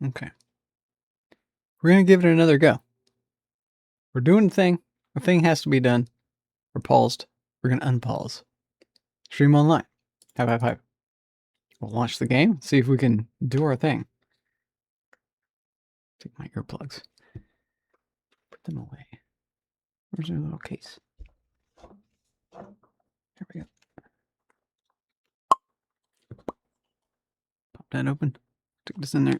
Okay. We're going to give it another go. We're doing a thing. A thing has to be done. We're paused. We're going to unpause. Stream online. Have. We'll launch the game. See if we can do our thing. Take my earplugs. Put them away. Where's their little case? There we go. Pop that open. Stick this in there.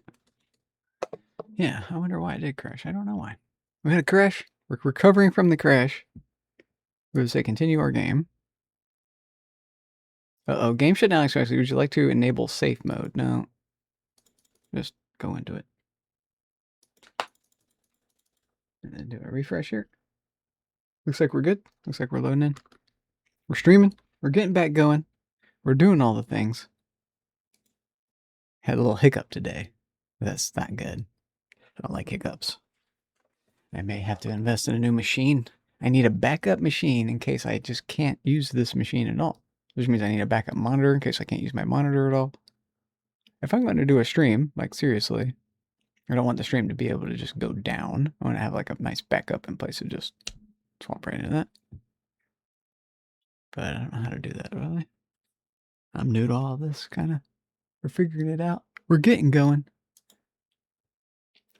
Yeah, I wonder why it did crash. I don't know why. We had a crash. We're recovering from the crash. We would say continue our game. Uh-oh, game shut down expected. Would you like to enable safe mode? No. Just go into it. And then do a refresh here. Looks like we're good. Looks like we're loading in. We're streaming. We're getting back going. We're doing all the things. Had a little hiccup today. That's not good. I don't like hiccups. I may have to invest in a new machine. I need a backup machine in case I just can't use this machine at all. Which means I need a backup monitor in case I can't use my monitor at all. If I'm going to do a stream, like seriously, I don't want the stream to be able to just go down. I want to have like a nice backup in place of just swap right into that. But I don't know how to do that really. I'm new to all of this kind of. We're figuring it out. We're getting going.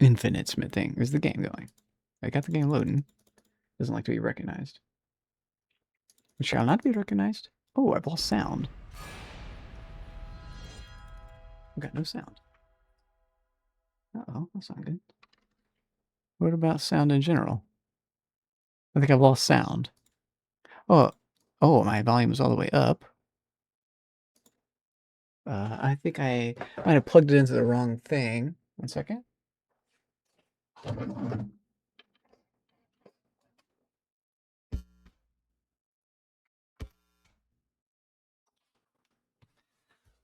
Infinite smithing. Is the game going? I got the game loading. Doesn't like to be recognized. It shall not be recognized. Oh, I've lost sound. I've got no sound. Uh-oh, that's not good. What about sound in general? I think I've lost sound. Oh, my volume is all the way up. I think I might have plugged it into the wrong thing. 1 second.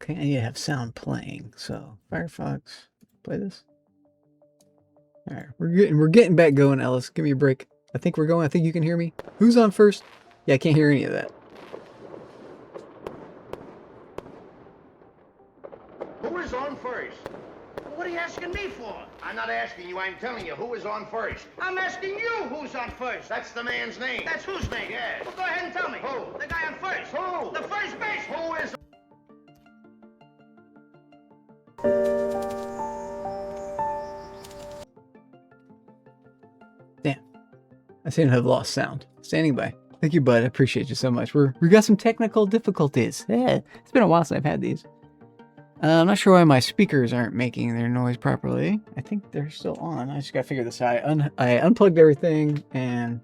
Okay, I need to have sound playing. So Firefox, play this. All right, we're getting back going, Ellis. Give me a break. I think we're going. I think you can hear me. Who's on first? Yeah, I can't hear any of that. Who is on first? What are you asking me for? I'm not asking you, I'm telling you, who is on first? I'm asking you who's on first. That's the man's name. That's whose name? Yes. Well, go ahead and tell me. Who? The guy on first. Who? The first base. Who is... Damn. I seem to have lost sound. Standing by. Thank you, bud. I appreciate you so much. We got some technical difficulties. Yeah, it's been a while since I've had these. I'm not sure why my speakers aren't making their noise properly. I think they're still on. I just gotta figure this out. I unplugged everything and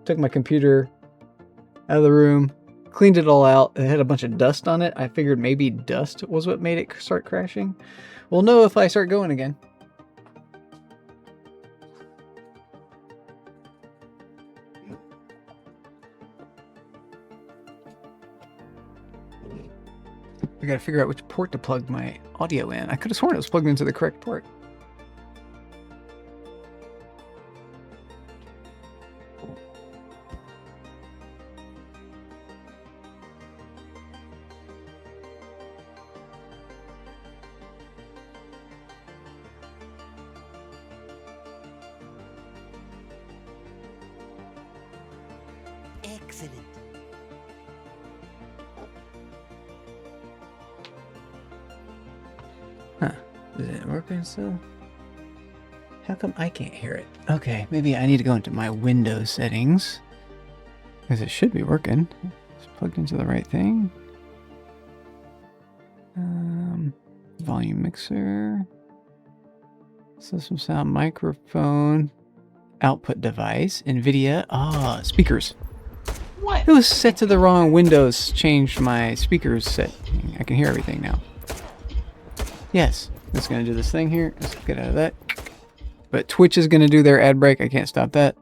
took my computer out of the room, cleaned it all out. It had a bunch of dust on it. I figured maybe dust was what made it start crashing. We'll know if I start going again. I gotta figure out which port to plug my audio in. I could have sworn it was plugged into the correct port. Excellent. Huh. Is it working still? How come I can't hear it? Okay, maybe I need to go into my Windows settings. Because it should be working. It's plugged into the right thing. Volume mixer. System sound microphone. Output device. NVIDIA. Ah, speakers. What? It was set to the wrong Windows. Changed my speakers set. I can hear everything now. Yes. It's going to do this thing here. Let's get out of that. But Twitch is going to do their ad break. I can't stop that.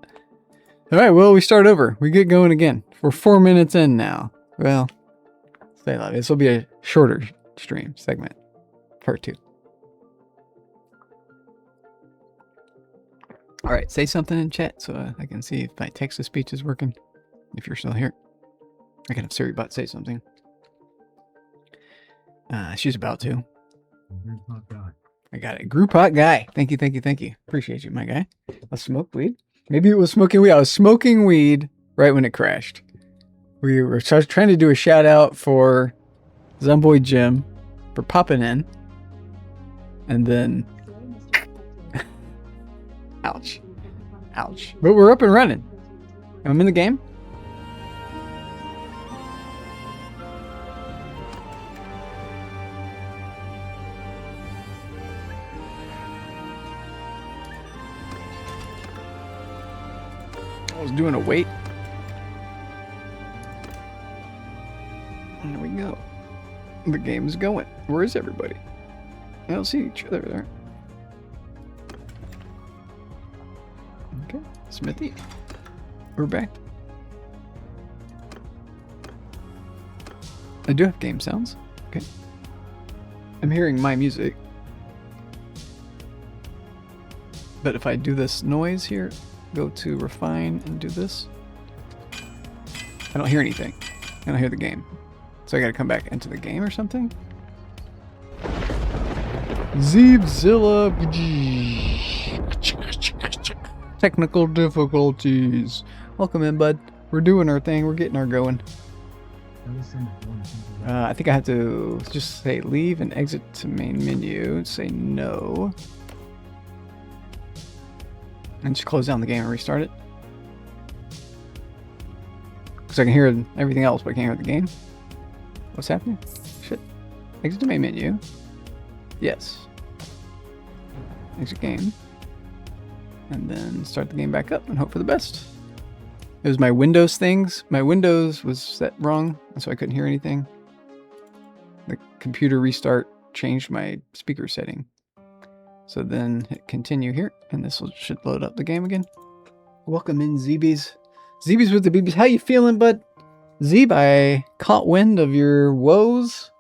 All right, well, we start over. We get going again. We're 4 minutes in now. Well, stay alive. This will be a shorter stream segment. Part 2. All right, say something in chat so I can see if my text-to-speech is working. If you're still here. I can have SiriBot say something. She's about to. Here's my guy. I got it. Group hot guy. Thank you, thank you, thank you. Appreciate you, my guy. Let's smoke weed. Maybe it was smoking weed. I was smoking weed right when it crashed. We were trying to do a shout out for Zomboy Jim for popping in. And then... Ouch. Ouch. But we're up and running. I'm in the game. I was doing a wait. There we go. The game's going. Where is everybody? I don't see each other there. Okay, Smithy. We're back. I do have game sounds. Okay. I'm hearing my music. But if I do this noise here, go to refine and do this, I don't hear anything. I don't hear the game. So I gotta come back into the game or something? Zeebzilla. Technical difficulties. Welcome in, bud. We're doing our thing. We're getting our going. I think I have to just say leave and exit to main menu. Say no. And just close down the game and restart it. Because I can hear everything else, but I can't hear the game. What's happening? Shit. Exit to main menu. Yes. Exit game. And then start the game back up and hope for the best. It was my Windows things. My Windows was set wrong, so I couldn't hear anything. The computer restart changed my speaker setting. So then hit continue here, and this should load up the game again. Welcome in, Zeebies. Zeebies with the BBs. How you feeling, bud? Zeeb, I caught wind of your woes.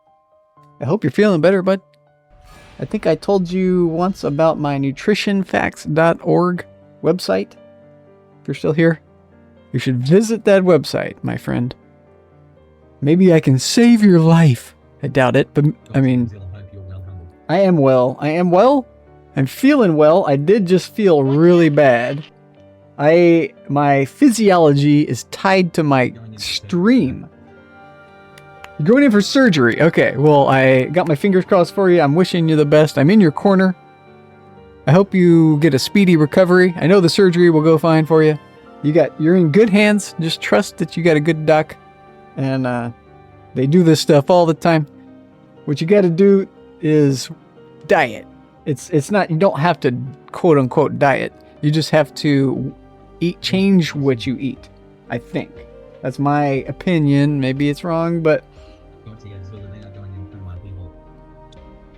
I hope you're feeling better, bud. I think I told you once about my nutritionfacts.org website. If you're still here, you should visit that website, my friend. Maybe I can save your life. I doubt it, but I mean, I am well. I am well. I'm feeling well. I did just feel really bad. My physiology is tied to my stream. You're going in for surgery. Okay, well, I got my fingers crossed for you. I'm wishing you the best. I'm in your corner. I hope you get a speedy recovery. I know the surgery will go fine for you. You're in good hands. Just trust that you got a good doc. And they do this stuff all the time. What you got to do is diet. It's not, you don't have to quote unquote diet. You just have to change what you eat. I think that's my opinion. Maybe it's wrong, but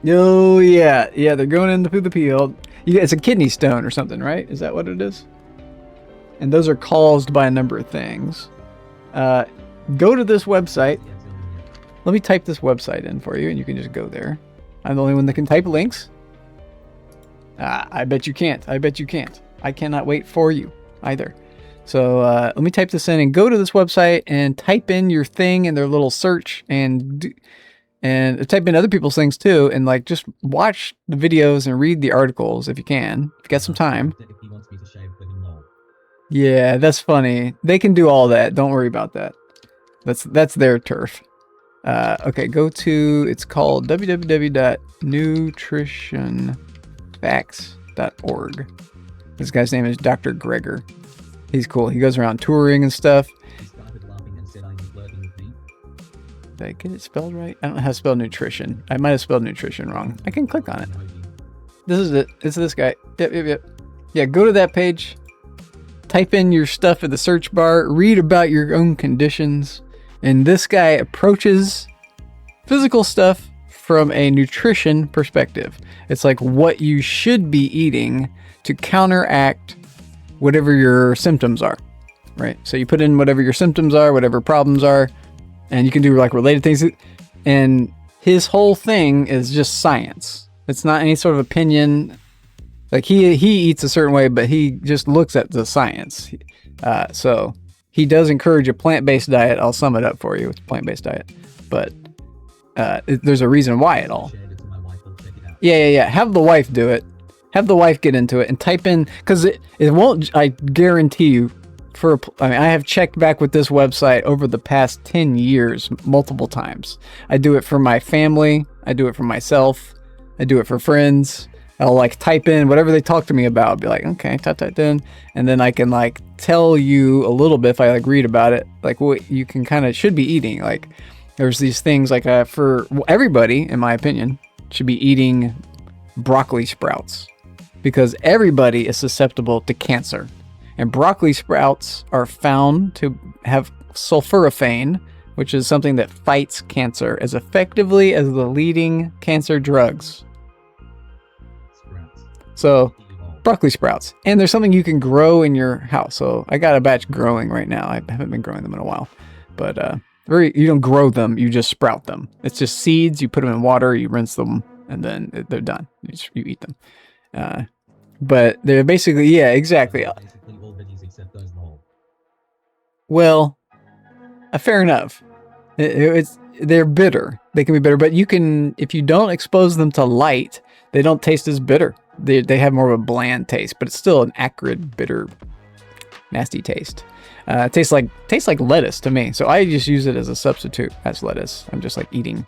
oh yeah, they're going in through the peel. It's a kidney stone or something, right? Is that what it is? And those are caused by a number of things. Go to this website. Let me type this website in for you, and you can just go there. I'm the only one that can type links. I bet you can't. I bet you can't. I cannot wait for you either. So let me type this in and go to this website and type in your thing in their little search and type in other people's things too, and like just watch the videos and read the articles if you can. If you got some time. Yeah, that's funny. They can do all that. Don't worry about that. That's their turf. Okay, go to, it's called www.nutritionfacts.org. This guy's name is Dr. Greger. He's cool. He goes around touring and stuff. Did I get it spelled right? I don't know how to spell nutrition. I might have spelled nutrition wrong. I can click on it. This is it. It's this guy. Yep. Yeah, go to that page. Type in your stuff in the search bar. Read about your own conditions. And this guy approaches physical stuff from a nutrition perspective. It's like what you should be eating to counteract whatever your symptoms are, right? So you put in whatever your symptoms are, whatever problems are, and you can do like related things. And his whole thing is just science. It's not any sort of opinion. Like he eats a certain way, but he just looks at the science. So he does encourage a plant-based diet. I'll sum it up for you. It's a plant-based diet, but there's a reason why at all. Yeah. Have the wife do it. Have the wife get into it and type in, because it won't. I guarantee you. I have checked back with this website over the past 10 years multiple times. I do it for my family. I do it for myself. I do it for friends. I'll like type in whatever they talk to me about. I'll be like, okay, type in, and then I can like tell you a little bit if I like read about it, like what you can kind of should be eating. Like there's these things like for everybody, in my opinion, should be eating broccoli sprouts because everybody is susceptible to cancer. And broccoli sprouts are found to have sulforaphane, which is something that fights cancer as effectively as the leading cancer drugs. So, broccoli sprouts. And there's something you can grow in your house. So, I got a batch growing right now. I haven't been growing them in a while. But you don't grow them, you just sprout them. It's just seeds, you put them in water, you rinse them, and then they're done. You eat them. But they're basically, yeah, exactly. Well, fair enough. They're bitter. They can be bitter, but you can, if you don't expose them to light, they don't taste as bitter. They have more of a bland taste, but it's still an acrid, bitter, nasty taste. It tastes like lettuce to me. So I just use it as a substitute as lettuce. I'm just like eating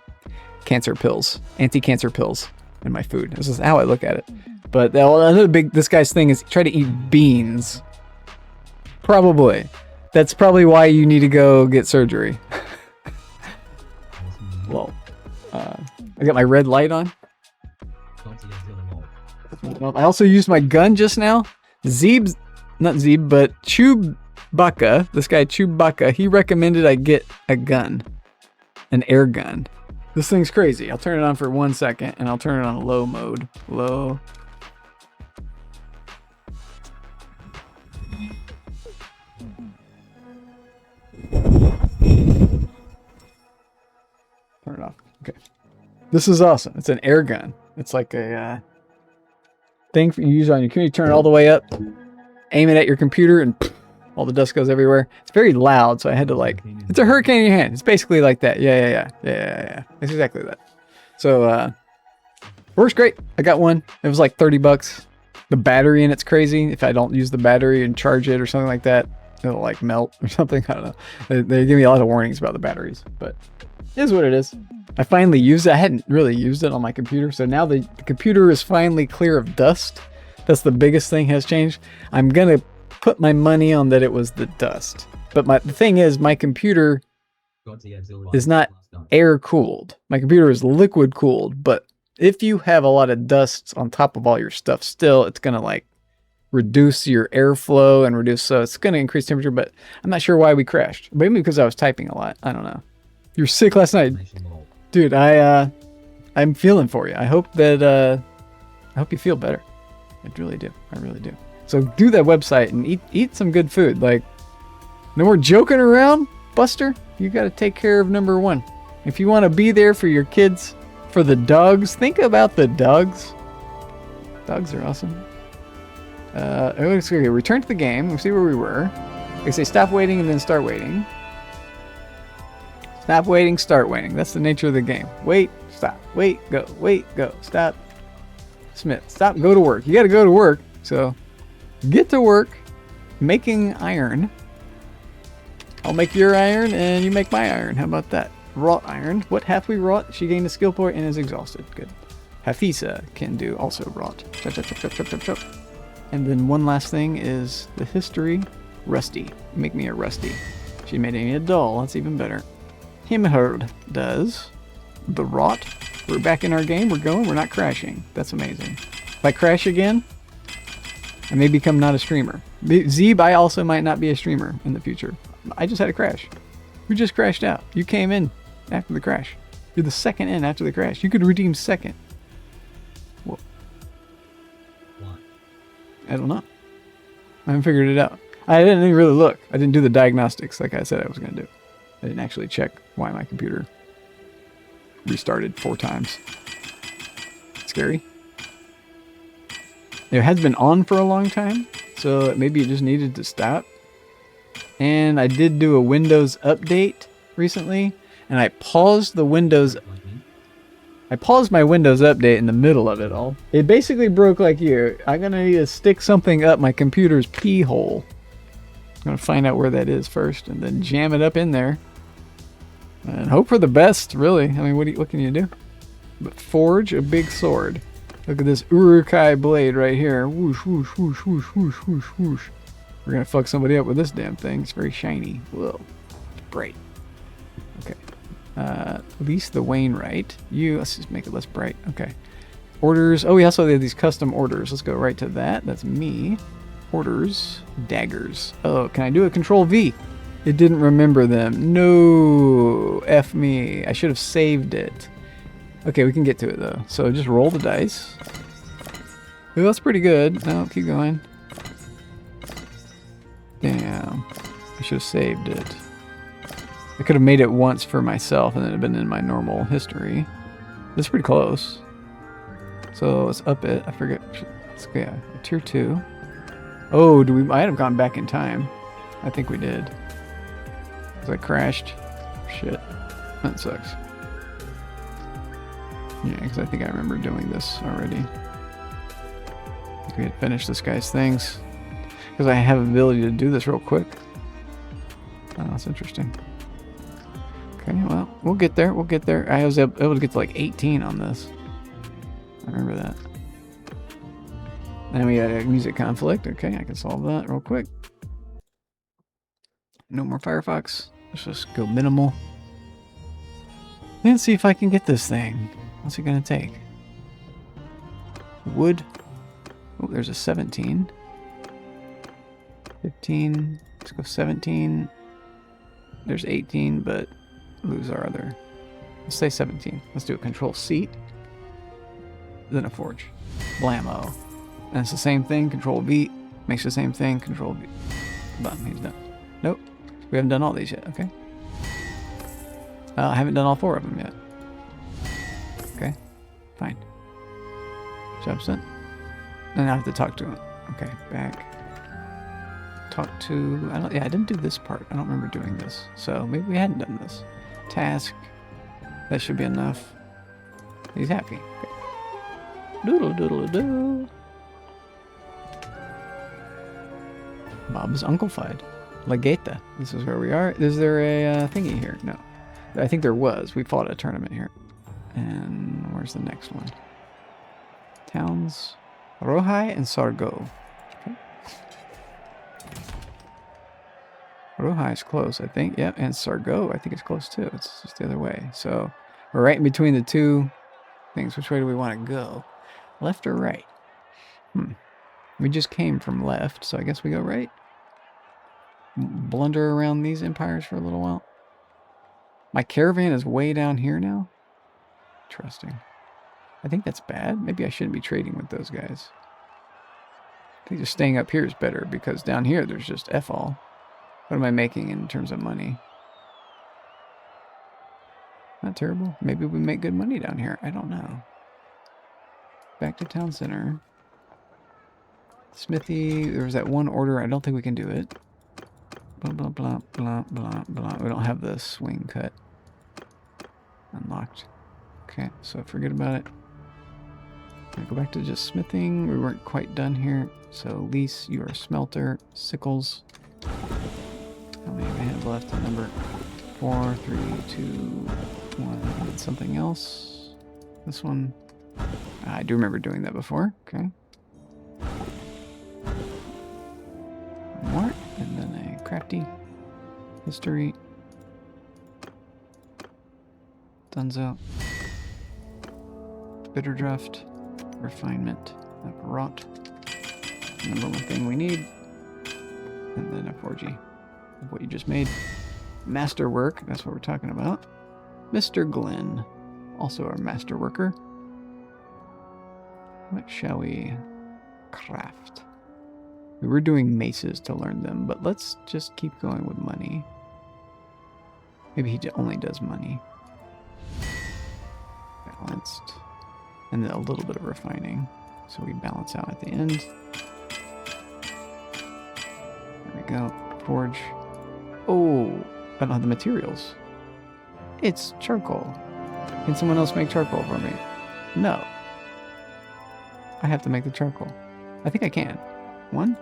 cancer pills, anti-cancer pills in my food. This is how I look at it. But another this guy's thing is try to eat beans. Probably. That's probably why you need to go get surgery. Well, I got my red light on. I also used my gun just now. Not Zeeb, but Chewbacca. This guy Chewbacca, he recommended I get a gun. An air gun. This thing's crazy. I'll turn it on for 1 second and I'll turn it on low mode. Low. Turn it off. Okay. This is awesome. It's an air gun. It's like a thing you use on your computer. You turn it all the way up, aim it at your computer, and all the dust goes everywhere. It's very loud, so I had to like... It's a hurricane in your hand. It's basically like that. Yeah. It's exactly that. So, works great. I got one. It was like $30. The battery in it's crazy. If I don't use the battery and charge it or something like that, it'll like melt or something. I don't know. They give me a lot of warnings about the batteries, but it is what it is. I finally used it. I hadn't really used it on my computer, so now the computer is finally clear of dust. That's the biggest thing has changed. I'm gonna put my money on that it was the dust. But the thing is, my computer is not air cooled. My computer is liquid cooled, but if you have a lot of dust on top of all your stuff still, it's gonna like reduce your airflow and so it's gonna increase temperature, but I'm not sure why we crashed. Maybe because I was typing a lot. I don't know. You were sick last night. Dude, I'm feeling for you. I hope that I hope you feel better. I really do. I really do. So do that website and eat some good food. Like, no more joking around, Buster. You got to take care of number one. If you want to be there for your kids, for the dogs, think about the dogs. Dogs are awesome. Let's go. Return to the game. We'll see where we were. They say stop waiting and then start waiting. Stop waiting, start waiting. That's the nature of the game. Wait, stop. Wait, go. Stop. Smith, stop, go to work. You got to go to work. So get to work making iron. I'll make your iron and you make my iron. How about that? Wrought iron. What hath we wrought? She gained a skill point and is exhausted. Good. Hafisa can do also wrought. Chop. And then one last thing is the history. Rusty. Make me a rusty. She made me a doll. That's even better. Himherd does the wrought. We're back in our game. We're going. We're not crashing. That's amazing. If I crash again, I may become not a streamer. Zeeb, I also might not be a streamer in the future. I just had a crash. We just crashed out. You came in after the crash. You're the second in after the crash. You could redeem second. Whoa. Why? I don't know. I haven't figured it out. I didn't even really look. I didn't do the diagnostics like I said I was going to do. I didn't actually check why my computer restarted 4 times. Scary. It has been on for a long time, so maybe it just needed to stop. And I did do a Windows update recently, and I paused the Windows... I paused my Windows update in the middle of it all. It basically broke like you. I'm gonna need to stick something up my computer's pee hole. I'm gonna find out where that is first, and then jam it up in there, and hope for the best. Really, I mean, what can you do? But forge a big sword. Look at this Urukai blade right here. Whoosh, whoosh, whoosh, whoosh, whoosh, whoosh, whoosh. We're gonna fuck somebody up with this damn thing. It's very shiny. Whoa, bright. Okay. Lease the Wainwright. Let's just make it less bright. Okay. Orders. Oh, we also have these custom orders. Let's go right to that. That's me. Orders. Daggers. Oh, can I do a Control V? It didn't remember them. No. F me. I should have saved it. Okay, we can get to it though. So just roll the dice. Oh, that's pretty good. No, keep going. Damn. I should have saved it. I could have made it once for myself and then it'd been in my normal history. That's pretty close. So let's up it. I forget. Let's go, yeah, tier 2. Oh, do we might have gone back in time. I think we did. Because I crashed. Shit. That sucks. Yeah, because I think I remember doing this already. I think we had finished this guy's things. Because I have the ability to do this real quick. Oh, that's interesting. Okay, well, we'll get there. We'll get there. I was able to get to like 18 on this. I remember that. Then we had a music conflict. Okay, I can solve that real quick. No more Firefox. Let's just go minimal. Let's see if I can get this thing. What's it gonna take? Wood. Oh, there's a 17. 15. Let's go 17. There's 18, but lose our other. Let's say 17. Let's do a Control Seat. Then a Forge. Blammo. And it's the same thing. Control V. Makes the same thing. Control V. Button. He's done. Nope. We haven't done all these yet. Okay. I haven't done all 4 of them yet. Okay. Fine. Job sent. And I have to talk to him. Okay. Back. Talk to... I didn't do this part. I don't remember doing this. So maybe we hadn't done this. Task. That should be enough. He's happy. Okay. Doodle doodle doo. Bob's Unclefied. Legata. This is where we are. Is there a thingy here? No. I think there was. We fought a tournament here. And where's the next one? Towns. Rohai and Sargo. Okay. Rohai is close, I think. Yep, and Sargo, I think it's close too. It's just the other way. So we're right in between the two things. Which way do we want to go? Left or right? We just came from left, so I guess we go right. Blunder around these empires for a little while. My caravan is way down here now. Interesting. I think that's bad. Maybe I shouldn't be trading with those guys. I think just staying up here is better because down here there's just F all. What am I making in terms of money? Not terrible. Maybe we make good money down here. I don't know. Back to town center. Smithy. There was that one order. I don't think we can do it. Blah, blah, blah, blah, blah, blah. We don't have the swing cut unlocked. Okay, so forget about it. Gonna go back to just smithing. We weren't quite done here. So lease, you are a smelter. Sickles. How many do I have left? Number 4, 3, 2, 1. And something else. This one. I do remember doing that before. Okay. More. And then a crafty. History. Dunzo. Bitter draft. Refinement. Rot. Number 1 thing we need. And then a 4G of what you just made. Masterwork. That's what we're talking about. Mr. Glenn. Also our master worker. What shall we craft? We were doing maces to learn them, but let's just keep going with money. Maybe he only does money. Balanced. And then a little bit of refining. So we balance out at the end. There we go. Forge. Oh, I don't have the materials. It's charcoal. Can someone else make charcoal for me? No. I have to make the charcoal. I think I can. 1,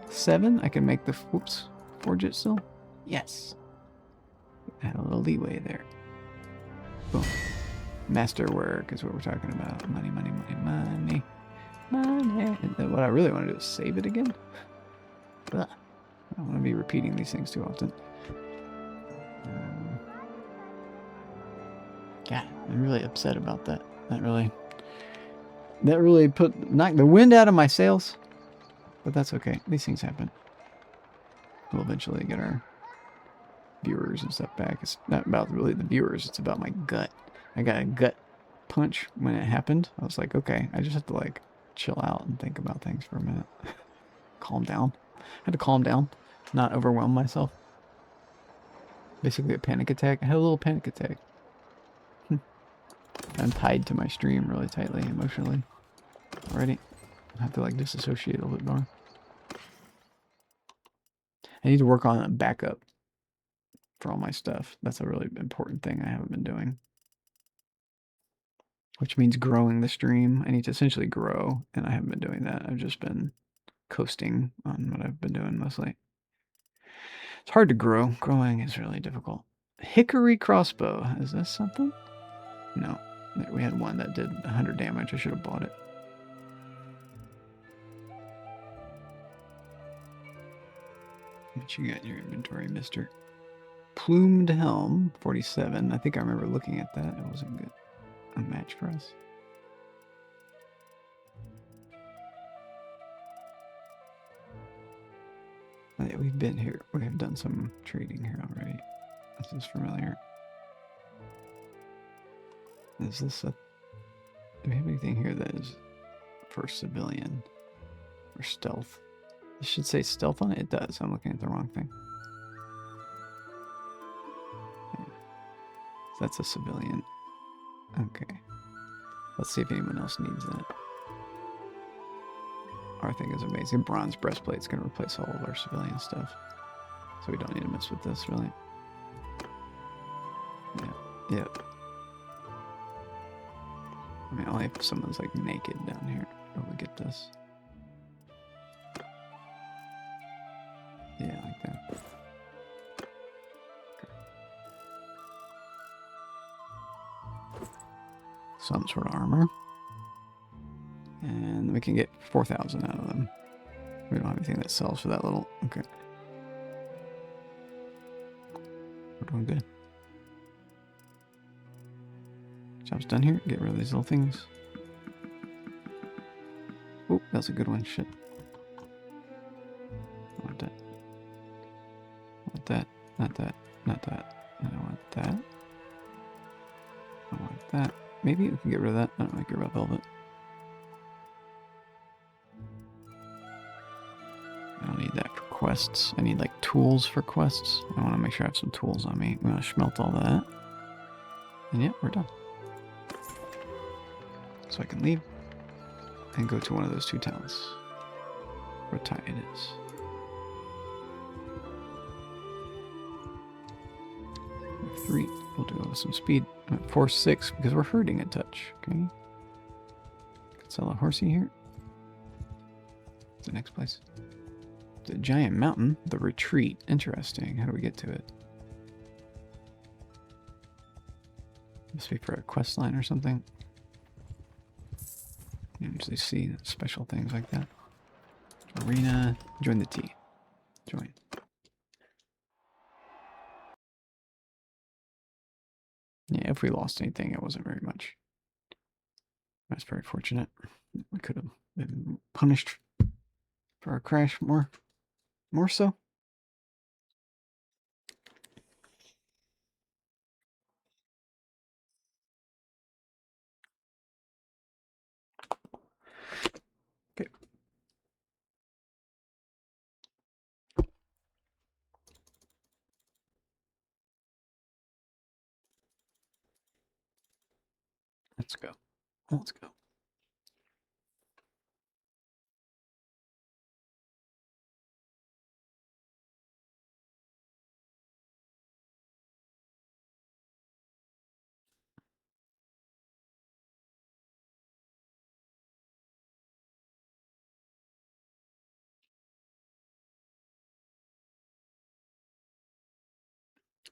7. I can make the, whoops, forge it still. Yes. I had a little leeway there. Boom. Masterwork is what we're talking about. Money, money, money, money. Money. And then what I really want to do is save it again. Ugh. I don't want to be repeating these things too often. God, I'm really upset about that. That really knocked the wind out of my sails. But that's okay. These things happen. We'll eventually get our viewers and stuff back. It's not about really the viewers. It's about my gut. I got a gut punch when it happened. I was like, okay, I just have to like chill out and think about things for a minute. Calm down. I had to calm down, not overwhelm myself. Basically a panic attack. I had a little panic attack. I'm tied to my stream really tightly emotionally already. I have to like disassociate a little bit more. I need to work on a backup for all my stuff. That's a really important thing I haven't been doing. Which means growing the stream. I need to essentially grow, and I haven't been doing that. I've just been coasting on what I've been doing mostly. It's hard to grow. Growing is really difficult. Hickory crossbow. Is this something? No. We had one that did 100 damage. I should have bought it. What you got in your inventory, mister? Plumed helm, 47. I think I remember looking at that. It wasn't good. A match for us. Oh, yeah, we've been here. We have done some trading here already. This is familiar. Is this a... Do we have anything here that is for civilian? Or stealth? It should say stealth on it. It does. I'm looking at the wrong thing. Yeah. So that's a civilian. Okay. Let's see if anyone else needs that. Our thing is amazing. Bronze breastplate's going to replace all of our civilian stuff. So we don't need to mess with this, really. Yeah. Yep. I mean, only if someone's like naked down here, we'll get this. Yeah, like that. Okay. Some sort of armor. And we can get 4,000 out of them. We don't have anything that sells for that little. Okay. We're doing good. Job's done here. Get rid of these little things. Oh, that's a good one. Shit. I want that. I want that. Not that. Not that. I don't want that. I want that. Maybe we can get rid of that. I don't like your velvet. I don't need that for quests. I need like tools for quests. I want to make sure I have some tools on me. I'm going to smelt all that. And yeah, we're done. So I can leave and go to one of those 2 towns. What time it is. With 3, we'll do it with some speed. I'm at 4-6 because we're hurting a touch. Okay. Could sell a horsey here. What's the next place? The giant mountain, the retreat. Interesting. How do we get to it? Must be for a quest line or something. You usually see special things like that. Arena. Join the T. Join. Yeah, if we lost anything, it wasn't very much. That's very fortunate. We could have been punished for our crash more so. Okay. Let's go. Let's go.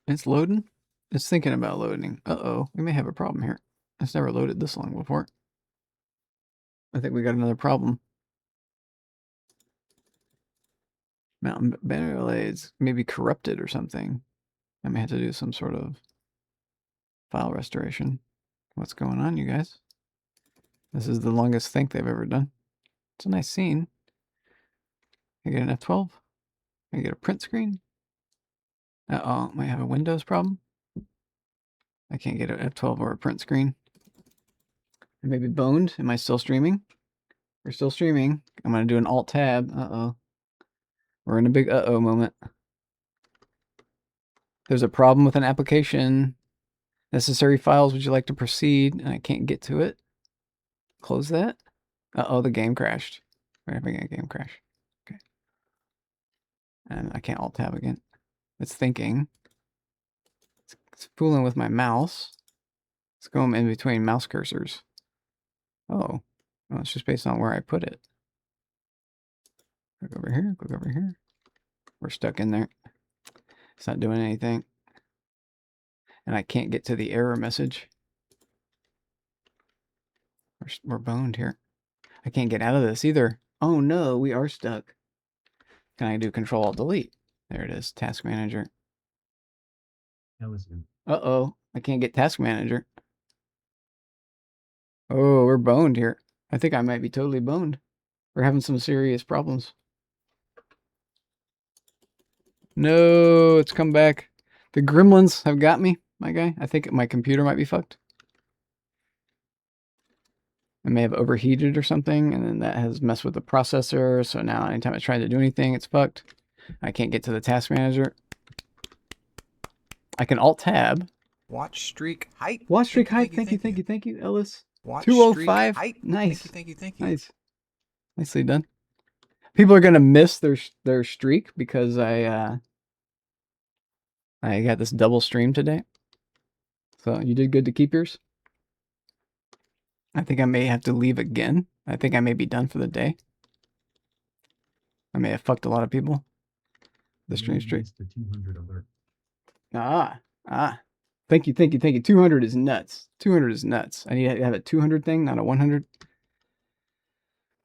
It's loading? It's thinking about loading. Uh-oh, we may have a problem here. It's never loaded this long before. I think we got another problem. Mountain banner relays maybe corrupted or something. I may have to do some sort of file restoration. What's going on, you guys? This is the longest think they've ever done. It's a nice scene. I get an F12. I get a print screen. Uh-oh, might have a Windows problem. I can't get an F12 or a print screen. I may be boned. Am I still streaming? We're still streaming. I'm going to do an Alt-Tab. Uh-oh. We're in a big uh-oh moment. There's a problem with an application. Necessary files, would you like to proceed? And I can't get to it. Close that. Uh-oh, the game crashed. We're having a game crash. Okay. And I can't Alt-Tab again. It's thinking. It's fooling with my mouse. It's going in between mouse cursors. Oh. Well, it's just based on where I put it. Click over here, click over here. We're stuck in there. It's not doing anything. And I can't get to the error message. We're boned here. I can't get out of this either. Oh no, we are stuck. Can I do Control-Alt-Delete? There it is, Task Manager. Uh-oh, I can't get Task Manager. Oh, we're boned here. I think I might be totally boned. We're having some serious problems. No, it's come back. The gremlins have got me, my guy. I think my computer might be fucked. I may have overheated or something, and then that has messed with the processor. So now anytime I try to do anything, it's fucked. I can't get to the task manager. I can Alt-Tab. Watch streak height. Watch streak height. Thank you, Ellis. Watch 205. streak height. Nice. Thank you. Nice. Nicely done. People are gonna miss their streak because I got this double stream today. So you did good to keep yours. I think I may have to leave again. I think I may be done for the day. I may have fucked a lot of people. The stream streak. The 200 alert. Thank you. 200 is nuts. 200 is nuts. I need to have a 200 thing, not a 100.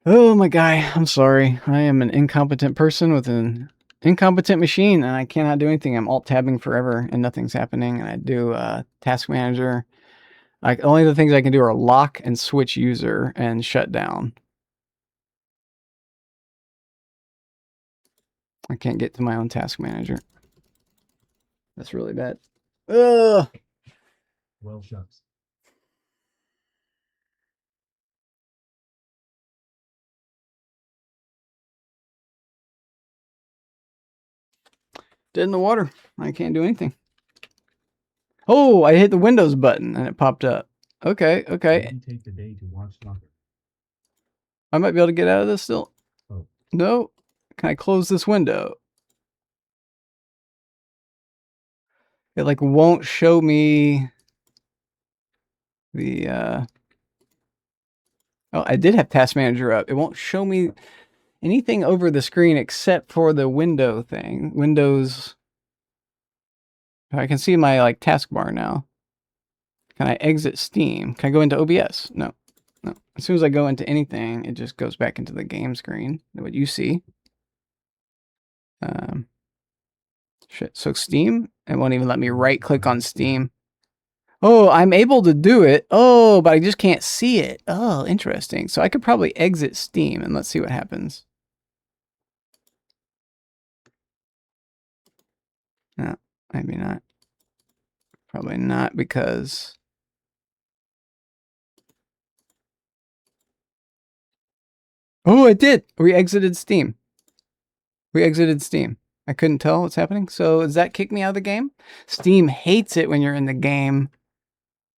Oh my guy, I'm sorry. I am an incompetent person with an incompetent machine, and I cannot do anything. I'm Alt-tabbing forever, and nothing's happening. And I do Task Manager. Only the things I can do are lock and switch user and shut down. I can't get to my own Task Manager. That's really bad. Ugh. Well, shucks. Dead in the water. I can't do anything. Oh, I hit the Windows button and it popped up. Okay. You take the day to watch soccer. I might be able to get out of this still. Oh. No. Can I close this window? It like won't show me the oh, I did have Task Manager up. It won't show me anything over the screen except for the window thing. Windows. I can see my like taskbar now. Can I exit Steam? Can I go into OBS? No. As soon as I go into anything, it just goes back into the game screen. What you see. Shit. So Steam, it won't even let me right click on Steam. Oh, I'm able to do it. Oh, but I just can't see it. Oh, interesting. So I could probably exit Steam and let's see what happens. No, maybe not. Probably not because... Oh, it did. We exited Steam. I couldn't tell what's happening. So does that kick me out of the game? Steam hates it when you're in the game.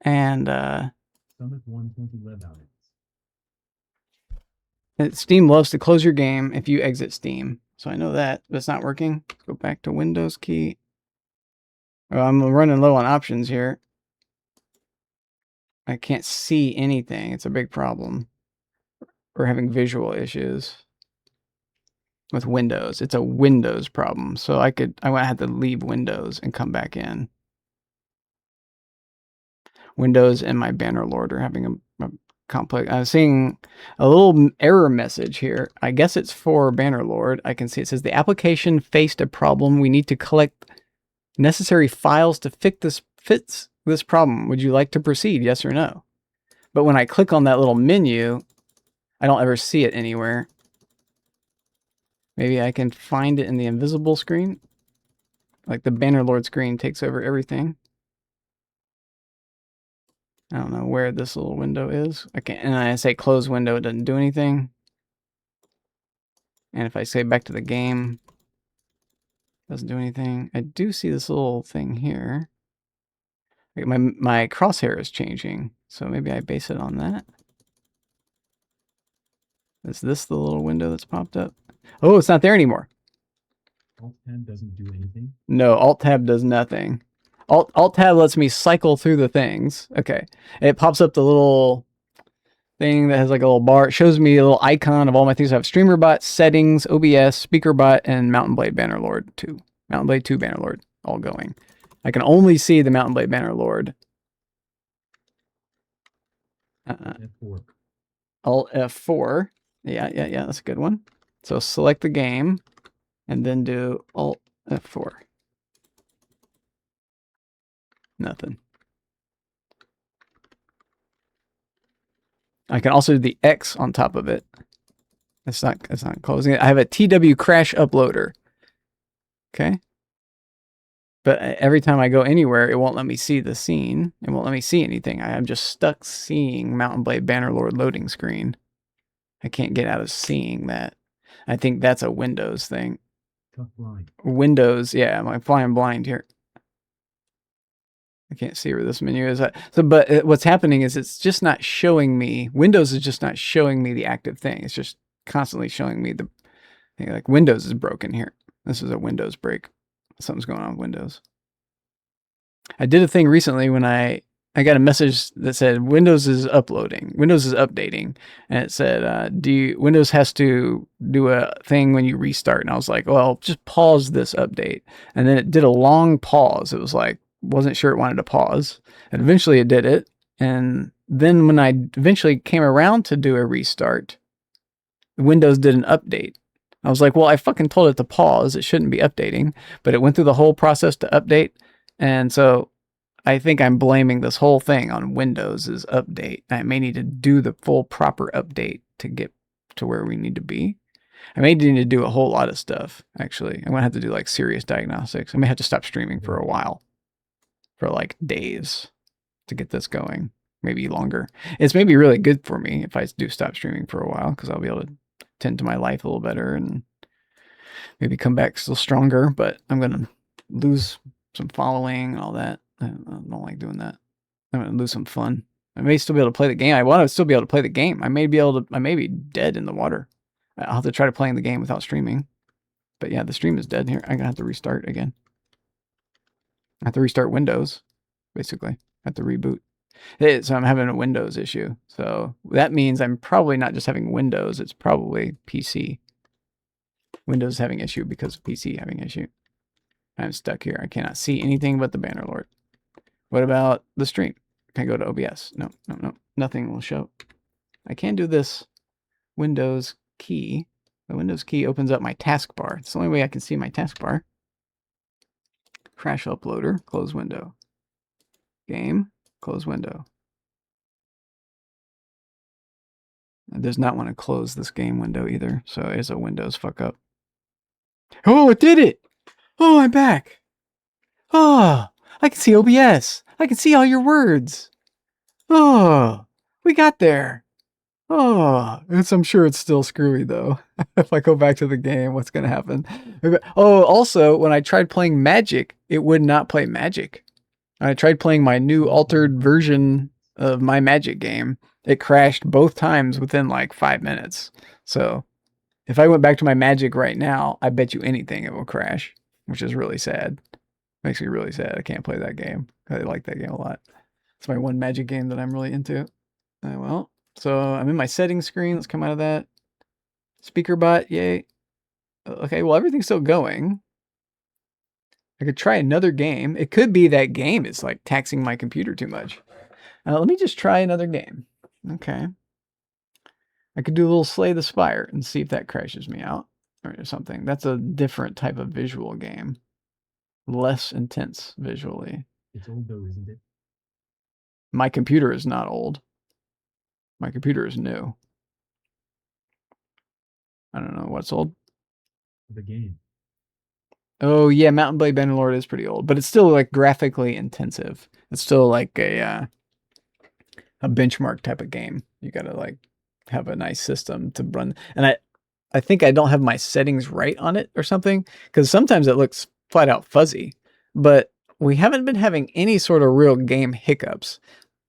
And Summit 120 web outage. Steam loves to close your game if you exit Steam. So I know that, but it's not working. Let's go back to Windows key. Oh, I'm running low on options here. I can't see anything. It's a big problem. We're having visual issues with Windows. It's a Windows problem. So I might have to leave Windows and come back in. Windows and my Bannerlord are having a complex. I'm seeing a little error message here. I guess it's for Bannerlord. I can see it says the application faced a problem. We need to collect necessary files to fix this problem. Would you like to proceed? Yes or no? But when I click on that little menu, I don't ever see it anywhere. Maybe I can find it in the invisible screen. Like the Bannerlord screen takes over everything. I don't know where this little window is. I can't, and I say close window, it doesn't do anything. And if I say back to the game, doesn't do anything. I do see this little thing here. Like my crosshair is changing, so maybe I base it on that. Is this the little window that's popped up? Oh, it's not there anymore. Alt-Tab doesn't do anything. No, Alt-Tab does nothing. Alt-Tab lets me cycle through the things. Okay. It pops up the little thing that has like a little bar. It shows me a little icon of all my things. I have StreamerBot, Settings, OBS, SpeakerBot, and Mountain Blade Bannerlord 2. Mountain Blade 2 Bannerlord all going. I can only see the Mountain Blade Bannerlord. F4. Alt F4. Yeah, that's a good one. So select the game and then do Alt F4. Nothing. I can also do the X on top of it. It's not closing it. I have a TW crash uploader. Okay. But every time I go anywhere, it won't let me see the scene. It won't let me see anything. I'm just stuck seeing Mountain Blade Bannerlord loading screen. I can't get out of seeing that. I think that's a Windows thing. Tough blind. Windows, yeah, I'm flying blind here. I can't see where this menu is. But what's happening is it's just not showing me. Windows is just not showing me the active thing. It's just constantly showing me the thing. Like Windows is broken here. This is a Windows break. Something's going on with Windows. I did a thing recently when I got a message that said Windows is uploading. Windows is updating. And it said, Windows has to do a thing when you restart. And I was like, well, just pause this update. And then it did a long pause. It was like, wasn't sure it wanted to pause. And eventually it did it. And then when I eventually came around to do a restart, Windows did an update. I was like, well, I fucking told it to pause. It shouldn't be updating. But it went through the whole process to update. And so I think I'm blaming this whole thing on Windows' update. I may need to do the full proper update to get to where we need to be. I may need to do a whole lot of stuff, actually. I'm going to have to do like serious diagnostics. I may have to stop streaming for a while. For like days to get this going, maybe longer. It's maybe really good for me if I do stop streaming for a while because I'll be able to tend to my life a little better and maybe come back still stronger, but I'm going to lose some following and all that. I don't like doing that. I'm going to lose some fun. I may still be able to play the game. I want to still be able to play the game. I may be dead in the water. I'll have to try to play the game without streaming. But yeah, the stream is dead here. I'm going to have to restart again. I have to restart Windows, basically. I have to reboot. So I'm having a Windows issue. So that means I'm probably not just having Windows. It's probably PC. Windows is having issue because of PC having issue. I'm stuck here. I cannot see anything but the Bannerlord. What about the stream? Can I go to OBS? No. Nothing will show. I can do this Windows key. The Windows key opens up my taskbar. It's the only way I can see my taskbar. Crash uploader, close window. Game, close window. It does not want to close this game window either, so it's a Windows fuck up. Oh, it did it! Oh, I'm back! Oh, I can see OBS. I can see all your words. Oh, we got there. Oh, I'm sure it's still screwy though. If I go back to the game, what's going to happen? Oh, also, when I tried playing Magic, it would not play Magic. I tried playing my new altered version of my Magic game. It crashed both times within like 5 minutes. So if I went back to my Magic right now, I bet you anything it will crash, which is really sad. Makes me really sad. I can't play that game. I like that game a lot. It's my one Magic game that I'm really into. Well. So I'm in my settings screen. Let's come out of that. SpeakerBot, yay. Okay, well, everything's still going. I could try another game. It could be that game is like taxing my computer too much. Let me just try another game. Okay. I could do a little Slay the Spire and see if that crashes me out or something. That's a different type of visual game. Less intense visually. It's old though, isn't it? My computer is not old. My computer is new. I don't know what's old. The game. Oh yeah, Mountain Blade Bannerlord is pretty old, but it's still like graphically intensive. It's still like a benchmark type of game. You gotta like have a nice system to run. And I think I don't have my settings right on it or something, because sometimes it looks flat out fuzzy. But we haven't been having any sort of real game hiccups.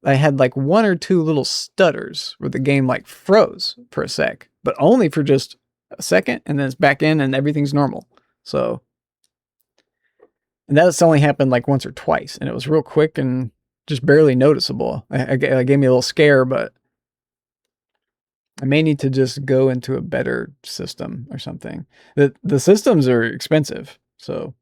I had like 1 or 2 little stutters where the game like froze for a sec, but only for just a second, and then it's back in and everything's normal. So, and that's only happened like once or twice, and it was real quick and just barely noticeable. It gave me a little scare, but I may need to just go into a better system or something. The systems are expensive, so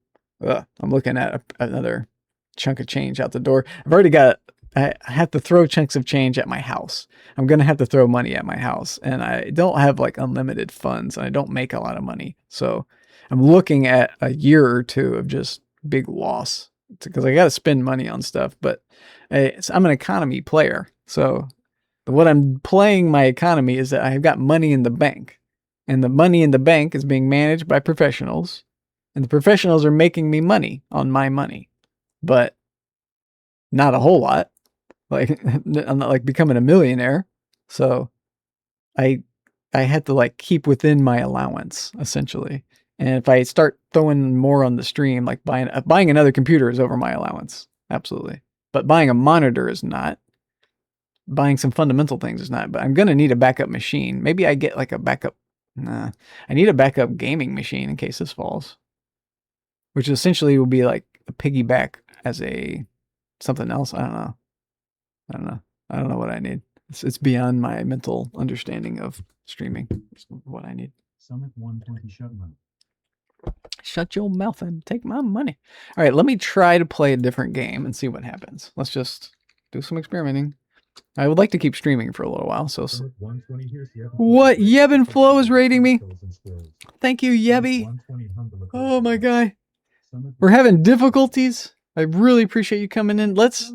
I'm looking at another chunk of change out the door. I've already got. I have to throw chunks of change at my house. I'm gonna have to throw money at my house, and I don't have like unlimited funds, and I don't make a lot of money. So I'm looking at a year or 2 of just big loss because I got to spend money on stuff. But I'm an economy player, so what I'm playing my economy is that I've got money in the bank, and the money in the bank is being managed by professionals, and the professionals are making me money on my money, but not a whole lot. Like I'm not like becoming a millionaire, so I had to like keep within my allowance essentially. And if I start throwing more on the stream, like buying another computer is over my allowance, absolutely. But buying a monitor is not. Buying some fundamental things is not. But I'm gonna need a backup machine. Maybe I get like a backup. Nah, I need a backup gaming machine in case this falls, which essentially will be like a piggyback as a something else. I don't know. I don't know what I need. It's beyond my mental understanding of streaming. It's what I need. Summit 120 shut mouth. Shut your mouth and take my money. All right, let me try to play a different game and see what happens. Let's just do some experimenting. I would like to keep streaming for a little while. So, Summit 120 here's the what? Yebin Flow is rating me. Kills and scrolls. Thank you, Yebby. 120 Humble Oh my guy. Summit We're having difficulties. I really appreciate you coming in. Let's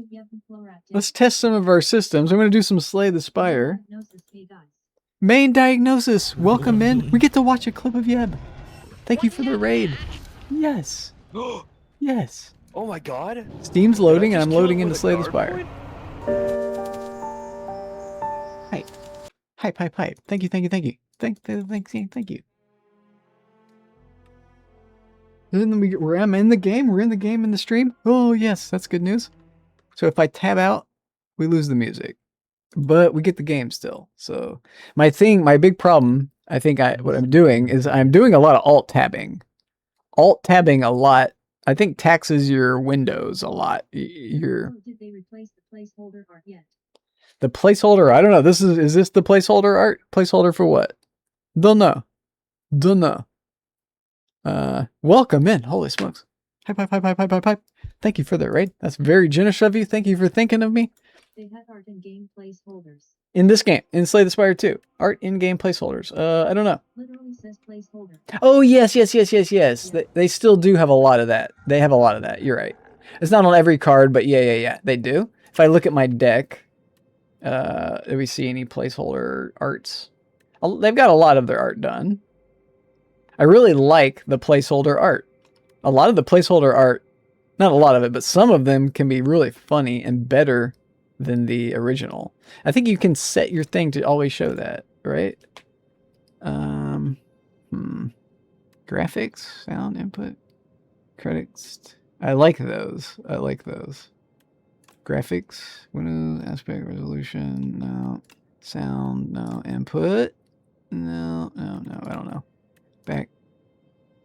test some of our systems. I'm going to do some Slay the Spire. Main Diagnosis. Welcome in. We get to watch a clip of Yeb. Thank you for the raid. Yes. Yes. Oh my god. Steam's loading and I'm loading into Slay the Spire. Hype. Hype, hype, hype. Thank you, thank you, thank you. Thank you. And then I'm in the game. We're in the game in the stream. Oh, yes. That's good news. So if I tab out, we lose the music. But we get the game still. So my big problem, I think what I'm doing is I'm doing a lot of alt-tabbing. Alt-tabbing a lot, I think taxes your windows a lot. Did they replace the placeholder art yet? The placeholder? I don't know. Is this the placeholder art? Placeholder for what? Don't know. Welcome in. Holy smokes. Hype. Thank you for that raid. That's very generous of you. Thank you for thinking of me. They have art in-game placeholders. In this game, in Slay the Spire 2. Art in-game placeholders. I don't know. Literally says placeholder. Oh, yes. They still do have a lot of that. They have a lot of that. You're right. It's not on every card, but yeah. They do. If I look at my deck, do we see any placeholder arts? They've got a lot of their art done. I really like the placeholder art. A lot of the placeholder art, not a lot of it, but some of them can be really funny and better than the original. I think you can set your thing to always show that, right? Graphics, sound input, credits. I like those. Graphics, Windows, aspect, resolution, no. Sound, no. Input, no. I don't know. Back.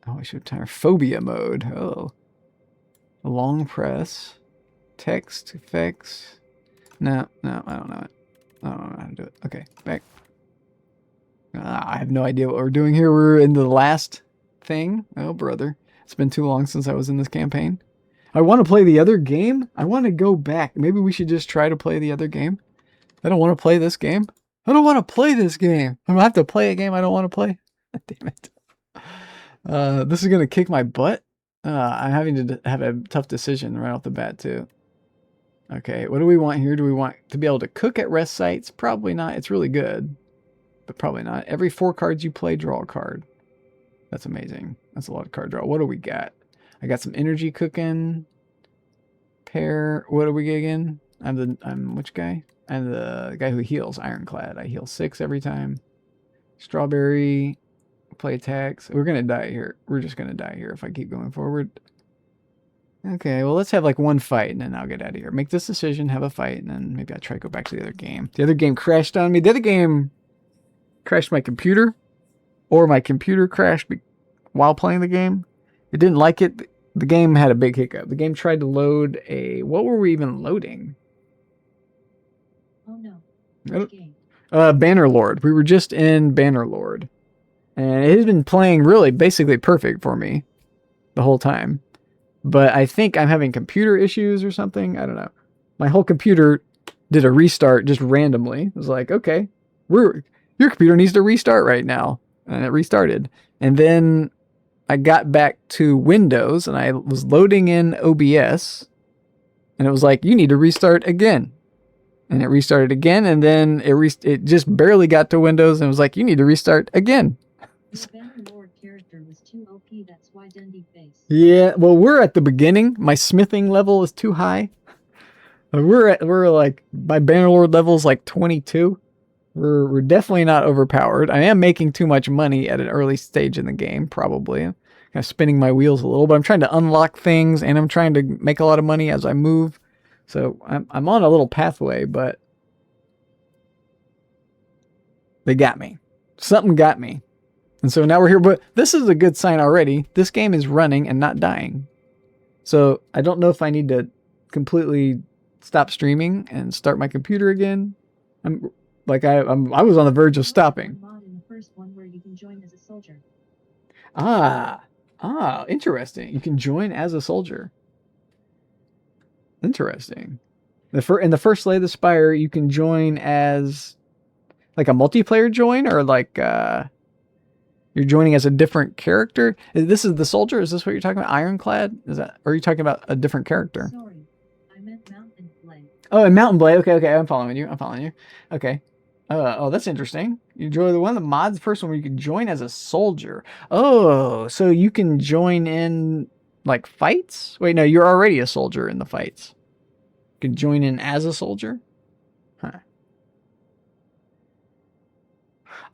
Oh, I should tire phobia mode. Oh. Long press. Text effects. No, I don't know it. I don't know how to do it. Okay, back. I have no idea what we're doing here. We're in the last thing. Oh, brother. It's been too long since I was in this campaign. I want to play the other game. I want to go back. Maybe we should just try to play the other game. I don't want to play this game. I don't want to play this game. I don't have to play a game I don't want to play. Damn it. This is going to kick my butt. I'm having to have a tough decision right off the bat, too. Okay, what do we want here? Do we want to be able to cook at rest sites? Probably not. It's really good, but probably not. Every 4 cards you play, draw a card. That's amazing. That's a lot of card draw. What do we got? I got some energy cooking. Pair. What do we get again? I'm which guy? I'm the guy who heals. Ironclad. I heal 6 every time. Strawberry. Play attacks. We're gonna die here. We're just gonna die here if I keep going forward. Okay, well, let's have like 1 fight and then I'll get out of here. Make this decision, have a fight, and then maybe I'll try to go back to the other game. The other game crashed on me. The other game crashed my computer, or my computer crashed while playing the game. It didn't like it. The game had a big hiccup. The game tried to load a... What were we even loading? Oh no. Oh. Which game? Bannerlord. We were just in Bannerlord. And it has been playing really basically perfect for me the whole time. But I think I'm having computer issues or something. I don't know. My whole computer did a restart just randomly. It was like, okay, your computer needs to restart right now. And it restarted. And then I got back to Windows and I was loading in OBS. And it was like, you need to restart again. And it restarted again. And then it just barely got to Windows and it was like, you need to restart again. Your Bannerlord character was too OP, that's why Dundee face. Yeah, well, we're at the beginning. My smithing level is too high. We're like, my Bannerlord level is like 22. We're definitely not overpowered. I am making too much money at an early stage in the game, probably. I'm kind of spinning my wheels a little, but I'm trying to unlock things and I'm trying to make a lot of money as I move. So I'm on a little pathway, but they got me. Something got me. And so now we're here, but this is a good sign already. This game is running and not dying. So I don't know if I need to completely stop streaming and start my computer again. I was on the verge of stopping. Mod in the first one where you can join as a soldier. Interesting. You can join as a soldier. Interesting. In the first Slay the Spire, you can join as like a multiplayer join, or like you're joining as a different character. This is the soldier. Is this what you're talking about? Ironclad? Or are you talking about a different character? Sorry, I meant Mountain Blade. Oh, and Mountain Blade. Okay. I'm following you. Okay. Oh, that's interesting. You join one of the mods, first one where you can join as a soldier. Oh, so you can join in like fights? Wait, no, you're already a soldier in the fights. You can join in as a soldier? Huh.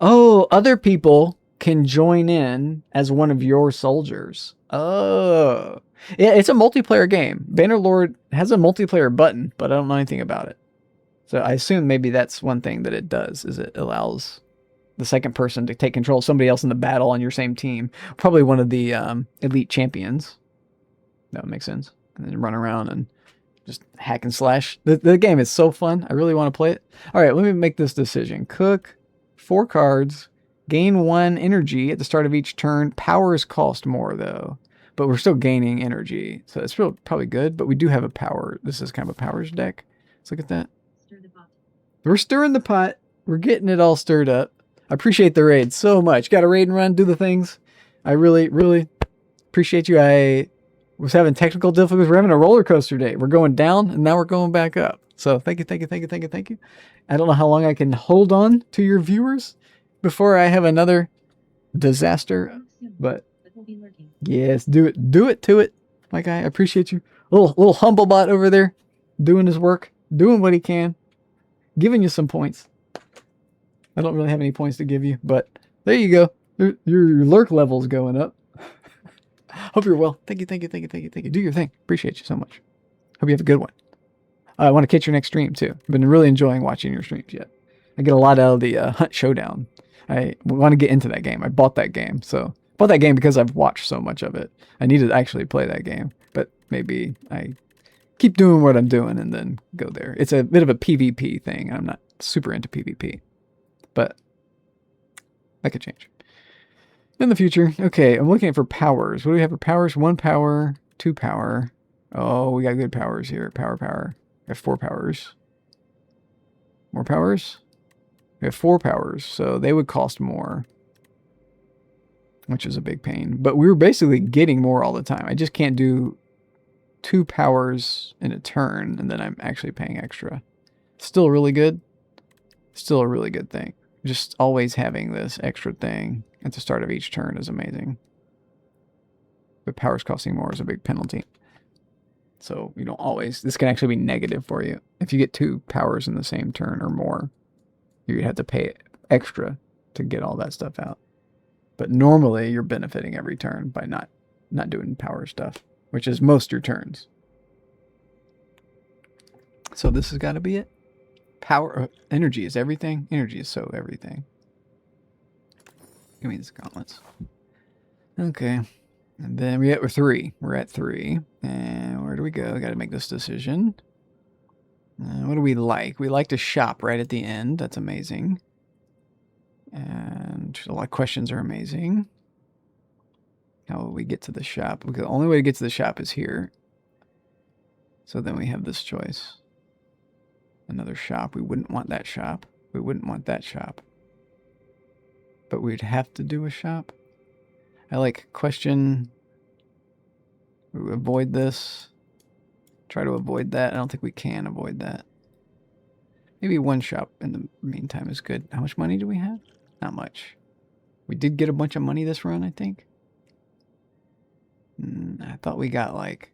Oh, other people can join in as one of your soldiers. Oh. Yeah, it's a multiplayer game. Bannerlord has a multiplayer button, but I don't know anything about it. So I assume maybe that's one thing that it does, is it allows the second person to take control of somebody else in the battle on your same team. Probably one of the elite champions. That would make sense. And then run around and just hack and slash. The game is so fun. I really want to play it. All right, let me make this decision. Cook 4 cards. Gain 1 energy at the start of each turn. Powers cost more, though. But we're still gaining energy. So it's probably good. But we do have a power. This is kind of a powers deck. Let's look at that. Stir the pot. We're stirring the pot. We're getting it all stirred up. I appreciate the raid so much. Got to raid and run, do the things. I really, really appreciate you. I was having technical difficulties. We're having a roller coaster day. We're going down and now we're going back up. So thank you. I don't know how long I can hold on to your viewers before I have another disaster. Lurk soon, But we'll be lurking. yes, do it to it, my guy. I appreciate you. Little humble bot over there, doing his work, doing what he can, giving you some points. I don't really have any points to give you, but there you go. Your lurk level's going up. Hope you're well. Thank you. Do your thing. Appreciate you so much. Hope you have a good one. I want to catch your next stream too. I've been really enjoying watching your streams yet. I get a lot out of the Hunt Showdown. I want to get into that game. I bought that game. So bought that game because I've watched so much of it. I need to actually play that game. But maybe I keep doing what I'm doing and then go there. It's a bit of a PvP thing. I'm not super into PvP. But that could change in the future. Okay, I'm looking for powers. What do we have for powers? 1 power, 2 power. Oh, we got good powers here. Power. We have 4 powers. More powers? We have 4 powers, so they would cost more. Which is a big pain. But we were basically getting more all the time. I just can't do 2 powers in a turn, and then I'm actually paying extra. Still really good. Still a really good thing. Just always having this extra thing at the start of each turn is amazing. But powers costing more is a big penalty. So you don't always... This can actually be negative for you. If you get 2 powers in the same turn or more, you have to pay extra to get all that stuff out. But normally you're benefiting every turn by not doing power stuff, which is most your turns. So this has got to be it. Power, energy is everything. Energy is so everything. Give me these gauntlets. Okay. And then we're 3. We're at 3. And where do we go? Got to make this decision. What do we like? We like to shop right at the end. That's amazing. And a lot of questions are amazing. How will we get to the shop? Because the only way to get to the shop is here. So then we have this choice. Another shop. We wouldn't want that shop. We wouldn't want that shop. But we'd have to do a shop. I like question. We avoid this. Try to avoid that. I don't think we can avoid that. Maybe 1 shop in the meantime is good. How much money do we have? Not much. We did get a bunch of money this run, I think. I thought we got like...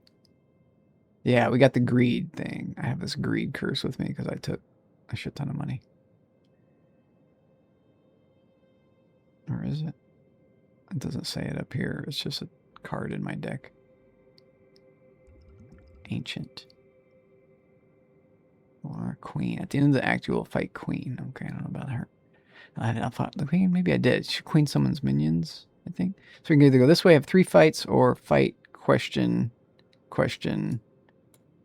Yeah, we got the greed thing. I have this greed curse with me because I took a shit ton of money. Or is it? It doesn't say it up here. It's just a card in my deck. Ancient. Or Queen. At the end of the act, you will fight Queen. Okay, I don't know about her. I fought the Queen? Maybe I did. She Queen summons minions, I think. So we can either go this way, have 3 fights, or fight, question,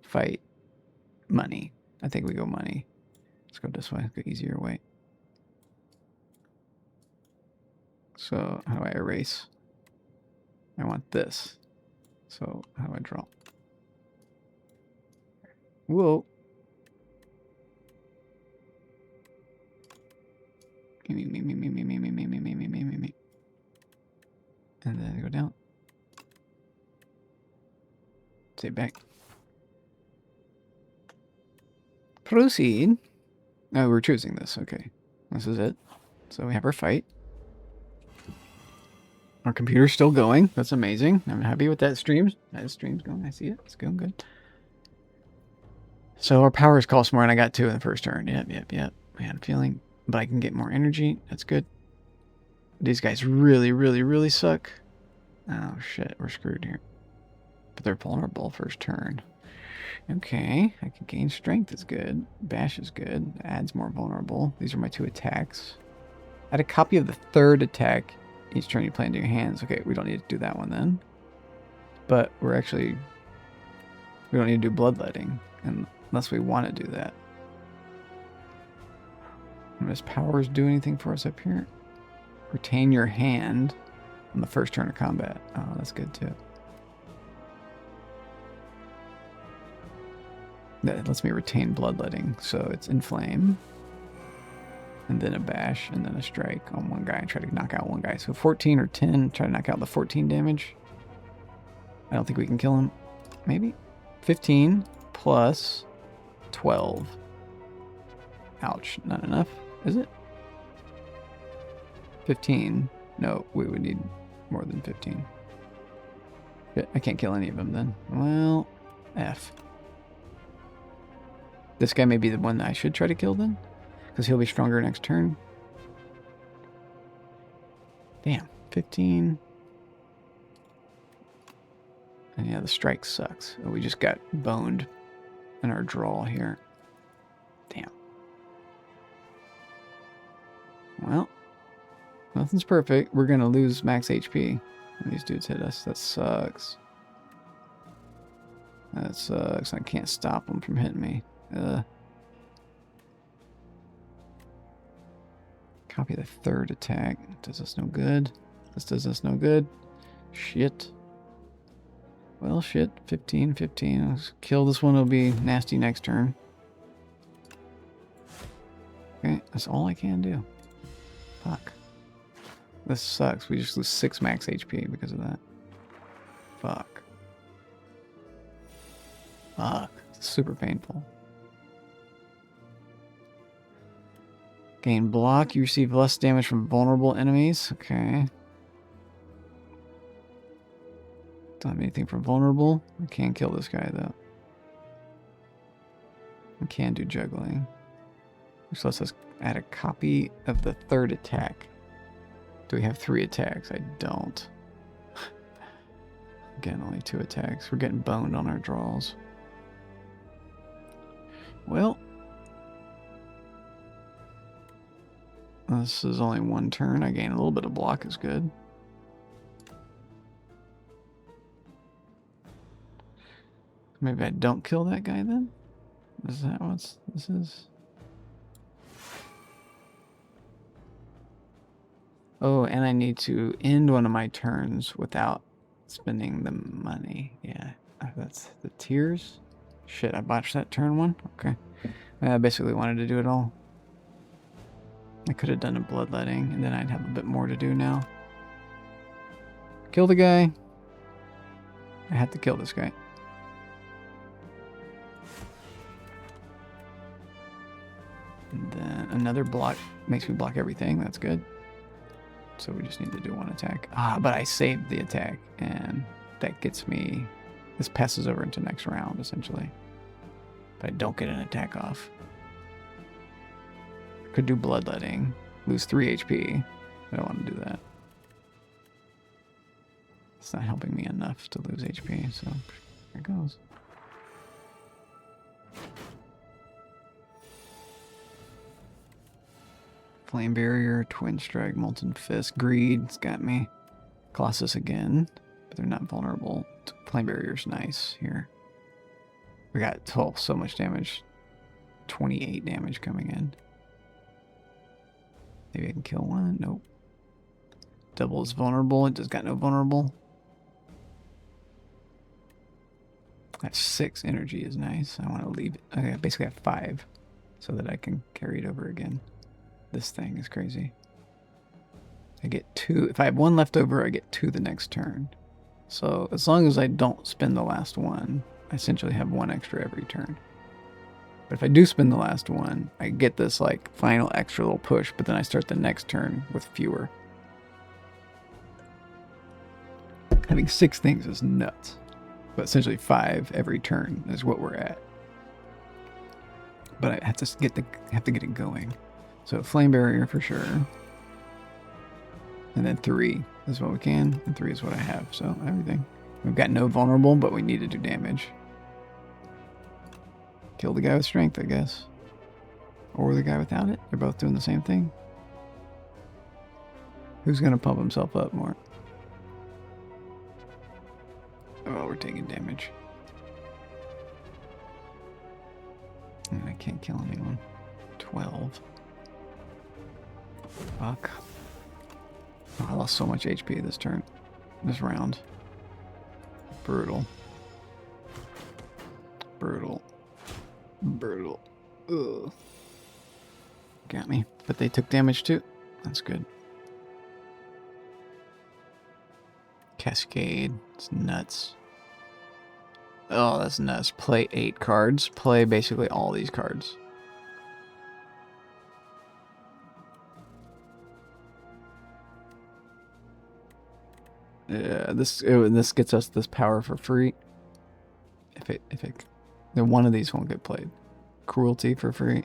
fight, money. I think we go money. Let's go this way. Go easier way. So how do I erase? I want this. So how do I draw? Whoa. Me. And then go down. Say back. Proceed. Oh, we're choosing this. Okay. This is it. So we have our fight. Our computer's still going. That's amazing. I'm happy with that stream. That stream's going. I see it. It's going good. So our powers cost more, and I got 2 in the first turn. Yep. I had a feeling. But I can get more energy. That's good. These guys really suck. Oh, shit. We're screwed here. But they're vulnerable first turn. Okay. I can gain strength is good. Bash is good. Adds more vulnerable. These are my 2 attacks. Add a copy of the 3rd attack each turn you play into your hands. Okay, we don't need to do that one then. But we don't need to do bloodletting unless we want to do that. Does powers do anything for us up here? Retain your hand on the first turn of combat. Oh, that's good too. That lets me retain bloodletting. So it's inflame. And then a bash. And then a strike on one guy. And try to knock out one guy. So 14 or 10. Try to knock out the 14 damage. I don't think we can kill him. Maybe. 15 plus 12. Ouch. Not enough. Is it? 15. No, we would need more than 15. Shit, I can't kill any of them then. Well, F. This guy may be the one that I should try to kill then. Because he'll be stronger next turn. Damn. 15. And yeah, the strike sucks. We just got boned in our draw here. Damn. Well, nothing's perfect. We're going to lose max HP when these dudes hit us. That sucks. That sucks. I can't stop them from hitting me. Copy the 3rd attack. Does us no good. This does us no good. Shit. Well, shit. 15, 15. Let's kill this one. It'll be nasty next turn. Okay, that's all I can do. Fuck. This sucks. We just lose 6 max HP because of that. Fuck. Fuck. It's super painful. Gain block. You receive less damage from vulnerable enemies. Okay. Don't have anything from vulnerable. I can't kill this guy though. I can do juggling. Which lets us add a copy of the 3rd attack. Do we have 3 attacks? I don't. Again, only 2 attacks. We're getting boned on our draws. Well, this is only 1 turn. I gain a little bit of block is good. Maybe I don't kill that guy then? Is that what this is? Oh, and I need to end one of my turns without spending the money. Yeah, that's the tears. Shit, I botched that turn 1? Okay. I basically wanted to do it all. I could have done a bloodletting, and then I'd have a bit more to do now. Kill the guy. I had to kill this guy. And then another block makes me block everything. That's good. So we just need to do 1 attack. Ah, but I saved the attack, and that gets me... This passes over into next round, essentially. But I don't get an attack off. Could do bloodletting. Lose 3 HP. I don't want to do that. It's not helping me enough to lose HP, so here it goes. Flame Barrier, Twin Strike, Molten Fist, Greed's got me. Colossus again, but they're not vulnerable. Flame Barrier's nice here. We got so much damage. 28 damage coming in. Maybe I can kill one. Nope. Double is vulnerable. It just got no vulnerable. That 6 energy is nice. I want to leave it. Okay, I basically have 5 so that I can carry it over again. This thing is crazy. I get 2. If I have 1 left over, I get 2 the next turn. So as long as I don't spend the last one, I essentially have 1 extra every turn. But if I do spend the last one, I get this like final extra little push, but then I start the next turn with fewer. Having 6 things is nuts. But essentially 5 every turn is what we're at. But I have to get it going. So Flame Barrier for sure. And then 3 is what we can, and 3 is what I have. So everything. We've got no vulnerable, but we need to do damage. Kill the guy with strength, I guess. Or the guy without it. They're both doing the same thing. Who's going to pump himself up more? Oh, we're taking damage. And I can't kill anyone. 12. Fuck. Oh, I lost so much HP this turn. This round. Brutal. Brutal. Brutal. Ugh. Got me. But they took damage too. That's good. Cascade. It's nuts. Oh, that's nuts. Play 8 cards. Play basically all these cards. Yeah, this gets us this power for free. Then one of these won't get played. Cruelty for free.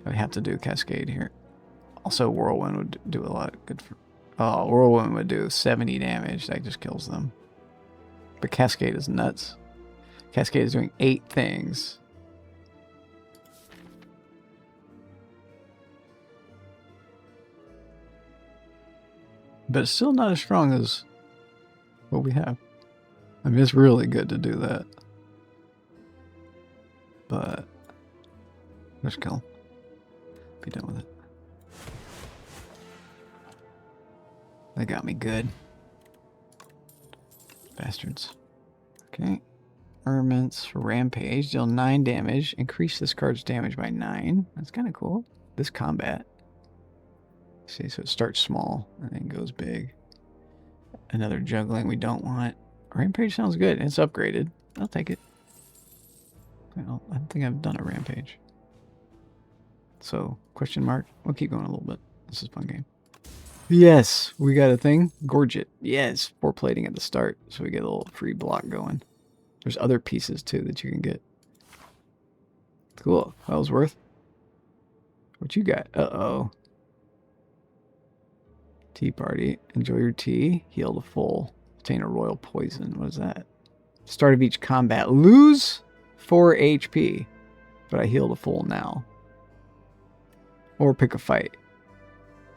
We have to do Cascade here. Also, Whirlwind would do a lot of good for... Oh, Whirlwind would do 70 damage. That just kills them. But Cascade is nuts. Cascade is doing 8 things. But it's still not as strong as what we have. I mean, it's really good to do that. But let's kill. Be done with it. They got me good. Bastards. Okay. Armaments, Rampage, deal 9 damage. Increase this card's damage by 9. That's kind of cool. This combat. See, so it starts small and then goes big. Another juggling we don't want. Rampage sounds good. It's upgraded. I'll take it. Well, I don't think I've done a Rampage. So, question mark. We'll keep going a little bit. This is a fun game. Yes, we got a thing. Gorge it. Yes, 4 plating at the start. So we get a little free block going. There's other pieces too that you can get. Cool. Ellsworth. What you got? Uh-oh. Tea party. Enjoy your tea. Heal to full. Obtain a royal poison. What is that? Start of each combat. Lose 4 HP. But I heal to full now. Or pick a fight.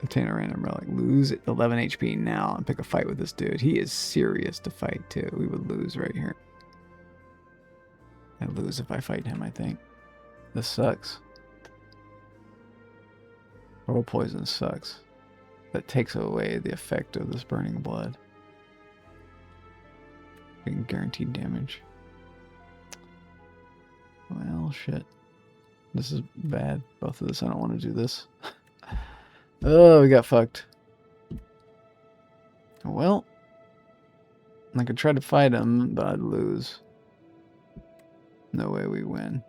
Obtain a random relic. Lose 11 HP now and pick a fight with this dude. He is serious to fight too. We would lose right here. I lose if I fight him, I think. This sucks. Royal poison sucks. That takes away the effect of this burning blood. Getting guaranteed damage. Well, shit. This is bad. Both of this, I don't want to do this. Oh, we got fucked. Well, I could try to fight him, but I'd lose. No way we win.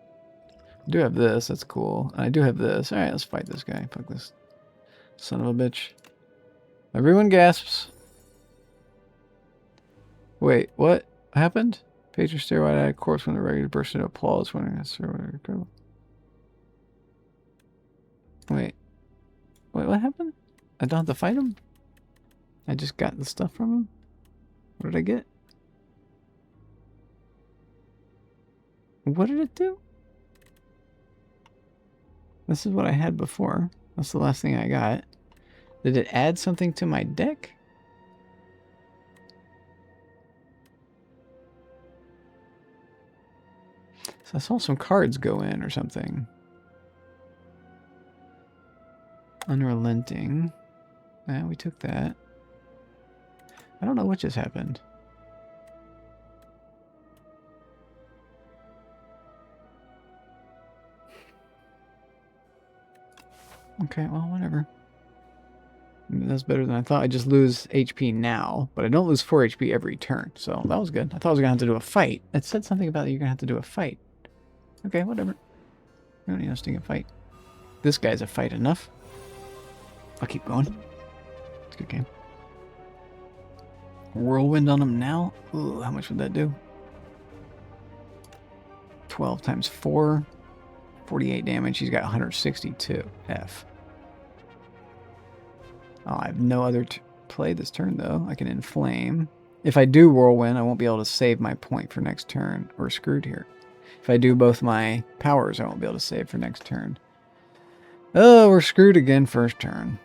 I do have this, that's cool. I do have this. Alright, let's fight this guy. Fuck this son of a bitch. Everyone gasps. Wait, what happened? Patron stare wide-eyed corpse when a regular person applauds when it's incredible. Wait, what happened? I don't have to fight him? I just got the stuff from him? What did I get? What did it do? This is what I had before. That's the last thing I got. Did it add something to my deck? So I saw some cards go in or something. Unrelenting. Yeah, we took that. I don't know what just happened. Okay, well, whatever. That's better than I thought. I just lose HP now, but I don't lose 4 HP every turn, so that was good. I thought I was going to have to do a fight. It said something about you're going to have to do a fight. Okay, whatever. We don't need us to get a fight. This guy's a fight enough. I'll keep going. It's a good game. Whirlwind on him now? Ooh, how much would that do? 12 times 4. 48 damage. He's got 162. F. Oh, I have no other play this turn, though. I can inflame. If I do Whirlwind, I won't be able to save my point for next turn. We're screwed here. If I do both my powers, I won't be able to save for next turn. Oh, we're screwed again first turn.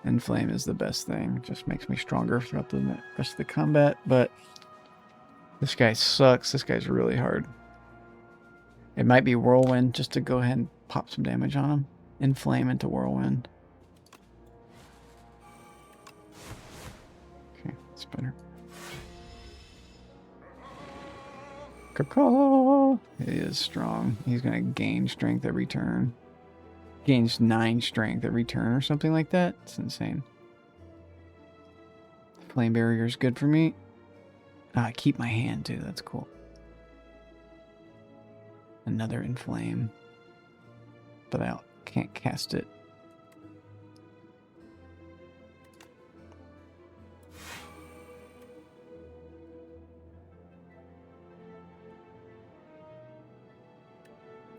Inflame is the best thing. It just makes me stronger throughout the rest of the combat, but this guy sucks. This guy's really hard. It might be Whirlwind just to go ahead and pop some damage on him. Inflame into Whirlwind. Okay, that's better. Caw-caw! He is strong. He's going to gain strength every turn. Gains 9 strength every turn or something like that. It's insane. Flame barrier is good for me. I keep my hand too. That's cool. Another inflame. But I can't cast it.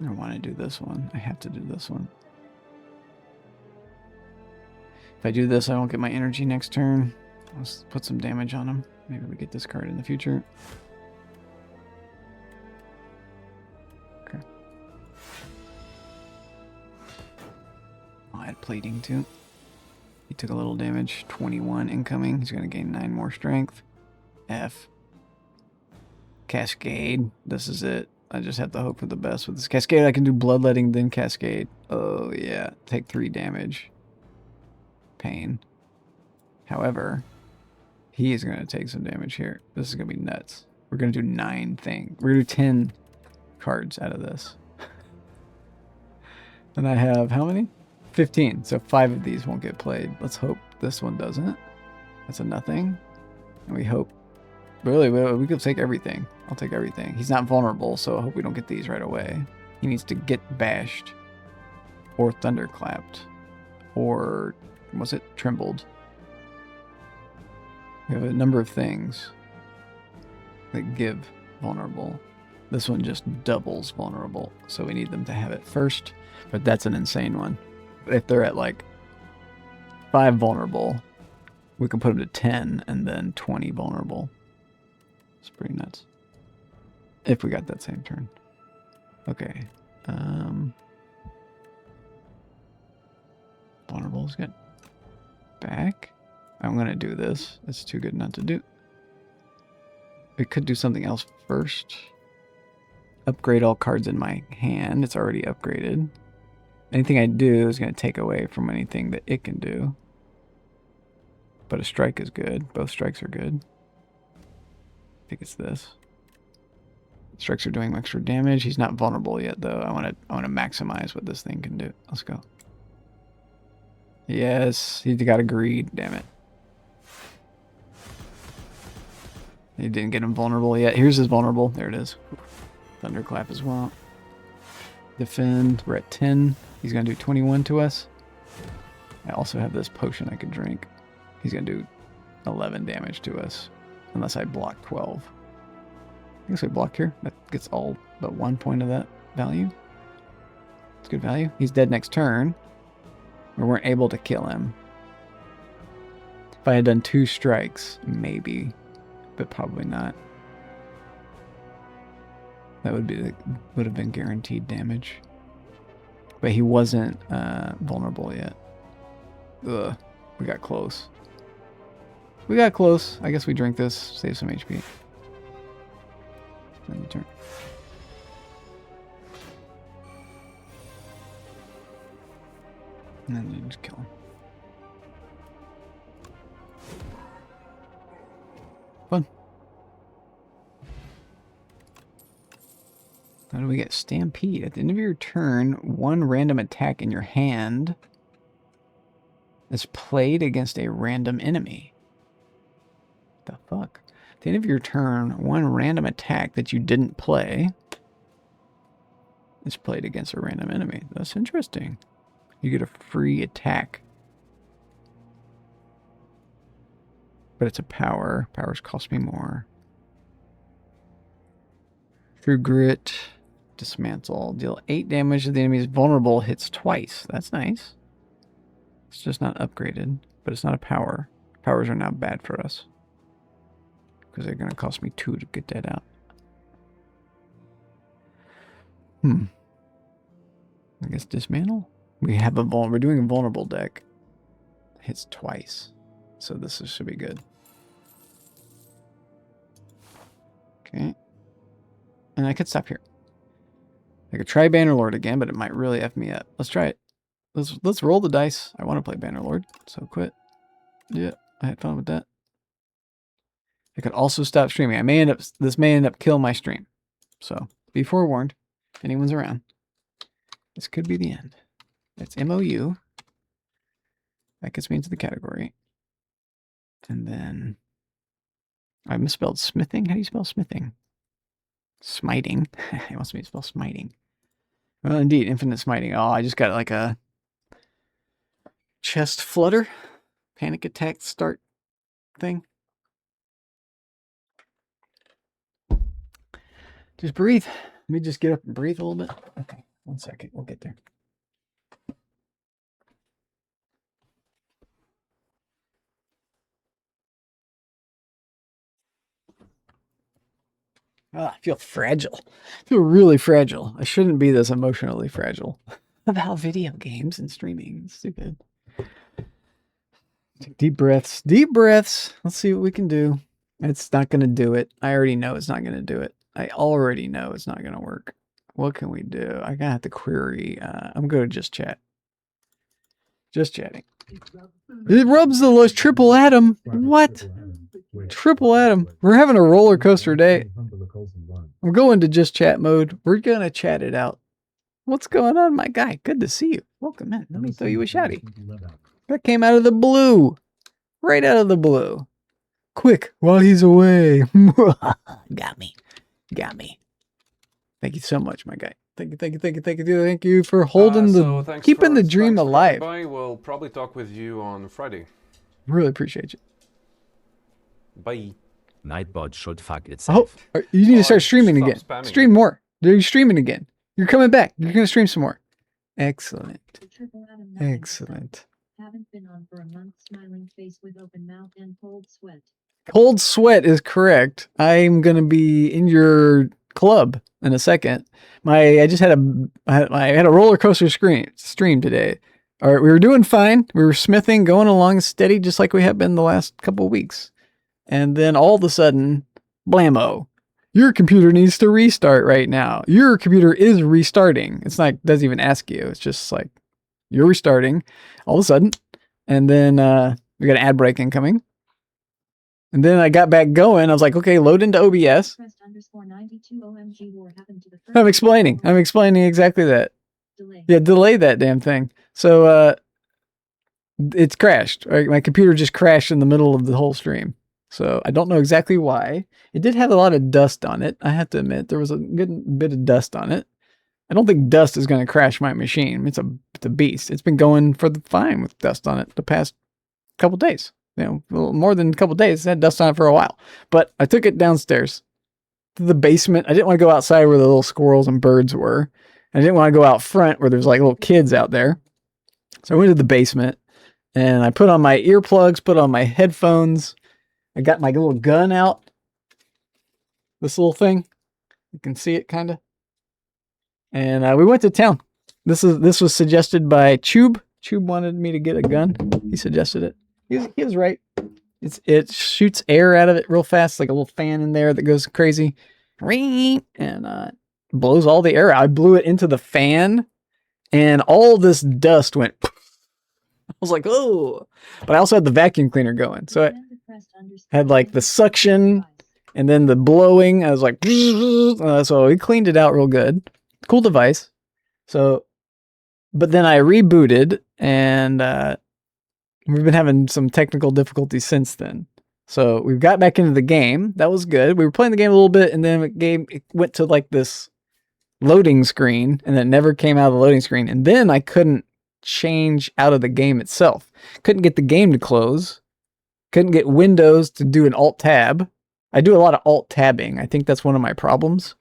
I don't want to do this one. I have to do this one. If I do this, I won't get my energy next turn. Let's put some damage on him. Maybe we get this card in the future. Okay. I'll add plating too. He took a little damage. 21 incoming. He's going to gain 9 more strength. F. Cascade. This is it. I just have to hope for the best. With this Cascade, I can do Bloodletting, then Cascade. Oh, yeah. Take 3 damage. Pain. However, He is going to take some damage here. This is going to be nuts. We're going to do 9 things. We're going to do 10 cards out of this. And I have how many? 15. So 5 of these won't get played. Let's hope this one doesn't. That's a nothing. And we hope... Really, we could take everything. I'll take everything. He's not vulnerable, so I hope we don't get these right away. He needs to get bashed. Or thunderclapped. Or... was it trembled? We have a number of things that give vulnerable. This one just doubles vulnerable, so we need them to have it first. But that's an insane one. If they're at like 5 vulnerable, we can put them to 10 and then 20 vulnerable. It's pretty nuts. If we got that same turn. Okay. Vulnerable's good. Back. I'm going to do this. It's too good not to do. We could do something else first. Upgrade all cards in my hand. It's already upgraded. Anything I do is going to take away from anything that it can do. But a strike is good. Both strikes are good. I think it's this. Strikes are doing extra damage. He's not vulnerable yet, though. I want to maximize what this thing can do. Let's go. Yes, he got agreed. Damn it. He didn't get him vulnerable yet. Here's his vulnerable. There it is. Thunderclap as well. Defend. We're at 10. He's going to do 21 to us. I also have this potion I could drink. He's going to do 11 damage to us. Unless I block 12. I guess we block here. That gets all but 1 point of that value. It's good value. He's dead next turn. We weren't able to kill him. If I had done 2 strikes, maybe. But probably not. That would have been guaranteed damage. But he wasn't vulnerable yet. Ugh. We got close. We got close. I guess we drink this. Save some HP. End the turn. And then you just kill him. Fun. How do we get Stampede? At the end of your turn, 1 random attack in your hand is played against a random enemy. The fuck? At the end of your turn, 1 random attack that you didn't play is played against a random enemy. That's interesting. You get a free attack. But it's a power. Powers cost me more. True Grit. Dismantle. Deal 8 damage to the enemy's vulnerable. Hits twice. That's nice. It's just not upgraded. But it's not a power. Powers are now bad for us. Because they're going to cost me 2 to get that out. I guess dismantle? We have a we're doing a vulnerable deck. Hits twice. So this should be good. Okay. And I could stop here. I could try Bannerlord again, but it might really F me up. Let's try it. Let's roll the dice. I want to play Bannerlord, so quit. Yeah, I had fun with that. I could also stop streaming. This may end up killing my stream. So be forewarned. If anyone's around. This could be the end. It's MOU. That gets me into the category. And then I misspelled smithing. How do you spell smithing? Smiting. It wants me to spell smiting. Well, indeed, infinite smiting. Oh, I just got like a chest flutter, panic attack start thing. Just breathe. Let me just get up and breathe a little bit. Okay, 1 second. We'll get there. Oh, I feel fragile. I feel really fragile. I shouldn't be this emotionally fragile about video games and streaming. It's stupid. Take deep breaths. Deep breaths. Let's see what we can do. It's not going to do it. I already know it's not going to do it. I already know it's not going to work. What can we do? I'm going to have to query. I'm going to just chat. Just chatting. It rubs the triple atom. What? Triple Adam. We're having a roller coaster day. I'm going to just chat mode. We're going to chat it out. What's going on, my guy? Good to see you. Welcome in. Let me throw you a shouty. That came out of the blue. Right out of the blue. Quick, while he's away. Got me. Got me. Thank you so much, my guy. Thank you for holding keeping the dream alive. We'll probably talk with you on Friday. Really appreciate you. Bye. Nightbot should fuck itself. Oh, you need to start streaming stop again. spamming. Stream more. You're streaming again. You're coming back. You're going to stream some more. Excellent. Triple Adam nothing Excellent. Haven't been on for a month. Smiling face with open mouth and cold sweat. Cold sweat is correct. I'm going to be in your club in a second. I just had a roller coaster stream today. All right, we were doing fine. We were smithing, going along steady, just like we have been the last couple of weeks. And then all of a sudden, blammo. Your computer needs to restart right now. Your computer is restarting. It's not, doesn't even ask you. It's just like, you're restarting all of a sudden. And then we got an ad break incoming. And then I got back going. I was like, okay, load into OBS. _92 OMG war happened to the I'm explaining exactly that. delay. Yeah, delay that damn thing. So it's crashed. Right? My computer just crashed in the middle of the whole stream. So I don't know exactly why. It did have a lot of dust on it. I have to admit, there was a good bit of dust on it. I don't think dust is going to crash my machine. It's a beast. It's been going fine with dust on it the past couple days. You know, a little more than a couple days. It's had dust on it for a while. But I took it downstairs to the basement. I didn't want to go outside where the little squirrels and birds were. I didn't want to go out front where there's like little kids out there. So I went to the basement and I put on my earplugs, put on my headphones. I got my little gun out. This little thing. You can see it kind of. And we went to town. This was suggested by Chube. Chube wanted me to get a gun. He suggested it. He was right. It shoots air out of it real fast, like a little fan in there that goes crazy. And blows all the air out. I blew it into the fan and all this dust went. I was like, oh. But I also had the vacuum cleaner going. So I had like the suction and then the blowing. I was like, so we cleaned it out real good. Cool device. So, but then I rebooted and we've been having some technical difficulties since then. So we got back into the game. That was good. We were playing the game a little bit and then it went to like this loading screen and then it never came out of the loading screen. And then I couldn't change out of the game itself. Couldn't get the game to close. Couldn't get Windows to do an alt tab. I do a lot of alt tabbing. I think that's one of my problems.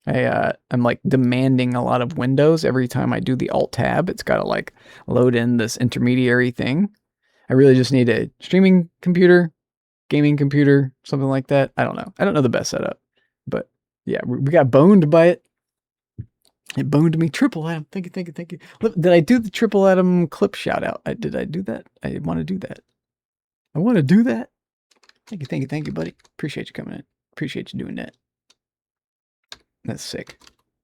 I'm like demanding a lot of windows every time I do the alt tab. It's got to like load in this intermediary thing. I really just need a streaming computer, gaming computer, something like that. I don't know. I don't know the best setup, but yeah, we got boned by it. It boned me. Triple Adam. Thank you. Look, did I do the Triple Adam clip shout out? Did I do that? I want to do that. I want to do that. Thank you, buddy. Appreciate you coming in. Appreciate you doing that. That's sick.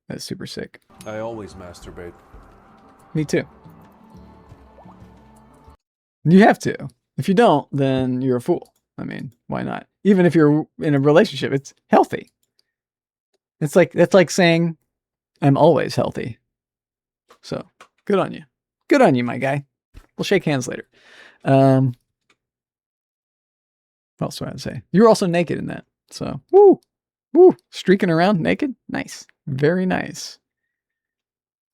That's super sick. I always masturbate. Me too. You have to. If you don't, then you're a fool. I mean, why not? Even if you're in a relationship, it's healthy. That's like saying I'm always healthy. So good on you. Good on you, my guy. We'll shake hands later. What else do I have to say? You're also naked in that. So woo. Streaking around naked. Nice. Very nice.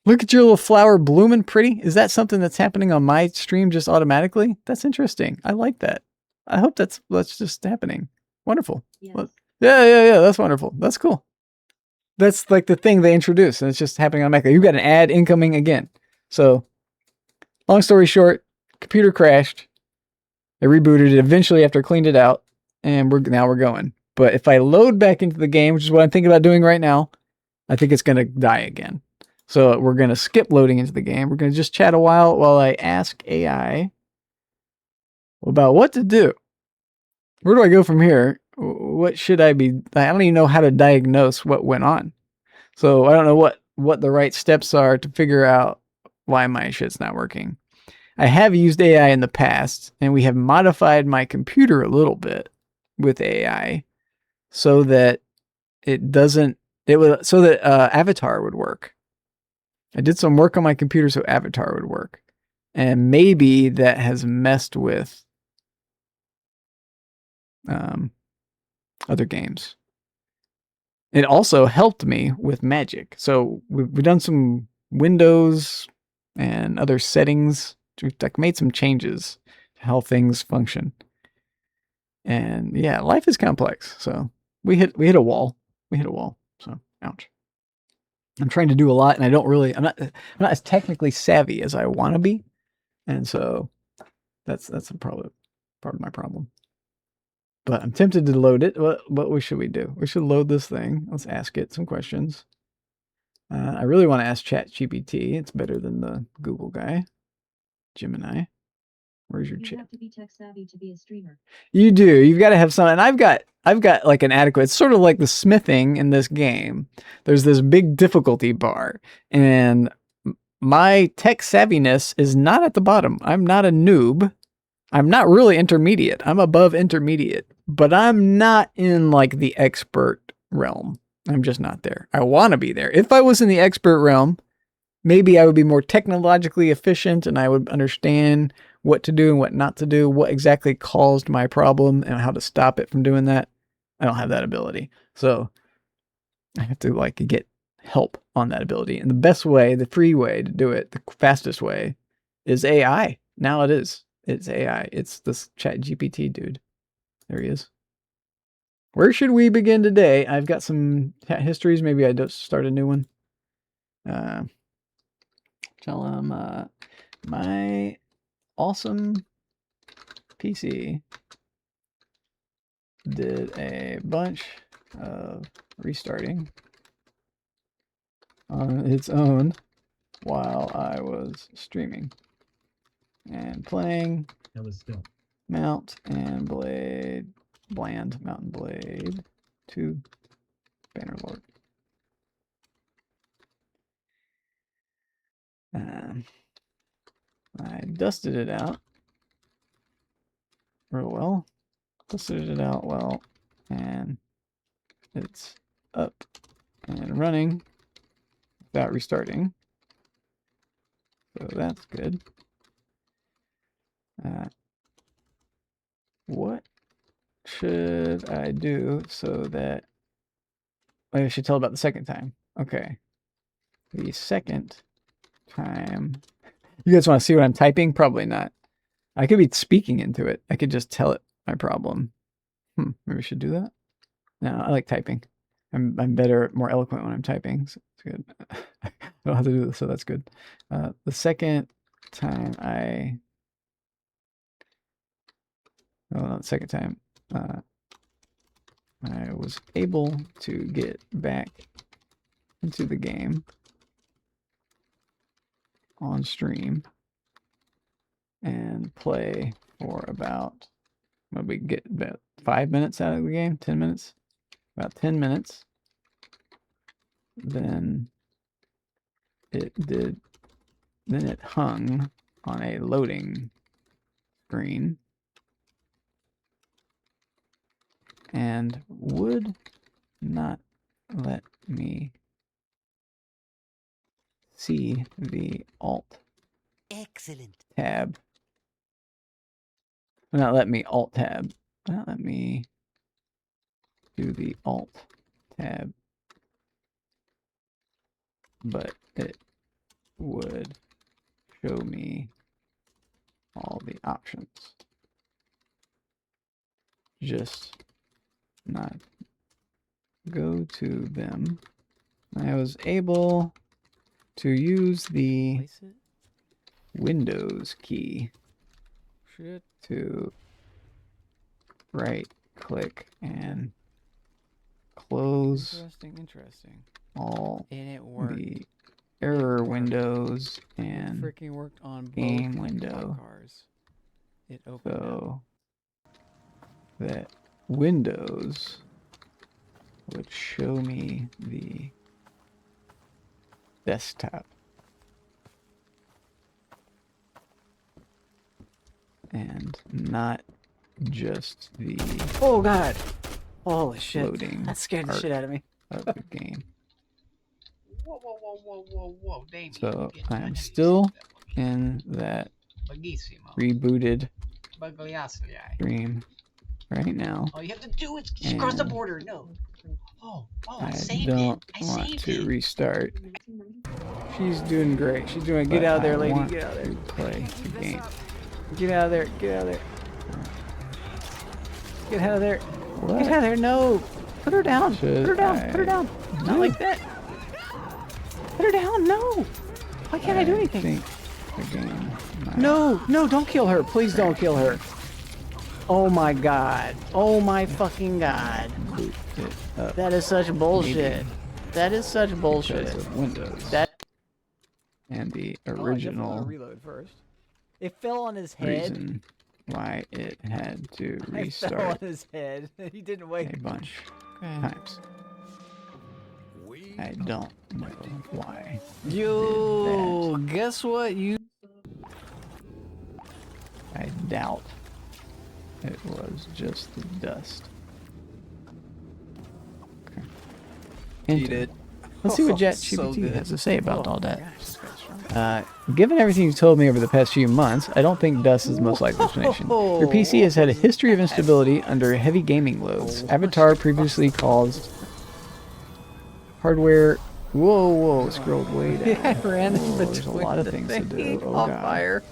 Look at your little flower blooming pretty. Is that something that's happening on my stream just automatically? That's interesting. I like that. I hope that's just happening. Wonderful. Yes. Yeah. That's wonderful. That's cool. That's like the thing they introduced and it's just happening automatically. You got an ad incoming again. So long story short, computer crashed. I rebooted it eventually after I cleaned it out and now we're going. But if I load back into the game, which is what I'm thinking about doing right now, I think it's going to die again. So we're going to skip loading into the game. We're going to just chat a while I ask AI about what to do. Where do I go from here? What should I be? I don't even know how to diagnose what went on. So I don't know what the right steps are to figure out why my shit's not working. I have used AI in the past, and we have modified my computer a little bit. with AI so that it doesn't. It would so that Avatar would work. I did some work on my computer so Avatar would work, and maybe that has messed with other games. It also helped me with Magic. So we've done some Windows and other settings. We've like made some changes to how things function. And yeah, life is complex. So we hit a wall. We hit a wall. So ouch. I'm trying to do a lot, and I'm not as technically savvy as I want to be, and so that's probably part of my problem. But I'm tempted to load it. What should we do? We should load this thing. Let's ask it some questions. I really want to ask ChatGPT. It's better than the Google guy, Gemini. Where's your You chat? have to be tech savvy to be a streamer. You do. You've got to have some. And I've got like an adequate. It's sort of like the smithing in this game. There's this big difficulty bar, and my tech savviness is not at the bottom. I'm not a noob. I'm not really intermediate. I'm above intermediate, but I'm not in like the expert realm. I'm just not there. I want to be there. If I was in the expert realm, maybe I would be more technologically efficient and I would understand what to do and what not to do, what exactly caused my problem and how to stop it from doing that. I don't have that ability. So I have to like get help on that ability. And the best way, the free way to do it, the fastest way is AI. Now it is. It's AI. It's this ChatGPT dude. There he is. Where should we begin today? I've got some chat histories. Maybe I just start a new one. Tell him my awesome PC did a bunch of restarting on its own while I was streaming and playing That was still. Mount and Blade, Bland Mountain Blade 2 Bannerlord. I dusted it out real well. Dusted it out well, and it's up and running without restarting. So that's good. What should I do so that I should tell about the second time? Okay. The second time. You guys want to see what I'm typing? Probably not. I could be speaking into it. I could just tell it my problem. Maybe we should do that. No, I like typing. I'm better, more eloquent when I'm typing. So it's good. I don't have to do this, so that's good. The second time the second time I was able to get back into the game on stream and play for about, maybe get about 5 minutes out of the game, 10 minutes, about 10 minutes. Then it hung on a loading screen and would not let me see the alt tab. Would not let me alt tab. Would not let me do the alt tab. But it would show me all the options. Just not go to them. I was able to use the Windows key to right click and close all the error windows and freaking worked on game both window cars. It opened up. so that Windows would show me the desktop and not just the Oh god. Holy shit. loading That scared the part shit out of me. of the game. Whoa, Damien. So you're I getting am too still heavy. in that Bagissimo. rebooted Bagliasoli. stream right now. All you have to do is just cross the And border. No. Oh, I I saved don't it. I want saved to it. restart. She's doing great. She's doing. Get but out of there, I lady. want Get out of there. to play the game. Get out of there. Get out of there. Get out of there. What? Get out of there. No. Put her down. Should Put her down. Put her I down. do? Not like that. Put her down. No. Why can't I do anything? think the game might No. No. Don't kill her. Please don't kill her. Oh my god. Oh my fucking god. boot it up That is such bullshit. That is such bullshit. because of Windows That. and the Oh, I definitely wanna original reload first. It fell on his head. reason why it had to It fell on restart his head. He didn't a wait. bunch times. I don't know why. Yo, guess what? I doubt it was just the dust. Okay. Enter. Let's see what ChatGPT has to say about all that. Given everything you've told me over the past few months, I don't think dust is the most likely explanation. Your PC has had a history of instability under heavy gaming loads. Avatar previously caused hardware. Whoa, scrolled way down. I ran in Whoa, there's a lot of between things the to do. thing Oh, on God. fire.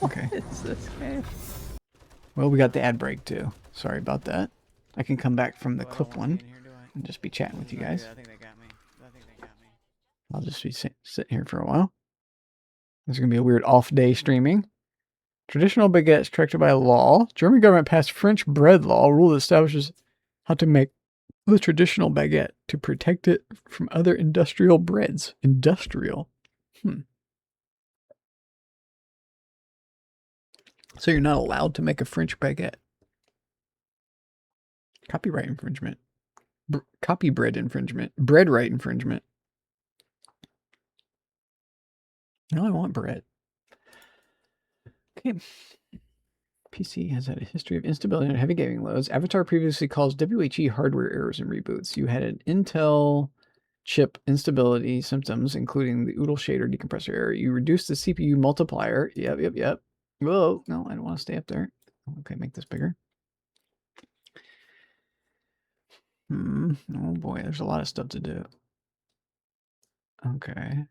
Okay. It's this game. Well, we got the ad break too. Sorry about that. I can come back from the clip one and just be chatting with you guys. I think they got me. I think they got me. I'll just be sitting here for a while. There's going to be a weird off day streaming. Traditional baguettes corrected by law. German government passed French bread law, a rule that establishes how to make the traditional baguette to protect it from other industrial breads. Industrial. So you're not allowed to make a French baguette. Copyright infringement. Copy bread infringement. Bread right infringement. No, I want bread. Okay. PC has had a history of instability and heavy gaming loads. Avatar previously caused WHE hardware errors and reboots. You had an Intel chip instability symptoms, including the Oodle shader decompressor error. You reduced the CPU multiplier. Yep. Whoa, no, I don't want to stay up there. Okay, make this bigger. Oh boy, there's a lot of stuff to do. Okay.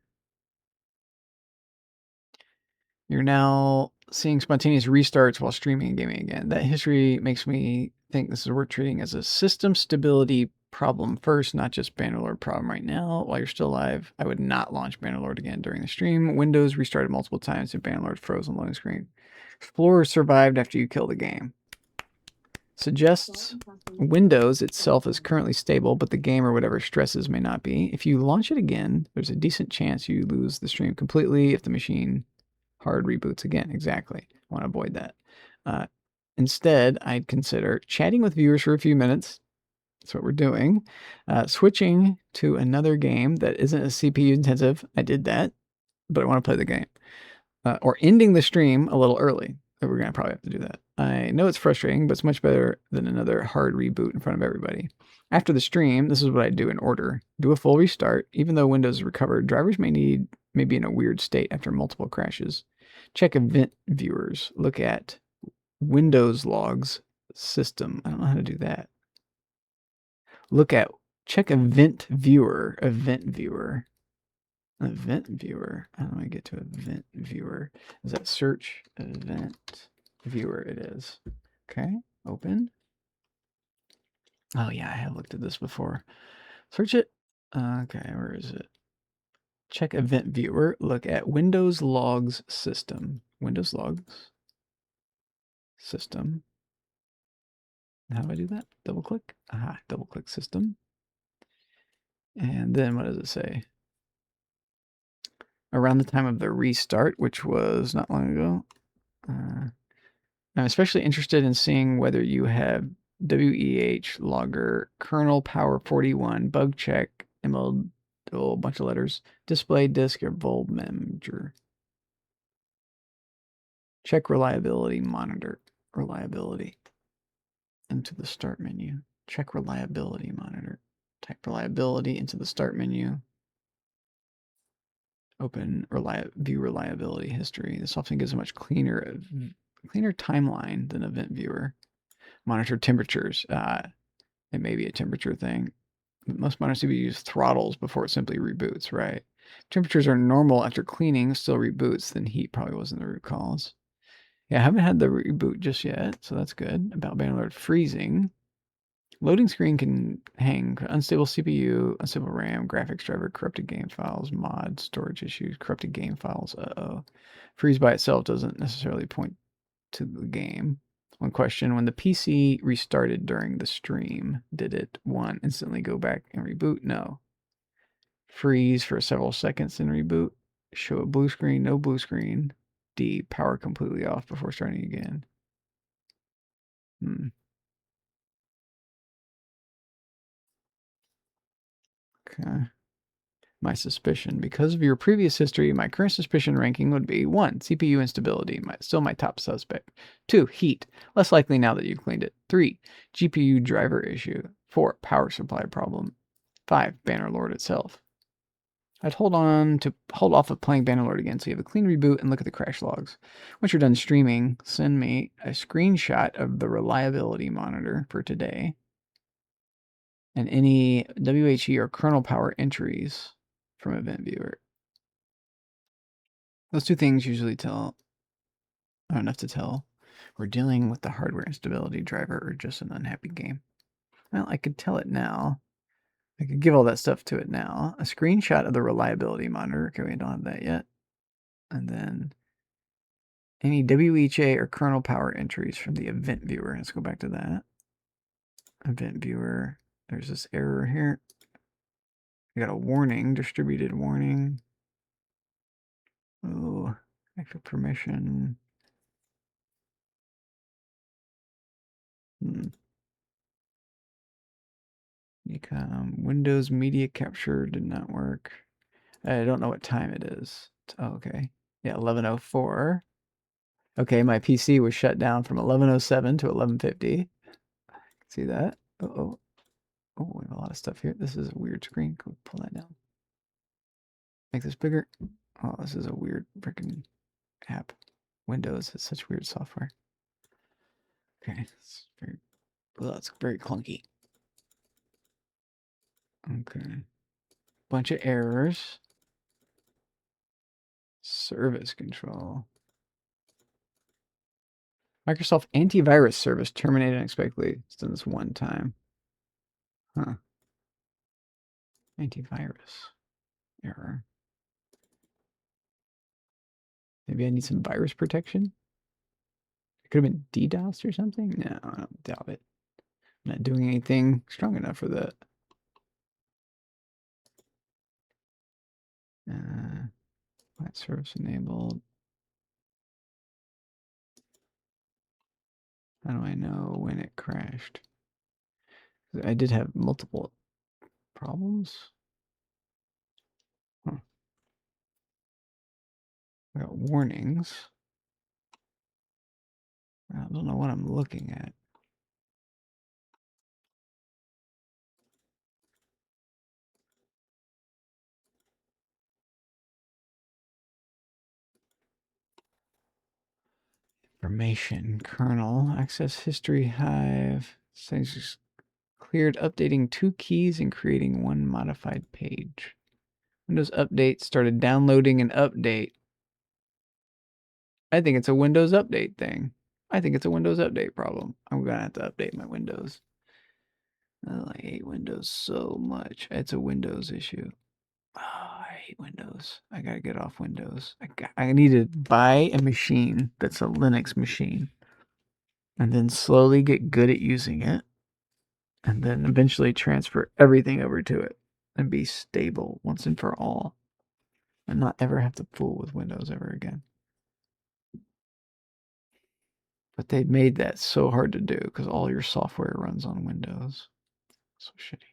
You're now seeing spontaneous restarts while streaming and gaming again. That history makes me think this is worth treating as a system stability problem first, not just Bannerlord problem right now. While you're still alive, I would not launch Bannerlord again during the stream. Windows restarted multiple times and Bannerlord froze on loading screen. Explorer survived after you kill the game. Suggests Windows itself is currently stable, but the game or whatever stresses may not be. If you launch it again, there's a decent chance you lose the stream completely if the machine hard reboots again. Exactly. I want to avoid that. Instead, I'd consider chatting with viewers for a few minutes. That's what we're doing. Switching to another game that isn't as CPU intensive. I did that, but I want to play the game. Or ending the stream a little early. We're going to probably have to do that. I know it's frustrating, but it's much better than another hard reboot in front of everybody. After the stream, this is what I do in order. Do a full restart. Even though Windows is recovered, drivers may be in a weird state after multiple crashes. Check event viewers. Look at Windows logs system. I don't know how to do that. Check event viewer. Event viewer. How do I get to event viewer? Is that search event viewer? It is. Okay. Open. Oh yeah, I have looked at this before. Search it. Okay, where is it? Check event viewer. Look at Windows logs system. Windows logs system. How do I do that? Double click. Aha, double click system. And then what does it say? Around the time of the restart, which was not long ago. I'm especially interested in seeing whether you have WEH logger, kernel power 41, bug check, ML, a bunch of letters, display disk, or bulb manager. Check reliability, monitor reliability. Into the start menu. Check reliability, monitor. Type reliability into the start menu. Open view reliability history. This often gives a much cleaner timeline than event viewer. Monitor temperatures. It may be a temperature thing. But most modern CPUs throttles before it simply reboots, right? Temperatures are normal after cleaning, still reboots, then heat probably wasn't the root cause. Yeah, I haven't had the reboot just yet, so that's good. About Bannerlord freezing. Loading screen can hang. Unstable CPU, unstable RAM, graphics driver, corrupted game files, mods, storage issues, corrupted game files. Uh-oh. Freeze by itself doesn't necessarily point to the game. One question, when the PC restarted during the stream, did it, 1, instantly go back and reboot? No. Freeze for several seconds and reboot. Show a blue screen, no blue screen. D, power completely off before starting again. Okay. My suspicion. Because of your previous history, my current suspicion ranking would be 1, CPU instability, still my top suspect. 2, heat, less likely now that you cleaned it. 3, GPU driver issue. 4, power supply problem. 5, Bannerlord itself. I'd hold off of playing Bannerlord again so you have a clean reboot and look at the crash logs. Once you're done streaming, send me a screenshot of the reliability monitor for today and any WHE or kernel power entries from Event Viewer. Those two things usually are enough to tell we're dealing with the hardware instability driver or just an unhappy game. Well, I could tell it now. I could give all that stuff to it now. A screenshot of the reliability monitor. Okay, we don't have that yet. And then any WHA or kernel power entries from the event viewer. Let's go back to that. Event viewer. There's this error here. We got a warning, distributed warning. Oh, active permission. Windows media capture did not work. I don't know what time it is. Oh, okay. Yeah, 11:04. Okay, my PC was shut down from 11:07 to 11:50. See that? Oh, we have a lot of stuff here. This is a weird screen. Can we pull that down? Make this bigger. Oh, this is a weird freaking app. Windows has such weird software. Okay, it's very clunky. Okay. Bunch of errors. Service control. Microsoft antivirus service terminated unexpectedly. It's done this one time. Huh. Antivirus error. Maybe I need some virus protection? It could have been DDoS or something? No, I don't doubt it. I'm not doing anything strong enough for that. Flat service enabled. How do I know when it crashed? I did have multiple problems. Huh. I got warnings. I don't know what I'm looking at. Information, kernel, access history, hive, settings cleared, updating 2 keys and creating 1 modified page. Windows Update started downloading an update. I think it's a Windows Update thing. I think it's a Windows Update problem. I'm going to have to update my Windows. Oh, I hate Windows so much. It's a Windows issue. Oh, I hate Windows. I gotta get off Windows. I need to buy a machine that's a Linux machine. And then slowly get good at using it. And then eventually transfer everything over to it. And be stable once and for all. And not ever have to fool with Windows ever again. But they made that so hard to do because all your software runs on Windows. So shitty.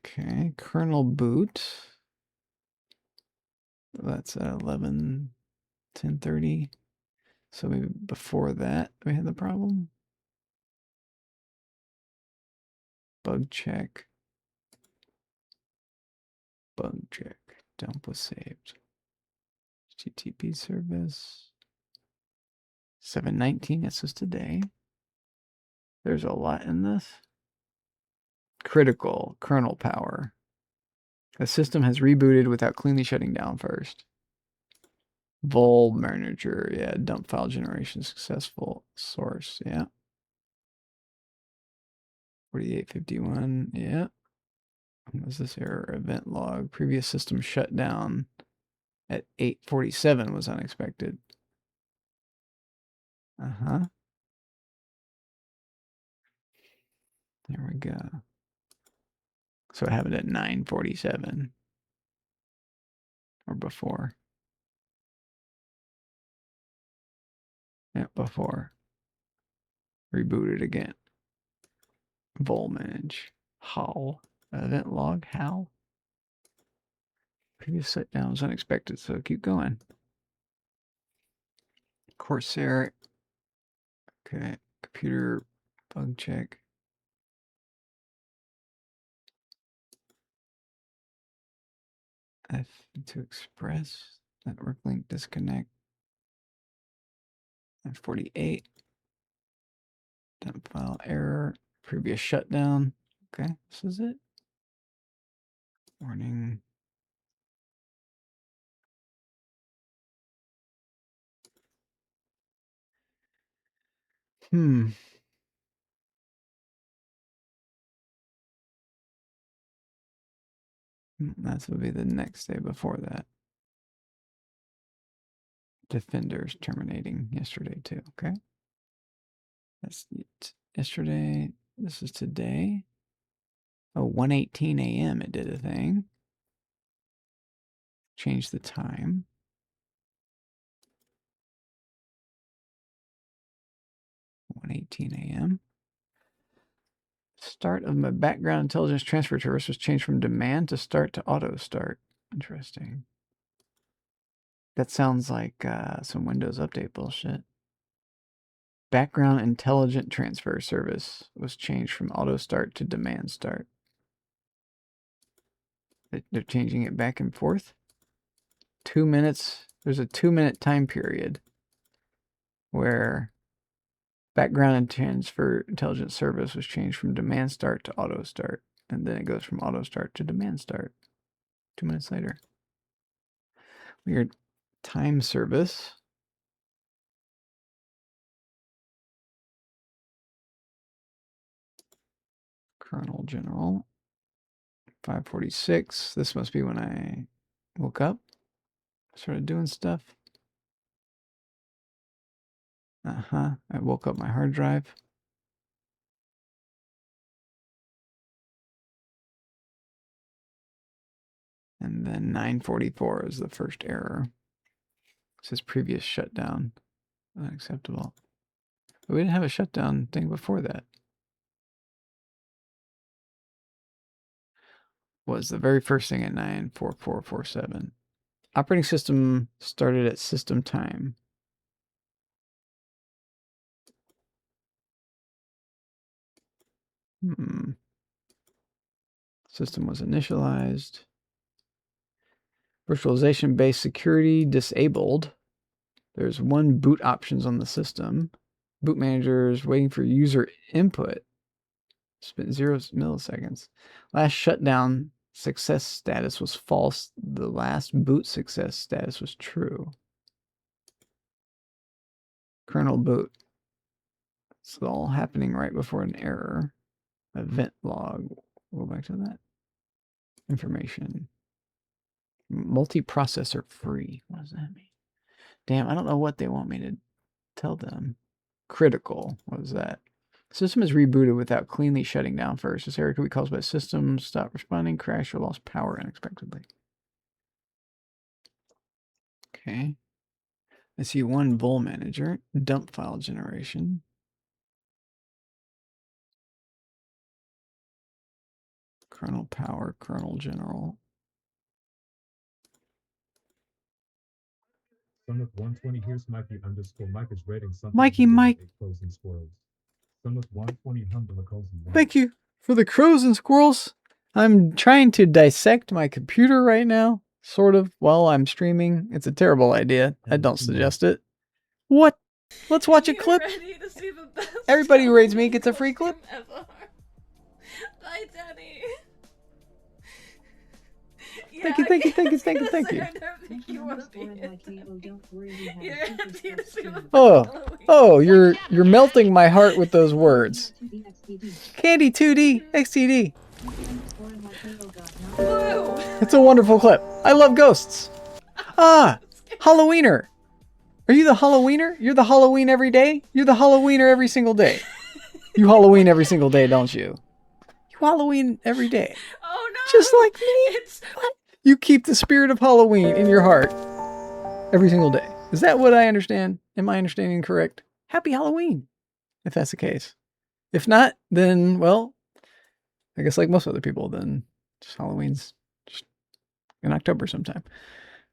Okay, kernel boot. That's 11, 10:30. So maybe before that we had the problem. Bug check. Bug check. Dump was saved. HTTP service. 7:19. This was today. There's a lot in this. Critical kernel power. The system has rebooted without cleanly shutting down first. Vol manager, yeah, dump file generation successful. Source, yeah. 4851, yeah. What was this error? Event log. Previous system shut down at 8:47 was unexpected. Uh-huh. There we go. So it happened at 9:47 or before. Yeah, before. Rebooted again. Vol manage. How? Event log. How? Previous shutdown was unexpected, so keep going. Corsair. Okay. Computer bug check. F to express. Network link disconnect. F48. Dump file error. Previous shutdown. Okay, this is it. Warning. That would be the next day before that. Defenders terminating yesterday too. Okay. That's it. Yesterday. This is today. Oh, 1:18 a.m. it did a thing. Change the time. 1:18 a.m. Start of my background intelligence transfer service was changed from demand to start to auto start. Interesting. That sounds like some Windows Update bullshit. Background intelligent transfer service was changed from auto start to demand start. They're changing it back and forth. 2 minutes. There's a 2-minute time period where background and transfer intelligence service was changed from demand start to auto start. And then it goes from auto start to demand start 2 minutes later. Weird. Time service. Colonel General. 5:46. This must be when I woke up. Started doing stuff. I woke up my hard drive. And then 9:44 is the first error. It says previous shutdown. Unacceptable. But we didn't have a shutdown thing before that. Was the very first thing at 9:4447. Operating system started at system time. System was initialized. Virtualization-based security disabled. There's one boot options on the system. Boot manager is waiting for user input. Spent 0 milliseconds. Last shutdown success status was false. The last boot success status was true. Kernel boot. It's all happening right before an error. Event log. We'll go back to that. Information. Multiprocessor free. What does that mean? Damn, I don't know what they want me to tell them. Critical. What is that? System is rebooted without cleanly shutting down first. This error could be caused by system stop responding, crash, or lost power unexpectedly. Okay. I see one vol manager, dump file generation. Kernel power, kernel general. Some of 120 here's Mikey underscore Mike is rating something. Mikey to do with Mike. the Crows and squirrels. Some of 120 humble calls and Thank you for the crows and squirrels. I'm trying to dissect my computer right now, sort of, while I'm streaming. It's a terrible idea. I don't suggest it. What? Let's watch a clip. Ready to see the best Everybody who raids me gets a free clip. ever. Bye, Danny. Thank you, thank you, thank you, thank you, thank you. I don't think you want to be Like Halo, don't worry, we have You're super ready to stuff see the soon. Oh, Halloween. oh, you're melting my heart with those words. 2D XDD. Candy 2D XTD. Underscore like Halo got not- Woo! It's a wonderful clip. I love ghosts. Ah, Halloweener. Are you the Halloweener? You're the Halloween every day? You're the Halloweener every single day. You Halloween every single day, don't you? You Halloween every day. Oh no! Just like me. It's What? You keep the spirit of Halloween in your heart every single day. Is that what I understand? Am I understanding correct? Happy Halloween, if that's the case. If not, then, well, I guess like most other people, then just Halloween's just in October sometime.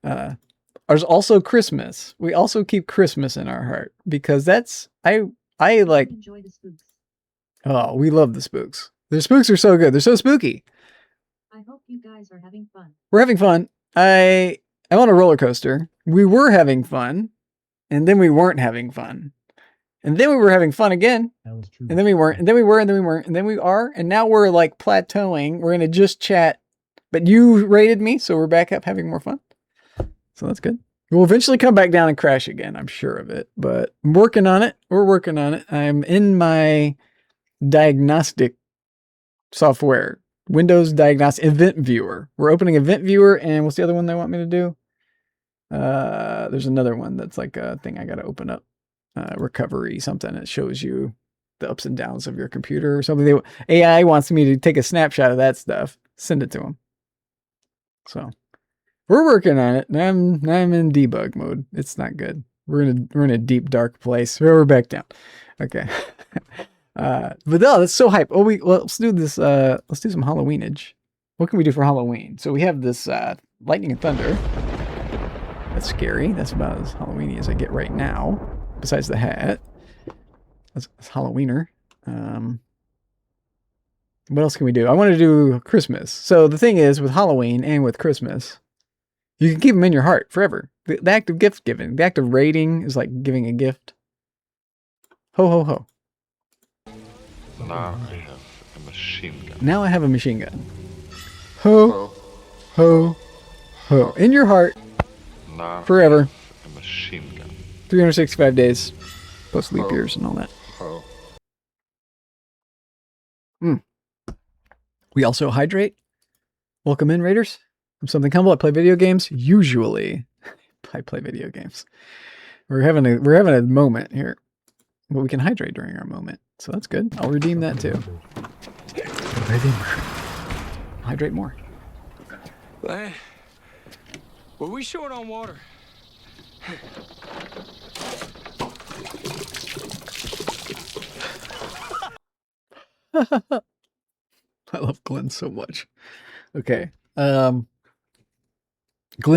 There's also Christmas. We also keep Christmas in our heart because that's, I like, Enjoy the spooks. oh, we love the spooks. The spooks are so good. They're so spooky. I hope you guys are having fun. We're having fun. I'm on a roller coaster. We were having fun, and then we weren't having fun. And then we were having fun again, That was true. and then we weren't, and then we were, and then we weren't, and then we are, and now we're like plateauing. We're gonna just chat. But you rated me, so we're back up having more fun. So that's good. We'll eventually come back down and crash again, I'm sure of it. But I'm working on it. We're working on it. I'm in my diagnostic software. Windows Diagnostic Event Viewer. We're opening Event Viewer, and what's the other one they want me to do? There's another one that's like a thing I got to open up. Recovery, something that shows you the ups and downs of your computer or something. AI wants me to take a snapshot of that stuff, send it to them. So we're working on it. I'm in debug mode. It's not good. We're in a deep dark place. We're back down. Okay. But no, that's so hype. Oh, let's do this. Let's do some Halloweenage. What can we do for Halloween? So we have this lightning and thunder. That's scary. That's about as Halloweeny as I get right now. Besides the hat, that's Halloweener. What else can we do? I want to do Christmas. So the thing is, with Halloween and with Christmas, you can keep them in your heart forever. The act of gift giving, the act of raiding is like giving a gift. Ho ho ho. Now I have a machine gun. Now I have a machine gun. Ho, ho, ho. In your heart, Now forever. a machine gun. 365 days, plus leap years and all that. We also hydrate. Welcome in, Raiders. I'm Something Humble. I play video games. Usually, I play video games. We're having a moment here, but we can hydrate during our moment, so that's good. I'll redeem that too. Hydrate more. Hey, were we short on water? I love Glenn so much. Okay. Glenn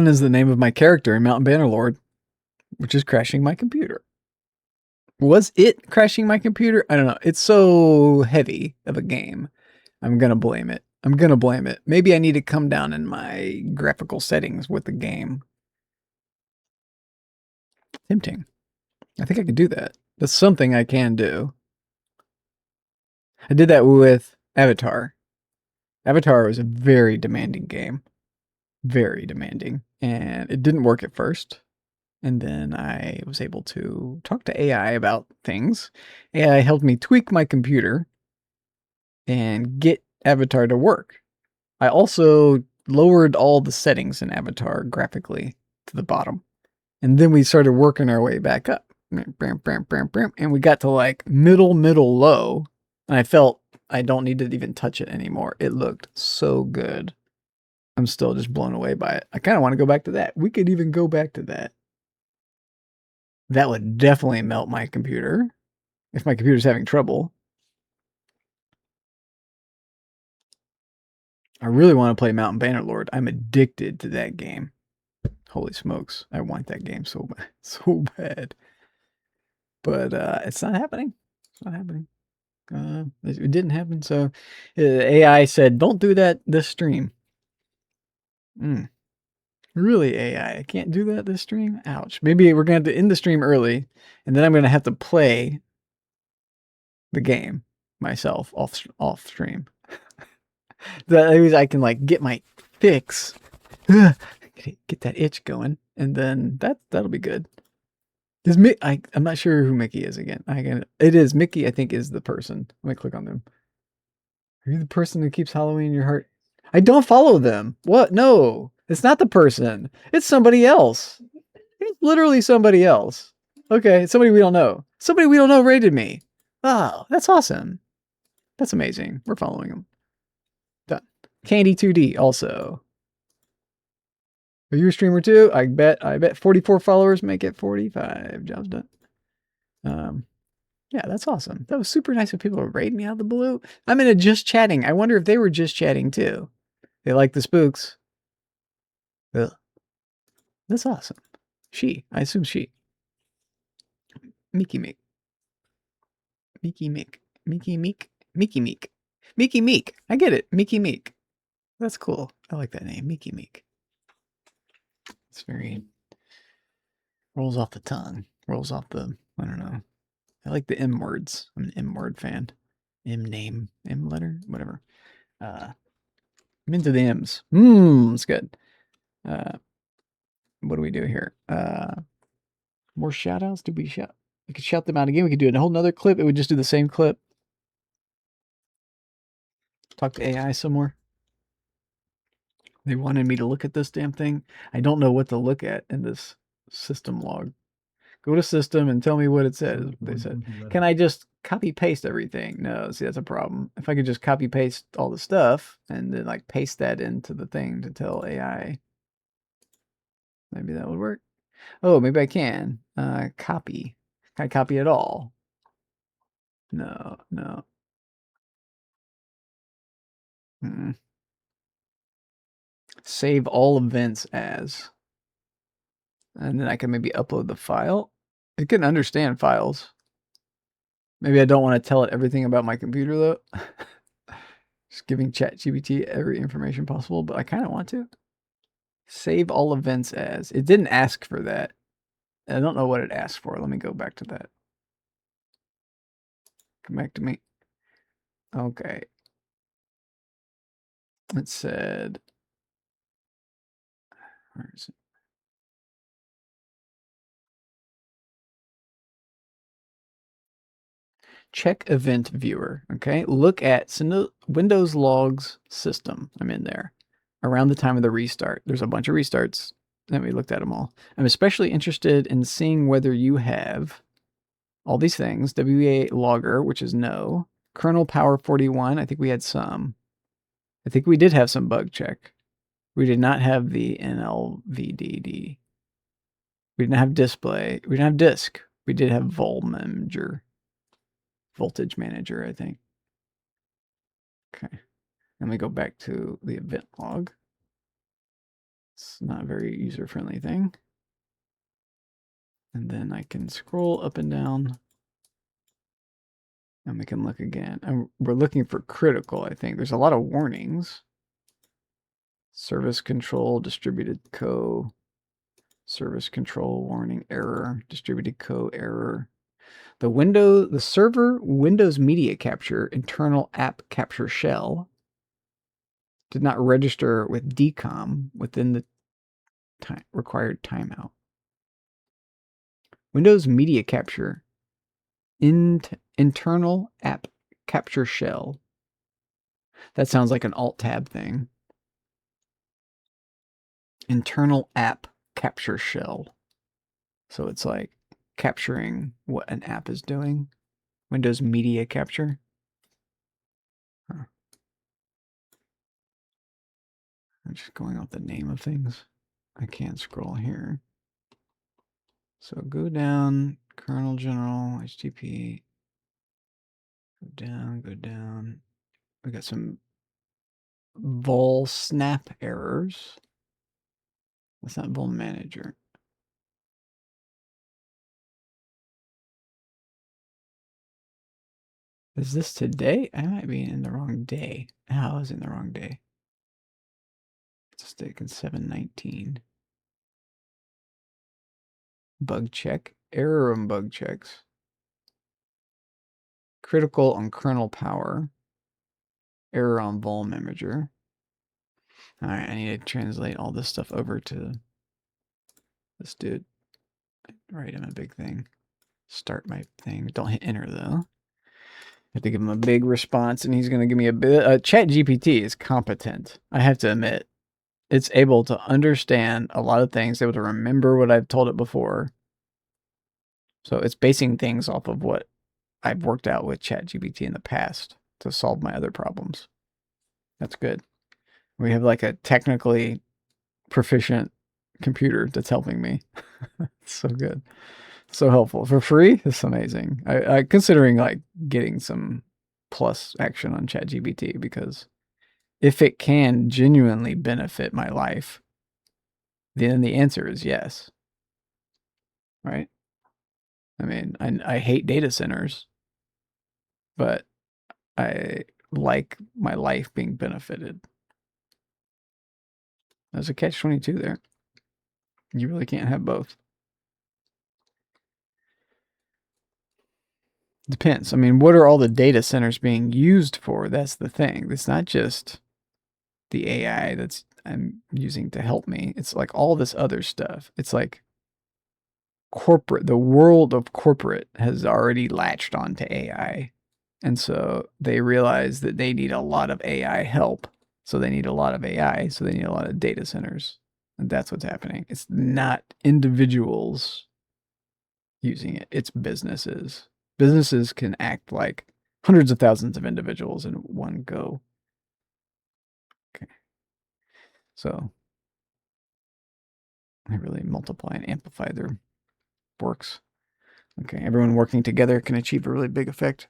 is the name of my character in Mountain Bannerlord, which is crashing my computer. Was it crashing my computer? I don't know. It's so heavy of a game. I'm going to blame it. Maybe I need to come down in my graphical settings with the game. Tempting. I think I could do that. That's something I can do. I did that with Avatar. Avatar was a very demanding game. Very demanding. And it didn't work at first. And then I was able to talk to AI about things. AI helped me tweak my computer and get Avatar to work. I also lowered all the settings in Avatar graphically to the bottom. And then we started working our way back up. And we got to like middle, low. And I felt I don't need to even touch it anymore. It looked so good. I'm still just blown away by it. I kind of want to go back to that. We could even go back to that. That would definitely melt my computer if my computer's having trouble. I really want to play Mountain Bannerlord. I'm addicted to that game. Holy smokes. I want that game so bad. So bad. But it's not happening. It's not happening. It didn't happen. So AI said, don't do that this stream. Really, AI? I can't do that this stream? Ouch. Maybe we're going to have to end the stream early, and then I'm going to have to play the game myself off stream. That means I can like get my fix, get that itch going, and then that'll be good. Is I'm not sure who Mickey is again. It is Mickey. I think is the person. Let me click on them. Are you the person who keeps Halloween in your heart? I don't follow them. What? No, it's not the person. It's somebody else. It's literally somebody else. Okay, it's somebody we don't know. Somebody we don't know rated me. Oh, that's awesome. That's amazing. We're following him. Done. Candy2D also. Are you a streamer too? I bet 44 followers make it 45. Job's done. Yeah, that's awesome. That was super nice of people to raid me out of the blue. I'm in a just chatting. I wonder if they were just chatting too. They like the spooks. Ugh. That's awesome. I assume she. Mickey Meek. Mickey Meek. Mickey Meek. Mickey Meek. Mickey Meek. I get it. Mickey Meek. That's cool. I like that name. Mickey Meek. It's very rolls off the tongue. Rolls off the, I don't know. I like the M words. I'm an M word fan. M name, M letter, whatever. I'm into the M's. It's good. What do we do here? More shout outs? We could shout them out again. We could do a whole nother clip. It would just do the same clip. Talk to AI some more. They wanted me to look at this damn thing. I don't know what to look at in this system log. Go to system and tell me what it says. They said, can I just copy paste everything? No, see, that's a problem. If I could just copy paste all the stuff and then like paste that into the thing to tell AI, maybe that would work. Oh, maybe I can. Copy. Can I copy it all? No. Save all events as. And then I can maybe upload the file. It can understand files. Maybe I don't want to tell it everything about my computer though. Just giving ChatGPT every information possible, but I kind of want to. Save all events as. It didn't ask for that. I don't know what it asked for. Let me go back to that. Come back to me. Okay. It said, where is it? Check event viewer. Okay. Look at Windows logs system. I'm in there. Around the time of the restart. There's a bunch of restarts. And we looked at them all. I'm especially interested in seeing whether you have all these things. WEA logger, which is no. Kernel power 41. I think we had some. I think we did have some bug check. We did not have the NLVDD. We didn't have display. We didn't have disk. We did have voltage manager, I think. Okay. Let me go back to the event log. It's not a very user-friendly thing. And then I can scroll up and down. And we can look again. And we're looking for critical, I think. There's a lot of warnings. Service control, distributed co. Service control, warning, error, distributed co, error. The server Windows Media Capture internal app capture shell did not register with DCOM within the required timeout. Windows Media Capture internal app capture shell. That sounds like an alt-tab thing. Internal app capture shell. So it's like capturing what an app is doing. Windows Media Capture. Huh. I'm just going off the name of things. I can't scroll here. So go down, kernel general, HTTP. Go down. We got some vol snap errors. That's not Bull Manager. Is this today? I might be in the wrong day. Oh, I was in the wrong day. It's taken 7/19. Bug check. Error on bug checks. Critical on kernel power. Error on Vol Manager. Alright, I need to translate all this stuff over to this dude. Write him a big thing. Start my thing. Don't hit enter though. I have to give him a big response, and he's going to give me a bit. ChatGPT is competent. I have to admit, it's able to understand a lot of things, able to remember what I've told it before. So it's basing things off of what I've worked out with ChatGPT in the past to solve my other problems. That's good. We have like a technically proficient computer that's helping me. It's so good. So helpful for free. It's amazing. I considering like getting some plus action on ChatGPT, because if it can genuinely benefit my life, then the answer is yes. Right? I mean, I hate data centers, but I like my life being benefited. There's a catch-22 there. You really can't have both. Depends. I mean, what are all the data centers being used for? That's the thing. It's not just the AI that's I'm using to help me. It's like all this other stuff. It's like corporate, the world of corporate has already latched onto AI. And so they realize that they need a lot of AI help. So they need a lot of AI. So they need a lot of data centers. And that's what's happening. It's not individuals using it. It's businesses. Businesses can act like hundreds of thousands of individuals in one go. Okay. So they really multiply and amplify their works. Okay. Everyone working together can achieve a really big effect.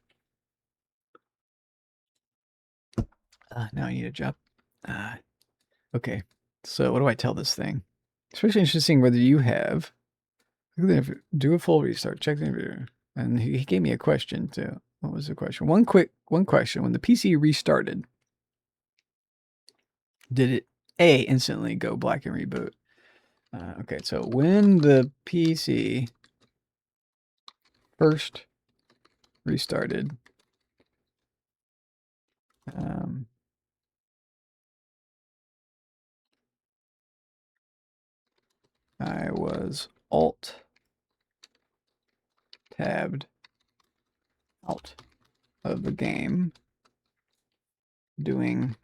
Now I need a job. Okay. So what do I tell this thing? Especially interesting whether you have. Do a full restart. Check the interview. And he gave me a question too. What was the question? One question. When the PC restarted, did it A, instantly go black and reboot? Okay, so when the PC first restarted, I was Alt-tabbed out of the game doing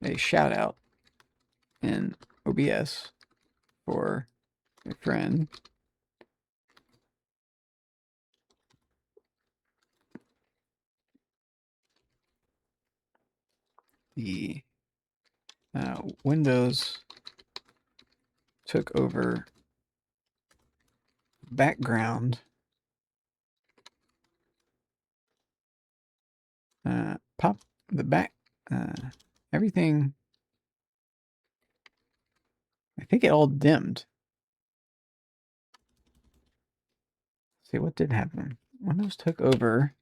a shout out in OBS for a friend. The Windows took over background pop the back everything. I think it all dimmed. Let's see what did happen. Windows took over,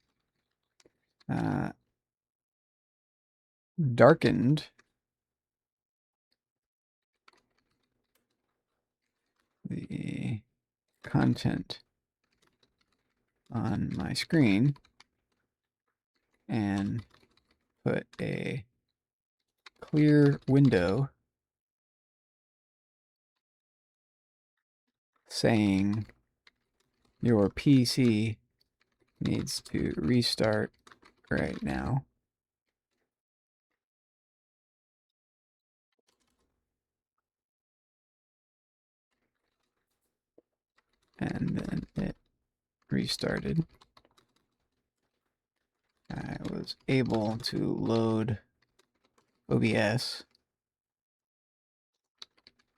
darkened the content on my screen and put a clear window saying your PC needs to restart right now. And then it restarted. I was able to load OBS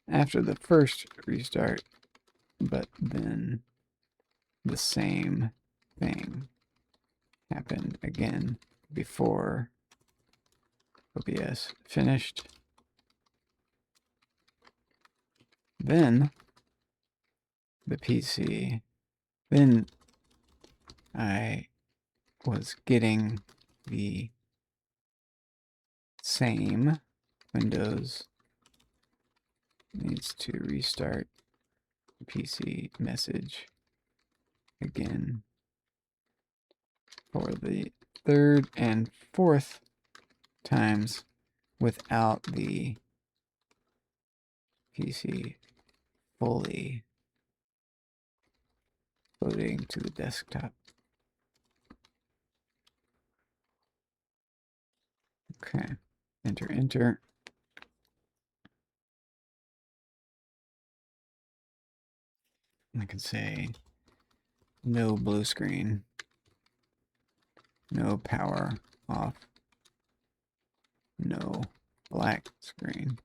after the first restart, but then the same thing happened again before OBS finished. then the PC, then I was getting the same Windows needs to restart PC message again for the third and fourth times without the PC fully loading to the desktop. Okay, enter, enter. I can say no blue screen, no power off, no black screen.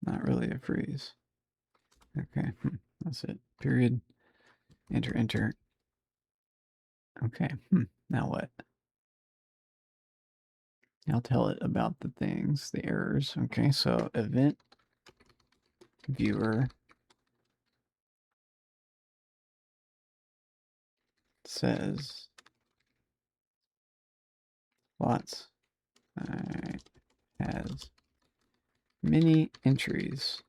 Not really a freeze. Okay, that's it. Period. Enter, enter. Okay, now what? I'll tell it about the things, the errors. Okay, so event viewer says lots has many entries.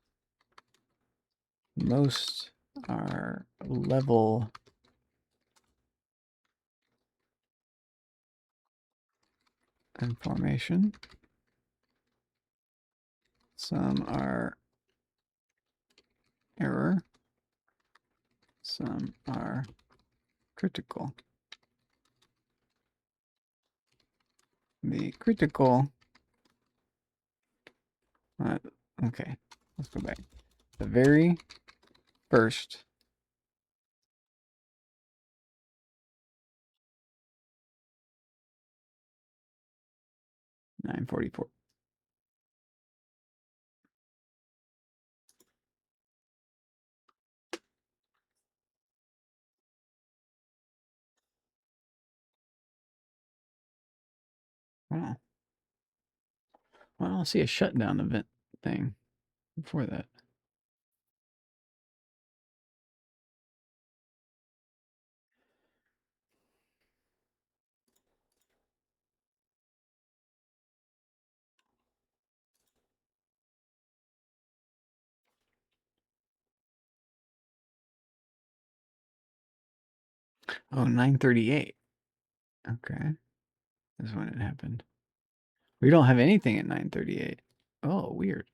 Most are level information. Some are error. Some are critical. The critical, okay, let's go back. The very first $9.44. Wow. Well, I don't see a shutdown event thing before that. Oh, 9:38. Okay. That's when it happened. We don't have anything at 9:38. Oh, weird.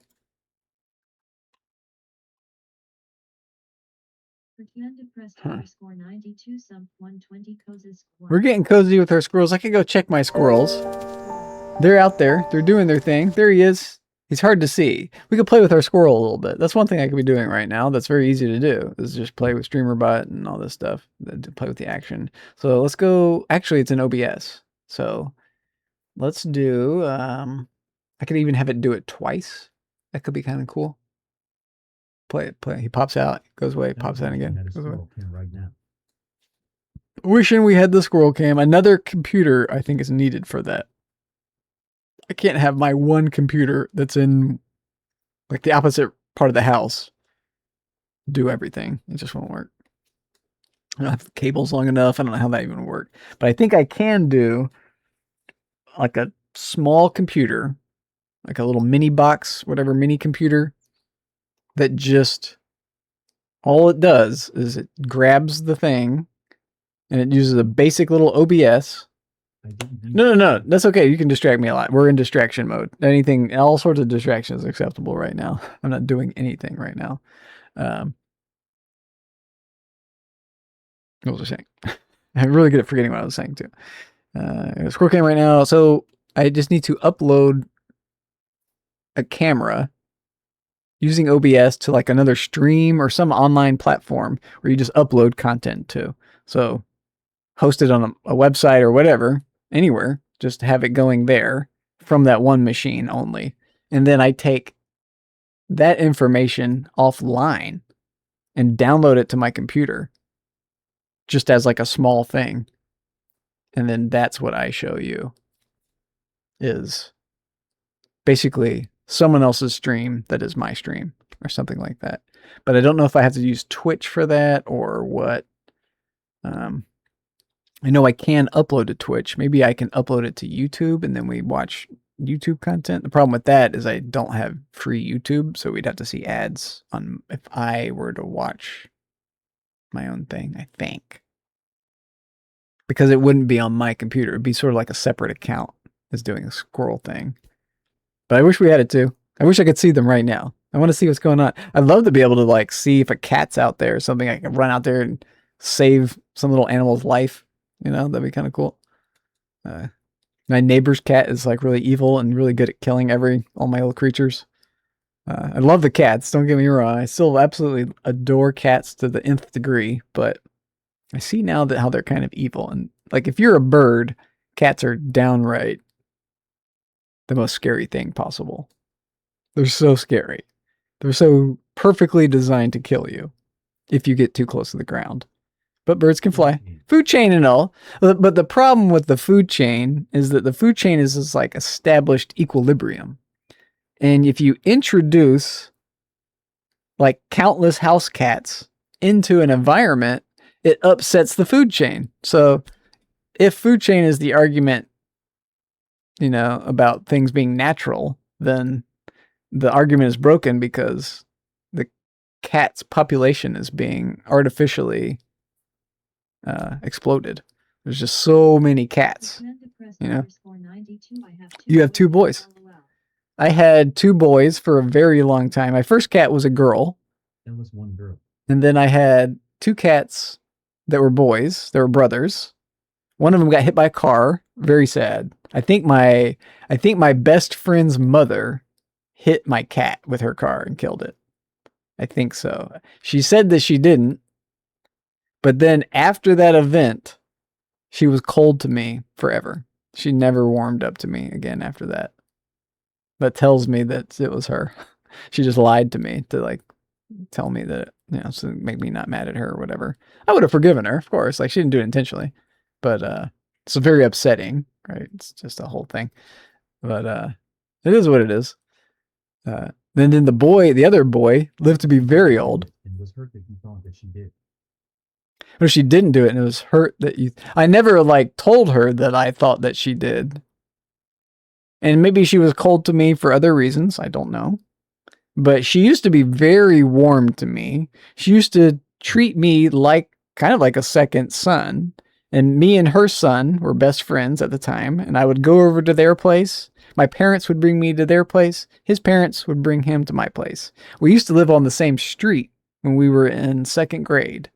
We're getting cozy with our squirrels. I could go check my squirrels. They're out there. They're doing their thing. There he is. He's hard to see. We could play with our squirrel a little bit. That's one thing I could be doing right now. That's very easy to do. Is just play with StreamerBot and all this stuff. To play with the action. So let's go. Actually, it's in OBS. So let's do. I could even have it do it twice. That could be kind of cool. Play it. Play. He pops out. Goes away. Pops out again. Goes away. Right now. Wishing we had the squirrel cam. Another computer, I think, is needed for that. I can't have my one computer that's in like the opposite part of the house do everything. It just won't work. I don't have cables long enough. I don't know how that even would work. But I think I can do like a small computer, like a little mini box, whatever mini computer that just all it does is it grabs the thing and it uses a basic little OBS. No. That's okay. You can distract me a lot. We're in distraction mode. Anything, all sorts of distractions acceptable right now. I'm not doing anything right now. What was I saying? I'm really good at forgetting what I was saying too. Squirrel cam right now. So I just need to upload a camera using OBS to like another stream or some online platform where you just upload content to. So host it on a website or whatever, anywhere, just have it going there from that one machine only. And then I take that information offline and download it to my computer just as like a small thing. And then that's what I show you is basically someone else's stream that is my stream or something like that. But I don't know if I have to use Twitch for that or what. I know I can upload to Twitch. Maybe I can upload it to YouTube and then we watch YouTube content. The problem with that is I don't have free YouTube, so we'd have to see ads on if I were to watch my own thing, I think. Because it wouldn't be on my computer. It'd be sort of like a separate account as doing a scroll thing. But I wish we had it too. I wish I could see them right now. I want to see what's going on. I'd love to be able to like see if a cat's out there or something. I can run out there and save some little animal's life. You know, that'd be kind of cool. My neighbor's cat is like really evil and really good at killing all my little creatures. I love the cats, don't get me wrong. I still absolutely adore cats to the nth degree, but I see now that how they're kind of evil. And like if you're a bird, cats are downright the most scary thing possible. They're so scary. They're so perfectly designed to kill you if you get too close to the ground. But birds can fly. Food chain and all. But the problem with the food chain is that the food chain is this like established equilibrium. And if you introduce like countless house cats into an environment, it upsets the food chain. So if food chain is the argument, you know, about things being natural, then the argument is broken because the cat's population is being artificially exploded. There's just so many cats, you know. You have 2 boys. I had 2 boys for a very long time. My first cat was a girl. There was 1 girl. And then I had 2 cats that were boys. They were brothers. One of them got hit by a car. Very sad. I think my best friend's mother hit my cat with her car and killed it. I think so. She said that she didn't. But then after that event, she was cold to me forever. She never warmed up to me again after that. That tells me that it was her. She just lied to me to like tell me that, you know, so make me not mad at her or whatever. I would have forgiven her, of course. Like she didn't do it intentionally. But it's very upsetting, right? It's just a whole thing. But it is what it is. Then the other boy lived to be very old. It was hurt that you thought that she did. Or she didn't do it and it was hurt that you... I never like told her that I thought that she did. And maybe she was cold to me for other reasons. I don't know. But she used to be very warm to me. She used to treat me like kind of like a second son. And me and her son were best friends at the time. And I would go over to their place. My parents would bring me to their place. His parents would bring him to my place. We used to live on the same street when we were in 2nd grade.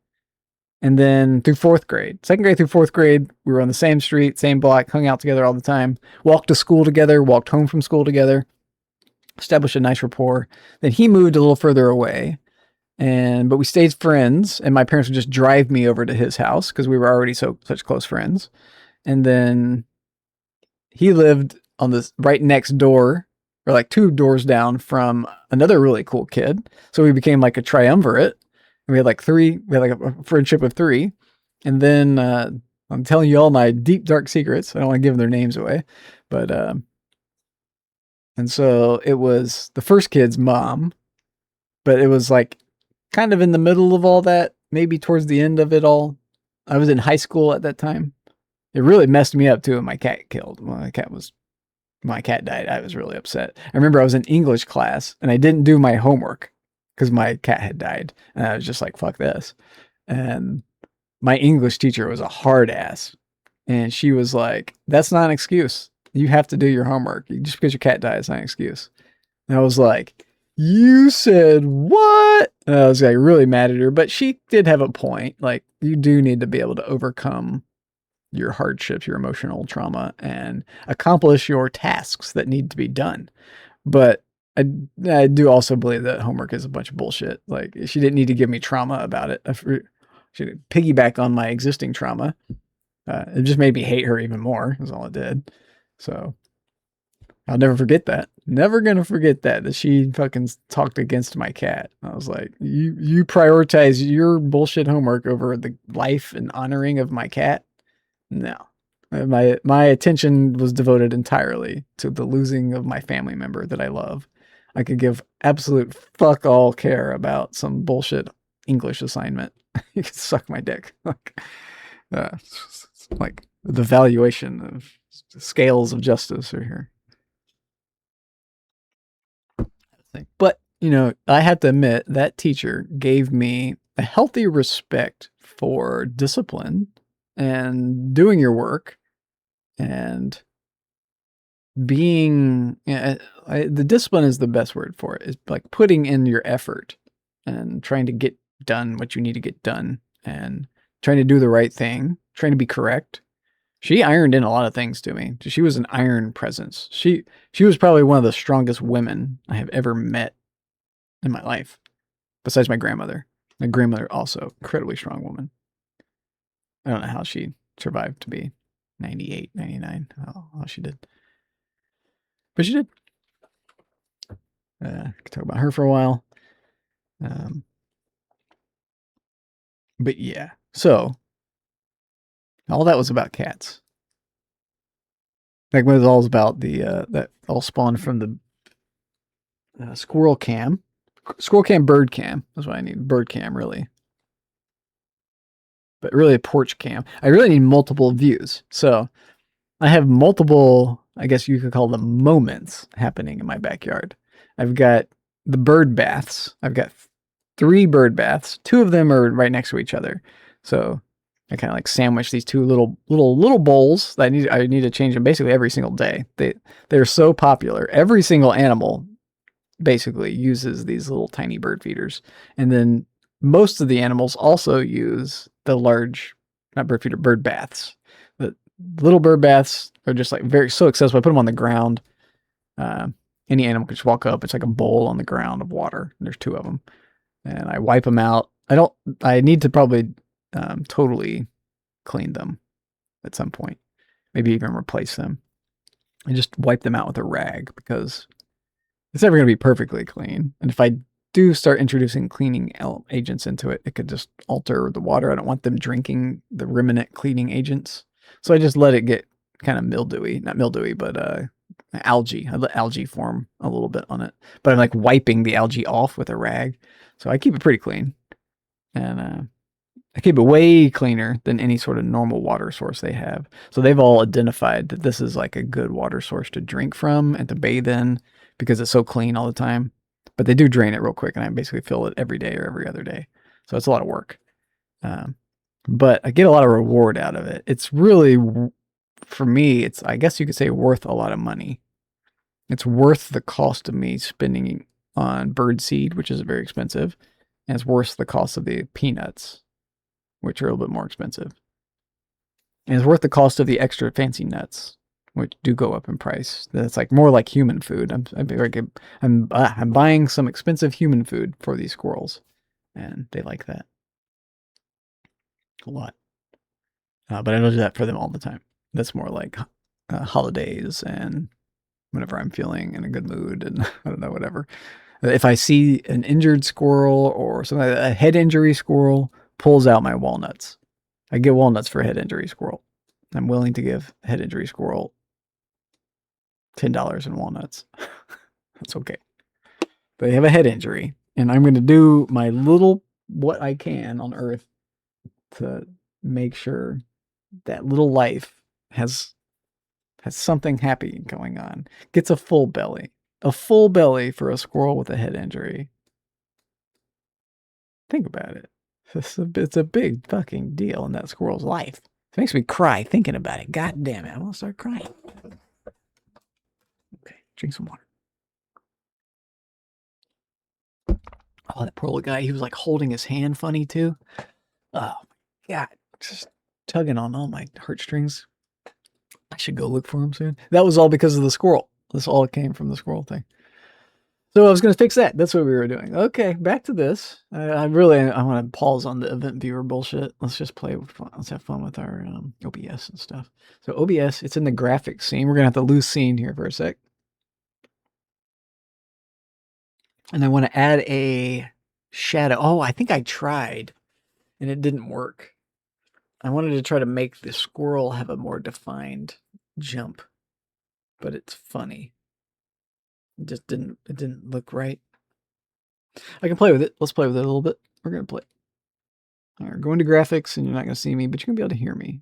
And then through 4th grade. 2nd grade through 4th grade, we were on the same street, same block, hung out together all the time. Walked to school together, walked home from school together. Established a nice rapport. Then he moved a little further away. But we stayed friends, and my parents would just drive me over to his house because we were already such close friends. And then he lived on this right next door, or like 2 doors down from another really cool kid. So we became like a triumvirate. We had like 3, we had like a friendship of 3. And then I'm telling you all my deep, dark secrets. I don't want to give their names away. But, and so it was the first kid's mom, but it was like kind of in the middle of all that, maybe towards the end of it all. I was in high school at that time. It really messed me up too when my cat killed. When my cat died, I was really upset. I remember I was in English class and I didn't do my homework because my cat had died. And I was just like, fuck this. And my English teacher was a hard ass. And she was like, that's not an excuse. You have to do your homework. Just because your cat died is not an excuse. And I was like, you said what? And I was like really mad at her, but she did have a point. Like you do need to be able to overcome your hardships, your emotional trauma, and accomplish your tasks that need to be done. But I do also believe that homework is a bunch of bullshit. Like she didn't need to give me trauma about it. She piggybacked on my existing trauma. It just made me hate her even more. Is all it did. So I'll never forget that. Never gonna forget that she fucking talked against my cat. I was like, you prioritize your bullshit homework over the life and honoring of my cat? No. My attention was devoted entirely to the losing of my family member that I love. I could give absolute fuck all care about some bullshit English assignment. You can suck my dick. Like the valuation of scales of justice are here. But, you know, I have to admit that teacher gave me a healthy respect for discipline and doing your work and being, the discipline is the best word for it. It's like putting in your effort and trying to get done what you need to get done and trying to do the right thing, trying to be correct. She ironed in a lot of things to me. She was an iron presence. She was probably one of the strongest women I have ever met in my life, besides my grandmother. My grandmother also, incredibly strong woman. I don't know how she survived to be 98, 99, how she did. But she did. I could talk about her for a while. But yeah, so all that was about cats. Like when it was all about the that all spawned from the squirrel cam, bird cam. That's what I need. Bird cam, really. But really a porch cam. I really need multiple views. So I have multiple, I guess you could call them moments happening in my backyard. I've got the bird baths. I've got 3 bird baths. 2 of them are right next to each other. So I kind of like sandwich these 2 little bowls that I need to change them basically every single day. They're so popular. Every single animal basically uses these little tiny bird feeders. And then most of the animals also use the large, not bird feeder, bird baths. The little bird baths are just like so accessible. I put them on the ground. Any animal can just walk up. It's like a bowl on the ground of water. There's 2 of them. And I wipe them out. I need to probably totally clean them at some point. Maybe even replace them. And just wipe them out with a rag because it's never going to be perfectly clean. And if I do start introducing cleaning agents into it, it could just alter the water. I don't want them drinking the remnant cleaning agents. So I just let it get kind of mildewy. Not mildewy, but algae. I let algae form a little bit on it. But I'm like wiping the algae off with a rag. So I keep it pretty clean. And I keep it way cleaner than any sort of normal water source they have. So they've all identified that this is like a good water source to drink from and to bathe in because it's so clean all the time. But they do drain it real quick, and I basically fill it every day or every other day. So it's a lot of work. But I get a lot of reward out of it. It's really, for me, I guess you could say worth a lot of money. It's worth the cost of me spending on bird seed, which is very expensive. And it's worth the cost of the peanuts, which are a little bit more expensive. And it's worth the cost of the extra fancy nuts, which do go up in price. That's like more like human food. I'm buying some expensive human food for these squirrels, and they like that a lot. But I don't do that for them all the time. That's more like holidays and whenever I'm feeling in a good mood and I don't know, whatever. If I see an injured squirrel or something like that, a head injury squirrel pulls out my walnuts. I get walnuts for a head injury squirrel. I'm willing to give a head injury squirrel $10 in walnuts. That's okay. They have a head injury, and I'm going to do my little what I can on Earth to make sure that little life has something happy going on. Gets a full belly. A full belly for a squirrel with a head injury. Think about it. It's a big fucking deal in that squirrel's life. It makes me cry thinking about it. God damn it. I want to start crying. Okay, drink some water. Oh, that poor little guy. He was like holding his hand funny too. Oh my God. Just tugging on all my heartstrings. I should go look for him soon. That was all because of the squirrel. This all came from the squirrel thing. So I was going to fix that. That's what we were doing. Okay, back to this. I want to pause on the event viewer bullshit. Let's just play with fun. Let's have fun with our OBS and stuff. So OBS, it's in the graphics scene. We're going to have to lose scene here for a sec. And I want to add a shadow. Oh, I think I tried and it didn't work. I wanted to try to make the squirrel have a more defined jump, but it's funny. It didn't look right. I can play with it. Let's play with it a little bit. We're going to play. All right, go into graphics and you're not going to see me, but you're going to be able to hear me.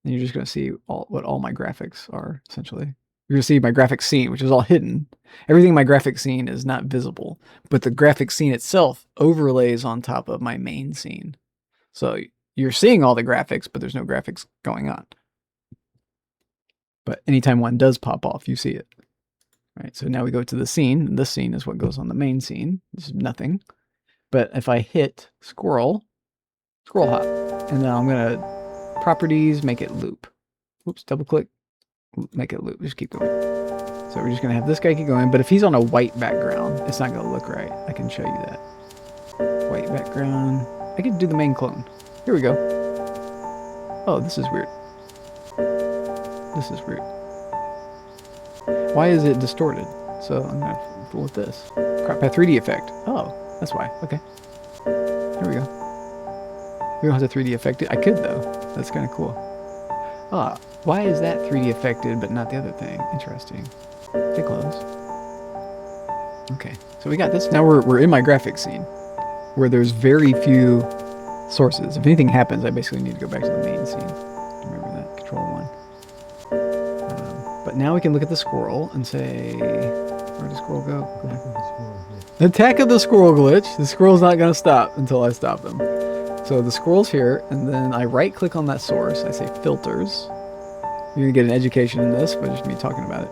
And you're just going to see what all my graphics are, essentially. You're going to see my graphic scene, which is all hidden. Everything in my graphic scene is not visible, but the graphic scene itself overlays on top of my main scene. So you're seeing all the graphics, but there's no graphics going on. But anytime one does pop off, you see it. Right, so now we go to the scene, and this scene is what goes on the main scene. This is nothing. But if I hit squirrel hop, and then I'm going to properties, make it loop. Oops, double click, make it loop. Just keep going. So we're just going to have this guy keep going. But if he's on a white background, it's not going to look right. I can show you that. White background. I can do the main clone. Here we go. Oh, this is weird. This is weird. Why is it distorted? So I'm going to fool with this. Crop path 3D effect. Oh, that's why. Okay. Here we go. We don't have to 3D effect it. I could, though. That's kind of cool. Ah, why is that 3D affected but not the other thing? Interesting. Stay close. Okay, so we got this. Now we're in my graphic scene where there's very few sources. If anything happens, I basically need to go back to the main scene. Remember that. Control 1. But now we can look at the squirrel and say, where does squirrel go? Attack of the squirrel glitch. The squirrel's not going to stop until I stop them. So the squirrel's here, and then I right click on that source. I say filters. You're going to get an education in this, but just me talking about it.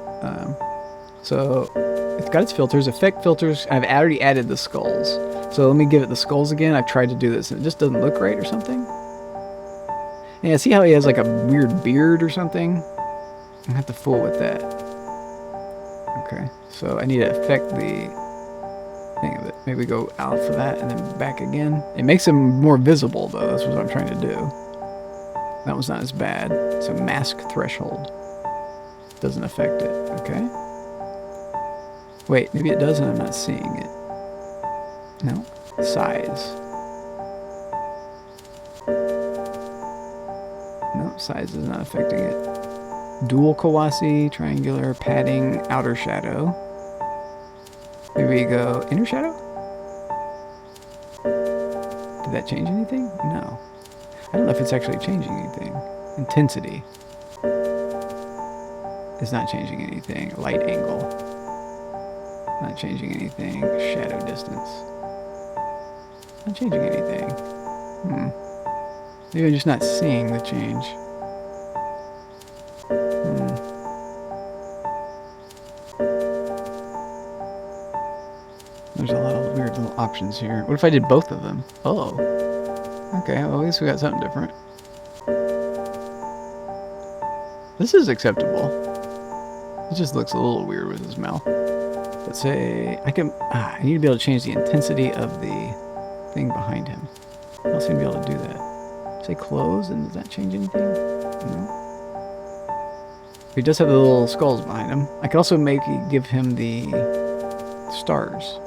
So it's got its filters, effect filters. I've already added the skulls. So let me give it the skulls again. I've tried to do this and it just doesn't look right or something. Yeah, see how he has like a weird beard or something? I have to fool with that. Okay, so I need to affect the thing of it. Maybe go out for that and then back again. It makes him more visible though. That's what I'm trying to do. That was not as bad. It's a mask threshold. Doesn't affect it. Okay. Wait, maybe it does and I'm not seeing it. No. Size. No, size is not affecting it. Dual Kawasi, triangular, padding, outer shadow. Maybe we go inner shadow? Did that change anything? No. I don't know if it's actually changing anything. Intensity. It's not changing anything. Light angle. Not changing anything. Shadow distance. Not changing anything. Maybe I'm just not seeing the change. There's a lot of weird little options here. What if I did both of them? Oh. Okay, well at least we got something different. This is acceptable. It just looks a little weird with his mouth. Let's say I need to be able to change the intensity of the thing behind him. I also need to be able to do that. Say close, and does that change anything? No. He does have the little skulls behind him. I could also give him the stars.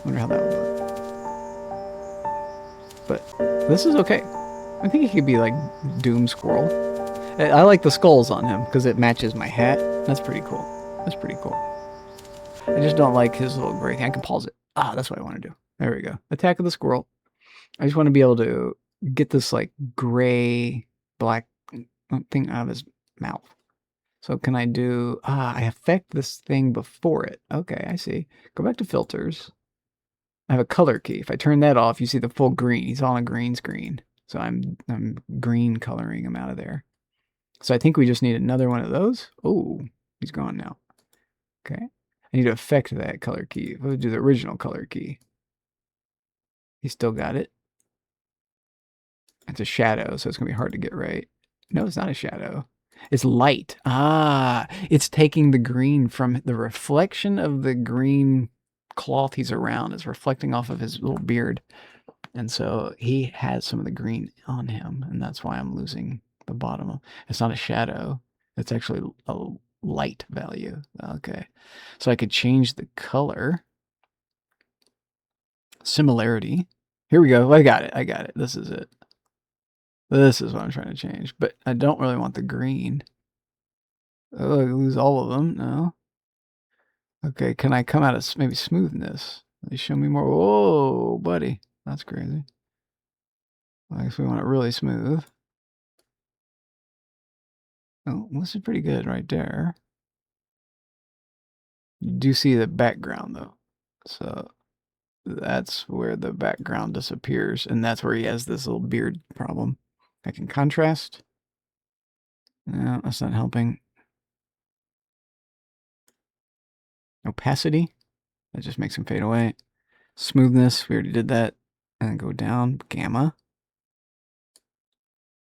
Wonder how that would look. But this is okay. I think he could be like Doom Squirrel. I like the skulls on him because it matches my hat. That's pretty cool. That's pretty cool. I just don't like his little gray thing. I can pause it. That's what I want to do. There we go. Attack of the squirrel. I just want to be able to get this like gray, black thing out of his mouth. So can I do... I affect this thing before it. Okay, I see. Go back to filters. I have a color key. If I turn that off, you see the full green. He's on a green screen. So I'm green coloring him out of there. So I think we just need another one of those. Oh, he's gone now. Okay. I need to affect that color key. We'll do the original color key. He's still got it. It's a shadow, so it's going to be hard to get right. No, it's not a shadow. It's light. It's taking the green from the reflection of the green cloth he's around. Is reflecting off of his little beard. And so he has some of the green on him, and that's why I'm losing the bottom. It's not a shadow. It's actually a light value. Okay. So I could change the color. Similarity. Here we go. I got it. I got it. This is it. This is what I'm trying to change. But I don't really want the green. Oh, I lose all of them. No. Okay, can I come out of maybe smoothness? They show me more. Whoa, buddy. That's crazy. I guess we want it really smooth. Oh, this is pretty good right there. You do see the background though. So that's where the background disappears. And that's where he has this little beard problem. I can contrast. No, that's not helping. Opacity. That just makes him fade away. Smoothness. We already did that. And go down. Gamma.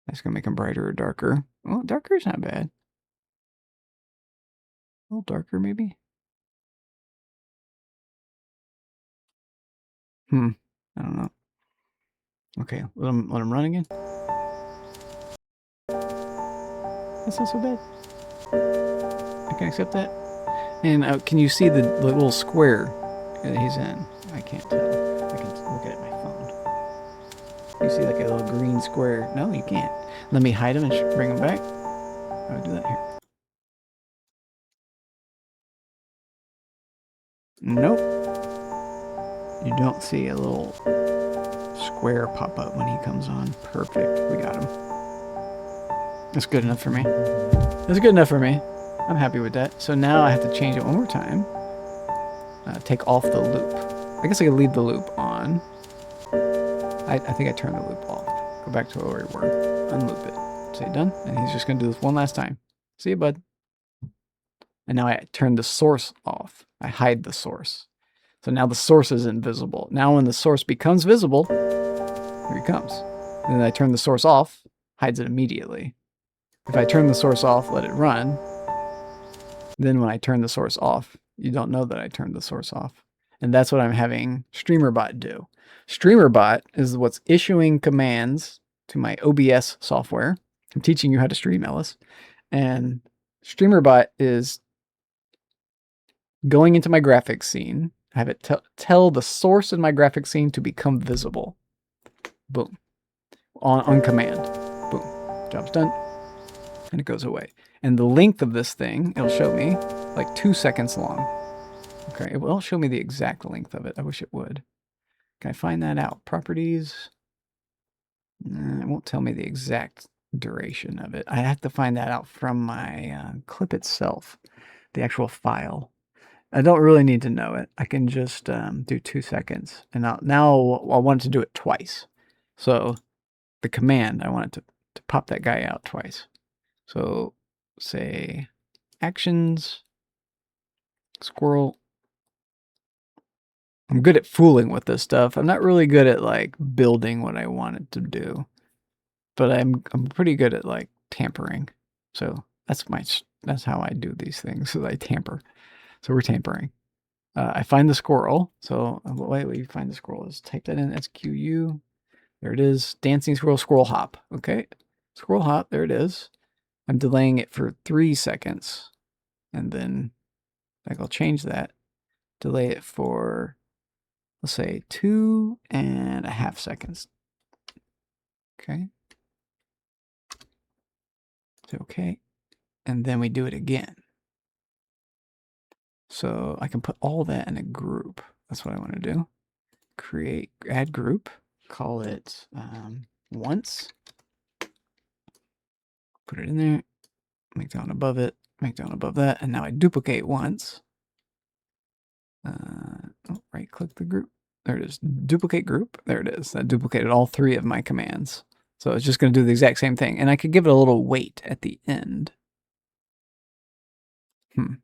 That's going to make him brighter or darker. Well, darker is not bad. A little darker, maybe. I don't know. Okay, let him run again. That's not so bad. I can accept that. And can you see the little square that he's in? I can't tell. I can look at it on my phone. You see like a little green square? No, you can't. Let me hide him and bring him back. I'll do that here. Nope. You don't see a little square pop up when he comes on. Perfect. We got him. That's good enough for me. That's good enough for me. I'm happy with that. So now I have to change it one more time. Take off the loop. I guess I could leave the loop on. I think I turned the loop off. Go back to where we were. Unloop it. Say done. And he's just going to do this one last time. See you, bud. And now I turn the source off. I hide the source. So now the source is invisible. Now when the source becomes visible, here he comes. And then I turn the source off, hides it immediately. If I turn the source off, let it run, then when I turn the source off, you don't know that I turned the source off. And that's what I'm having StreamerBot do. StreamerBot is what's issuing commands to my OBS software. I'm teaching you how to stream, Ellis. And StreamerBot is going into my graphics scene, have it tell the source in my graphics scene to become visible. Boom. On command. Boom. Job's done. And it goes away. And the length of this thing, it'll show me like 2 seconds long. Okay, it won't show me the exact length of it. I wish it would. Can I find that out? Properties. It won't tell me the exact duration of it. I have to find that out from my clip itself, the actual file. I don't really need to know it. I can just do 2 seconds. And now I want it to do it twice. So the command, I want it to pop that guy out twice. So say actions, squirrel. I'm good at fooling with this stuff. I'm not really good at like building what I want it to do, but I'm pretty good at like tampering. So that's how I do these things. So I tamper. So we're tampering. I find the squirrel. So the way we find the squirrel is type that in. That's QU. There it is. Dancing squirrel, squirrel hop. Okay. Squirrel hop. There it is. I'm delaying it for 3 seconds. And then I'll change that. Delay it for, let's say, 2.5 seconds. Okay. So, okay. And then we do it again. So I can put all that in a group. That's what I want to do. Create, add group. Call it once. Put it in there. Make down above it. Make down above that. And now I duplicate once. Right click the group. There it is. Duplicate group. There it is. That duplicated all 3 of my commands. So it's just going to do the exact same thing. And I could give it a little weight at the end.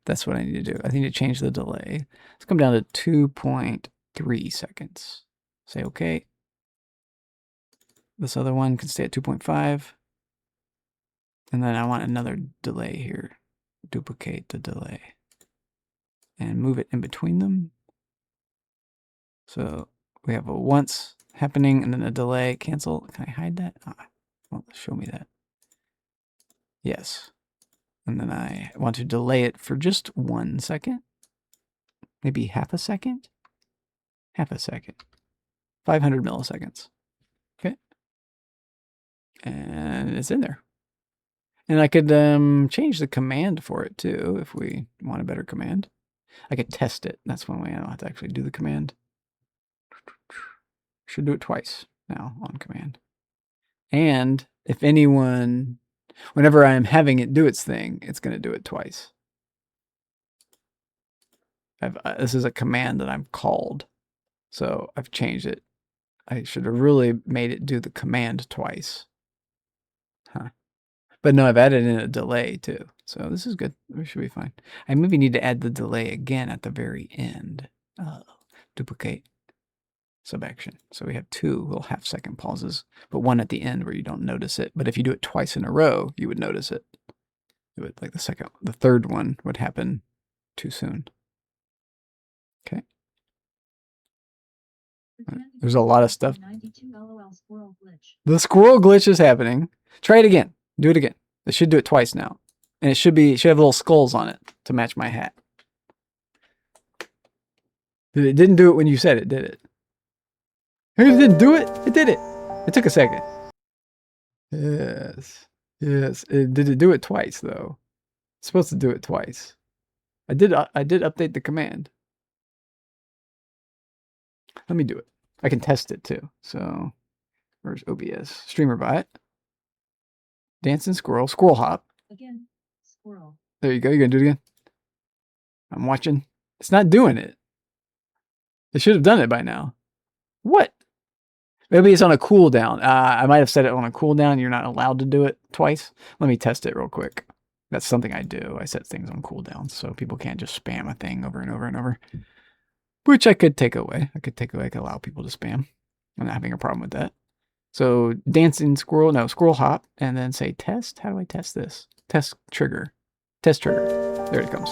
That's what I need to do. I need to change the delay. Let's come down to 2.3 seconds. Say okay. This other one can stay at 2.5. And then I want another delay here. Duplicate the delay. And move it in between them. So we have a once happening and then a delay. Cancel. Can I hide that? Well, show me that. Yes. And then I want to delay it for just 1 second. Maybe half a second. Half a second. 500 milliseconds. Okay. And it's in there. And I could change the command for it too if we want a better command. I could test it. That's one way I don't have to actually do the command. Should do it twice now on command. And if anyone, whenever I'm having it do its thing, it's going to do it twice. This is a command that I'm called. So I've changed it. I should have really made it do the command twice. Huh. But no, I've added in a delay too. So this is good. We should be fine. I maybe need to add the delay again at the very end. Duplicate subaction. So we have 2 little half-second pauses, but one at the end where you don't notice it. But if you do it twice in a row, you would notice it. Do it like the third one would happen too soon. Okay. There's a lot of stuff. 92 LOL squirrel glitch. The squirrel glitch is happening. Try it again. Do it again. It should do it twice now. And it should have little skulls on it to match my hat. It didn't do it when you said it, did it? It didn't do it. It did it. It took a second. Yes. Yes. Did it do it twice though? It's supposed to do it twice. I did update the command. Let me do it. I can test it too. So where's OBS? StreamerBot. Dancing squirrel. Squirrel hop. Again, squirrel. There you go. You're going to do it again? I'm watching. It's not doing it. It should have done it by now. What? Maybe it's on a cooldown. I might have set it on a cooldown. You're not allowed to do it twice. Let me test it real quick. That's something I do. I set things on cooldowns so people can't just spam a thing over and over and over. Which I could take away. I could allow people to spam. I'm not having a problem with that. So dancing squirrel, no, squirrel hop, and then say test. How do I test this? Test trigger. Test trigger. There it comes.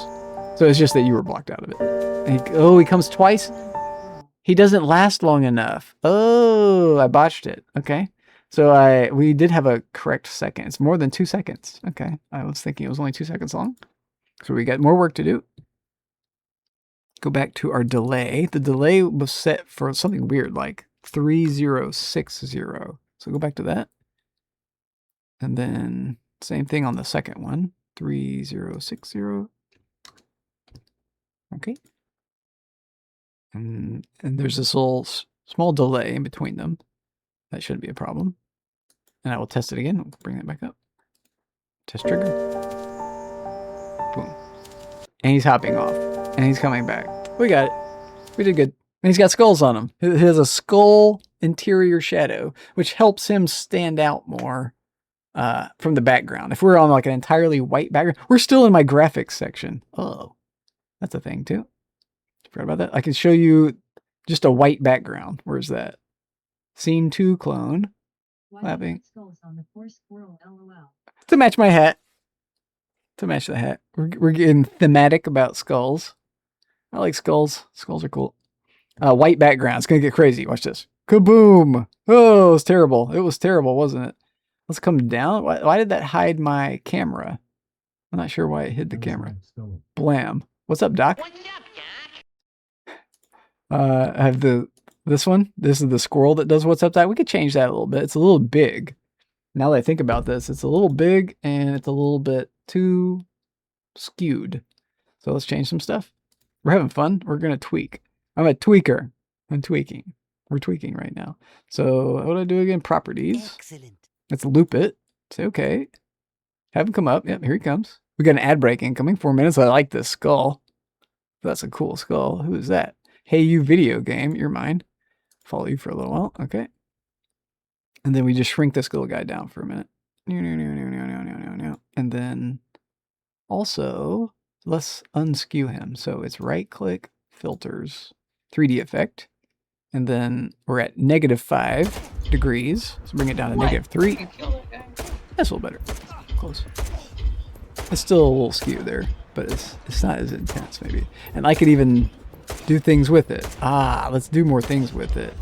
So it's just that you were blocked out of it. And he comes twice? He doesn't last long enough. Oh, I botched it. Okay. So we did have a correct second. It's more than 2 seconds. Okay. I was thinking it was only 2 seconds long. So we got more work to do. Go back to our delay. The delay was set for something weird like 3060. So go back to that. And then same thing on the second one. 3060. Okay. And there's this little small delay in between them. That shouldn't be a problem. And I will test it again. We'll bring that back up. Test trigger. Boom. And he's hopping off. And he's coming back. We got it. We did good. And he's got skulls on him. He has a skull interior shadow, which helps him stand out more from the background. If we're on like an entirely white background, we're still in my graphics section. Oh, that's a thing too. Forgot about that. I can show you just a white background. Where's that? Scene 2 clone. Laughing. To match my hat. To match the hat. We're getting thematic about skulls. I like skulls. Skulls are cool. White background. It's going to get crazy. Watch this. Kaboom. Oh, it was terrible. It was terrible, wasn't it? Let's come down. Why did that hide my camera? I'm not sure why it hid the camera. Blam. What's up, Doc? What's up, Doc? I have this one. This is the squirrel that does what's up, Doc. We could change that a little bit. It's a little big. Now that I think about this, it's a little big and it's a little bit too skewed. So let's change some stuff. We're having fun. We're going to tweak. I'm a tweaker. I'm tweaking. We're tweaking right now. So what do I do again? Properties. Excellent. Let's loop it. Say okay. Have him come up. Yep, here he comes. We got an ad break incoming. 4 minutes. I like this skull. That's a cool skull. Who is that? Hey, you video game. You're mine. Follow you for a little while. Okay. And then we just shrink this little guy down for a minute. And then also, let's unskew him. So it's right click, filters, 3D effect. And then we're at -5 degrees. So bring it down to -3. That's a little better. Close. It's still a little skew there, but it's not as intense maybe. And I could even do things with it. Let's do more things with it.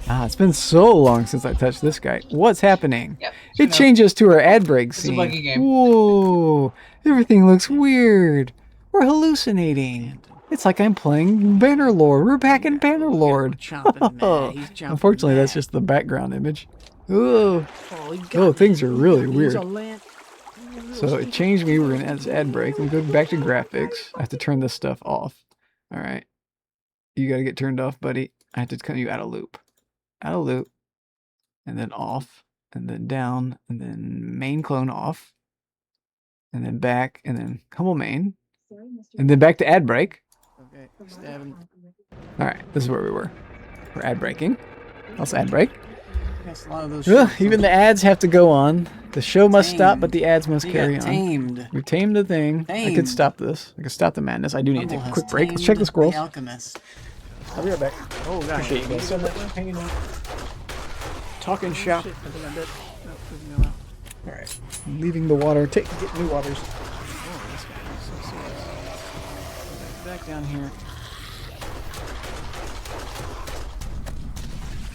It's been so long since I touched this guy. What's happening? Yep, It changes to our ad break It's scene. a buggy game. Whoa, everything looks weird. We're hallucinating. It's like I'm playing Bannerlord. We're back in Bannerlord. Chomping mad. He's chomping Unfortunately, mad. that's just the background image. Ooh. Oh, he got Oh, me. things are really He's weird. a land- So it changed me. We're going to add this ad break. We go back to graphics. I have to turn this stuff off. All right. You got to get turned off, buddy. I have to cut you out of loop. Out of loop. And then off. And then down. And then main clone off. And then back. And then humble main. And then back to ad break. Okay, stabbing. All right. This is where we were. We're ad breaking. Let's ad break. Yes, a lot of those Ugh, shorts even on- the ads have to go on. The show must stop, but the ads must He carry got on. tamed. We've tamed the thing. I could Tamed. stop this. I could stop the madness. I do need to take Humble a quick has break. Let's check the tamed squirrels. alchemist. I'll be right back. Oh gosh. Appreciate you guys so much hanging out. Talking shop. Shit, I think I'm dead. Nope, doesn't go out. All right. Leaving the water. Get new waters. Oh, this guy is so serious. Back down here.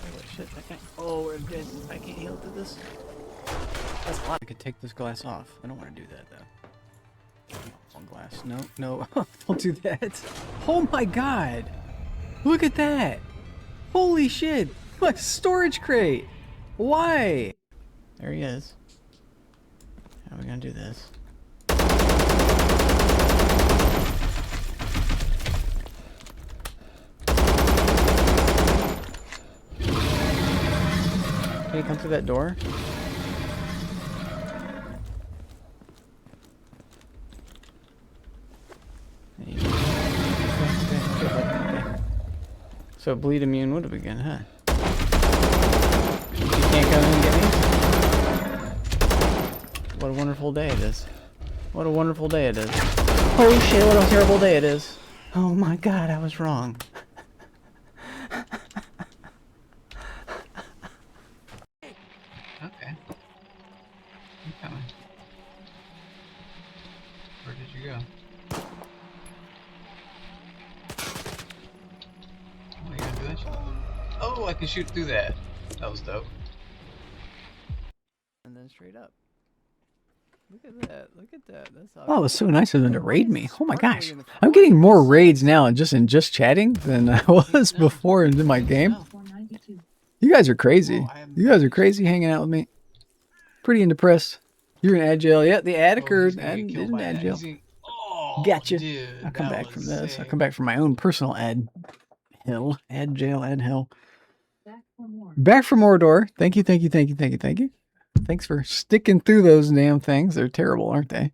Oh shit, I can't. Oh, we're good. I can't heal through this. That's a lot. I could take this glass off. I don't want to do that though. One glass. No, no. Don't do that. Oh my god. Look at that. Holy shit. My storage crate. Why? There he is. How are we gonna do this? Can you come through that door? There you go. Okay. So bleed immune would have begun, huh? You can't come in and get me? What a wonderful day it is. What a wonderful day it is. Holy shit, what a terrible day it is. Oh my god, I was wrong. Okay. I'm coming. Where did you go? Oh, you gonna do that shit? Oh, I can shoot through that. That was dope. And then straight up. Look at that. Look at that. That's Oh, it was so nice of them to raid me. Oh my gosh. I'm getting more raids now and just chatting than I was before in my game. 492. You guys are crazy. You guys are crazy hanging out with me. Pretty impressed. You're in agile. Yeah, the ad occurred. Oh, Ad he's did gonna an get killed by that. agile. Oh, Gotcha. dude, I'll come that back from was this. I'll sick. come back from my own personal ad hell. Ad jail, ad hell. Back for more. Back from Mordor. Thank you, thank you, thank you, thank you, thank you. Thanks for sticking through those damn things. They're terrible, aren't they?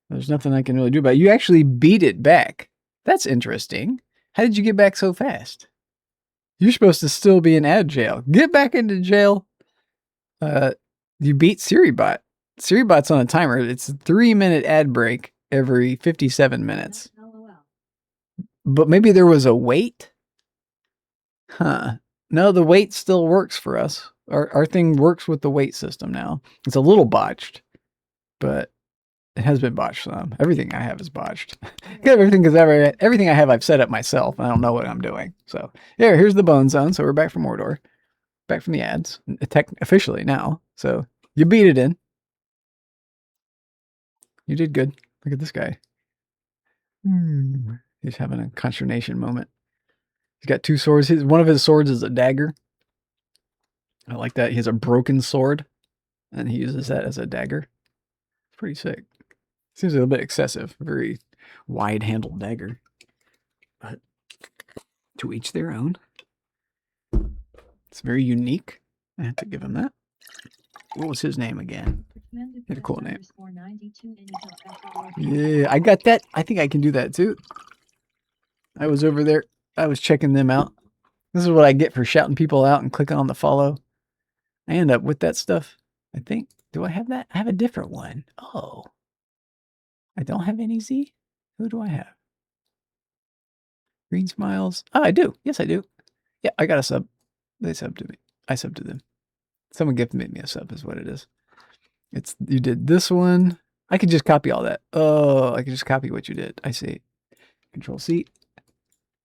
There's nothing I can really do about it. You actually beat it back. That's interesting. How did you get back so fast? You're supposed to still be in ad jail. Get back into jail. You beat Siribot. Siribot's on a timer. It's a 3-minute ad break every 57 minutes. LOL. But maybe there was a wait? Huh. No, the wait still works for us. Our thing works with the wait system now. It's a little botched, but it has been botched some. Everything I have is botched. Everything I have I've set up myself, and I don't know what I'm doing. So here's the Bone Zone. So we're back from Mordor. Back from the ads. Officially now. So you beat it in. You did good. Look at this guy. He's having a consternation moment. He's got 2 swords. One of his swords is a dagger. I like that. He has a broken sword, and he uses that as a dagger. It's pretty sick. Seems a little bit excessive. Very wide-handled dagger. But to each their own. It's very unique. I have to give him that. What was his name again? Recommended Had a cool name. underscore 92 Intel Yeah, I got that. I think I can do that too. I was over there. I was checking them out. This is what I get for shouting people out and clicking on the follow. I end up with that stuff. I think. Do I have that? I have a different one. Oh. I don't have any Z? Who do I have? Green Smiles. Oh, I do. Yes, I do. Yeah, I got a sub. They subbed to me. I subbed to them. Someone gifted me a sub is what it is. You did this one. I could just copy all that. Oh, I could just copy what you did. I see. Control C.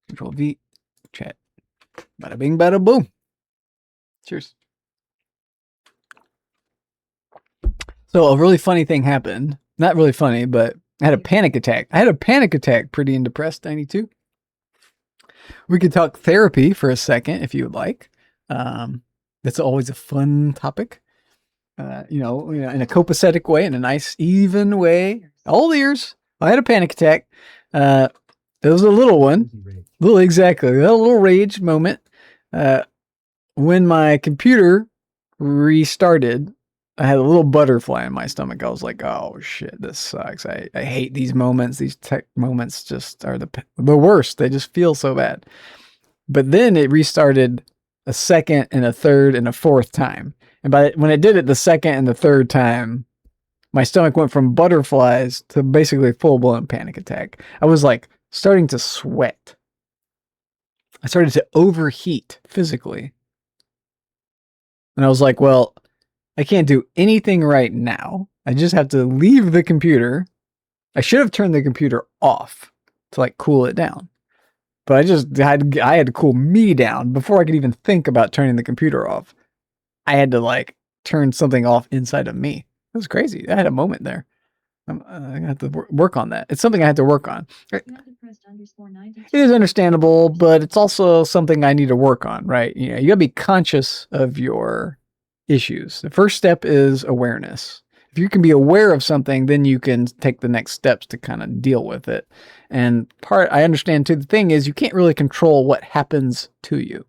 Control V. Chat. Bada bing, bada boom. Cheers. So a really funny thing happened. Not really funny, but I had a panic attack. I had a panic attack. Pretty and depressed, 92. We could talk therapy for a second if you would like. That's always a fun topic. In a copacetic way, in a nice, even way. All ears. I had a panic attack. It was a little one. Exactly. A little rage moment. When my computer restarted, I had a little butterfly in my stomach. I was like, oh shit, this sucks. I hate these moments. These tech moments just are the worst. They just feel so bad. But then it restarted a second and a third and a fourth time. And when it did it the second and the third time, my stomach went from butterflies to basically full-blown panic attack. I was like starting to sweat. I started to overheat physically. And I was like, well, I can't do anything right now. I just have to leave the computer. I should have turned the computer off to like cool it down. But I had to cool me down before I could even think about turning the computer off. I had to like turn something off inside of me. It was crazy. I had a moment there. I have to work on that. It's something I had to work on. It is understandable, but it's also something I need to work on, right? You gotta be conscious of your issues. The first step is awareness. If you can be aware of something, then you can take the next steps to kind of deal with it. And I understand too, the thing is you can't really control what happens to you.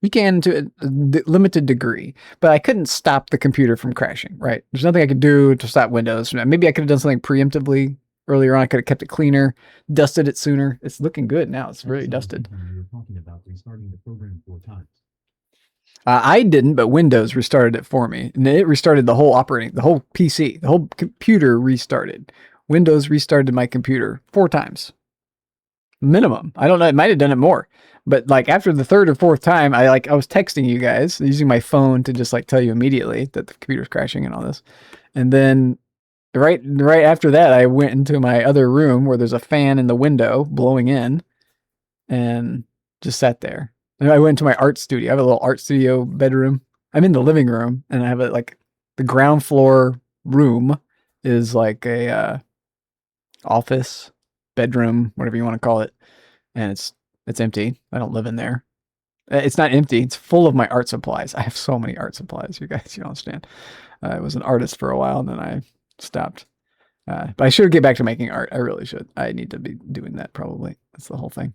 You can to a limited degree, but I couldn't stop the computer from crashing, right? There's nothing I could do to stop Windows. Maybe I could have done something preemptively earlier on. I could have kept it cleaner, dusted it sooner. It's looking good now. It's really dusted. You were talking about restarting the program 4 times. I didn't, but Windows restarted it for me. And it restarted the whole PC, the whole computer restarted. Windows restarted my computer 4 times. Minimum. I don't know. It might have done it more. But like after the third or fourth time, I was texting you guys using my phone to just like tell you immediately that the computer's crashing and all this. And then right after that, I went into my other room where there's a fan in the window blowing in and just sat there. And I went to my art studio. I have a little art studio bedroom. I'm in the living room and I have the ground floor room is like a office, bedroom, whatever you want to call it. And it's empty. I don't live in there. It's not empty. It's full of my art supplies. I have so many art supplies, you guys. You don't understand. I was an artist for a while and then I stopped. But I should get back to making art. I really should. I need to be doing that probably. That's the whole thing.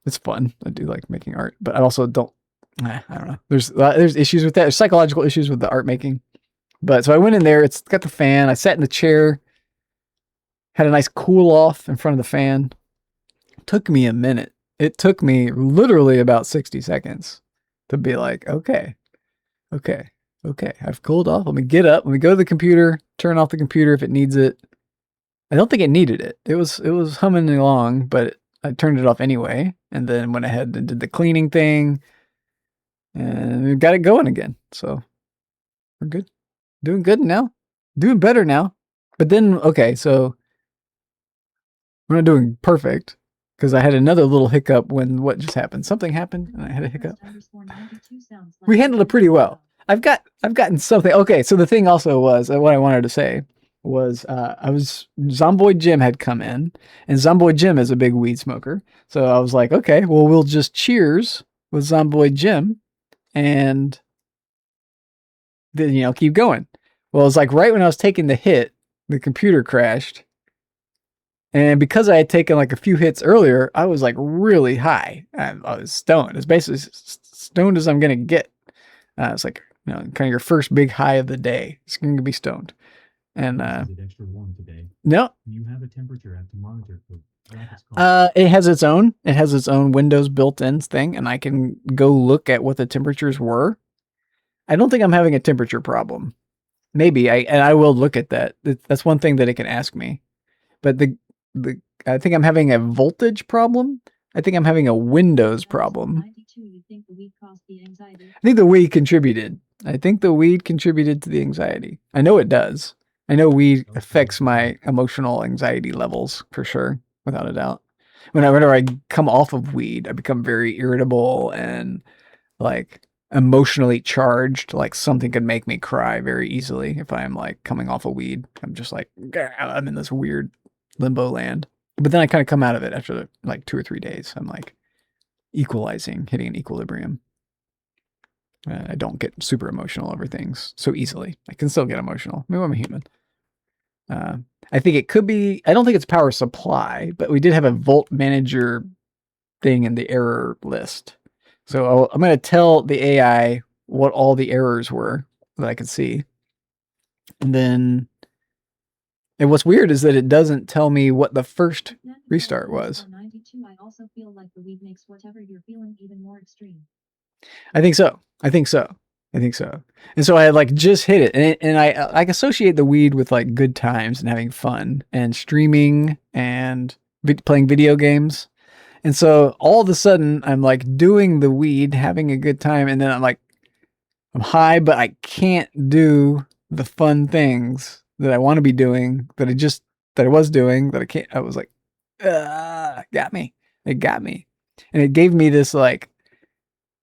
It's fun. I do like making art, but I also don't. I don't know. There's issues with that. There's psychological issues with the art making. But so I went in there. It's got the fan. I sat in the chair. Had a nice cool off in front of the fan. Took me a minute. It took me literally about 60 seconds to be like, okay. I've cooled off. Let me get up. Let me go to the computer, turn off the computer if it needs it. I don't think it needed it. It was humming along, but I turned it off anyway. And then went ahead and did the cleaning thing and we got it going again. So we're good. Doing good now. Doing better now. But then, okay, so we're not doing perfect. Because I had another little hiccup when what just happened. Something happened and I had a hiccup. We handled it pretty well. I've gotten something. Okay, so the thing also was, what I wanted to say was, Zomboid Jim had come in, and Zomboid Jim is a big weed smoker. So I was like, okay, well, we'll just cheers with Zomboid Jim and then, keep going. Well, it's like right when I was taking the hit, the computer crashed. And because I had taken like a few hits earlier, I was like really high. I was stoned. It's basically stoned as I'm going to get. It's like, kind of your first big high of the day. It's going to be stoned. And Is it extra warm today? No. You have a temperature app to monitor for. It has its own Windows built-in thing, and I can go look at what the temperatures were. I don't think I'm having a temperature problem. Maybe I will look at that. That's one thing that it can ask me. But I think I'm having a voltage problem. I think I'm having a Windows problem. I think the weed contributed. I think the weed contributed to the anxiety. I know it does. I know weed affects my emotional anxiety levels for sure, without a doubt. Whenever I come off of weed, I become very irritable and like emotionally charged. Like something could make me cry very easily if I'm like coming off of weed. I'm just like, I'm in this weird limbo land. But then I kind of come out of it after like 2 or 3 days. I'm like, equalizing, hitting an equilibrium. I don't get super emotional over things so easily. I can still get emotional. Maybe I'm a human. I think it could be, I don't think it's power supply, but we did have a volt manager thing in the error list. So I'm going to tell the AI what all the errors were that I could see. And then, and what's weird is that it doesn't tell me what the first restart was. 92, I also feel like the weed makes whatever you're feeling even more extreme. I think so. I think so. I think so. And so I had like just hit it, and I associate the weed with like good times and having fun and streaming and playing video games. And so all of a sudden I'm like doing the weed, having a good time, and then I'm like, I'm high, but I can't do the fun things that I want to be doing, that I was doing, that I can't. I was like, got me. It got me. And it gave me this like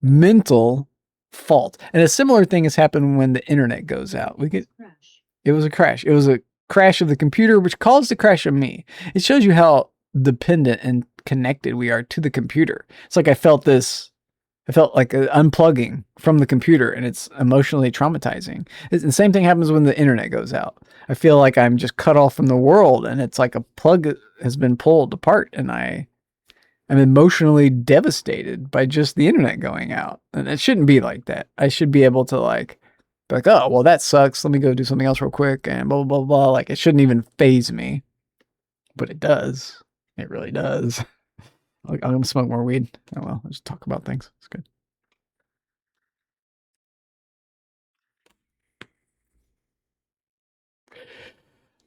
mental fault. And a similar thing has happened when the internet goes out. It was a crash. It was a crash of the computer, which caused the crash of me. It shows you how dependent and connected we are to the computer. It's like I felt like unplugging from the computer, and it's emotionally traumatizing. The same thing happens when the internet goes out. I feel like I'm just cut off from the world, and it's like a plug has been pulled apart, and I'm emotionally devastated by just the internet going out. And it shouldn't be like that. I should be able to like, be like, oh, well, that sucks. Let me go do something else real quick, and blah, blah, blah, blah. Like, it shouldn't even faze me. But it does. It really does. I'm going to smoke more weed. Oh, well, I'll just talk about things. It's good.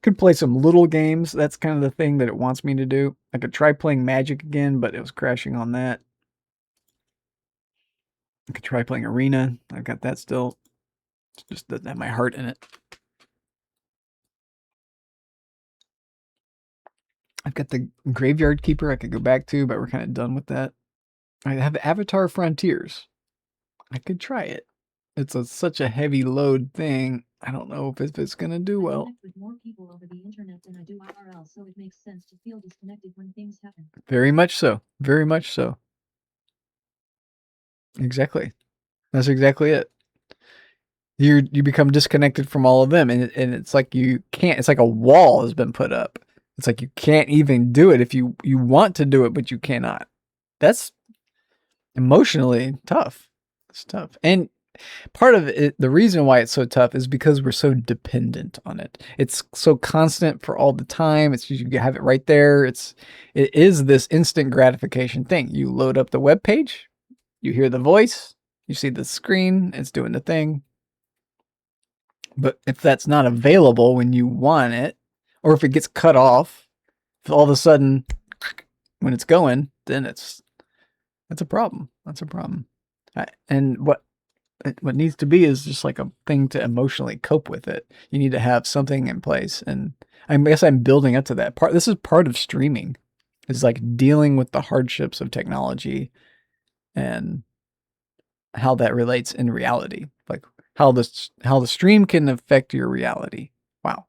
Could play some little games. That's kind of the thing that it wants me to do. I could try playing Magic again, but it was crashing on that. I could try playing Arena. I've got that still. It just doesn't have my heart in it. I've got the Graveyard Keeper I could go back to, but we're kind of done with that. I have Avatar Frontiers. I could try it. It's such a heavy load thing. I don't know if it's going to do well. I connect with more people over the internet than I do IRL, so it makes sense to feel disconnected when things happen. Very much so. Very much so. Exactly. That's exactly it. You become disconnected from all of them, and it's like you can't. It's like a wall has been put up. It's like you can't even do it if you want to do it, but you cannot. That's emotionally tough. It's tough. And part of it, the reason why it's so tough is because we're so dependent on it. It's so constant for all the time. It's you have it right there. It is this instant gratification thing. You load up the web page, you hear the voice, you see the screen, it's doing the thing. But if that's not available when you want it, or if it gets cut off, if all of a sudden when it's going, then that's a problem. That's a problem. And what needs to be is just like a thing to emotionally cope with it. You need to have something in place. And I guess I'm building up to that part. This is part of streaming. It's like dealing with the hardships of technology and how that relates in reality. Like how the stream can affect your reality. Wow.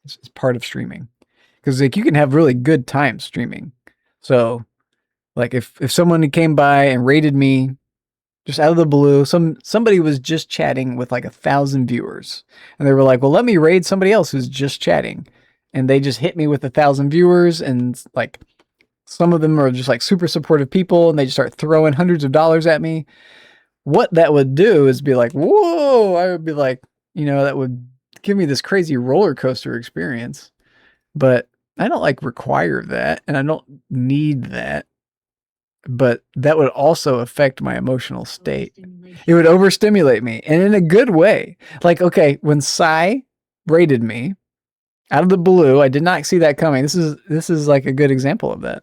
It's part of streaming. Because like you can have really good time streaming. So like if someone came by and raided me just out of the blue, somebody was just chatting with like 1,000 viewers, and they were like, well, let me raid somebody else who's just chatting. And they just hit me with 1,000 viewers, and like some of them are just like super supportive people, and they just start throwing hundreds of dollars at me. What that would do is be like, whoa, I would be like, that would give me this crazy roller coaster experience. But I don't like require that, and I don't need that. But that would also affect my emotional state. It would overstimulate me, and in a good way. Like, okay, when Psy raided me out of the blue, I did not see that coming. This is like a good example of that.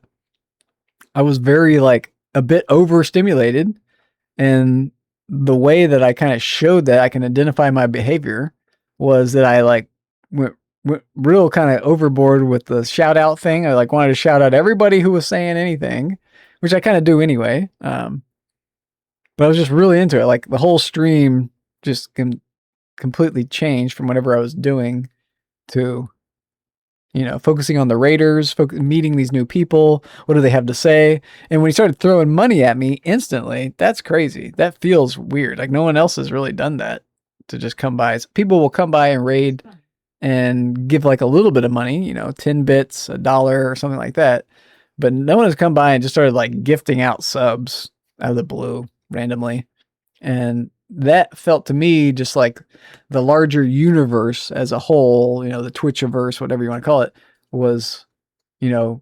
I was very like a bit overstimulated, and the way that I kind of showed that I can identify my behavior was that I like went real kind of overboard with the shout out thing. I like wanted to shout out everybody who was saying anything, which I kind of do anyway. But I was just really into it. Like the whole stream just completely changed from whatever I was doing to you know, focusing on the raiders, meeting these new people. What do they have to say? And when he started throwing money at me instantly, that's crazy. That feels weird. Like no one else has really done that, to just come by. People will come by and raid and give like a little bit of money, you know, 10 bits, $1 or something like that. But no one has come by and just started like gifting out subs out of the blue randomly. And that felt to me just like the larger universe as a whole, you know, the Twitchiverse, whatever you want to call it, was, you know,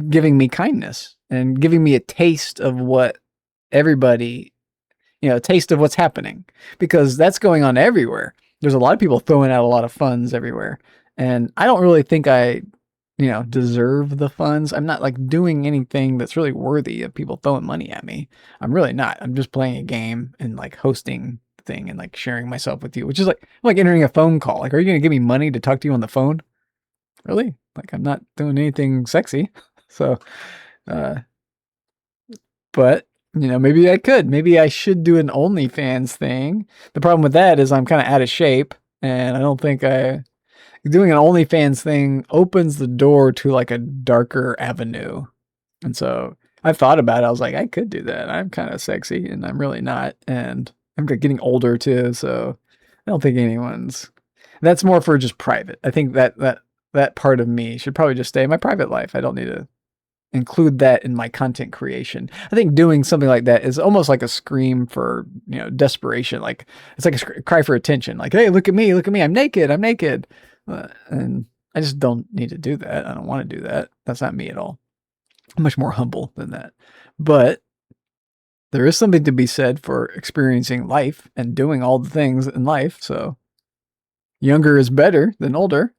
giving me kindness and giving me a taste of what everybody, you know, a taste of what's happening, because that's going on everywhere. There's a lot of people throwing out a lot of funds everywhere. And I don't really think I, you know, deserve the funds. I'm not like doing anything that's really worthy of people throwing money at me. I'm really not. I'm just playing a game and like hosting the thing and like sharing myself with you, which is like entering a phone call. Like, are you going to give me money to talk to you on the phone? Really? Like, I'm not doing anything sexy. So, but you know, maybe I could. Maybe I should do an OnlyFans thing. The problem with that is I'm kind of out of shape, and I don't think doing an OnlyFans thing opens the door to like a darker avenue. And so I've thought about it. I was like, I could do that. I'm kind of sexy, and I'm really not. And I'm getting older too, so I don't think that's more for just private. I think that part of me should probably just stay in my private life. I don't need to include that in my content creation. I think doing something like that is almost like a scream for, you know, desperation. Like it's like a cry for attention. Like, hey, look at me, I'm naked. And I just don't need to do that. I don't want to do that. That's not me at all. I'm much more humble than that. But there is something to be said for experiencing life and doing all the things in life. So younger is better than older.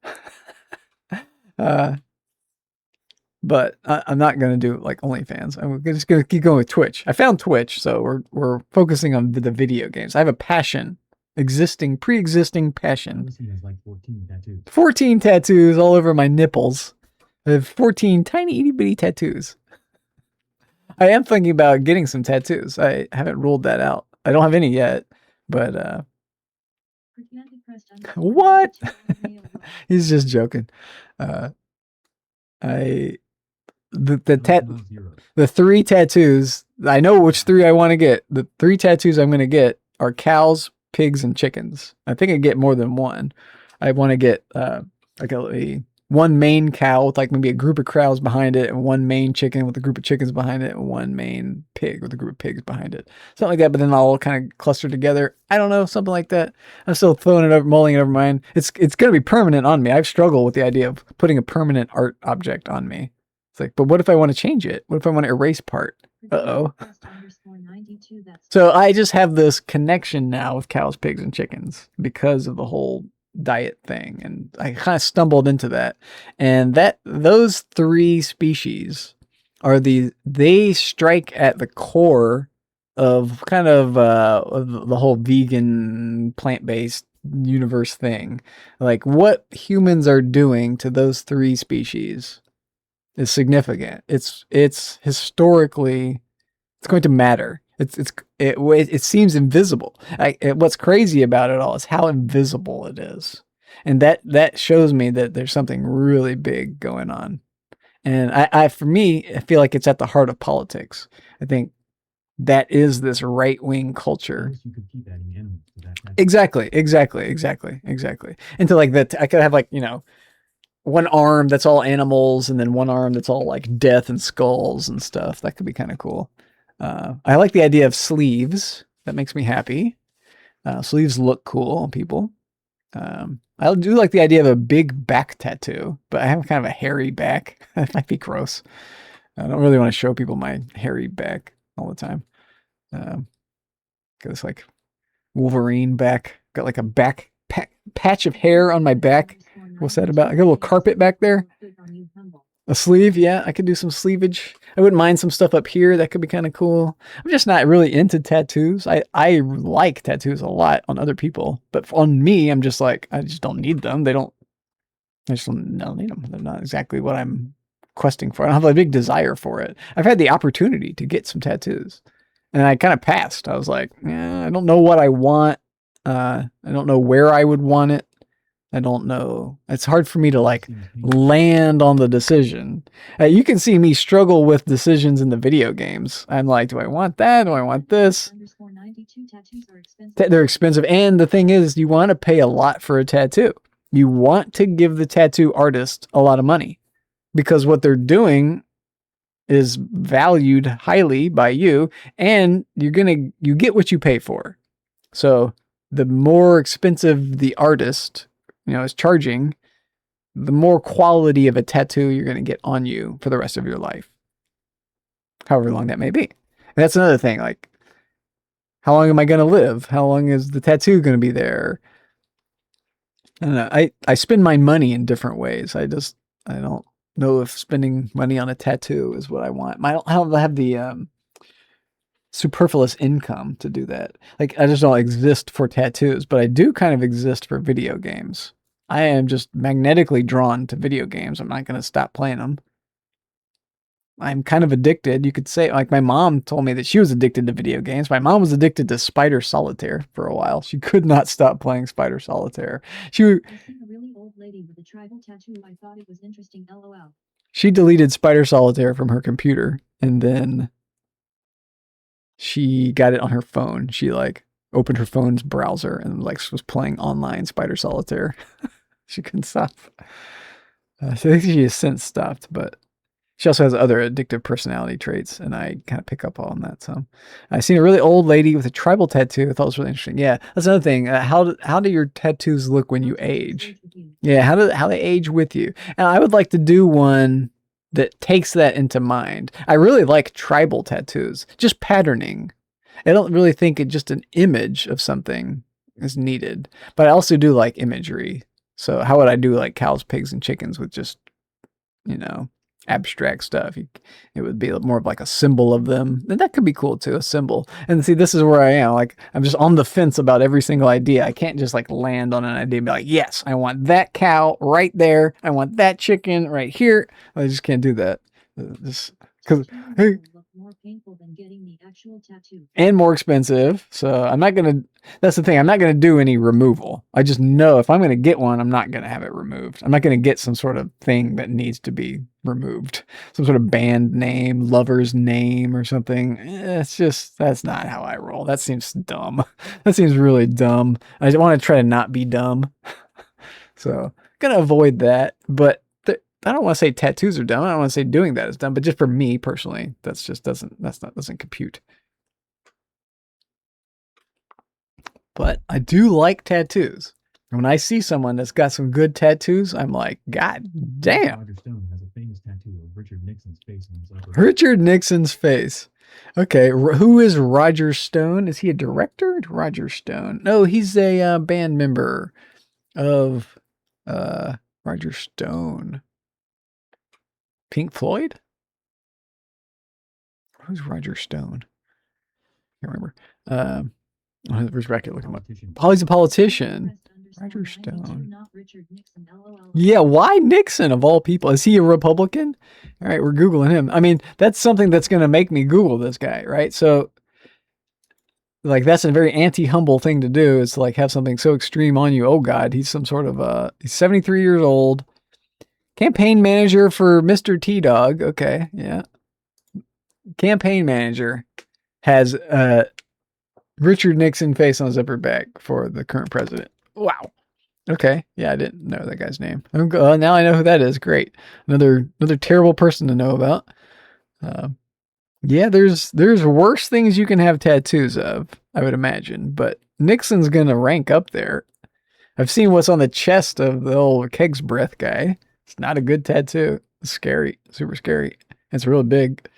But I'm not going to do like OnlyFans. I'm just going to keep going with Twitch. I found Twitch, so we're focusing on the video games. I have a passion, pre-existing passion. He has like 14 tattoos. 14 tattoos all over my nipples. I have 14 tiny itty bitty tattoos. I am thinking about getting some tattoos. I haven't ruled that out. I don't have any yet, but what? He's just joking. The 3 tattoos, I know which 3 I want to get. The 3 tattoos I'm going to get are cows, pigs, and chickens. I think I get more than one. I want to get like one main cow with like maybe a group of cows behind it, and one main chicken with a group of chickens behind it, and one main pig with a group of pigs behind it. Something like that, but then all kind of clustered together. I don't know, something like that. I'm still mulling it over my mind. It's going to be permanent on me. I've struggled with the idea of putting a permanent art object on me. It's like, but what if I want to change it? What if I want to erase part? Uh-oh. So I just have this connection now with cows, pigs, and chickens because of the whole diet thing. And I kind of stumbled into that. And those 3 species they strike at the core of kind of the whole vegan, plant-based universe thing. Like what humans are doing to those 3 species is significant. It's historically, it's going to matter. It seems invisible. What's crazy about it all is how invisible it is. And that shows me that there's something really big going on. And for me, I feel like it's at the heart of politics. I think that is this right-wing culture. You could keep adding animals to that. Exactly. And to like that, I could have like, you know, one arm that's all animals and then one arm that's all like death and skulls and stuff. That could be kind of cool. I like the idea of sleeves. That makes me happy. Sleeves look cool on people. I do like the idea of a big back tattoo, but I have kind of a hairy back. That might be gross. I don't really want to show people my hairy back all the time. Got this like Wolverine back. Got like a patch of hair on my back. What's that about? I got a little carpet back there. A sleeve, yeah, I could do some sleevage. I wouldn't mind some stuff up here. That could be kind of cool. I'm just not really into tattoos. I like tattoos a lot on other people, but on me, I'm just like, I just don't need them. I just don't need them. They're not exactly what I'm questing for. I don't have a big desire for it. I've had the opportunity to get some tattoos, and I kind of passed. I was like, I don't know what I want. I don't know where I would want it. I don't know. It's hard for me to like land on the decision. You can see me struggle with decisions in the video games. I'm like, do I want that? Do I want this? _92 tattoos are expensive. They're expensive. And the thing is, you want to pay a lot for a tattoo. You want to give the tattoo artist a lot of money because what they're doing is valued highly by you, and you get what you pay for. So the more expensive the artist, is charging, the more quality of a tattoo you're going to get on you for the rest of your life. However long that may be. And that's another thing. Like, how long am I going to live? How long is the tattoo going to be there? I don't know. I spend my money in different ways. I don't know if spending money on a tattoo is what I want. I don't have the superfluous income to do that. Like, I just don't exist for tattoos, but I do kind of exist for video games. I am just magnetically drawn to video games. I'm not going to stop playing them. I'm kind of addicted. You could say, like, my mom told me that she was addicted to video games. My mom was addicted to Spider Solitaire for a while. She could not stop playing Spider Solitaire. I seen a really old lady with a tribal tattoo. I thought it was interesting. LOL. She deleted Spider Solitaire from her computer, and then she got it on her phone. She like opened her phone's browser and like was playing online Spider Solitaire. She couldn't stop. So I think she has since stopped, but she also has other addictive personality traits, and I kind of pick up on that. So I seen a really old lady with a tribal tattoo. I thought it was really interesting. Yeah, that's another thing. How do your tattoos look when you age? Yeah, how they age with you. And I would like to do one that takes that into mind. I really like tribal tattoos, just patterning. I don't really think it just an image of something is needed, but I also do like imagery. So how would I do like cows, pigs, and chickens with just, abstract stuff? It would be more of like a symbol of them. And that could be cool too, a symbol. And see, this is where I am. Like, I'm just on the fence about every single idea. I can't just like land on an idea and be like, yes, I want that cow right there. I want that chicken right here. I just can't do that. Just because, hey, more painful than getting the actual tattoo. And more expensive. So I'm not going to, that's the thing. I'm not going to do any removal. I just know if I'm going to get one, I'm not going to have it removed. I'm not going to get some sort of thing that needs to be removed. Some sort of band name, lover's name or something. That's not how I roll. That seems dumb. That seems really dumb. I just want to try to not be dumb. So going to avoid that. But I don't want to say tattoos are dumb. I don't want to say doing that is dumb, but just for me personally, doesn't compute. But I do like tattoos. And when I see someone that's got some good tattoos, I'm like, God damn. Roger Stone has a famous tattoo of Richard Nixon's face on his upper. Richard Nixon's face. Okay, who is Roger Stone? Is he a director? Roger Stone. No, he's a band member of Roger Stone. Pink Floyd? Who's Roger Stone? I can't remember. Where's Bracket looking him up? Oh, he's a politician. Roger Stone. Yeah, why Nixon of all people? Is he a Republican? All right, we're Googling him. I mean, that's something that's going to make me Google this guy, right? So, like, that's a very anti-humble thing to do, is to, like, have something so extreme on you. Oh, God, he's some sort of, he's 73 years old. Campaign manager for Mr. T-Dog. Okay, yeah. Campaign manager has Richard Nixon face on his upper back for the current president. Wow. Okay. Yeah, I didn't know that guy's name. Now I know who that is. Great. Another terrible person to know about. Yeah, there's worse things you can have tattoos of, I would imagine, but Nixon's gonna rank up there. I've seen what's on the chest of the old Keg's Breath guy. It's not a good tattoo. It's scary, super scary. It's really big.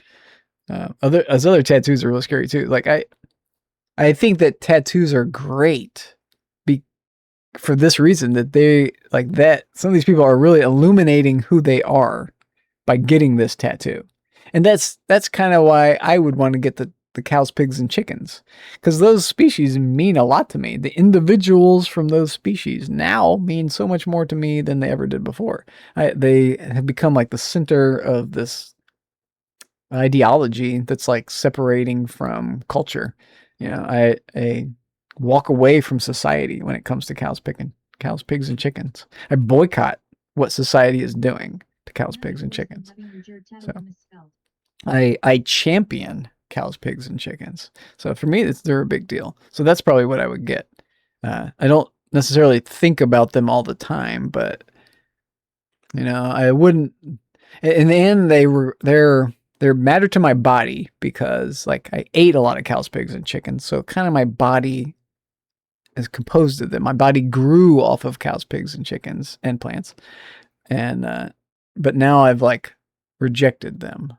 Other tattoos are really scary too. Like I think that tattoos are great for this reason, that they like that some of these people are really illuminating who they are by getting this tattoo. And that's kind of why I would want to get the cows, pigs, and chickens, because those species mean a lot to me. The individuals from those species now mean so much more to me than they ever did before. They have become like the center of this ideology that's like separating from culture. I walk away from society when it comes to cows, cows, pigs, and chickens. I boycott what society is doing to cows, pigs, and chickens. So I champion cows, pigs, and chickens. So for me, they're a big deal. So that's probably what I would get. I don't necessarily think about them all the time, but you know, I wouldn't. In the end, they're matter to my body because like I ate a lot of cows, pigs, and chickens. So kind of my body is composed of them. My body grew off of cows, pigs, and chickens and plants. And, but now I've like rejected them,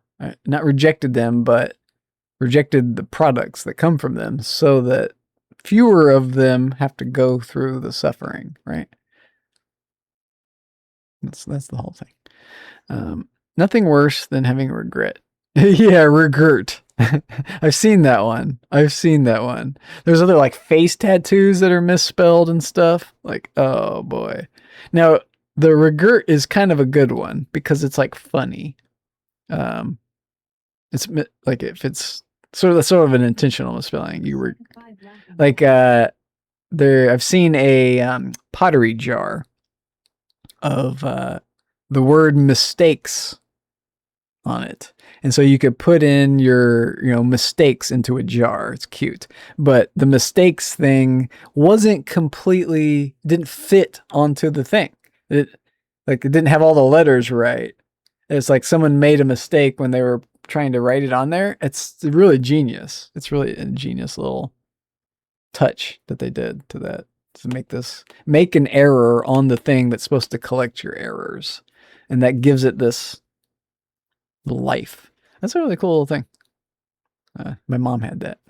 not rejected them, but rejected the products that come from them so that fewer of them have to go through the suffering. Right. That's the whole thing. Nothing worse than having regret. Yeah, regret. I've seen that one. There's other like face tattoos that are misspelled and stuff. Like, oh boy. Now, the regret is kind of a good one because it's like funny. It's like if it's sort of an intentional misspelling. I've seen a pottery jar of the word mistakes on it. And so you could put in your, mistakes into a jar. It's cute. But the mistakes thing didn't fit onto the thing. It didn't have all the letters right. It's like someone made a mistake when they were trying to write it on there. It's really genius. It's really a genius little touch that they did to that, to make an error on the thing that's supposed to collect your errors. And that gives it this life. That's a really cool little thing. My mom had that.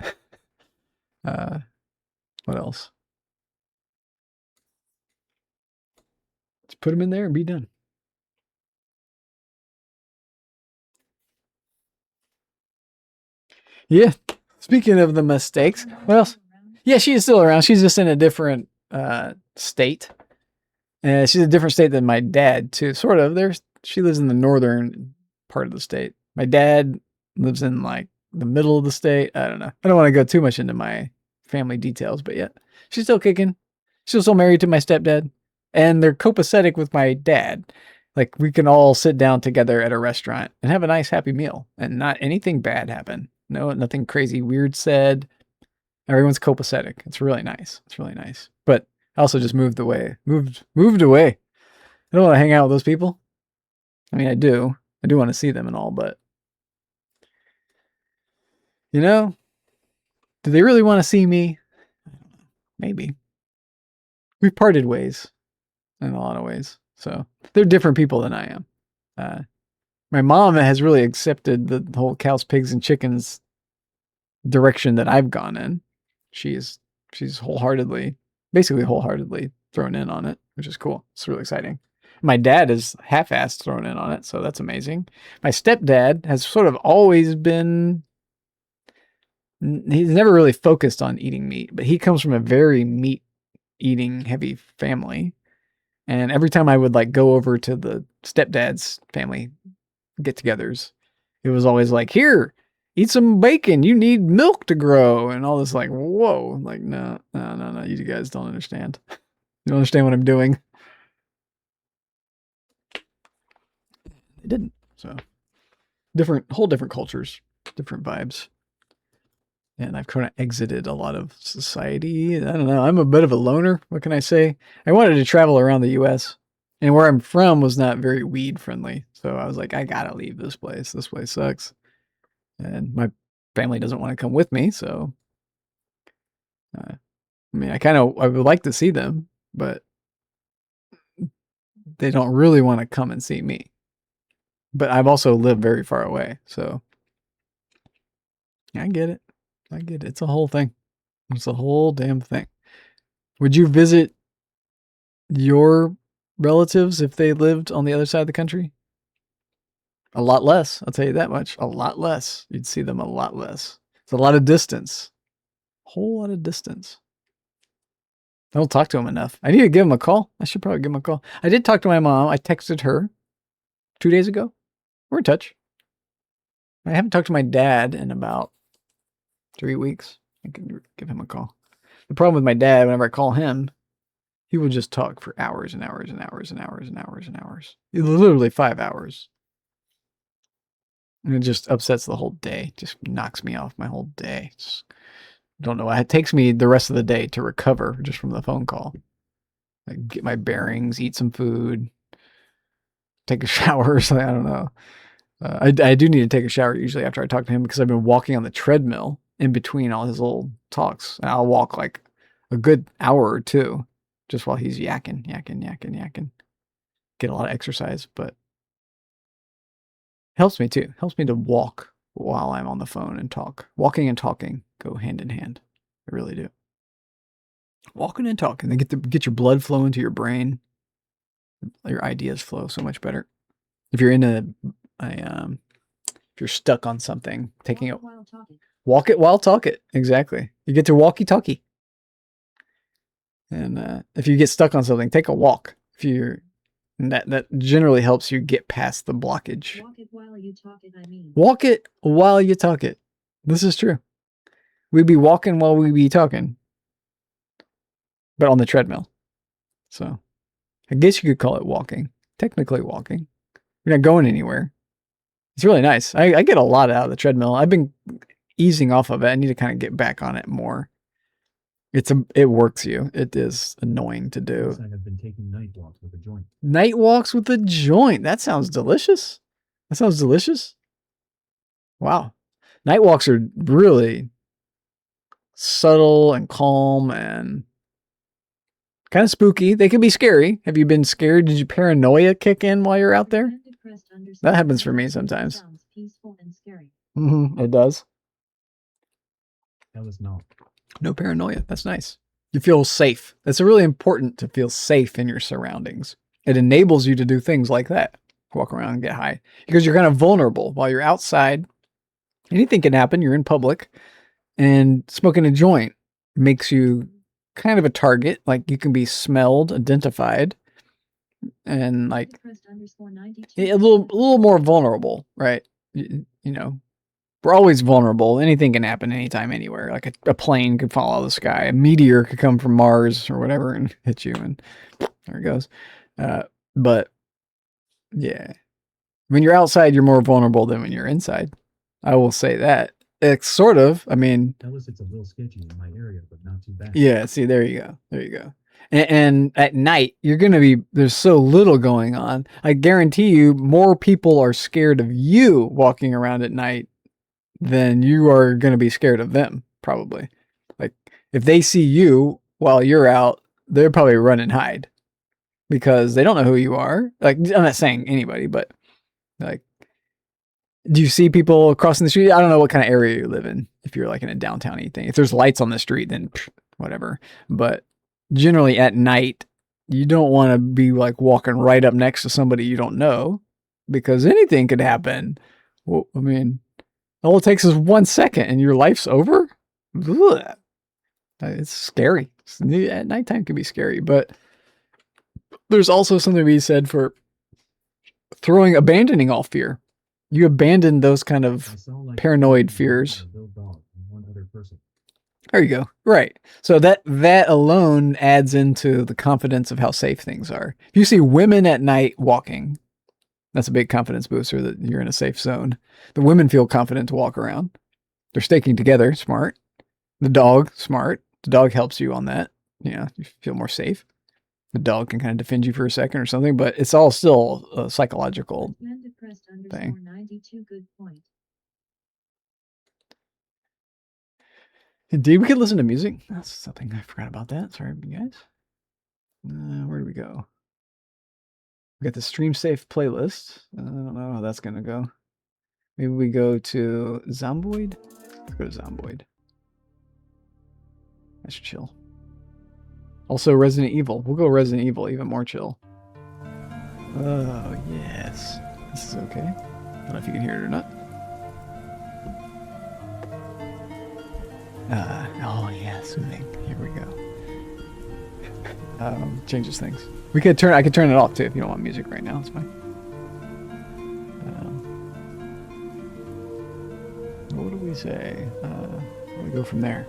What else? Let's put them in there and be done. Yeah. Speaking of the mistakes, what else? Yeah, she is still around. She's just in a different state. And she's a different state than my dad, too. Sort of. She lives in the northern part of the state. My dad lives in like the middle of the state. I don't know. I don't want to go too much into my family details, but yeah, she's still kicking. She's still married to my stepdad, and they're copacetic with my dad. Like we can all sit down together at a restaurant and have a nice, happy meal, and not anything bad happen. No, nothing crazy, weird said. Everyone's copacetic. It's really nice. But I also just moved away. Moved away. I don't want to hang out with those people. I mean, I do want to see them and all, but do they really want to see me? Maybe. We've parted ways in a lot of ways. So they're different people than I am. My mom has really accepted the whole cows, pigs, and chickens direction that I've gone in. She's basically wholeheartedly thrown in on it, which is cool. It's really exciting. My dad is half-assed thrown in on it, so that's amazing. My stepdad has sort of always been... He's never really focused on eating meat, but he comes from a very meat-eating heavy family. And every time I would like go over to the stepdad's family get-togethers, it was always like, here, eat some bacon. You need milk to grow. And all this like, whoa. Like, no. You guys don't understand. You don't understand what I'm doing. They didn't. So whole different cultures, different vibes. And I've kind of exited a lot of society. I don't know. I'm a bit of a loner. What can I say? I wanted to travel around the U.S. And where I'm from was not very weed friendly. So I was like, I gotta leave this place. This place sucks. And my family doesn't want to come with me. So, I would like to see them, but they don't really want to come and see me. But I've also lived very far away. So I get it. It's a whole thing. It's a whole damn thing. Would you visit your relatives if they lived on the other side of the country? A lot less. I'll tell you that much. A lot less. You'd see them a lot less. It's a lot of distance. A whole lot of distance. I don't talk to them enough. I need to give them a call. I should probably give them a call. I did talk to my mom. I texted her 2 days ago. We're in touch. I haven't talked to my dad in about 3 weeks. I can give him a call. The problem with my dad, whenever I call him, He will just talk for hours and hours and hours and hours and hours and hours. Literally 5 hours. And it just upsets the whole day. Just knocks me off my whole day. Just don't know why. It takes me the rest of the day to recover just from the phone call. Like get my bearings, eat some food, take a shower or something. I don't know. I do need to take a shower usually after I talk to him because I've been walking on the treadmill in between all his little talks. And I'll walk like a good hour or two just while he's yakking. Get a lot of exercise, but helps me too. Helps me to walk while I'm on the phone and talk. Walking and talking go hand in hand. They really do. Walking and talking. They get your blood flowing to your brain. Your ideas flow so much better. If you're in if you're stuck on something, taking it, walk it while talk it. Exactly. You get to walkie talkie. And if you get stuck on something, take a walk. If you're that generally helps you get past the blockage. Walk it while you talk it, I mean. Walk it while you talk it. This is true. We'd be walking while we be talking. But on the treadmill. So I guess you could call it walking. Technically walking. You're not going anywhere. It's really nice. I get a lot out of the treadmill. I've been easing off of it. I need to kind of get back on it more. It works you. It is annoying to do. I've been taking night walks with a joint. Night walks with a joint. That sounds delicious. Wow. Night walks are really subtle and calm and kind of spooky. They can be scary. Have you been scared? Did your paranoia kick in while you're out there? That happens for me sometimes. Sounds peaceful and scary. It does. That was not. No paranoia. That's nice. You feel safe. That's really important to feel safe in your surroundings. It enables you to do things like that. Walk around and get high. Because you're kind of vulnerable. While you're outside, anything can happen. You're in public. And smoking a joint makes you kind of a target. Like you can be smelled, identified. And like a little more vulnerable, right? You know, we're always vulnerable. Anything can happen anytime, anywhere. Like a plane could fall out of the sky. A meteor could come from Mars or whatever and hit you, and there it goes. But yeah, when you're outside, you're more vulnerable than when you're inside. I will say that. It's sort of. I mean, Tell us it's a little sketchy in my area, but not too bad. yeah. See, there you go. And at night, there's so little going on. I guarantee you more people are scared of you walking around at night than you are going to be scared of them, probably. Like, if they see you while you're out, they're probably run and hide because they don't know who you are. Like, I'm not saying anybody, but like, do you see people crossing the street? I don't know what kind of area you live in. If you're like in a downtown-y thing. If there's lights on the street, then whatever. But generally at night, you don't want to be like walking right up next to somebody you don't know because anything could happen. Well, I mean, all it takes is 1 second and your life's over. Ugh. It's scary. At nighttime can be scary, but there's also something to be said for abandoning all fear. You abandon those kind of paranoid fears. There you go. Right. So that alone adds into the confidence of how safe things are. If you see women at night walking, that's a big confidence booster that you're in a safe zone. The women feel confident to walk around. They're staking together. Smart. The dog, smart. The dog helps you on that. You feel more safe. The dog can kind of defend you for a second or something, but it's all still a psychological thing. 92, good point. Indeed, we could listen to music. That's something I forgot about that. Sorry, you guys. Where do we go? We got the Stream Safe playlist. I don't know how that's going to go. Maybe we go to Zomboid? Let's go to Zomboid. That's chill. Also Resident Evil. We'll go Resident Evil, even more chill. Oh, yes. This is okay. I don't know if you can hear it or not. Oh yeah, soothing. Here we go. Changes things. I could turn it off too if you don't want music right now. It's fine. What do we say? Where do we go from there?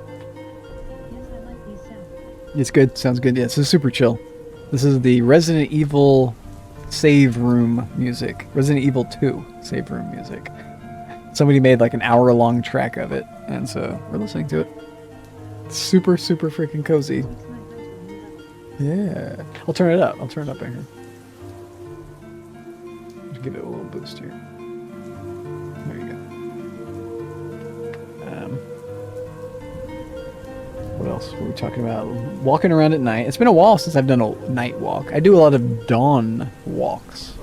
Yes, I like these sounds. It's good. Sounds good. Yeah, this is super chill. This is the Resident Evil save room music. Resident Evil 2 save room music. Somebody made like an hour-long track of it, and so we're listening to it. Super, super freaking cozy. Yeah. I'll turn it up. I'll turn it up in here. Just give it a little boost here. There you go. What else were we talking about? Walking around at night. It's been a while since I've done a night walk. I do a lot of dawn walks.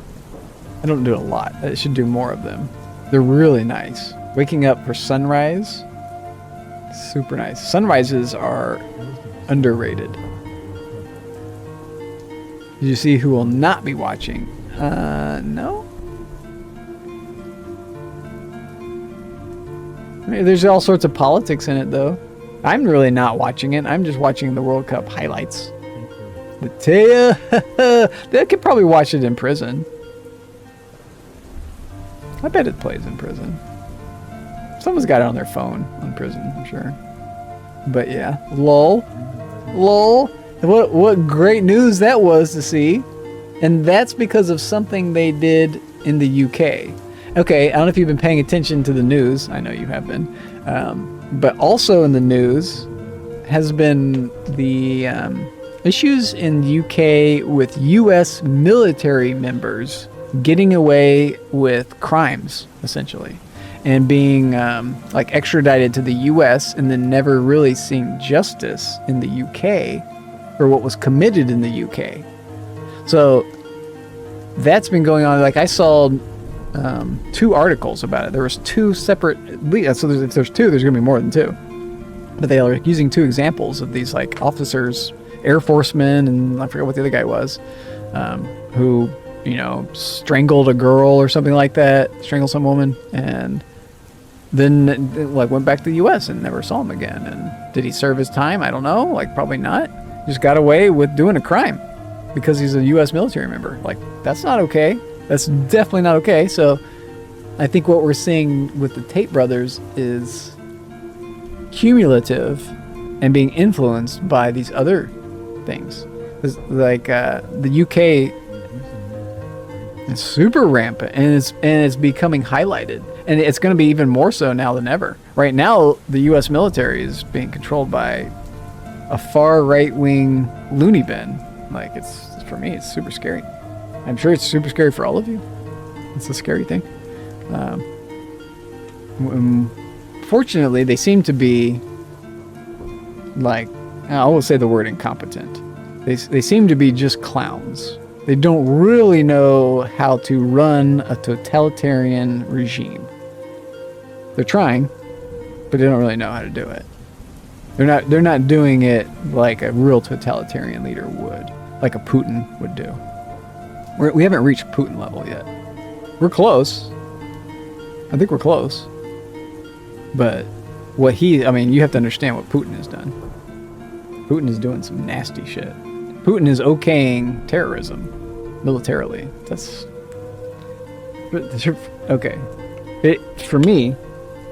I don't do a lot. I should do more of them. They're really nice. Waking up for sunrise. Super nice. Sunrises are underrated. Did you see who will not be watching? No? I mean, there's all sorts of politics in it, though. I'm really not watching it. I'm just watching the World Cup highlights. Matea! They could probably watch it in prison. I bet it plays in prison. Someone's got it on their phone on prison, I'm sure. But yeah, lol. Lol. What great news that was to see. And that's because of something they did in the UK. Okay, I don't know if you've been paying attention to the news. I know you have been. But also in the news has been the issues in the UK with US military members getting away with crimes, essentially, and being like extradited to the US and then never really seeing justice in the UK for what was committed in the UK. So that's been going on. Like I saw 2 articles about it. There was 2 separate, so if there's 2, there's gonna be more than 2. But they are using 2 examples of these like officers, Air Forcemen, and I forget what the other guy was, who, you know, strangled a girl or something like that, strangled some woman, and then like went back to the US and never saw him again. And did he serve his time? I don't know, like probably not. Just got away with doing a crime because he's a US military member. Like, that's not okay. That's definitely not okay. So I think what we're seeing with the Tate brothers is cumulative and being influenced by these other things. Like the UK is super rampant, and it's becoming highlighted, and it's going to be even more so now than ever. Right now, the U.S. military is being controlled by a far right-wing loony bin. Like, it's, for me, it's super scary. I'm sure it's super scary for all of you. It's a scary thing. Fortunately, they seem to be, like, I will say the word incompetent. They seem to be just clowns. They don't really know how to run a totalitarian regime. They're trying, but they don't really know how to do it. They're not doing it like a real totalitarian leader would, like a Putin would do. We haven't reached Putin level yet. We're close. I think we're close. But I mean, you have to understand what Putin has done. Putin is doing some nasty shit. Putin is okaying terrorism militarily. Okay. For me,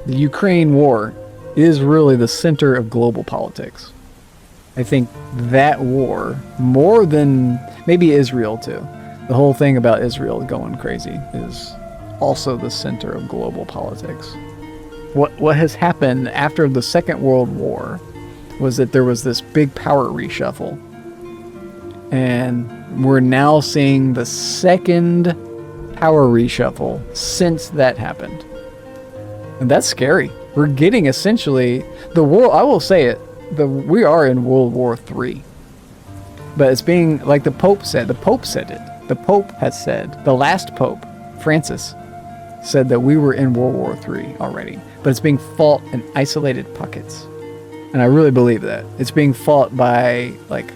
the Ukraine war is really the center of global politics. I think that war, more than maybe Israel too, the whole thing about Israel going crazy is also the center of global politics. What has happened after the Second World War was that there was this big power reshuffle. And we're now seeing the second power reshuffle since that happened. And that's scary. We're getting essentially the world, I will say it, we are in World War III. But it's being, like the Pope said it. The Pope has said, the last Pope, Francis, said that we were in World War III already. But it's being fought in isolated pockets. And I really believe that. It's being fought by, like,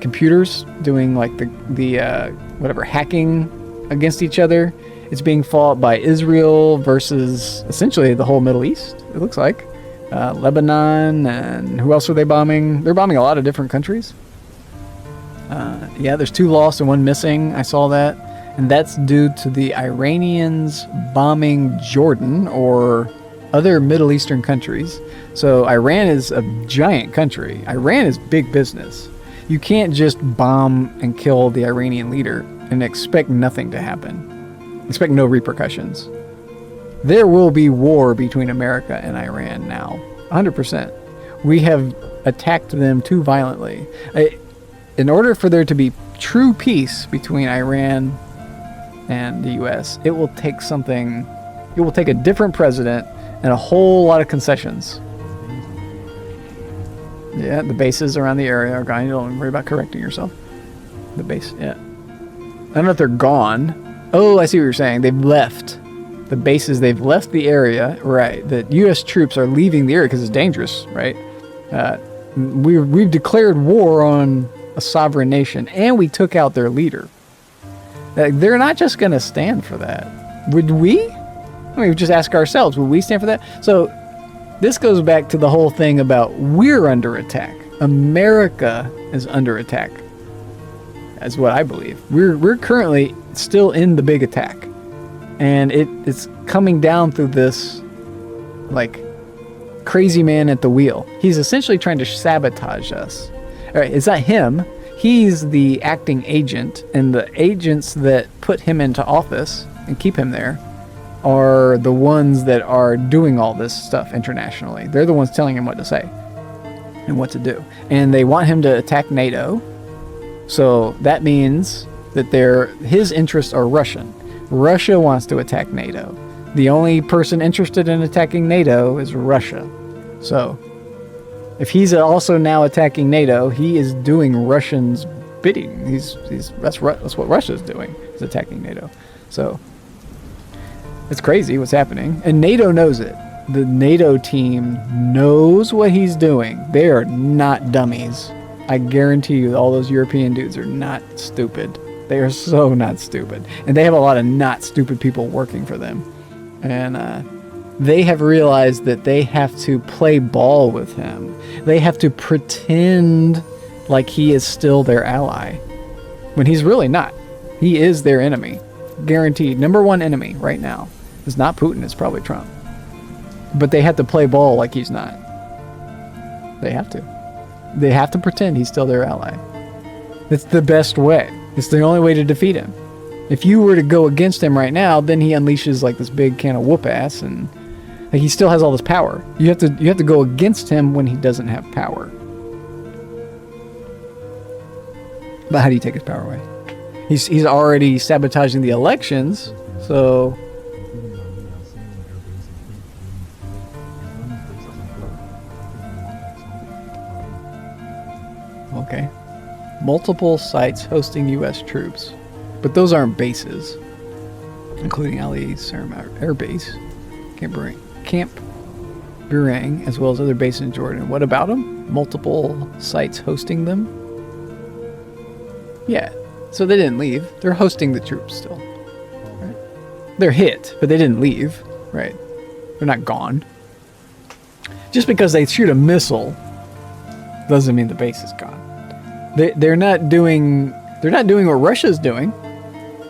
computers doing, like, the whatever, hacking against each other. It's being fought by Israel versus, essentially, the whole Middle East, it looks like. Lebanon, and who else are they bombing? They're bombing a lot of different countries. Yeah, there's 2 lost and 1 missing. I saw that. And that's due to the Iranians bombing Jordan, or other Middle Eastern countries. So Iran is a giant country. Iran is big business. You can't just bomb and kill the Iranian leader and expect nothing to happen. Expect no repercussions. There will be war between America and Iran now. 100%. We have attacked them too violently. In order for there to be true peace between Iran and the US, it will take a different president and a whole lot of concessions. Yeah, the bases around the area are gone. You don't worry about correcting yourself. The base, yeah. I don't know if they're gone. Oh, I see what you're saying. They've left. The bases, they've left the area. Right. The U.S. troops are leaving the area because it's dangerous, right? We've declared war on a sovereign nation, and we took out their leader. They're not just going to stand for that. Would we? I mean, we just ask ourselves, would we stand for that? So this goes back to the whole thing about we're under attack. America is under attack. That's what I believe. We're currently still in the big attack. And it's coming down through this, like, crazy man at the wheel. He's essentially trying to sabotage us. All right, it's not him. He's the acting agent, and the agents that put him into office and keep him there are the ones that are doing all this stuff internationally. They're the ones telling him what to say and what to do. And they want him to attack NATO. So that means that his interests are Russian. Russia wants to attack NATO. The only person interested in attacking NATO is Russia. So if he's also now attacking NATO, he is doing Russians' bidding. That's what Russia's doing, is attacking NATO. So it's crazy what's happening. And NATO knows it. The NATO team knows what he's doing. They are not dummies. I guarantee you all those European dudes are not stupid. They are so not stupid. And they have a lot of not stupid people working for them. And they have realized that they have to play ball with him. They have to pretend like he is still their ally, when he's really not. He is their enemy. Guaranteed. Number one enemy right now. It's not Putin, it's probably Trump. But they have to play ball like he's not. They have to. They have to pretend he's still their ally. It's the best way. It's the only way to defeat him. If you were to go against him right now, then he unleashes like this big can of whoop ass, and like, he still has all this power. You have to go against him when he doesn't have power. But how do you take his power away? He's already sabotaging the elections, so okay. Multiple sites hosting U.S. troops. But those aren't bases, including Ali Sarim Air Base, Camp Burang, as well as other bases in Jordan. What about them? Multiple sites hosting them? Yeah, so they didn't leave. They're hosting the troops still. Right? They're hit, but they didn't leave. Right? They're not gone. Just because they shoot a missile doesn't mean the base is gone. They're not doing what Russia's doing.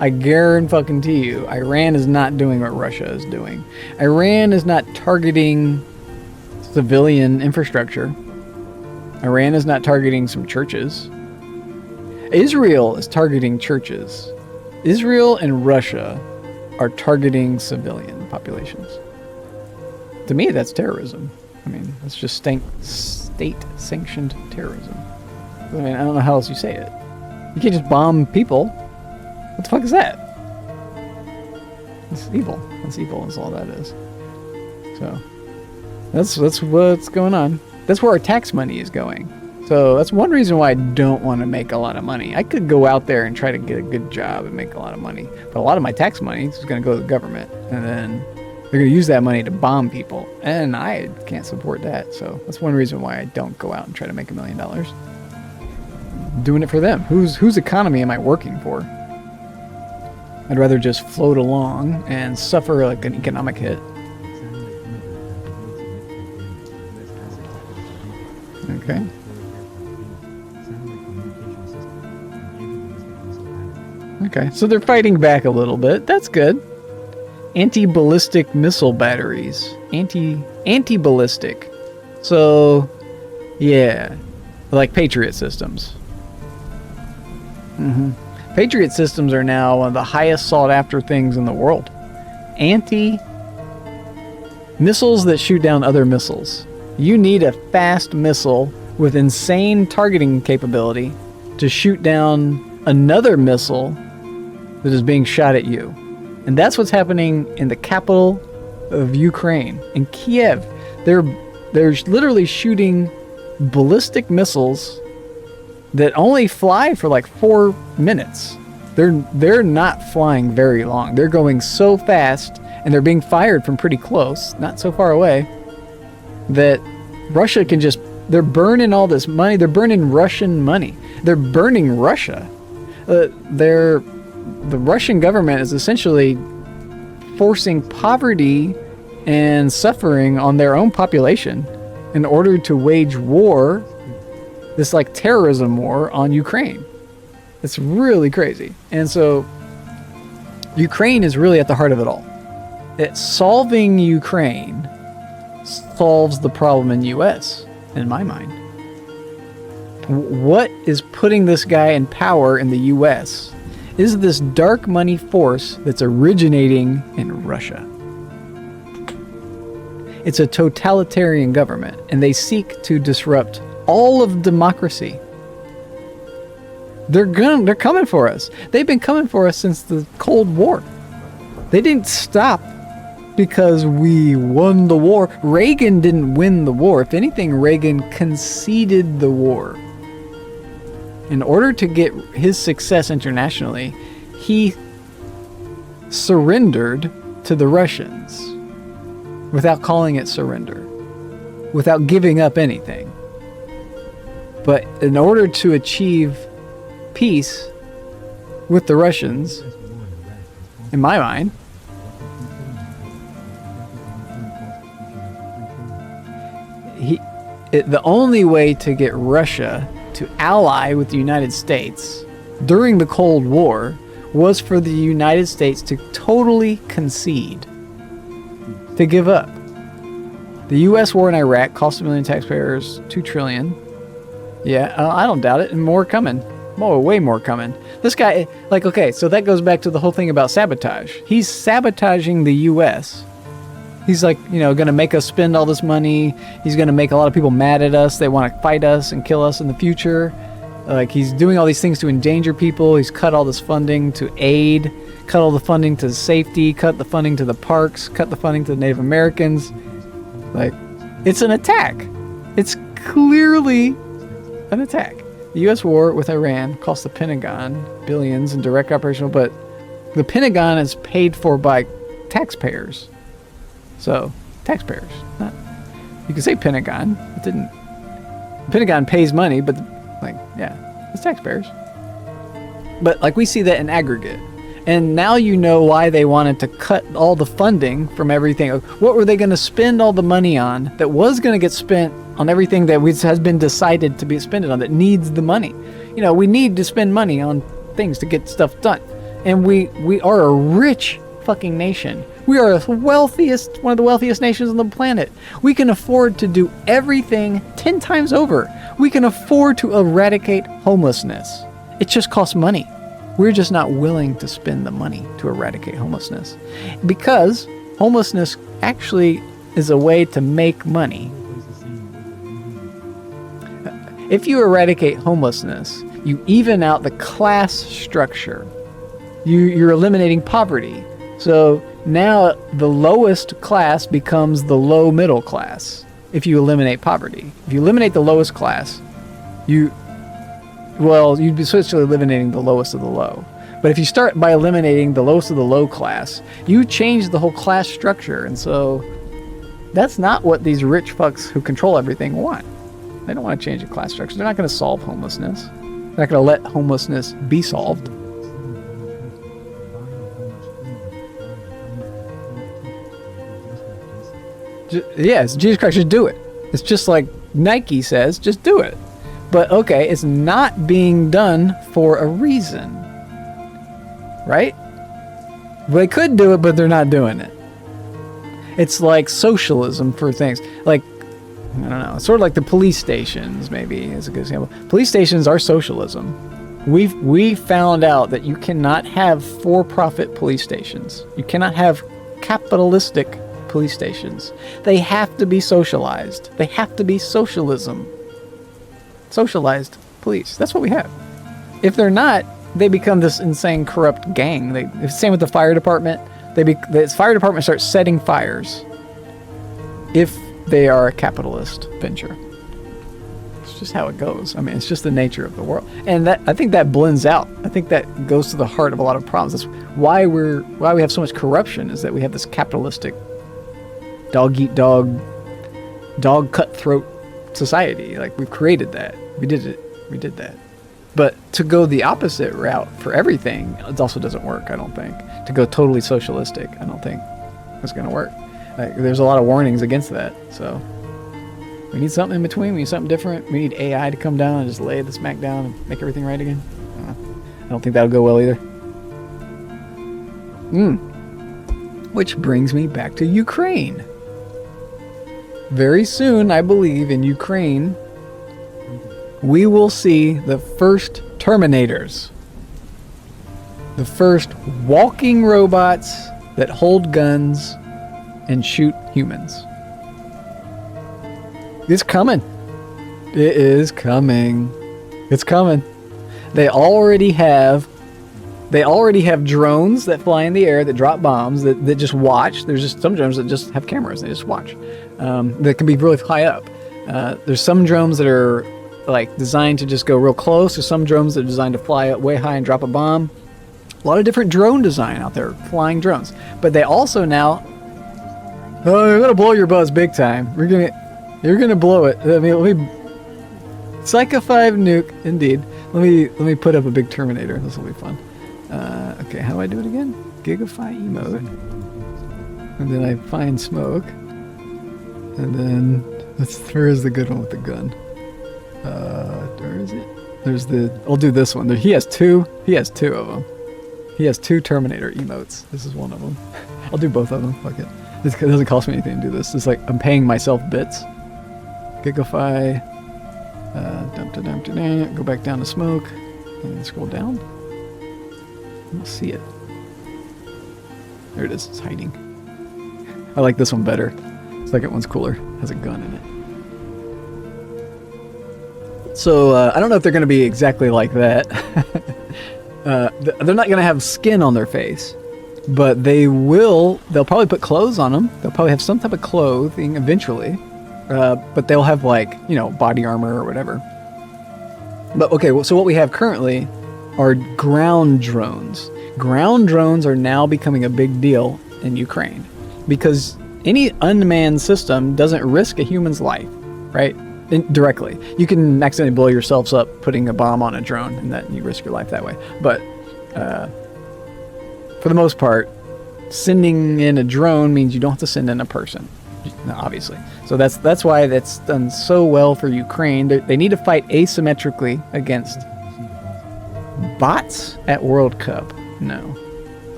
I guarantee you, Iran is not doing what Russia is doing. Iran is not targeting civilian infrastructure. Iran is not targeting some churches. Israel is targeting churches. Israel and Russia are targeting civilian populations. To me, that's terrorism. I mean, that's just state-sanctioned terrorism. I mean, I don't know how else you say it. You can't just bomb people. What the fuck is that? It's evil. That's evil. That's all that is. So that's what's going on. That's where our tax money is going. So that's one reason why I don't want to make a lot of money. I could go out there and try to get a good job and make a lot of money, but a lot of my tax money is going to go to the government, and then they're going to use that money to bomb people, and I can't support that. So that's one reason why I don't go out and try to make $1 million. I'm doing it for them. Whose economy am I working for? I'd rather just float along and suffer like an economic hit. Okay. Okay, so they're fighting back a little bit. That's good. anti-ballistic missile batteries. Anti-ballistic. So, yeah, like Patriot systems. Patriot systems are now one of the highest sought after things in the world. Missiles that shoot down other missiles. You need a fast missile with insane targeting capability to shoot down another missile that is being shot at you. And that's what's happening in the capital of Ukraine, in Kiev. They're literally shooting ballistic missiles that only fly for like 4 minutes. They're not flying very long. They're going so fast, and they're being fired from pretty close, not so far away, that Russia can just... They're burning all this money. They're burning Russian money. They're burning Russia. The Russian government is essentially forcing poverty and suffering on their own population in order to wage war, this like terrorism war on Ukraine. It's really crazy. And so Ukraine is really at the heart of it all. Solving Ukraine solves the problem in US, in my mind. What is putting this guy in power in the US is this dark money force that's originating in Russia. It's a totalitarian government, and they seek to disrupt all of democracy. They're coming for us. They've been coming for us since the Cold War. They didn't stop because we won the war. Reagan didn't win the war. If anything, Reagan conceded the war. In order to get his success internationally, he surrendered to the Russians without calling it surrender, without giving up anything. But in order to achieve peace with the Russians, in my mind, the only way to get Russia to ally with the United States during the Cold War was for the United States to totally concede, to give up. The U.S. war in Iraq cost $1 million taxpayers $2 trillion. Yeah, I don't doubt it, and more coming. Way more coming. This guy, like, okay, so that goes back to the whole thing about sabotage. He's sabotaging the U.S. He's like, going to make us spend all this money. He's going to make a lot of people mad at us. They want to fight us and kill us in the future. Like, he's doing all these things to endanger people. He's cut all this funding to aid, cut all the funding to safety, cut the funding to the parks, cut the funding to the Native Americans. Like, it's an attack. It's clearly an attack. The U.S. war with Iran cost the Pentagon billions in direct operational, but the Pentagon is paid for by taxpayers. So, taxpayers. Not, you can say Pentagon. It didn't. The Pentagon pays money, but, it's taxpayers. But, we see that in aggregate. And now you know why they wanted to cut all the funding from everything. What were they going to spend all the money on that was going to get spent on everything that has been decided to be spent on, that needs the money? We need to spend money on things to get stuff done. And we are a rich fucking nation. We are one of the wealthiest nations on the planet. We can afford to do everything 10 times over. We can afford to eradicate homelessness. It just costs money. We're just not willing to spend the money to eradicate homelessness. Because homelessness actually is a way to make money. If you eradicate homelessness, you even out the class structure. You're eliminating poverty. So now the lowest class becomes the low middle class if you eliminate poverty. If you eliminate the lowest class, you'd be essentially eliminating the lowest of the low. But if you start by eliminating the lowest of the low class, you change the whole class structure. And so that's not what these rich fucks who control everything want. They don't want to change the class structure. They're not going to solve homelessness. They're not going to let homelessness be solved. Yes, Jesus Christ, just do it. It's just like Nike says, just do it. But okay, it's not being done for a reason. Right? They could do it, but they're not doing it. It's like socialism for things. Like, I don't know. It's sort of like the police stations, maybe, is a good example. Police stations are socialism. We found out that you cannot have for-profit police stations. You cannot have capitalistic police stations. They have to be socialized. They have to be socialism. Socialized police. That's what we have. If they're not, they become this insane, corrupt gang. Same with the fire department. The fire department starts setting fires if they are a capitalist venture. It's just how it goes. I mean, it's just the nature of the world, and I think that blends out. I think that goes to the heart of a lot of problems. That's why we have so much corruption. Is that we have this capitalistic dog eat dog cutthroat society. Like, we've created that. We did that. But to go the opposite route for everything, it also doesn't work, I don't think. To go totally socialistic, I don't think it's going to work. Like, there's a lot of warnings against that. So we need something in between. We need something different. We need AI to come down and just lay the smack down and make everything right again. I don't think that'll go well either. Which brings me back to Ukraine. Very soon, I believe, in Ukraine, we will see the first Terminators. The first walking robots that hold guns and shoot humans. It's coming. It is coming. It's coming. They already have drones that fly in the air that drop bombs that just watch. There's just some drones that just have cameras. They just watch. That can be really high up. There's some drones that are like designed to just go real close. There's some drones that are designed to fly up way high and drop a bomb. A lot of different drone design out there, flying drones. But they also now, you're gonna blow your buzz big time. You're gonna blow it. I mean, let me Psycho 5 nuke, indeed. Let me put up a big Terminator. This will be fun. Okay, how do I do it again? Gigafy emote. And then I find smoke. And then where is the good one with the gun? Where is it? I'll do this one. He has two of them. He has 2 Terminator emotes. This is one of them. I'll do both of them. Fuck it. This doesn't cost me anything to do this. It's like I'm paying myself bits. Gigafy. Go back down to smoke. And scroll down. I don't see it. There it is. It's hiding. I like this one better. The second one's cooler. Has a gun in it. So, I don't know if they're going to be exactly like that. They're not going to have skin on their face. But they'll probably put clothes on them. They'll probably have some type of clothing eventually. But they'll have, like, body armor or whatever. But, okay, so what we have currently are ground drones. Ground drones are now becoming a big deal in Ukraine. Because any unmanned system doesn't risk a human's life, right? Directly. You can accidentally blow yourselves up putting a bomb on a drone, and that you risk your life that way. But for the most part, sending in a drone means you don't have to send in a person, obviously. So that's why that's done so well for Ukraine. They need to fight asymmetrically against bots at World Cup. No.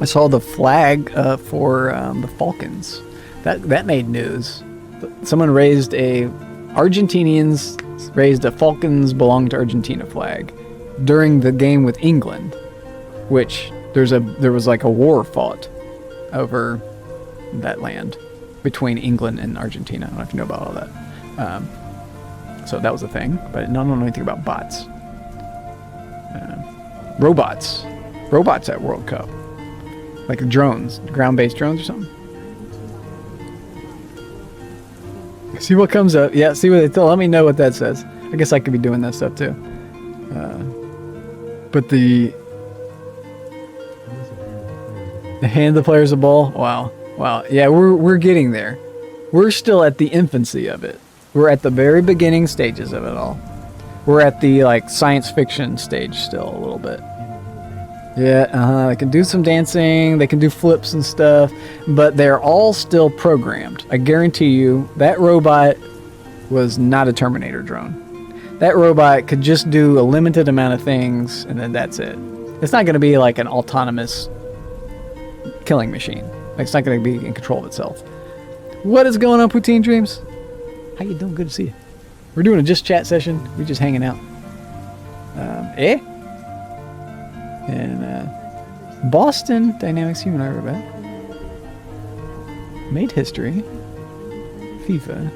I saw the flag for the Falcons. That made news. Argentinians raised a Falcons belong to Argentina flag during the game with England, which there was like a war fought over that land between England and Argentina. I don't know if you know about all that. So that was a thing, but I don't know anything about bots. Robots at World Cup, like drones, ground-based drones or something. See what comes up. Yeah, see what they tell. Let me know what that says. I guess I could be doing that stuff too. But the hand the players the ball. Wow. Yeah, we're getting there. We're still at the infancy of it. We're at the very beginning stages of it all. We're at the science fiction stage still a little bit. Yeah, they can do some dancing, they can do flips and stuff, but they're all still programmed. I guarantee you, that robot was not a Terminator drone. That robot could just do a limited amount of things, and then that's it. It's not going to be like an autonomous killing machine. Like, it's not going to be in control of itself. What is going on, Poutine Dreams? How you doing? Good to see you. We're doing a just chat session. We're just hanging out. And Boston Dynamics Human Robot made history. FIFA.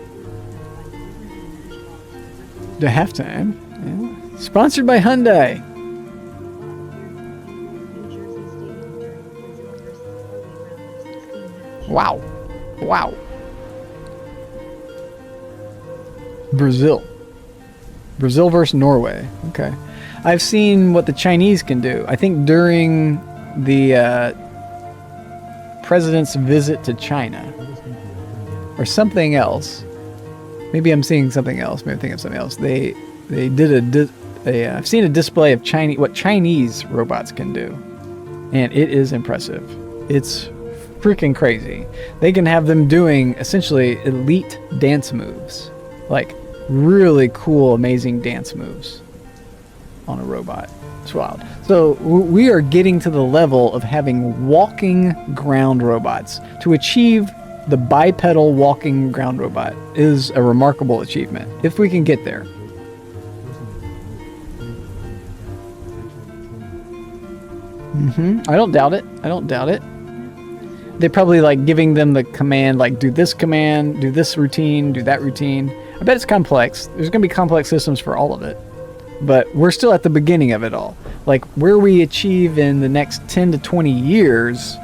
The halftime. Yeah. Sponsored by Hyundai. Wow. Wow. Brazil. Brazil versus Norway. Okay. I've seen what the Chinese can do. I think during the president's visit to China. Or something else. Maybe I'm seeing something else. Maybe I'm thinking of something else. They did I've seen a display of what Chinese robots can do. And it is impressive. It's freaking crazy. They can have them doing essentially elite dance moves. Like really cool, amazing dance moves on a robot. It's wild. So we are getting to the level of having walking ground robots. To achieve the bipedal walking ground robot is a remarkable achievement, if we can get there. I don't doubt it. I don't doubt it. They're probably like giving them the command, like do this command, do this routine, do that routine. I bet it's complex. There's going to be complex systems for all of it. But we're still at the beginning of it all. Like where we achieve in the next 10 to 20 years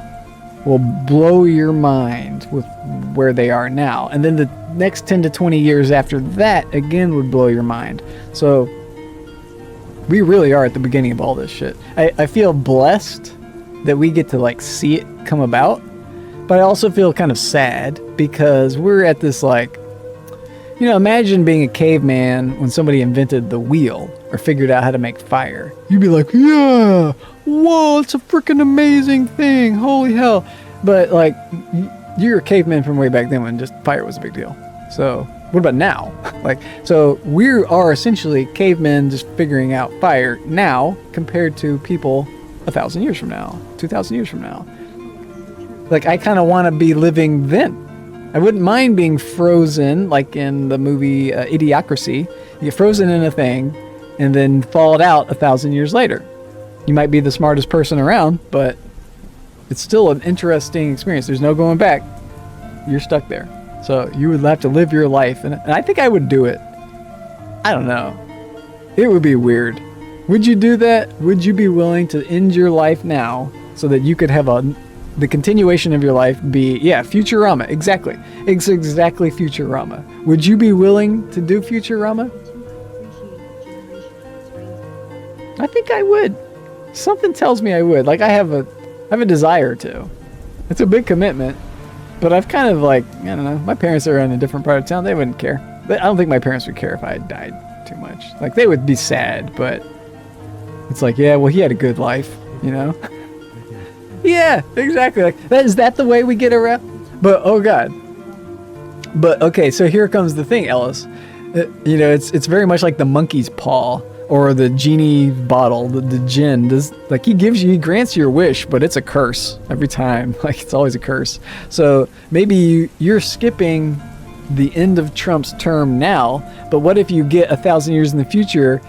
will blow your mind with where they are now. And then the next 10 to 20 years after that, again, would blow your mind. So we really are at the beginning of all this shit. I feel blessed that we get to like see it come about. But I also feel kind of sad because we're at this like, you know, imagine being a caveman when somebody invented the wheel or figured out how to make fire. You'd be like, yeah, whoa, it's a freaking amazing thing. Holy hell. But like, you're a caveman from way back then when just fire was a big deal. So what about now? Like, so we are essentially cavemen just figuring out fire now compared to people 1,000 years from now, 2,000 years from now. Like, I kind of want to be living then. I wouldn't mind being frozen, like in the movie Idiocracy. You get frozen in a thing and then thawed out 1,000 years later. You might be the smartest person around, but it's still an interesting experience. There's no going back. You're stuck there. So you would have to live your life. And I think I would do it. I don't know. It would be weird. Would you do that? Would you be willing to end your life now so that you could have the continuation of your life be, yeah, Futurama. Exactly. It's exactly Futurama. Would you be willing to do Futurama? I think I would. Something tells me I would. Like I have a desire to. It's a big commitment, but I've kind of like, I don't know, my parents are in a different part of town. They wouldn't care. But I don't think my parents would care if I had died too much. Like they would be sad, but it's like, yeah, well, he had a good life, you know? Yeah, exactly. Like is that the way we get around? But oh god. But okay, so here comes the thing, Ellis. You know, it's very much like the monkey's paw or the genie bottle, the djinn. Like he grants your wish, but it's a curse every time. Like it's always a curse. So maybe you're skipping the end of Trump's term now, but what if you get 1,000 years in the future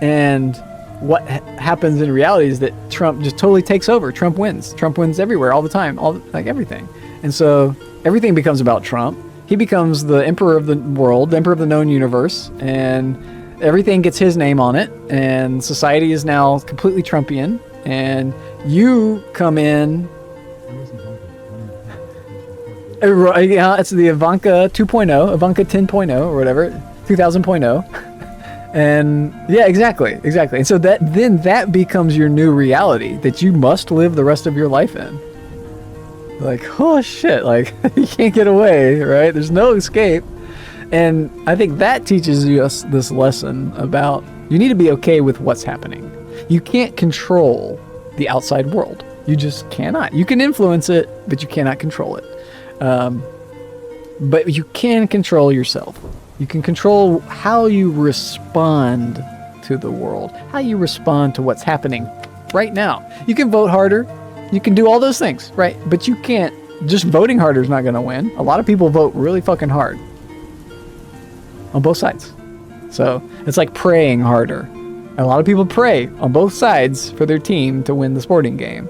and what happens in reality is that Trump just totally takes over. Trump wins. Trump wins everywhere, all the time, like everything. And so everything becomes about Trump. He becomes the emperor of the world, the emperor of the known universe, and everything gets his name on it. And society is now completely Trumpian. And you come in. Yeah, it's the Ivanka 2.0, Ivanka 10.0 or whatever, 2000.0. And yeah, exactly. And so that becomes your new reality that you must live the rest of your life in. Like, oh shit, like you can't get away, right? There's no escape. And I think that teaches us this lesson about you need to be okay with what's happening. You can't control the outside world. You just cannot. You can influence it, but you cannot control it. But you can control yourself. You can control how you respond to the world, how you respond to what's happening right now. You can vote harder. You can do all those things, right? But you can't, just voting harder is not going to win. A lot of people vote really fucking hard. On both sides. So it's like praying harder. A lot of people pray on both sides for their team to win the sporting game.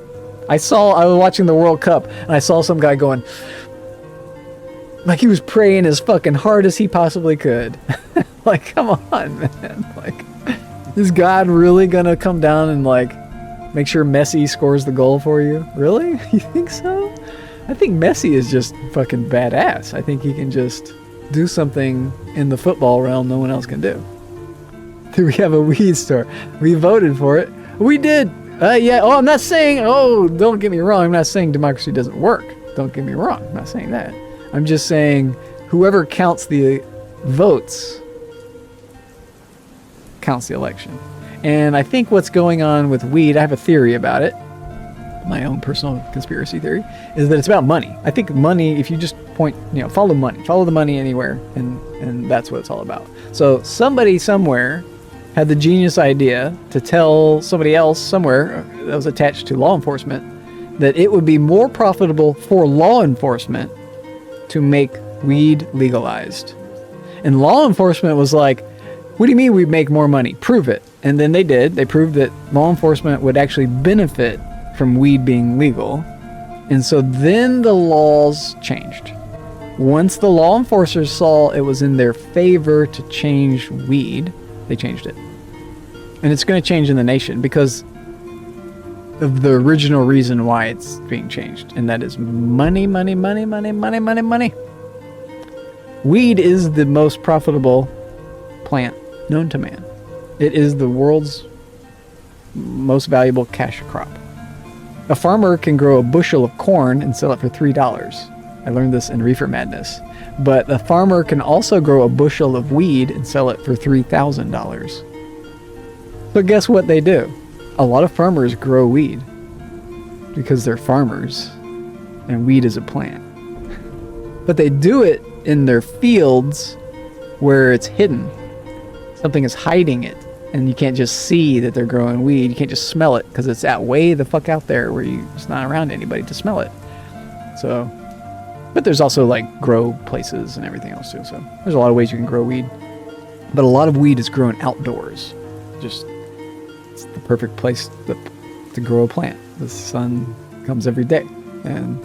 I was watching the World Cup and I saw some guy going, like he was praying as fucking hard as he possibly could. Like, come on, man. Like, is God really gonna come down and like make sure Messi scores the goal for you? Really? You think so? I think Messi is just fucking badass. I think he can just do something in the football realm no one else can do. We have a weed store. We voted for it. We did. Yeah. Oh, I'm not saying, oh, don't get me wrong. I'm not saying democracy doesn't work. Don't get me wrong. I'm not saying that. I'm just saying whoever counts the votes counts the election. And I think what's going on with weed, I have a theory about it. My own personal conspiracy theory is that it's about money. I think money, if you just point, follow the money anywhere, and that's what it's all about. So somebody somewhere had the genius idea to tell somebody else somewhere that was attached to law enforcement that it would be more profitable for law enforcement to make weed legalized. And law enforcement was like, what do you mean we'd make more money? Prove it. And then they did. They proved that law enforcement would actually benefit from weed being legal. And so then the laws changed. Once the law enforcers saw it was in their favor to change weed, they changed it. And it's going to change in the nation because of the original reason why it's being changed. And that is money, money, money, money, money, money, money. Weed is the most profitable plant known to man. It is the world's most valuable cash crop. A farmer can grow a bushel of corn and sell it for $3. I learned this in Reefer Madness. But a farmer can also grow a bushel of weed and sell it for $3,000. So guess what they do? A lot of farmers grow weed because they're farmers and weed is a plant. But they do it in their fields where it's hidden. Something is hiding it. And you can't just see that they're growing weed. You can't just smell it because it's way the fuck out there where it's not around anybody to smell it. So, but there's also like grow places and everything else too. So there's a lot of ways you can grow weed. But a lot of weed is grown outdoors. Just, it's the perfect place to grow a plant. The sun comes every day. And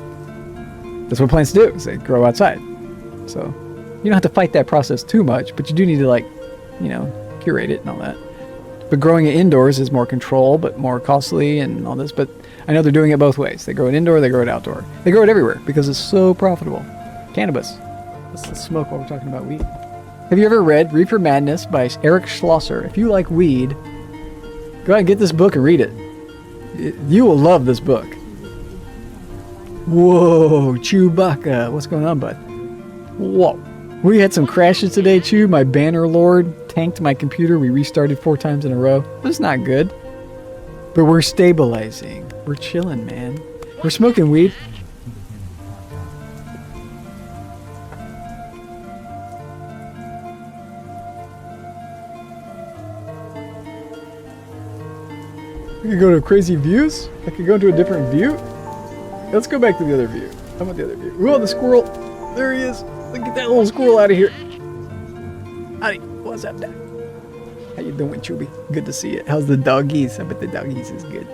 that's what plants do, is they grow outside. So you don't have to fight that process too much, but you do need to curate it and all that. But growing it indoors is more control, but more costly and all this. But I know they're doing it both ways. They grow it indoor, they grow it outdoor. They grow it everywhere because it's so profitable. Cannabis. Let's smoke while we're talking about weed. Have you ever read Reefer Madness by Eric Schlosser? If you like weed, go ahead and get this book and read it. You will love this book. Whoa, Chewbacca. What's going on, bud? Whoa. We had some crashes today, Chew. My Banner Lord tanked my computer. We restarted 4 times in a row. That's not good. But we're stabilizing. We're chilling, man. We're smoking weed. We could go to crazy views. I could go to a different view. Let's go back to the other view. How about the other view? Oh, the squirrel. There he is. Look at that little squirrel out of here. Howdy. What's up, Dad? How you doing, Chubby? Good to see you. How's the doggies? I bet the doggies is good.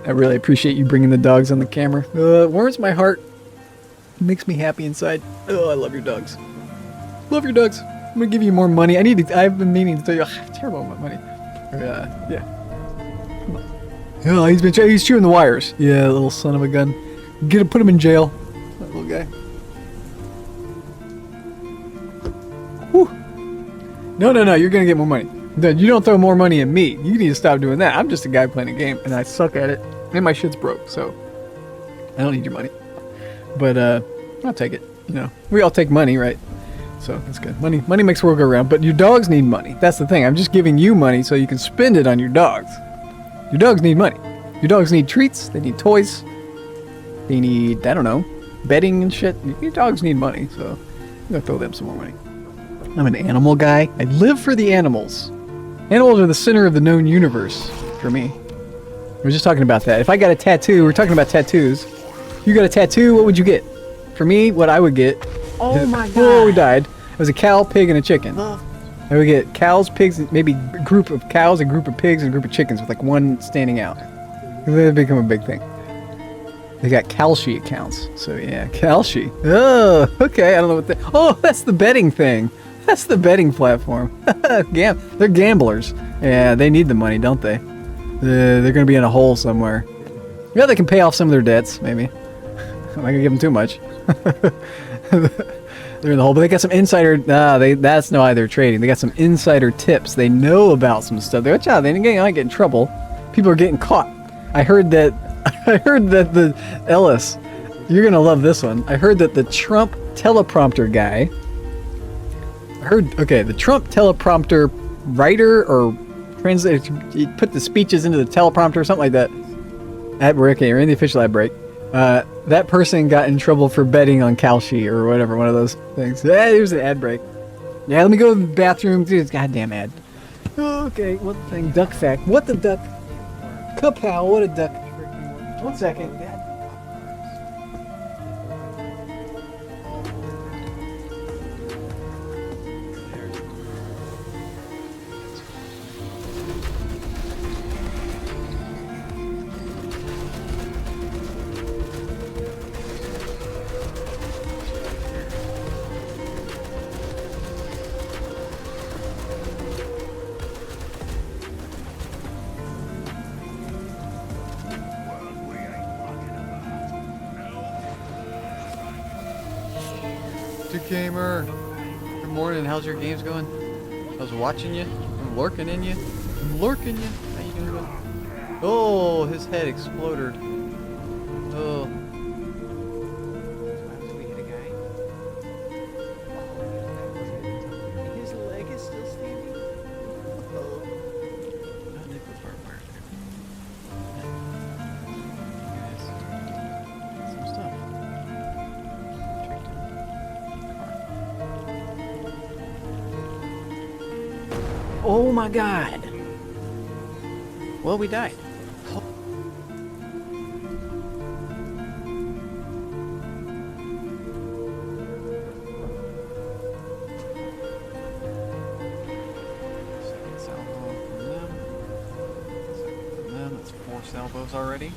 I really appreciate you bringing the dogs on the camera. Warms my heart. It makes me happy inside. Oh, I love your dogs. Love your dogs. I'm gonna give you more money. I've been meaning to tell you. I'm terrible about money. Yeah. Come on. Oh, he's chewing the wires. Yeah, little son of a gun. Put him in jail. That little guy. Whew. No, you're gonna get more money. You don't throw more money at me. You need to stop doing that. I'm just a guy playing a game, and I suck at it, and my shit's broke, so I don't need your money. But I'll take it. We all take money, right? So that's good. Money makes the world go round. But your dogs need money. That's the thing. I'm just giving you money so you can spend it on your dogs. Your dogs need money. Your dogs need treats. They need toys. They need, I don't know, bedding and shit. Your dogs need money, so I'm gonna throw them some more money. I'm an animal guy. I live for the animals. Animals are the center of the known universe for me. We're just talking about that. If I got a tattoo, we're talking about tattoos. You got a tattoo, what would you get? For me, what I would get. Oh my god. Oh, we died. It was a cow, pig, and a chicken. I would get cows, pigs, maybe a group of cows, a group of pigs, and a group of chickens with like one standing out. They've become a big thing. They got Kalshi accounts. So yeah, Kalshi. Oh, okay. I don't know what that. Oh, that's the betting thing. That's the betting platform. They're gamblers. Yeah, they need the money, don't they? They're going to be in a hole somewhere. Yeah, they can pay off some of their debts, maybe. I'm not going to give them too much. They're in the hole, but they got some insider. That's no either trading. They got some insider tips. They know about some stuff. They watch out. They might get in trouble. People are getting caught. I heard that. I heard that the Ellis. You're gonna love this one. I heard that the Trump teleprompter guy. The Trump teleprompter writer or translator. He put the speeches into the teleprompter or something like that. Ad break, or in the official ad break. That person got in trouble for betting on Kalshi or whatever, one of those things. Here's the ad break. Yeah, let me go to the bathroom. Dude, this goddamn ad. Okay, what the thing? Duck fact. What the duck? Kapow, what a duck. 1 second. Gamer, good morning. How's your games going? I was watching you. I'm lurking in you. I'm lurking you. How you doing? Oh, his head exploded. Oh. We hit a guy. His leg is still standing. Oh. They put barbed wire there. Some stuff. Oh my god. Well, we died. Second salvo from them. Second from them. That's 4 salvos already.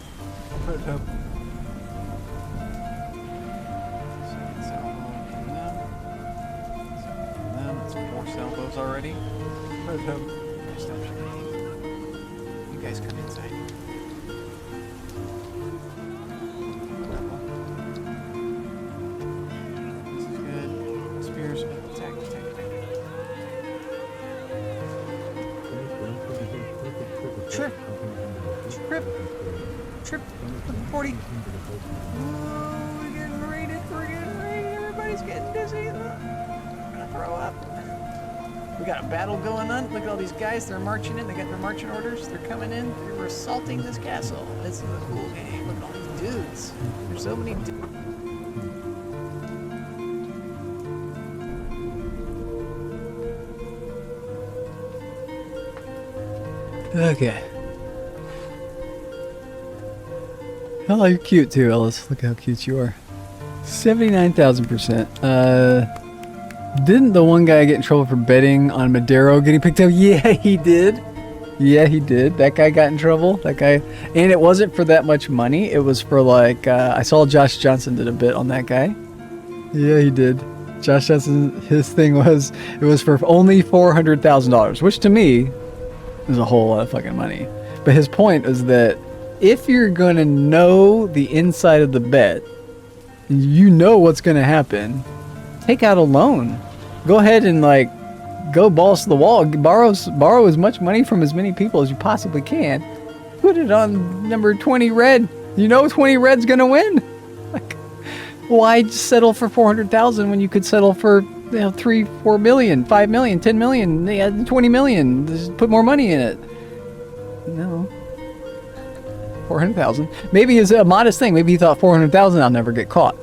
Put it up. Second salvo from them. Second from them. That's 4 salvos already. You guys come inside. This is good. Spears, attack. Trip. 40. Oh, we're getting raided. Everybody's getting dizzy. I'm gonna throw up. We got a battle going on. Look at all these guys. They're marching in. They got their marching orders. They're coming in. We're assaulting this castle. This is a cool game. Look at all these dudes. There's so many dudes. Okay. Oh, you're cute too, Ellis. Look how cute you are. 79,000%. Didn't the one guy get in trouble for betting on Madero getting picked up? Yeah, he did. That guy got in trouble. That guy. And it wasn't for that much money. It was for like, I saw Josh Johnson did a bit on that guy. Yeah, he did. Josh Johnson, his thing was, it was for only $400,000, which to me is a whole lot of fucking money. But his point is that if you're going to know the inside of the bet, you know what's going to happen, take out a loan. Go ahead and like go balls to the wall. Borrow as much money from as many people as you possibly can. Put it on number 20 red. You know 20 red's gonna win. Like, why settle for 400,000 when you could settle for 3, 4 million, 5 million, 10 million, 20 million? Just put more money in it. No. 400,000. Maybe it's a modest thing. Maybe he thought 400,000 I'll never get caught.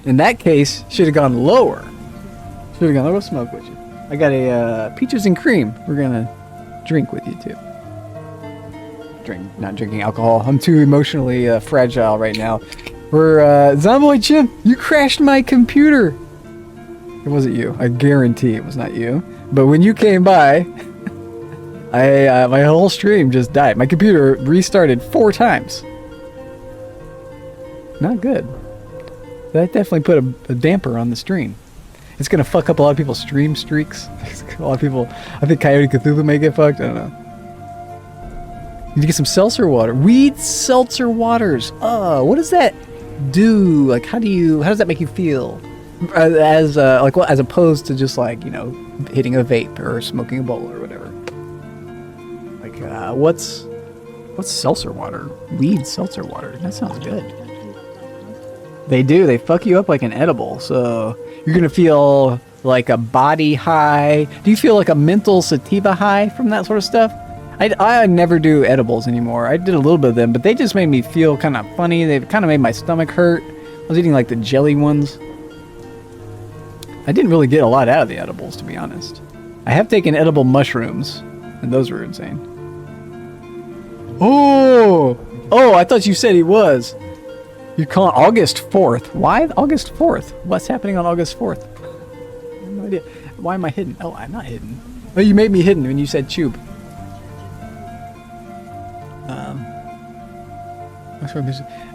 In that case, should have gone lower. Should have gone. I'll go smoke with you. I got a peaches and cream. We're gonna drink with you too. not drinking alcohol. I'm too emotionally fragile right now. We're Zomboid Jim, you crashed my computer. It wasn't you. I guarantee it was not you. But when you came by, my whole stream just died. My computer restarted 4 times. Not good. That definitely put a damper on the stream. It's gonna fuck up a lot of people's stream streaks. A lot of people, I think Coyote Cthulhu may get fucked. I don't know. You need to get some seltzer water. Weed seltzer waters. Oh, what does that do? Like, how does that make you feel? As opposed to just like, you know, hitting a vape or smoking a bowl or whatever. Like, what's seltzer water? Weed seltzer water. That sounds good. They do. They fuck you up like an edible. So you're gonna feel like a body high. Do you feel like a mental sativa high from that sort of stuff? I never do edibles anymore. I did a little bit of them, but they just made me feel kind of funny. They kind of made my stomach hurt. I was eating like the jelly ones. I didn't really get a lot out of the edibles, to be honest. I have taken edible mushrooms, and those were insane. Oh, I thought you said he was. You're calling August 4th. Why August 4th? What's happening on August 4th? I have no idea. Why am I hidden? Oh, I'm not hidden. Oh, you made me hidden when you said tube.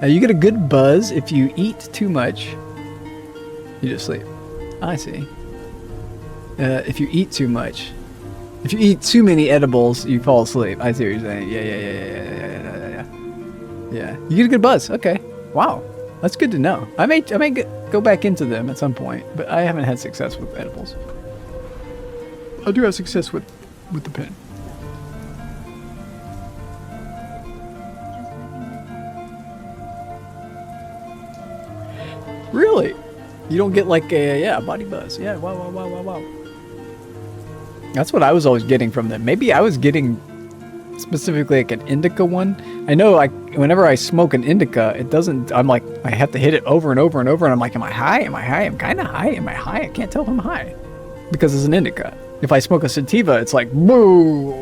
You get a good buzz if you eat too much. You just sleep. I see. If you eat too much. If you eat too many edibles, you fall asleep. I see what you're saying. Yeah. You get a good buzz. Okay. Wow. That's good to know. I may go back into them at some point, but I haven't had success with edibles. I do have success with the pen. Really? You don't get like a body buzz. Yeah, wow. That's what I was always getting from them. Maybe I was getting specifically like an indica one. I know whenever I smoke an indica, it doesn't, I'm like, I have to hit it over and over and over, and I'm like, am I high? I'm kind of high. Am I high? I can't tell if I'm high. Because it's an indica. If I smoke a sativa, it's like, boo,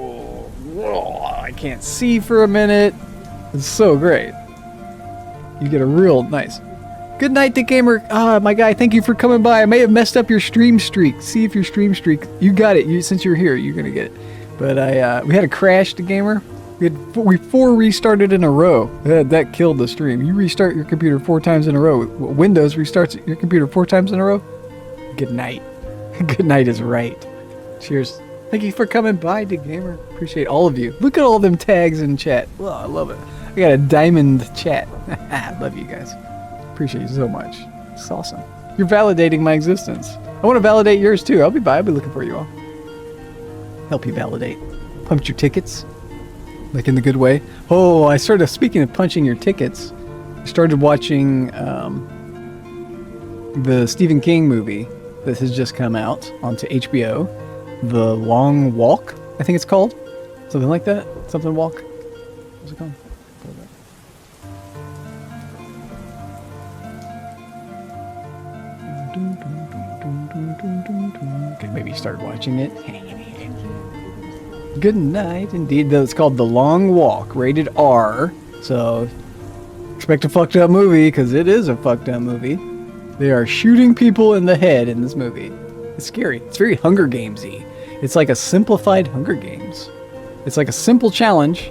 I can't see for a minute. It's so great. You get a real nice. Good night, Dick Gamer. My guy, thank you for coming by. I may have messed up your stream streak. See if your stream streak, you got it. Since you're here, you're gonna get it. But we had a crash, Dick Gamer. We 4 restarted in a row. That killed the stream. You restart your computer 4 times in a row. Windows restarts your computer 4 times in a row. Good night. Good night is right. Cheers. Thank you for coming by, Dick Gamer. Appreciate all of you. Look at all them tags in chat. Well, I love it. I got a diamond chat. Love you guys. Appreciate you so much. It's awesome. You're validating my existence. I want to validate yours too. I'll be looking for you all. Help you validate. Punch your tickets. Like in the good way. Oh, I started, speaking of punching your tickets, I started watching the Stephen King movie that has just come out onto HBO. The Long Walk, I think it's called. Something like that. Something Walk. What's it called? Okay, maybe start watching it. Good night, indeed. It's called The Long Walk, rated R. So expect a fucked up movie, because it is a fucked up movie. They are shooting people in the head in this movie. It's scary. It's very Hunger Games-y. It's like a simplified Hunger Games. It's like a simple challenge.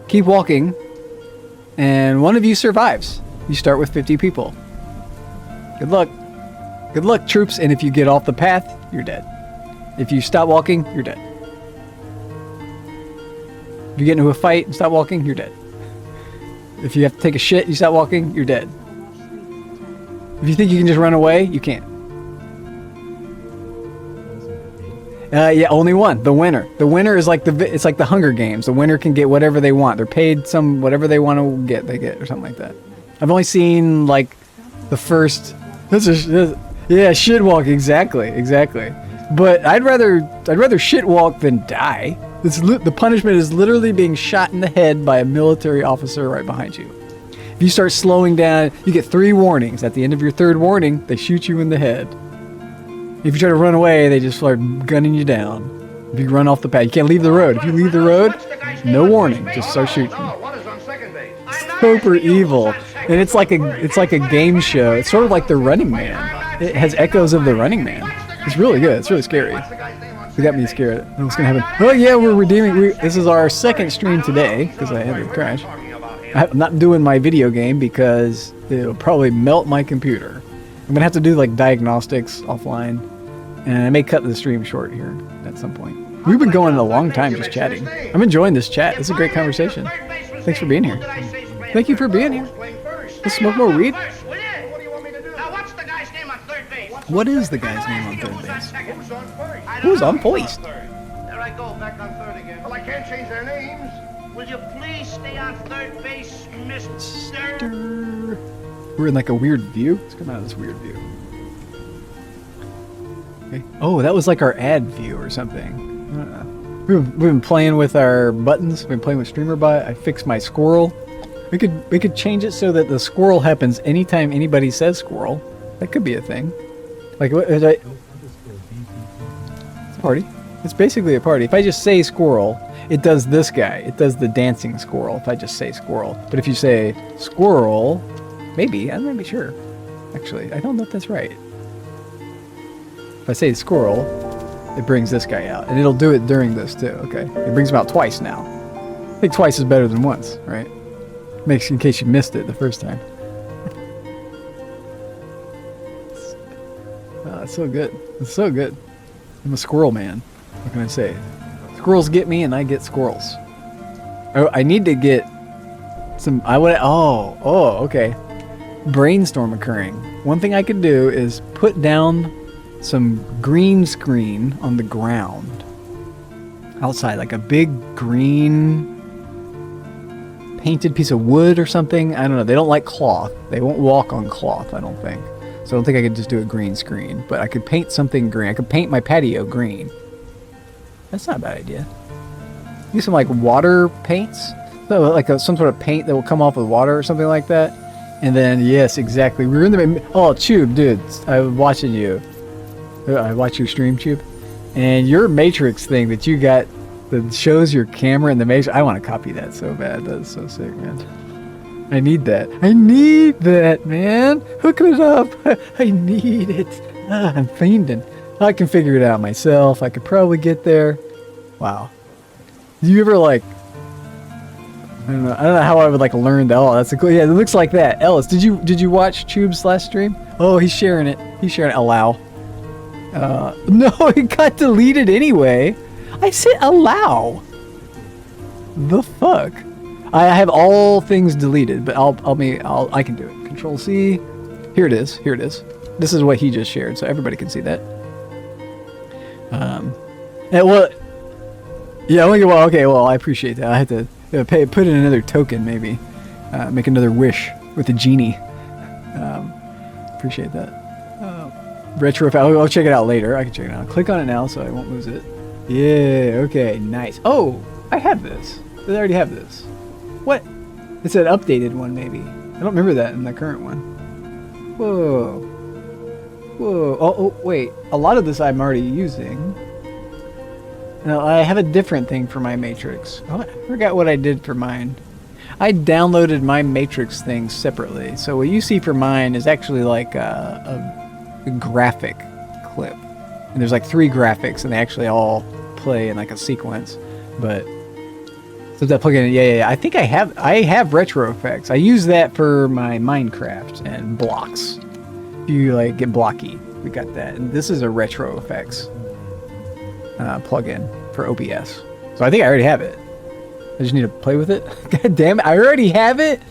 Keep walking, and one of you survives. You start with 50 people. Good luck. Good luck, troops, and if you get off the path, you're dead. If you stop walking, you're dead. If you get into a fight and stop walking, you're dead. If you have to take a shit, you stop walking, you're dead. If you think you can just run away, you can't. Yeah, only one. The winner. The winner is like it's like the Hunger Games. The winner can get whatever they want. They're paid whatever they want to get, they get, or something like that. I've only seen like the first. Yeah, shit walk. Exactly. But I'd rather shit walk than die. The punishment is literally being shot in the head by a military officer right behind you. If you start slowing down, you get 3 warnings. At the end of your 3rd warning, they shoot you in the head. If you try to run away, they just start gunning you down. If you run off the path, you can't leave the road. If you leave the road, No warning, just start shooting. Oh, what is on second base? Super evil, and it's like a game show. It's sort of like The Running Man. It has echoes of The Running Man. It's really good. It's really scary. It got me scared. What's gonna happen? Oh yeah, we're redeeming. This is our second stream today because I had to crash. I'm not doing my video game because it'll probably melt my computer. I'm gonna have to do like diagnostics offline, and I may cut the stream short here at some point. We've been going a long time just chatting. I'm enjoying this chat. This is a great conversation. Thanks for being here. Thank you for being here. Let's smoke more weed. What is the guy's name on third base? Who's on first? There I go, back on third again. Well, I can't change their names. Will you please stay on third base, Mr. We're in like a weird view. Let's come out of this weird view. Okay. Oh, that was like our ad view or something. We've been playing with our buttons. We've been playing with StreamerBot. I fixed my squirrel. We could change it so that the squirrel happens anytime anybody says squirrel. That could be a thing. Like what? It's a party. It's basically a party. If I just say squirrel, it does this guy. It does the dancing squirrel. If I just say squirrel, but if you say squirrel, maybe I'm not really sure. Actually, I don't know if that's right. If I say squirrel, it brings this guy out, and it'll do it during this too. Okay, it brings him out twice now. I think twice is better than once, right? Makes in case you missed it the first time. Oh, it's so good. It's so good. I'm a squirrel man. What can I say? Squirrels get me, and I get squirrels. Oh, I need to get some. Okay. Brainstorm occurring. One thing I could do is put down some green screen on the ground outside, like a big green painted piece of wood or something. I don't know. They don't like cloth. They won't walk on cloth, I don't think. So I don't think I could just do a green screen, but I could paint something green. I could paint my patio green. That's not a bad idea. Do some like water paints, so like some sort of paint that will come off with water or something like that. And then yes, exactly. We were in the Tube, dude. I was watching you. I watch your stream, Tube, and your Matrix thing that you got that shows your camera in the Matrix. I want to copy that so bad. That's so sick, man. I need that. I need that, man. Hook it up. I need it. I'm fiending. I can figure it out myself. I could probably get there. Wow. Do you ever like? I don't know how I would like learn that. Oh, that's a cool. Yeah, it looks like that. Ellis, did you watch Tube's last stream? Oh, he's sharing it. He's sharing it. Allow. No, it got deleted anyway. I said allow. The fuck? I have all things deleted, but I can do it. Control C. Here it is. Here it is. This is what he just shared, so everybody can see that. I appreciate that. I had to put in another token, maybe. Make another wish with a genie. Appreciate that. Retro. I'll check it out later. I can check it out. Click on it now so I won't lose it. Yeah, okay, nice. Oh, I have this. I already have this. What? It's an updated one, maybe. I don't remember that in the current one. Whoa. Whoa. Oh, wait. A lot of this I'm already using. No, I have a different thing for my Matrix. Oh, I forgot what I did for mine. I downloaded my Matrix thing separately. So what you see for mine is actually like a graphic clip. And there's like 3 graphics, and they actually all play in like a sequence. But so that plugin, yeah. I think I have retro effects. I use that for my Minecraft and blocks. If you like get blocky, we got that. And this is a retro effects plugin for OBS. So I think I already have it. I just need to play with it. God damn it! I already have it.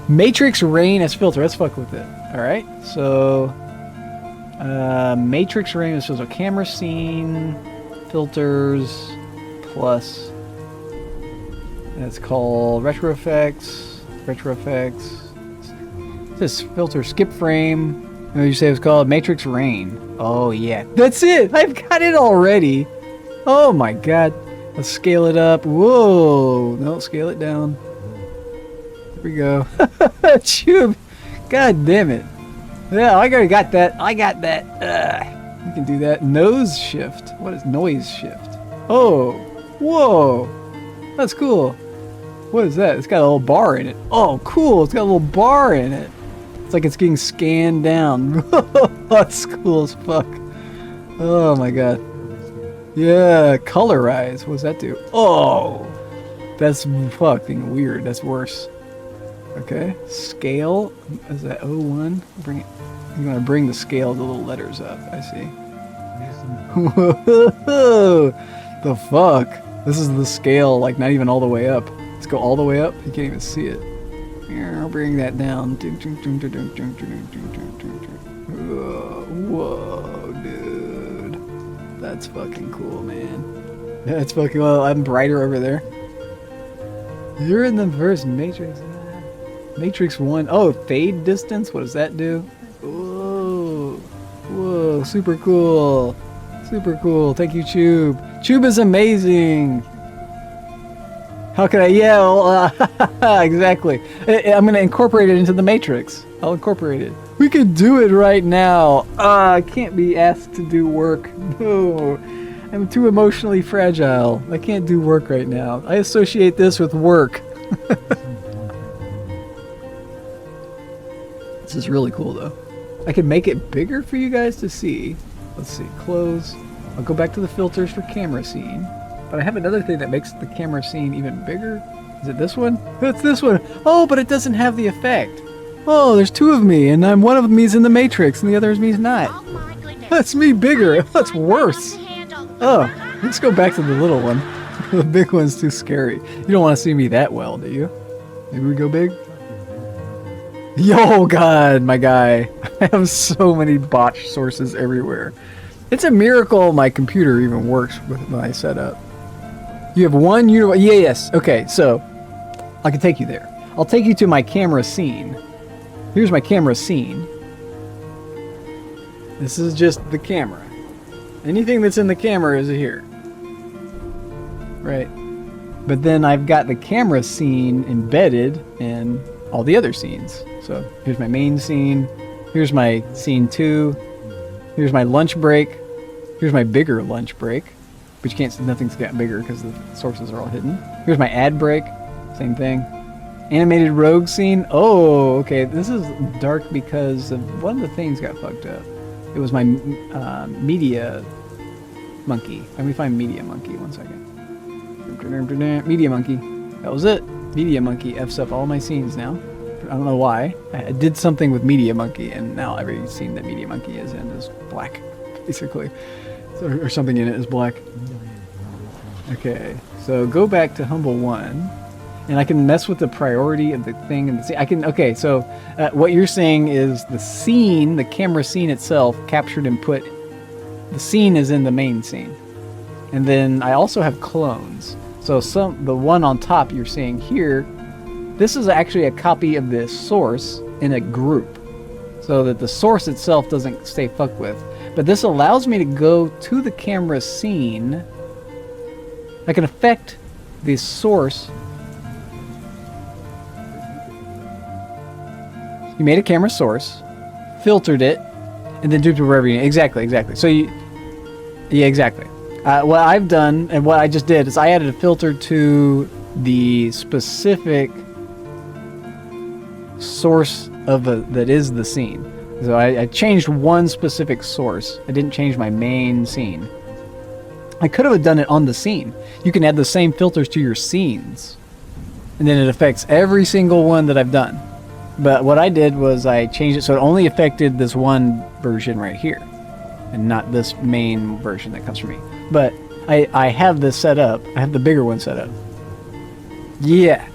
Matrix Rain as filter. Let's fuck with it. All right. So Matrix Rain as filter. Camera scene filters plus. It's called Retro Effects. Retro Effects. This filter skip frame. What did you say it was called? Matrix Rain. Oh yeah, that's it. I've got it already. Oh my god. Let's scale it up. Whoa. No, scale it down. Here we go. Tube. God damn it. Yeah, I already got that. I got that. We can do that. Nose shift. What is noise shift? Oh. Whoa. That's cool. What is that? It's got a little bar in it. Oh, cool. It's got a little bar in it. It's like it's getting scanned down. That's cool as fuck. Oh my god. Yeah, colorize. What does that do? Oh, that's fucking weird. That's worse. Okay, scale. Is that 01? Bring it. You want to bring the scale of the little letters up. I see. Whoa, the fuck? This is the scale, like not even all the way up. Let's go all the way up. You can't even see it. Here, I'll bring that down. Whoa, dude. That's fucking cool, man. That's fucking well. I'm brighter over there. You're in the first Matrix. Matrix 1. Oh, fade distance? What does that do? Whoa. Whoa, super cool. Super cool. Thank you, Tube. Tube is amazing. How can I yell? Exactly. I'm going to incorporate it into the Matrix. I'll incorporate it. We could do it right now. I can't be asked to do work. No. I'm too emotionally fragile. I can't do work right now. I associate this with work. This is really cool, though. I can make it bigger for you guys to see. Let's see. Close. I'll go back to the filters for camera scene. But I have another thing that makes the camera scene even bigger. Is it this one? It's this one. Oh, but it doesn't have the effect. Oh, there's two of me, and one of me's in the Matrix, and the other is me's not. That's me bigger. That's worse. Oh, let's go back to the little one. The big one's too scary. You don't want to see me that well, do you? Maybe we go big? Yo, God, my guy. I have so many botched sources everywhere. It's a miracle my computer even works with my setup. You have one universe. Yeah, yes. Okay, so I can take you there. I'll take you to my camera scene. Here's my camera scene. This is just the camera. Anything that's in the camera is here. Right. But then I've got the camera scene embedded in all the other scenes. So here's my main scene. Here's my scene 2. Here's my lunch break. Here's my bigger lunch break. But you can't see, nothing's got bigger because the sources are all hidden. Here's my ad break. Same thing. Animated rogue scene. Oh, okay. This is dark because of one of the things got fucked up. It was my media monkey. Let me find media monkey. 1 second. Media monkey. That was it. Media monkey F's up all my scenes now. I don't know why. I did something with media monkey, and now every scene that media monkey is in is black, basically. Or something in it is black. Okay, so go back to Humble 1, and I can mess with the priority of the thing and the scene. I can. Okay, so what you're saying is the scene, the camera scene itself, captured and put. The scene is in the main scene, and then I also have clones. So the one on top you're seeing here, this is actually a copy of the source in a group, so that the source itself doesn't stay fucked with. But this allows me to go to the camera scene. I can affect the source. You made a camera source, filtered it, and then duped it wherever you need. Exactly. So yeah, exactly. What I've done, and what I just did, is I added a filter to the specific source of that is the scene. So I changed one specific source. I didn't change my main scene. I could have done it on the scene. You can add the same filters to your scenes, and then it affects every single one that I've done. But what I did was I changed it so it only affected this one version right here, and not this main version that comes from me. But I have this set up. I have the bigger one set up. Yeah.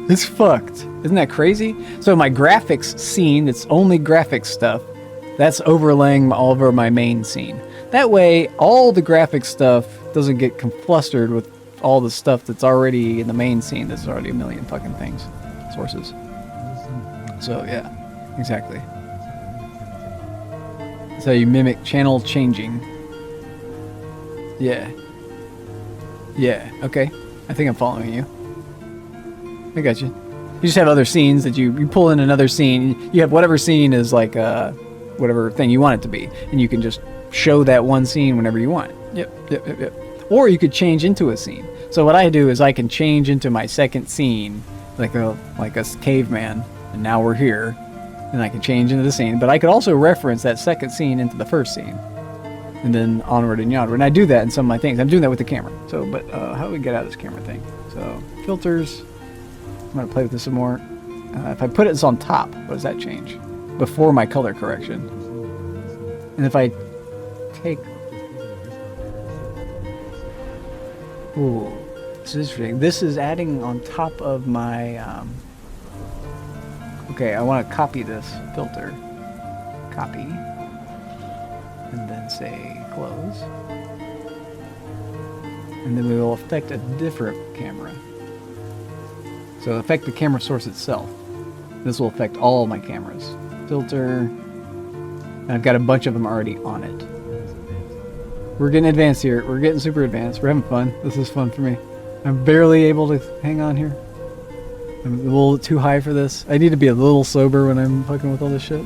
It's fucked. Isn't that crazy? So my graphics scene, it's only graphics stuff, that's overlaying all over my main scene. That way, all the graphics stuff doesn't get conflustered with all the stuff that's already in the main scene. That's already a million fucking things, sources. So yeah, exactly. That's how you mimic channel changing. Yeah. Okay. I think I'm following you. I got you. You just have other scenes that you pull in another scene. You have whatever scene is like whatever thing you want it to be, and you can just show that one scene whenever you want. Yep. Or you could change into a scene. So what I do is I can change into my second scene, like a caveman, and now we're here, and I can change into the scene. But I could also reference that second scene into the first scene, and then onward and onward. And I do that in some of my things. I'm doing that with the camera. So, but how do we get out of this camera thing? So filters. I'm gonna play with this some more. If I put it on top, what does that change? Before my color correction. And if I take... Ooh, this is interesting. This is adding on top of my... Okay, I want to copy this filter. Copy. And then say close. And then we will affect a different camera. So affect the camera source itself. This will affect all my cameras. Filter. And I've got a bunch of them already on it. We're getting advanced here. We're getting super advanced. We're having fun. This is fun for me. I'm barely able to hang on here. I'm a little too high for this. I need to be a little sober when I'm fucking with all this shit.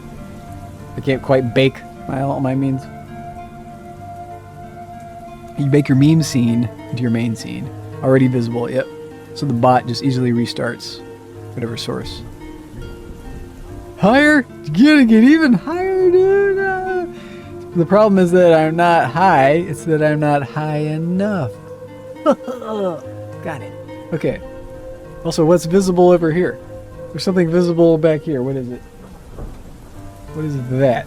I can't quite bake all my memes. You bake your meme scene into your main scene. Already visible, yep. So the bot just easily restarts whatever source. Higher? Gotta get even higher, dude. The problem is that I'm not high. It's that I'm not high enough. Got it. Okay. Also, what's visible over here? There's something visible back here. What is it? What is that?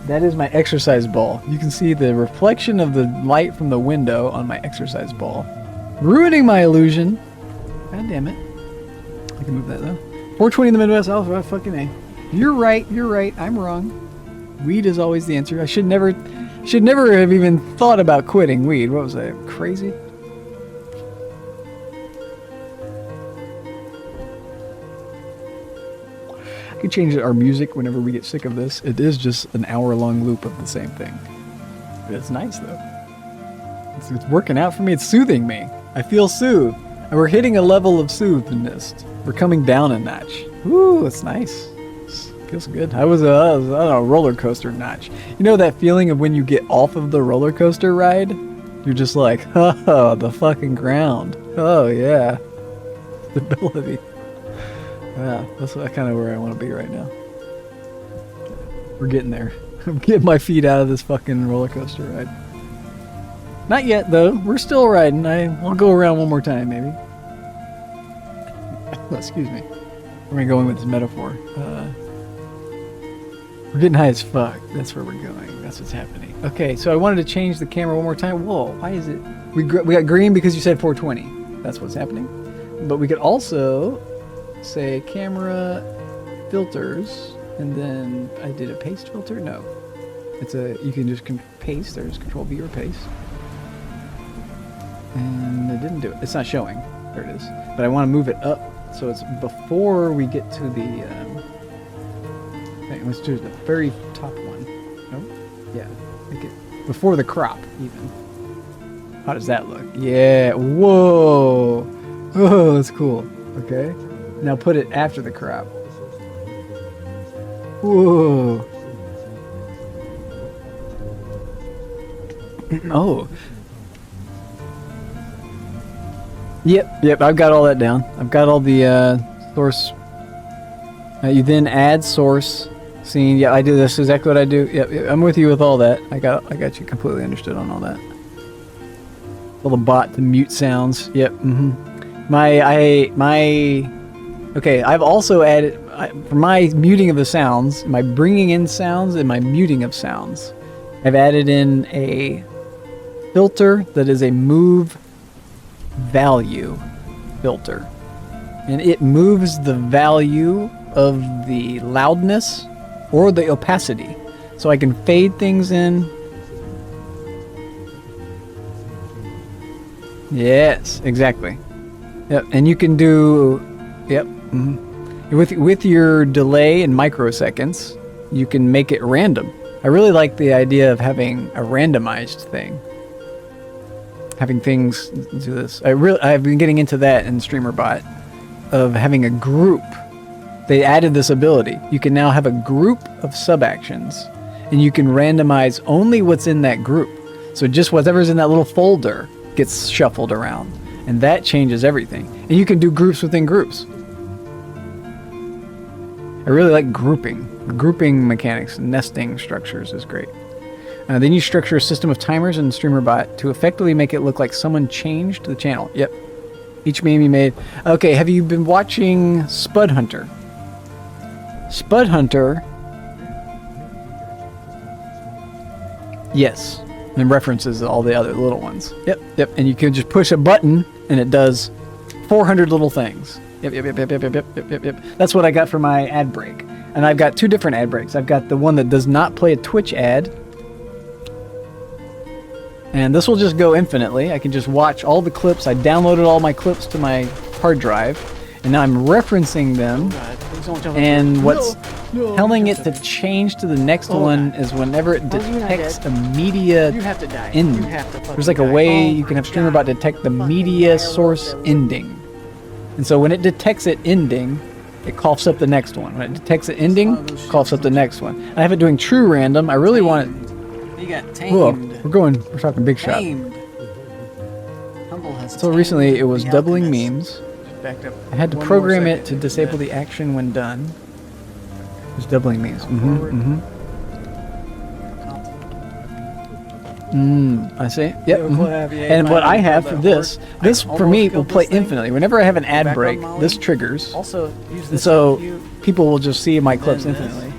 That is my exercise ball. You can see the reflection of the light from the window on my exercise ball. Ruining my illusion. God damn it. I can move that though. 420 in the Midwest. Oh, fucking A. You're right. You're right. I'm wrong. Weed is always the answer. I should never have even thought about quitting weed. What was I, crazy? I could change our music whenever we get sick of this. It is just an hour-long loop of the same thing. It's nice though. It's working out for me. It's soothing me. I feel soothed. And we're hitting a level of soothingness. We're coming down a notch. Ooh, it's nice. Feels good. I was on a roller coaster notch. You know that feeling of when you get off of the roller coaster ride? You're just like, oh, the fucking ground. Oh, yeah. Stability. Yeah, that's kind of where I want to be right now. We're getting there. I'm getting my feet out of this fucking roller coaster ride. Not yet, though. We're still riding. I'll go around one more time, maybe. Excuse me. We're going to go in with this metaphor. We're getting high as fuck. That's where we're going. That's what's happening. Okay, so I wanted to change the camera one more time. Whoa, why is it? We got green because you said 420. That's what's happening. But we could also say camera filters, and then I did a paste filter. No, it's you can just paste. There's Control V or paste, and it didn't do it. It's not showing. There it is. But I want to move it up so it's before we get to the. Let's do the very top one. Nope. Yeah, make it before the crop even. How does that look? Yeah. Whoa. Oh, that's cool. Okay. Now put it after the crop. Whoa. Oh. Yep, I've got all that down. I've got all the source. You then add source scene. Yeah, I do this exactly what I do. Yep, I'm with you with all that. I got you completely understood on all that. All the bot to mute sounds. Yep. Okay, I've also added, for my muting of the sounds, my bringing in sounds and my muting of sounds, I've added in a filter that is a move value filter. And it moves the value of the loudness or the opacity. So I can fade things in. Yes, exactly. Yep, and you can do, yep, with your delay in microseconds, you can make it random. I really like the idea of having a randomized thing. Having things do this. I've been getting into that in StreamerBot, of having a group. They added this ability. You can now have a group of sub-actions, and you can randomize only what's in that group. So just whatever's in that little folder gets shuffled around, and that changes everything. And you can do groups within groups. I really like grouping. Grouping mechanics, nesting structures is great. Then you structure a system of timers in StreamerBot to effectively make it look like someone changed the channel. Yep. Each meme you made. Okay, have you been watching Spud Hunter? Spud Hunter. Yes. And references all the other little ones. Yep, yep. And you can just push a button and it does 400 little things. Yep. That's what I got for my ad break. And I've got two different ad breaks. I've got the one that does not play a Twitch ad. And this will just go infinitely. I can just watch all the clips. I downloaded all my clips to my hard drive. And now I'm referencing them. And what's telling it to change to the next one is whenever it detects a media ending. There's like a way you can have StreamerBot detect the media source ending. And so when it detects it ending, it coughs up the next one. When it detects it ending, coughs up the next one. I have it doing true random. I really want it. You got tamed. Whoa, we're talking big shot. So recently it was doubling memes. I had to program it to disable the action when done. It was doubling memes. I see. Yep. And what I have for this for me will play infinitely. Whenever I have an ad break, this triggers. Also, and so people will just see my clips infinitely.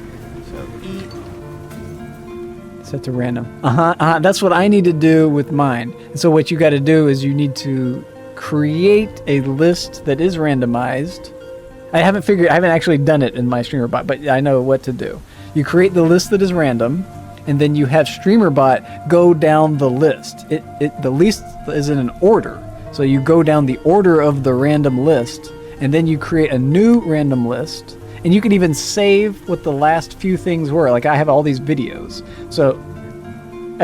Set to random. That's what I need to do with mine. And so what you got to do is you need to create a list that is randomized. I haven't actually done it in my StreamerBot, but I know what to do. You create the list that is random, and then you have StreamerBot go down the list. The list is in an order. So you go down the order of the random list, and then you create a new random list, and you can even save what the last few things were. Like I have all these videos. So,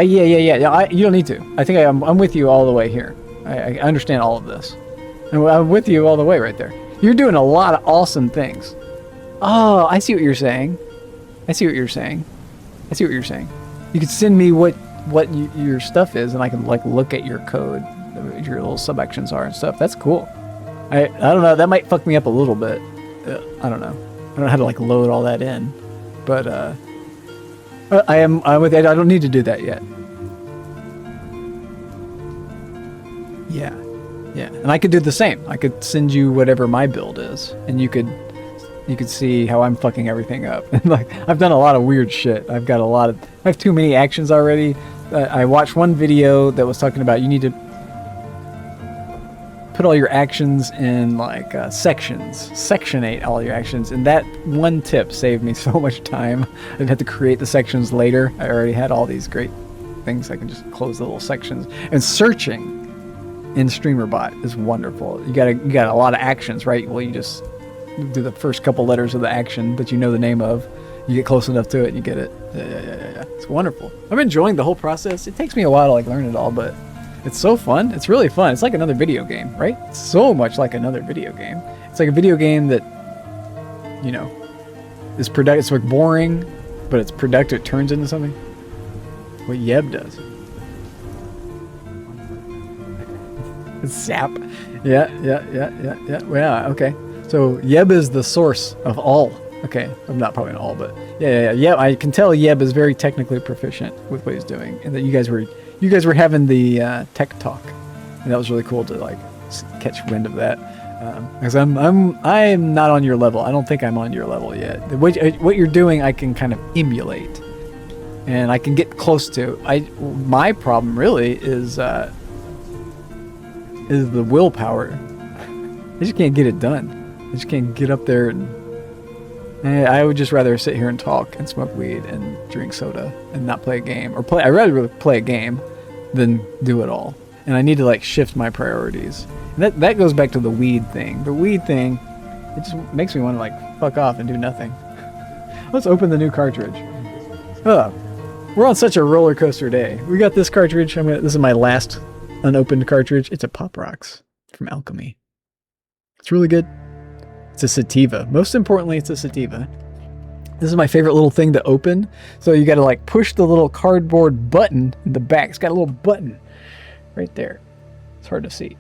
yeah. You don't need to. I think I'm with you all the way here. I understand all of this. And I'm with you all the way right there. You're doing a lot of awesome things. Oh, I see what you're saying. You can send me what your stuff is, and I can like look at your code, your little subactions are and stuff. That's cool. I don't know. That might fuck me up a little bit. I don't know. I don't know how to like load all that in, but I'm with it. I don't need to do that yet. Yeah. And I could do the same. I could send you whatever my build is, and you could see how I'm fucking everything up. And like I've done a lot of weird shit. I have too many actions already. I watched one video that was talking about you need to put all your actions in like sections, sectionate all your actions, and that one tip saved me so much time. I didn't have to create the sections later. I already had all these great things. I can just close the little sections. And searching in StreamerBot is wonderful. You got a lot of actions, right? Well, you just do the first couple letters of the action that you know the name of. You get close enough to it and you get it. Yeah. It's wonderful. I'm enjoying the whole process. It takes me a while to like learn it all, but it's so fun. It's really fun. It's like another video game, right? It's so much like another video game. It's like a video game that, you know, is productive. It's like boring, but it's productive. It turns into something. What Yeb does. Zap. Yeah. Well, okay. So Yeb is the source of all. Okay, I'm not probably in all, but yeah. I can tell Yeb is very technically proficient with what he's doing, and that you guys were having the tech talk, and that was really cool to like catch wind of that. Because I'm not on your level. I don't think I'm on your level yet. What you're doing, I can kind of emulate, and I can get close to. My problem really is the willpower. I just can't get it done. I just can't get up there, and I would just rather sit here and talk and smoke weed and drink soda and not play a game, or I'd rather play a game than do it all. And I need to like shift my priorities. And that goes back to the weed thing. The weed thing, it just makes me want to like fuck off and do nothing. Let's open the new cartridge. We're on such a roller coaster day. We got this cartridge. This is my last unopened cartridge. It's a Pop Rocks from Alchemy. It's really good. It's a sativa. Most importantly, it's a sativa. This is my favorite little thing to open. So you got to like push the little cardboard button in the back. It's got a little button right there. It's hard to see,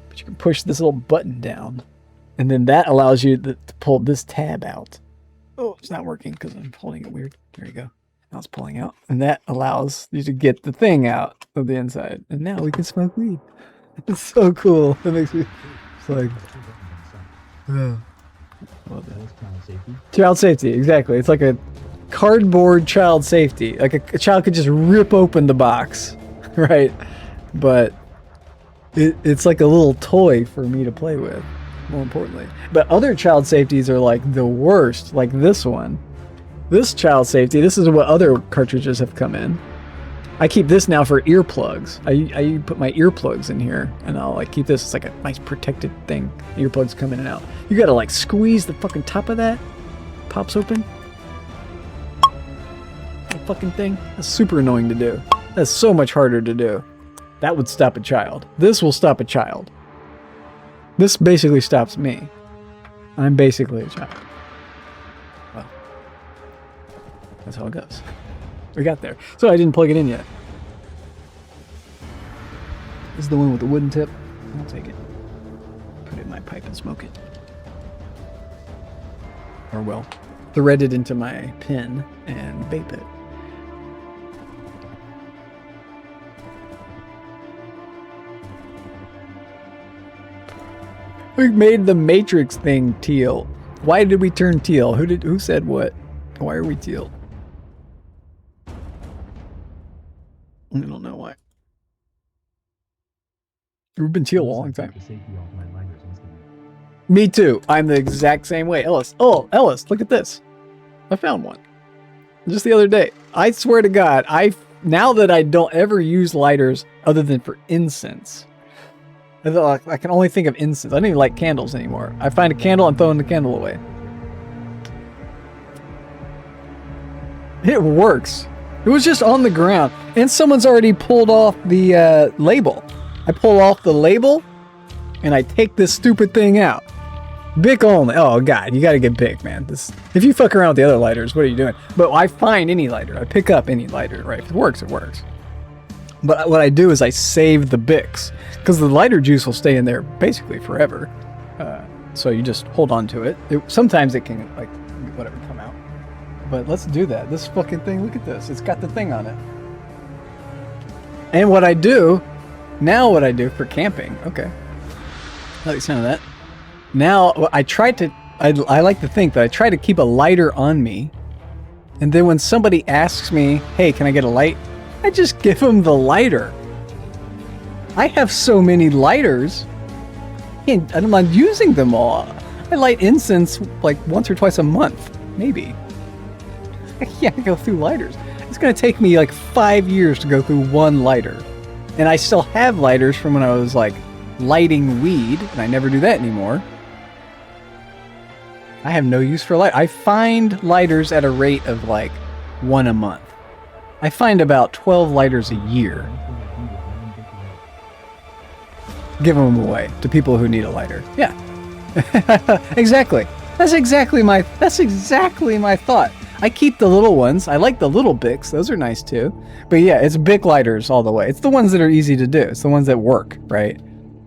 but you can push this little button down, and then that allows you to pull this tab out. Oh, it's not working because I'm holding it weird. There you go. Now it's pulling out, and that allows you to get the thing out of the inside. And now we can smoke weed. It's so cool. That makes me. It's like. Love that. Child safety, exactly. It's like a cardboard child safety. Like a child could just rip open the box, right? But it's like a little toy for me to play with, more importantly. But other child safeties are like the worst, like this one. This child safety, this is what other cartridges have come in. I keep this now for earplugs. I put my earplugs in here, and I'll like keep this. It's like a nice protected thing. Earplugs come in and out. You gotta like squeeze the fucking top of that. Pops open. That fucking thing. That's super annoying to do. That's so much harder to do. That would stop a child. This will stop a child. This basically stops me. I'm basically a child. Well, that's how it goes. We got there. So I didn't plug it in yet. This is the one with the wooden tip. I'll take it. Put it in my pipe and smoke it. Or well, thread it into my pen and vape it. We made the Matrix thing teal. Why did we turn teal? Who said what? Why are we teal? I don't know why. We've been teal a long time. Me too. I'm the exact same way. Ellis. Oh, Ellis, look at this. I found one. Just the other day. I swear to God, now that I don't ever use lighters other than for incense. I can only think of incense. I don't even like candles anymore. I find a candle, I'm throwing the candle away. It works. It was just on the ground, and someone's already pulled off the label. I pull off the label, and I take this stupid thing out. Bic only. Oh God, you gotta get Bic, man. If you fuck around with the other lighters, what are you doing? But I find any lighter. I pick up any lighter, right? If it works, it works. But what I do is I save the Bics, because the lighter juice will stay in there basically forever. So you just hold on to it. Sometimes it can, like, whatever, come out. But let's do that. This fucking thing, look at this. It's got the thing on it. And what I do for camping, okay. I like the sound of that. Now, I like to think that I try to keep a lighter on me. And then when somebody asks me, hey, can I get a light? I just give them the lighter. I have so many lighters, and I'm not using them all. I light incense like once or twice a month, maybe. I can't go through lighters. It's gonna take me like 5 years to go through one lighter. And I still have lighters from when I was like lighting weed, and I never do that anymore. I have no use for light. I find lighters at a rate of like 1 a month. I find about 12 lighters a year. Give them away to people who need a lighter. Yeah. Exactly. That's exactly my thought. I keep the little ones. I like the little Bics. Those are nice too. But yeah, it's Bic lighters all the way. It's the ones that are easy to do. It's the ones that work, right?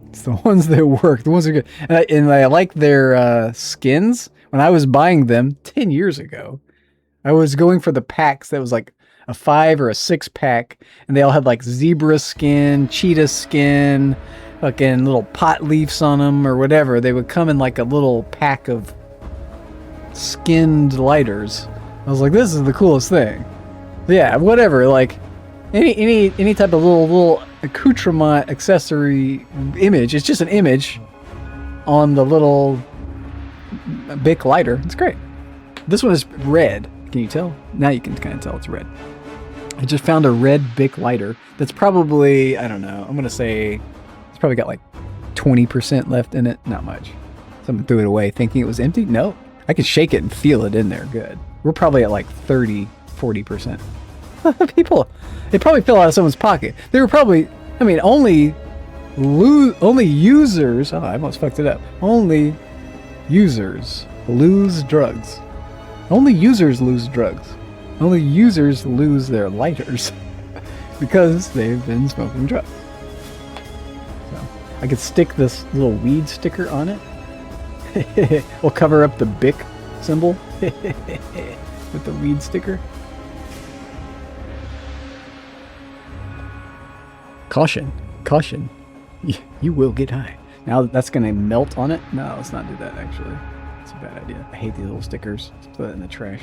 It's the ones that work. The ones that are good. And I like their skins. When I was buying them 10 years ago, I was going for the packs that was like a 5 or a 6 pack, and they all had like zebra skin, cheetah skin, fucking little pot leaves on them or whatever. They would come in like a little pack of skinned lighters. I was like, this is the coolest thing. Yeah, whatever. Like any type of little accoutrement accessory image. It's just an image on the little Bic lighter. It's great. This one is red. Can you tell? Now you can kind of tell it's red. I just found a red Bic lighter that's probably, I don't know, I'm going to say it's probably got like 20% left in it. Not much. Someone threw it away thinking it was empty. No, I can shake it and feel it in there good. We're probably at like 30-40%. People, it probably fell out of someone's pocket. They were probably, I mean, only users, oh, I almost fucked it up. Only users lose drugs. Only users lose drugs. Only users lose their lighters because they've been smoking drugs. So I could stick this little weed sticker on it. We'll cover up the BIC symbol with the weed sticker. Caution, caution. You will get high. Now that's going to melt on it. No, let's not do that actually. It's a bad idea. I hate these little stickers. Let's put it in the trash.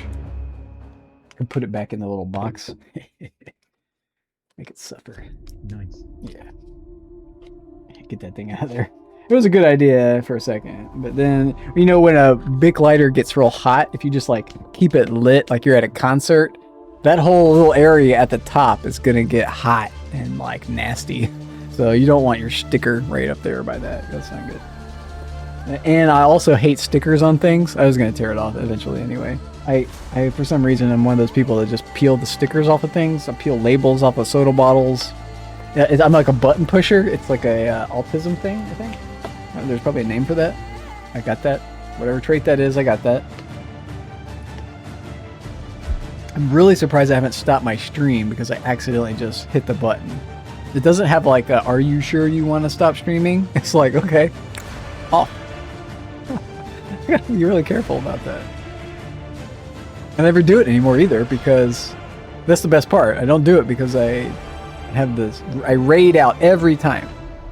And put it back in the little box. Make it suffer. Nice. Yeah. Get that thing out of there. It was a good idea for a second, but then, you know, when a Bic lighter gets real hot, if you just like keep it lit like you're at a concert, that whole little area at the top is gonna get hot and like nasty. So you don't want your sticker right up there by that. That's not good. And I also hate stickers on things. I was gonna tear it off eventually anyway. I for some reason I'm one of those people that just peel the stickers off of things. I peel labels off of soda bottles. Yeah, I'm like a button pusher. It's like a autism thing, I think. There's probably a name for that. I got that. Whatever trait that is, I got that. I'm really surprised I haven't stopped my stream because I accidentally just hit the button. It doesn't have like a, are you sure you want to stop streaming? It's like, okay, off. You gotta be really careful about that. I never do it anymore either because that's the best part. I don't do it because I have this, I raid out every time.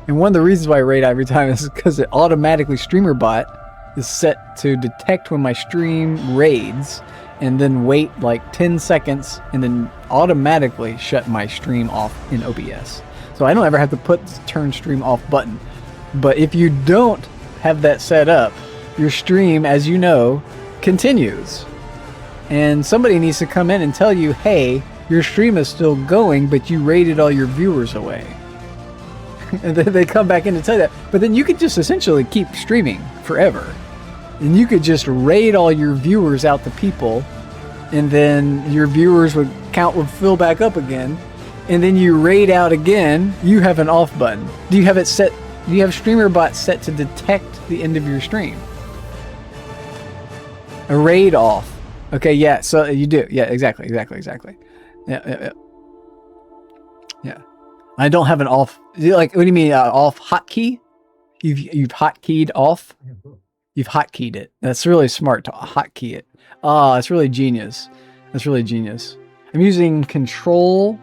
And one of the reasons why I raid every time is because it automatically StreamerBot is set to detect when my stream raids and then wait like 10 seconds and then automatically shut my stream off in OBS. So I don't ever have to put the turn stream off button. But if you don't have that set up, your stream, as you know, continues. And somebody needs to come in and tell you, hey, your stream is still going, but you raided all your viewers away. And then they come back in to tell you that. But then you could just essentially keep streaming forever. And you could just raid all your viewers out to people. And then your viewers would fill back up again. And then you raid out again. You have an off button. Do you have it set? Do you have StreamerBot set to detect the end of your stream? A raid off. Okay, yeah, so you do. Yeah, exactly. Yeah. I don't have an off. Like, what do you mean off hotkey? You've hotkeyed off. You've hotkeyed it. That's really smart to hotkey it. Ah, that's really genius. That's really genius. I'm using Control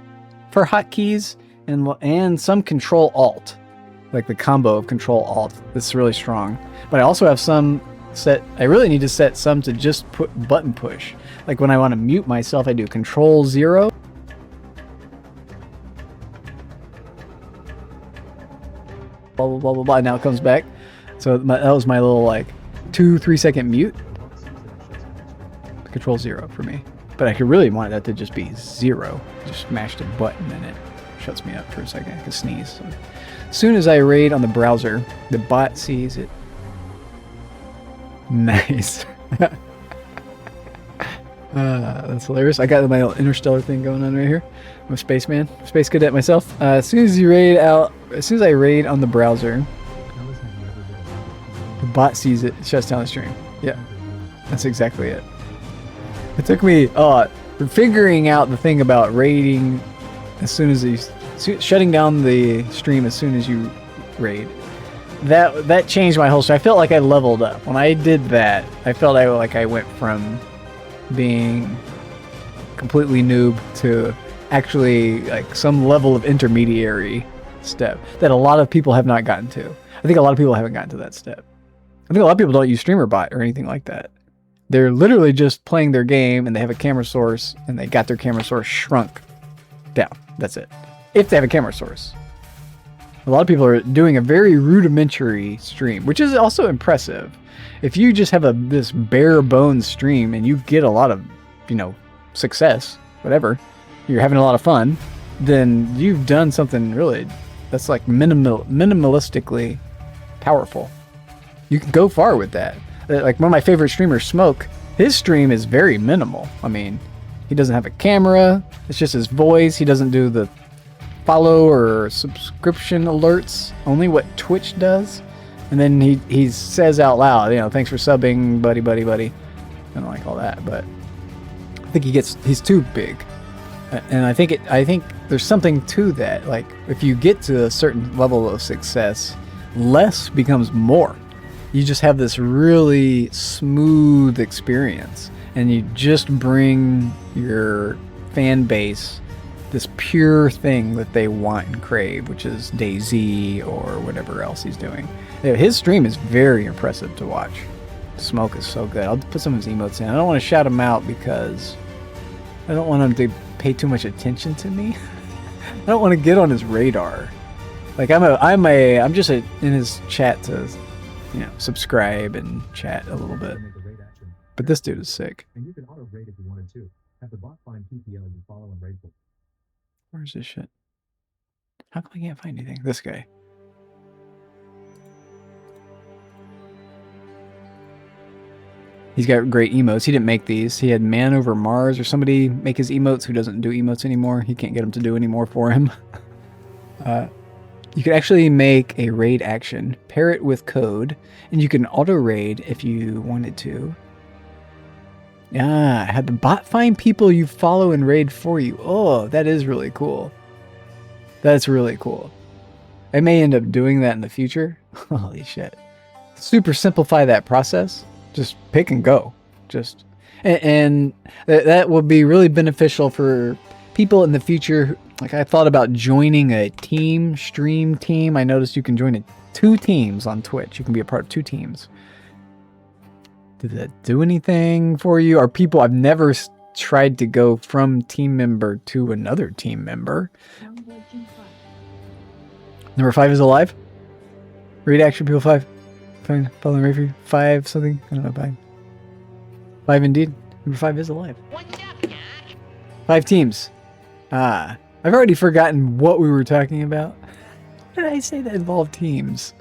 for hotkeys and some Control Alt, like the combo of Control Alt. That's really strong. But I also have some set. I really need to set some to just put button push. Like when I want to mute myself, I do Control 0. Blah blah blah blah blah. Now it comes back. So that was my little like 2-3 second mute. Control 0 for me. But I could really want that to just be 0. Just mashed a button and it shuts me up for a second. I can sneeze. So as soon as I raid on the browser, the bot sees it. Nice. That's hilarious. I got my little interstellar thing going on right here. I'm a spaceman, space cadet myself. As soon as I raid on the browser, the bot sees it, shuts down the stream. Yeah, that's exactly it. It took me figuring out the thing about raiding as soon as shutting down the stream as soon as you raid. That changed my whole story. I felt like I leveled up when I did that. I felt like I went from being completely noob to actually like some level of intermediary step that a lot of people have not gotten to. I think a lot of people haven't gotten to that step. I think a lot of people don't use StreamerBot or anything like that. They're literally just playing their game and they have a camera source and they got their camera source shrunk down. That's it. If they have a camera source. A lot of people are doing a very rudimentary stream, which is also impressive. If you just have this bare bones stream and you get a lot of, success, whatever, you're having a lot of fun, then you've done something really that's like minimalistically powerful. You can go far with that. Like one of my favorite streamers, Smoke, his stream is very minimal. I mean, he doesn't have a camera. It's just his voice. He doesn't do the follow or subscription alerts, only what Twitch does. And then he says out loud, thanks for subbing, buddy. I don't like all that, but I think he's too big. And I think there's something to that. Like, if you get to a certain level of success, less becomes more. You just have this really smooth experience, and you just bring your fan base this pure thing that they want and crave, which is DayZ or whatever else he's doing. Yeah, his stream is very impressive to watch. Smoke is so good. I'll put some of his emotes in. I don't want to shout him out because I don't want him to pay too much attention to me. I don't want to get on his radar. Like, I'm just in his chat to, you know, subscribe and chat a little bit. But this dude is sick. And you can auto raid if you wanted to. Have the bot find PPL and follow and raid for. Where's this shit? How come I can't find anything? This guy. He's got great emotes. He didn't make these. He had Man Over Mars or somebody make his emotes who doesn't do emotes anymore. He can't get them to do anymore for him. You could actually make a raid action, pair it with code, and you can auto raid if you wanted to. Yeah, have the bot find people you follow and raid for you. Oh, that is really cool. That's really cool. I may end up doing that in the future. Holy shit. Super simplify that process. Just pick and go. And that will be really beneficial for people in the future. Like, I thought about joining a stream team. I noticed you can join 2 teams on Twitch. You can be a part of 2 teams. Did that do anything for you? Are people... I've never tried to go from team member to another team member. Number 5 is alive? Raid action people 5. Fine. Following raid for you. 5 something. I don't know. 5. 5 indeed. Number 5 is alive. 5 teams. Ah. I've already forgotten what we were talking about. What did I say that involved teams?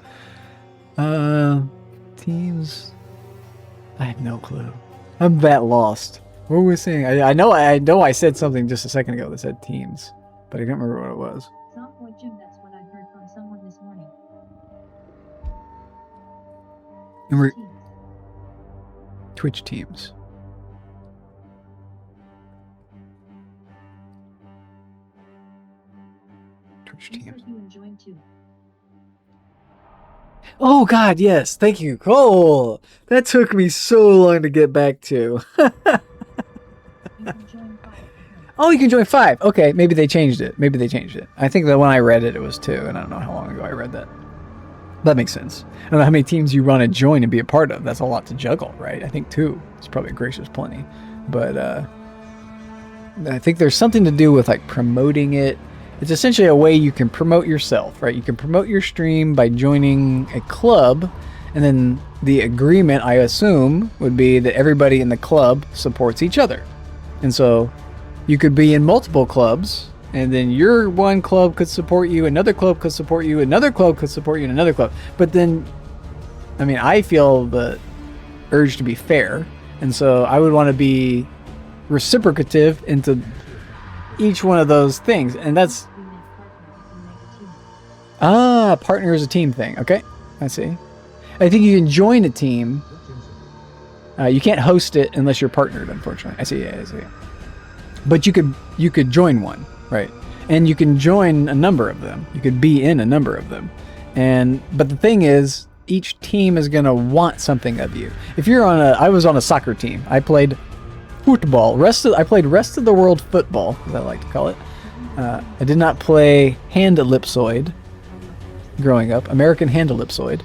Teams... I have no clue. I'm that lost. What were we saying? I know I said something just a second ago that said teams, but I can't remember what it was. Softboy Jim, that's what I heard from someone this morning. And we're Twitch teams. Twitch He teams. said you enjoyed too. Oh God, yes, thank you. Cool. That took me so long to get back to. You can join 5. Oh, you can join 5. Okay, maybe they changed it. I think that when I read it, it was 2, and I don't know how long ago I read that. That makes sense. I don't know how many teams you want to join and be a part of. That's a lot to juggle, right? I think 2 is probably a gracious plenty. But I think there's something to do with like promoting it. It's essentially a way you can promote yourself, right? You can promote your stream by joining a club, and then the agreement, I assume, would be that everybody in the club supports each other. And so you could be in multiple clubs, and then your one club could support you, another club could support you, another club could support you, and another club. But then, I mean, I feel the urge to be fair, and so I would want to be reciprocative into each one of those things, and that's partner is a team thing. Okay, I see. I think you can join a team. You can't host it unless you're partnered, unfortunately. I see. Yeah, I see. But you could join one, right? And you can join a number of them. You could be in a number of them, but the thing is, each team is gonna want something of you. If you're I was on a soccer team. I played football. I played rest of the world football, as I like to call it. I did not play hand ellipsoid growing up. American hand ellipsoid.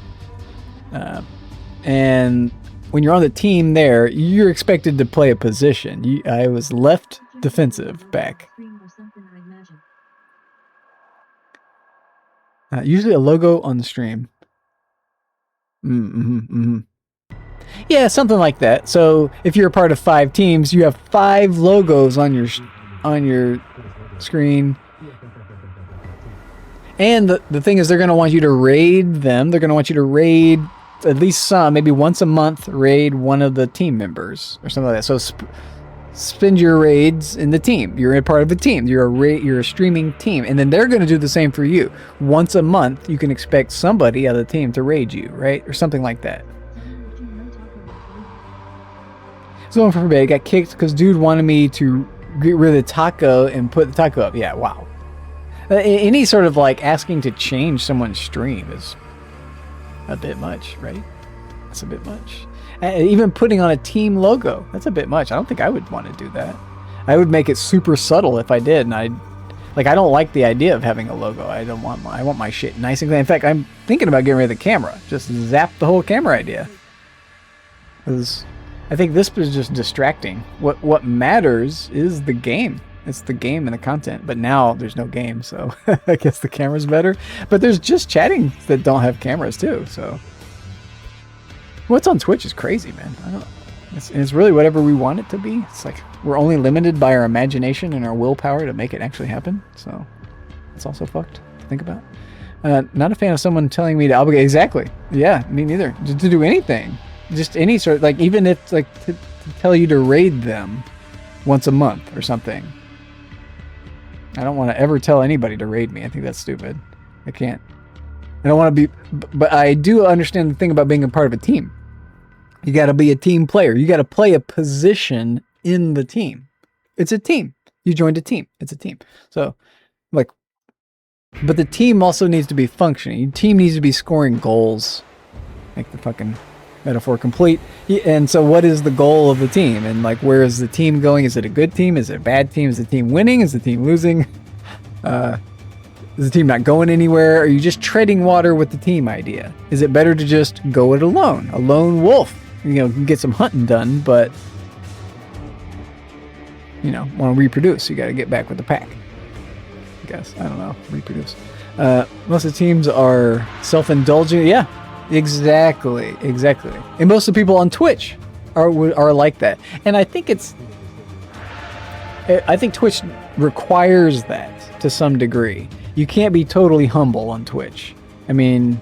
And when you're on the team there, you're expected to play a position. I was left defensive back. Usually a logo on the stream. Yeah, something like that. So if you're a part of 5 teams, you have 5 logos on your screen. And the thing is, they're going to want you to raid them. They're going to want you to raid at least some, maybe once a month, raid one of the team members or something like that. So spend your raids in the team. You're a part of a team. You're a streaming team, and then they're going to do the same for you. Once a month, you can expect somebody out of the team to raid you, right, or something like that. Zone for Bay got kicked because dude wanted me to get rid of the taco and put the taco up. Yeah, wow. Any sort of like asking to change someone's stream is a bit much, right? That's a bit much. Even putting on a team logo, that's a bit much. I don't think I would want to do that. I would make it super subtle if I did, and I don't like the idea of having a logo. I want my shit nice and clean. In fact, I'm thinking about getting rid of the camera. Just zap the whole camera idea. Because I think this is just distracting. What matters is the game. It's the game and the content. But now there's no game, so I guess the camera's better. But there's just chatting that don't have cameras too. So what's on Twitch is crazy, man. I don't. It's really whatever we want it to be. It's like we're only limited by our imagination and our willpower to make it actually happen. So it's also fucked to think about. Not a fan of someone telling me to obligate. Exactly. Yeah, me neither. To do anything. Just any sort of, like, even if, like, to tell you to raid them once a month or something. I don't want to ever tell anybody to raid me. I think that's stupid. I can't. I don't want to be, but I do understand the thing about being a part of a team. You got to be a team player. You got to play a position in the team. It's a team. You joined a team. It's a team. So, like, but the team also needs to be functioning. Your team needs to be scoring goals. Make the fucking metaphor complete. And so what is the goal of the team? And, like, where is the team going? Is it a good team? Is it a bad team? Is the team winning? Is the team losing? Is the team not going anywhere? Are you just treading water with the team idea? Is it better to just go it alone? A lone wolf. You know, get some hunting done, but, you know, want to reproduce. You got to get back with the pack. I guess. I don't know. Reproduce. Most of the teams are self-indulgent. Yeah, exactly. Exactly. And most of the people on Twitch are like that. And I think I think Twitch requires that to some degree. You can't be totally humble on Twitch. I mean,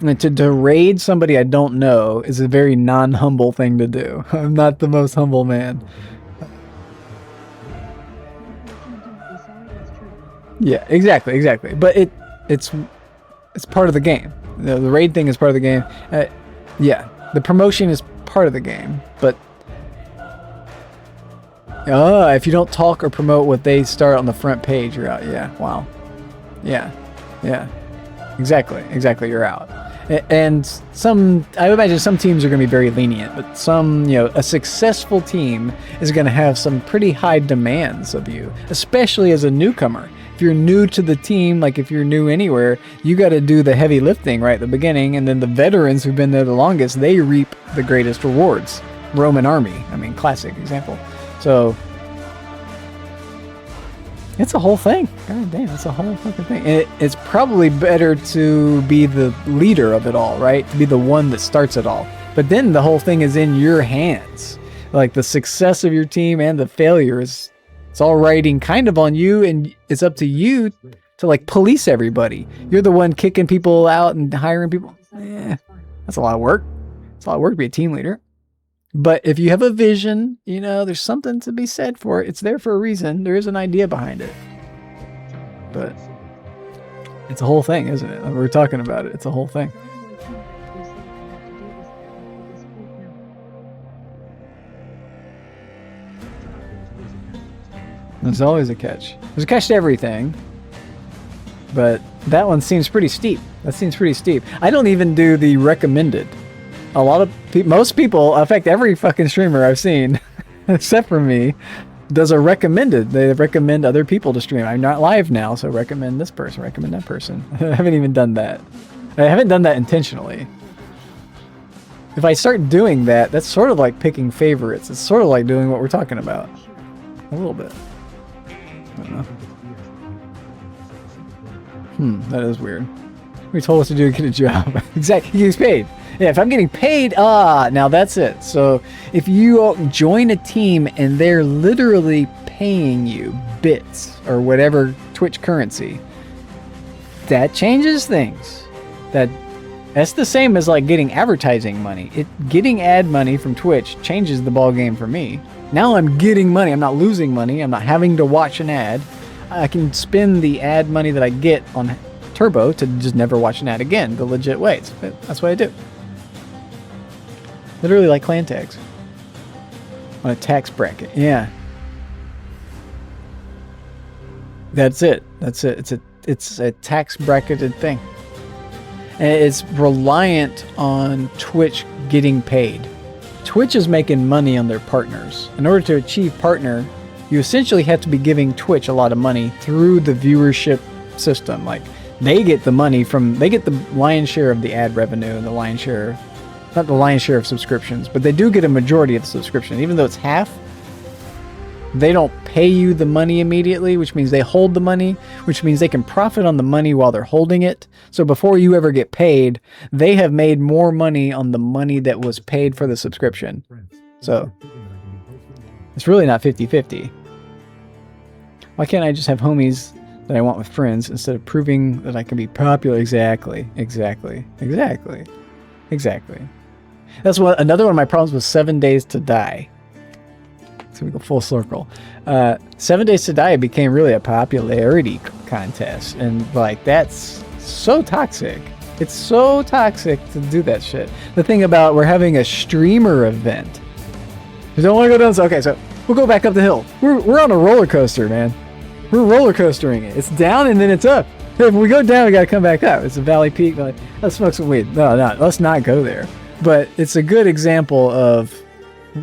to raid somebody I don't know is a very non-humble thing to do. I'm not the most humble man. Yeah, exactly. But it's part of the game. The raid thing is part of the game. Yeah, the promotion is part of the game. But if you don't talk or promote what they start on the front page, you're out. Yeah, wow. Yeah. Exactly. You're out. And I would imagine some teams are going to be very lenient, but a successful team is going to have some pretty high demands of you, especially as a newcomer. If you're new to the team, like if you're new anywhere, you got to do the heavy lifting right at the beginning, and then the veterans who've been there the longest, they reap the greatest rewards. Roman army, classic example. So it's a whole thing. God damn, it's a whole fucking thing. And it's probably better to be the leader of it all, right? To be the one that starts it all. But then the whole thing is in your hands. Like the success of your team and the failures, it's all riding kind of on you, and it's up to you to, like, police everybody. You're the one kicking people out and hiring people. That's a lot of work. It's a lot of work to be a team leader. But if you have a vision, there's something to be said for it. It's there for a reason. There is an idea behind it. But it's a whole thing, isn't it? We're talking about it. It's a whole thing. There's always a catch. There's a catch to everything. But that one seems pretty steep. I don't even do the recommended. A lot of most people, in fact, every fucking streamer I've seen, except for me, does a recommended. They recommend other people to stream. I'm not live now, so recommend this person, recommend that person. I haven't even done that. I haven't done that intentionally. If I start doing that, that's sort of like picking favorites. It's sort of like doing what we're talking about. A little bit. I don't know. That is weird. We told us to do, get a job. Exactly. He gets paid. Yeah, if I'm getting paid, now that's it. So if you join a team and they're literally paying you bits or whatever Twitch currency, that changes things. That's the same as like getting advertising money. Getting ad money from Twitch changes the ball game for me. Now I'm getting money. I'm not losing money. I'm not having to watch an ad. I can spend the ad money that I get on Turbo to just never watch an ad again the legit way. That's what I do. Literally like clan tags. on a tax bracket. Yeah. That's it. That's it. It's a tax bracketed thing. And it's reliant on Twitch getting paid. Twitch is making money on their partners. In order to achieve partner, you essentially have to be giving Twitch a lot of money through the viewership system. Like, they get the money they get the lion's share of the ad revenue and the lion's share, not the lion's share of subscriptions, but they do get a majority of the subscription. Even though it's half, they don't pay you the money immediately, which means they hold the money, which means they can profit on the money while they're holding it. So before you ever get paid, they have made more money on the money that was paid for the subscription. So it's really not 50-50. Why can't I just have homies that I want with friends instead of proving that I can be popular? Exactly. That's what another one of my problems with 7 Days to Die. So we go full circle. 7 Days to Die became really a popularity contest, and like that's so toxic. It's so toxic to do that shit. The thing about we're having a streamer event. You don't want to go down. Okay, so we'll go back up the hill. We're on a roller coaster, man. We're roller coastering it. It's down and then it's up. If we go down, we gotta come back up. It's a valley peak. Like, let's smoke some weed. No, let's not go there. But it's a good example of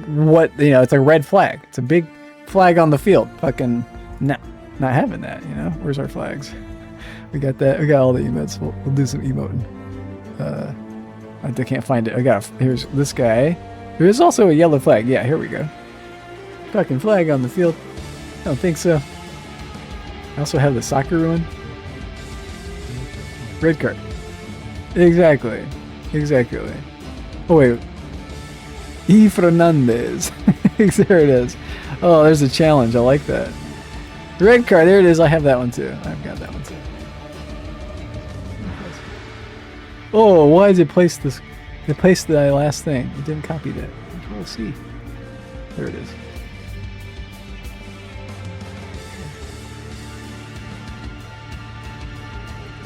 what, you know, it's a red flag. It's a big flag on the field. Fucking not having that, you know. Where's our flags? We got that. We got all the emotes. We'll do some emoting. I can't find it. Here's this guy. There is also a yellow flag. Yeah, here we go. Fucking flag on the field. I don't think so. I also have the soccer one. Red card. Exactly. Oh wait. E. Fernandez. There it is. Oh, there's a challenge. I like that. Red card. There it is. I have that one too. I've got that one too. Oh, why did it place this? It placed the last thing. It didn't copy that. Control C. There it is.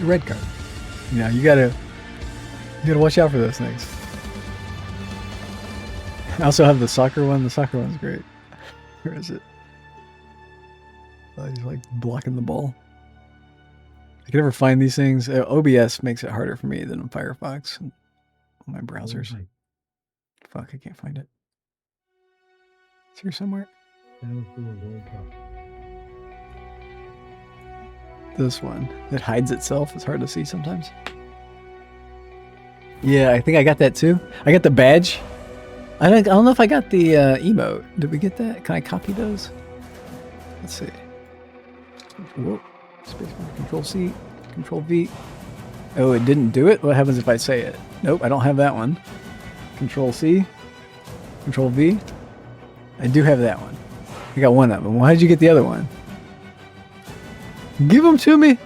Red card. Yeah, you gotta watch out for those things. I also have the soccer one. The soccer one's great. Where is it? He's like blocking the ball. I can never find these things. OBS makes it harder for me than on Firefox and on my browsers. Fuck, I can't find it. It's here somewhere. This one. It hides itself. It's hard to see sometimes. Yeah, I think I got that too. I got the badge. I don't know if I got the emote. Did we get that? Can I copy those? Let's see. Whoa. Spacebar. Control C. Control V. Oh, it didn't do it? What happens if I say it? Nope, I don't have that one. Control C. Control V. I do have that one. I got one of them. Why did you get the other one? Give them to me.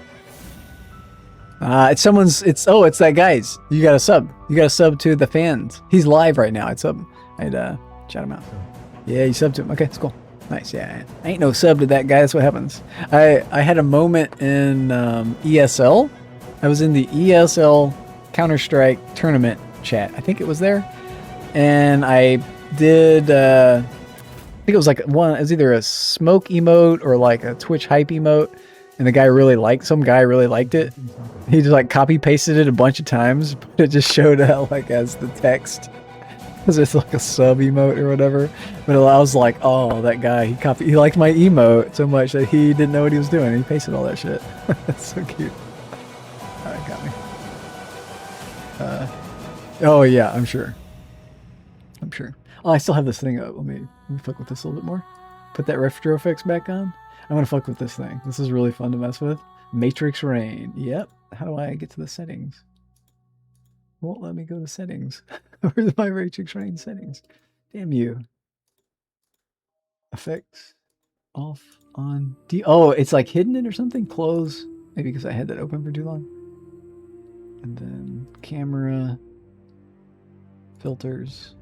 It's that guy's. You got a sub. You got a sub to the fans. He's live right now. I'd sub him. I'd shout him out. Yeah, you subbed to him. Okay, that's cool. Nice. Yeah, I ain't no sub to that guy. That's what happens. I had a moment in ESL. I was in the ESL Counter-Strike tournament chat. I think it was there, and I did. I think it was like it was either a smoke emote or like a Twitch hype emote. And some guy really liked it. He just like copy pasted it a bunch of times, but it just showed out like as the text. Because it's like a sub emote or whatever. But I was like, oh, that guy, he liked my emote so much that he didn't know what he was doing. He pasted all that shit. That's so cute. Got me. Oh yeah, I'm sure. Oh, I still have this thing up. Let me fuck with this a little bit more. Put that retro effects back on. I'm gonna fuck with this thing. This is really fun to mess with. Matrix Rain. Yep. How do I get to the settings? Won't let me go to settings. Where's my Matrix Rain settings? Damn you. Effects. Off. On. Oh, it's like hidden it or something? Close. Maybe because I had that open for too long. And then camera. Filters.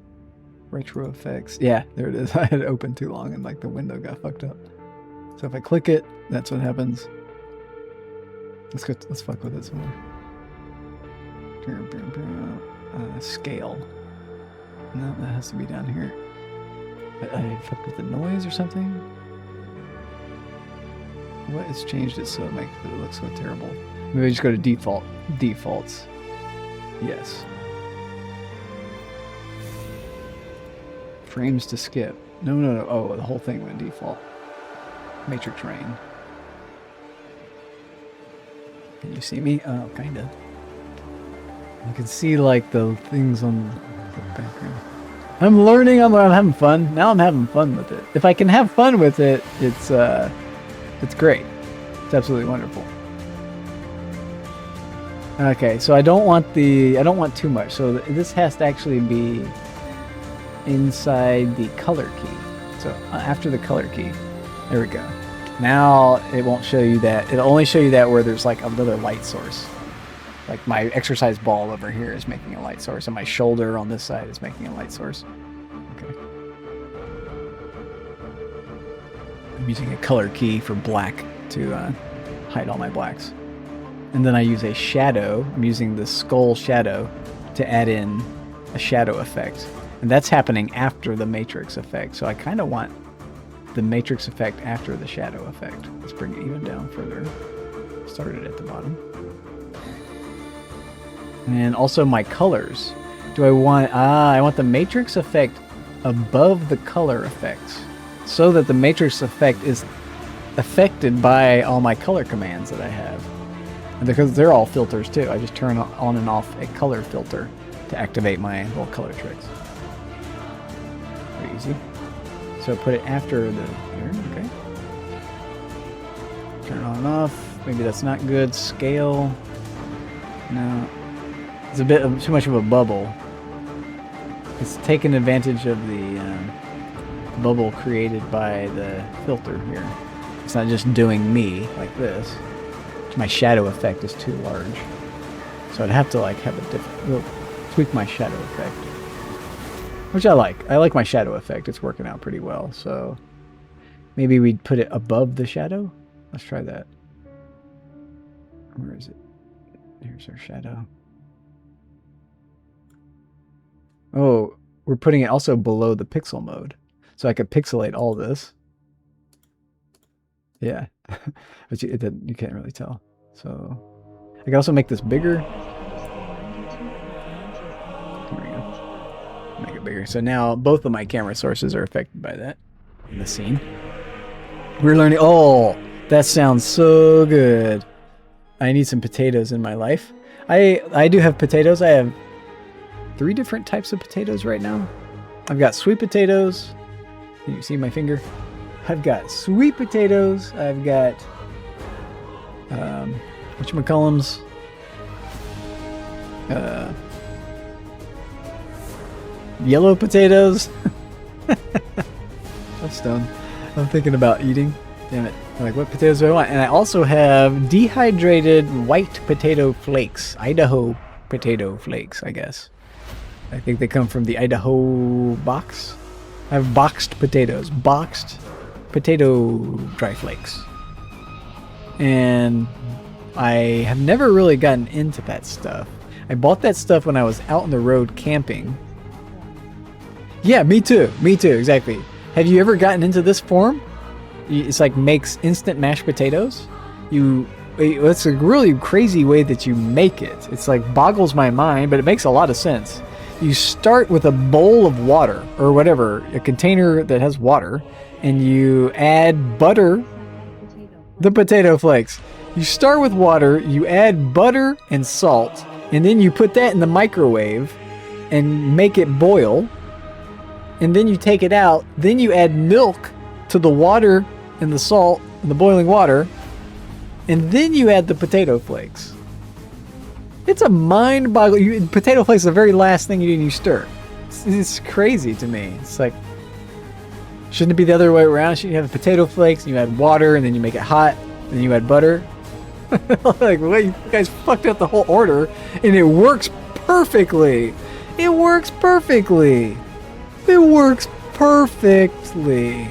Retro effects. Yeah, there it is. I had it open too long and like the window got fucked up. So if I click it, that's what happens. Let's fuck with it some more. Scale. No, that has to be down here. I fucked with the noise or something? What has changed it so it makes it look so terrible? Maybe I just go to defaults. Yes. Frames to skip. No. Oh, the whole thing went default. Matrix rain. Can you see me? Oh, kinda. You can see like the things on the background. I'm learning. I'm having fun. Now I'm having fun with it. If I can have fun with it, it's great. It's absolutely wonderful. Okay, so I don't want too much. So this has to actually be inside the color key. So after the color key, there we go. Now it won't show you that. It'll only show you that where there's like another light source. Like my exercise ball over here is making a light source, and my shoulder on this side is making a light source. Okay. I'm using a color key for black to hide all my blacks. And then I use a shadow. I'm using the skull shadow to add in a shadow effect. And that's happening after the matrix effect. So I kind of want the matrix effect after the shadow effect. Let's bring it even down further. Started at the bottom. And also my colors. Do I want... I want the matrix effect above the color effects, so that the matrix effect is affected by all my color commands that I have. And because they're all filters too. I just turn on and off a color filter to activate my little color tricks. Pretty easy. So put it after the... Here, okay. Turn it on and off. Maybe that's not good. Scale. No. It's a bit too much of a bubble. It's taking advantage of the bubble created by the filter here. It's not just doing me like this. My shadow effect is too large. So I'd have to like have a different... tweak my shadow effect. Which I like. I like my shadow effect. It's working out pretty well. So maybe we'd put it above the shadow. Let's try that. Where is it? Here's our shadow. Oh, we're putting it also below the pixel mode. So I could pixelate all this. Yeah. But you can't really tell. So I can also make this bigger. There we go. Make it bigger. So now both of my camera sources are affected by that in the scene. We're learning. Oh, that sounds so good. I need some potatoes in my life. I do have potatoes. I have 3 different types of potatoes right now. I've got sweet potatoes. Can you see my finger? I've got sweet potatoes. I've got whatchamacallums? Yellow potatoes. I'm stoned. I'm thinking about eating. Damn it. I'm like, what potatoes do I want? And I also have dehydrated white potato flakes. Idaho potato flakes, I guess. I think they come from the Idaho box. I have boxed potatoes. Boxed potato dry flakes. And I have never really gotten into that stuff. I bought that stuff when I was out on the road camping. Yeah, me too. Me too, exactly. Have you ever gotten into this form? It's like makes instant mashed potatoes. It's a really crazy way that you make it. It's like boggles my mind, but it makes a lot of sense. You start with a bowl of water or whatever, a container that has water, and you add butter, the potato flakes. You start with water, you add butter and salt, and then you put that in the microwave and make it boil. And then you take it out, then you add milk to the water and the salt and the boiling water, and then you add the potato flakes. It's a mind-boggling... Potato flakes is the very last thing you do and you stir. It's crazy to me. It's like... Shouldn't it be the other way around? Shouldn't you have the potato flakes, and you add water, and then you make it hot, and then you add butter? Like, wait, you guys fucked up the whole order, and it works perfectly! It works perfectly! It works perfectly!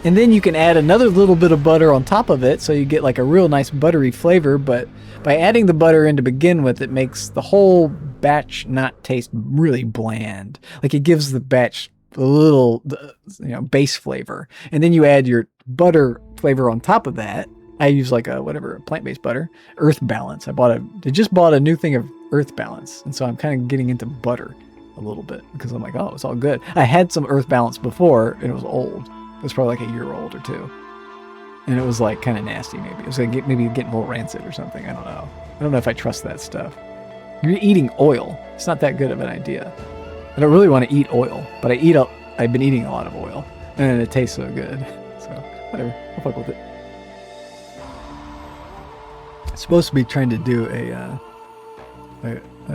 And then you can add another little bit of butter on top of it, so you get like a real nice buttery flavor, but by adding the butter in to begin with, it makes the whole batch not taste really bland. Like, it gives the batch base flavor, and then you add your butter flavor on top of that. I use like a plant-based butter, Earth Balance. I just bought a new thing of Earth Balance, and so I'm kind of getting into butter a little bit because I'm like, oh, it's all good. I had some Earth Balance before, and it was old. It was probably like a year old or two, and it was like kind of nasty. Maybe it was like maybe getting a little rancid or something. I don't know. I don't know if I trust that stuff. You're eating oil. It's not that good of an idea. I don't really want to eat oil, but I've been eating a lot of oil, and it tastes so good. So whatever, I'll fuck with it. I'm supposed to be trying to do a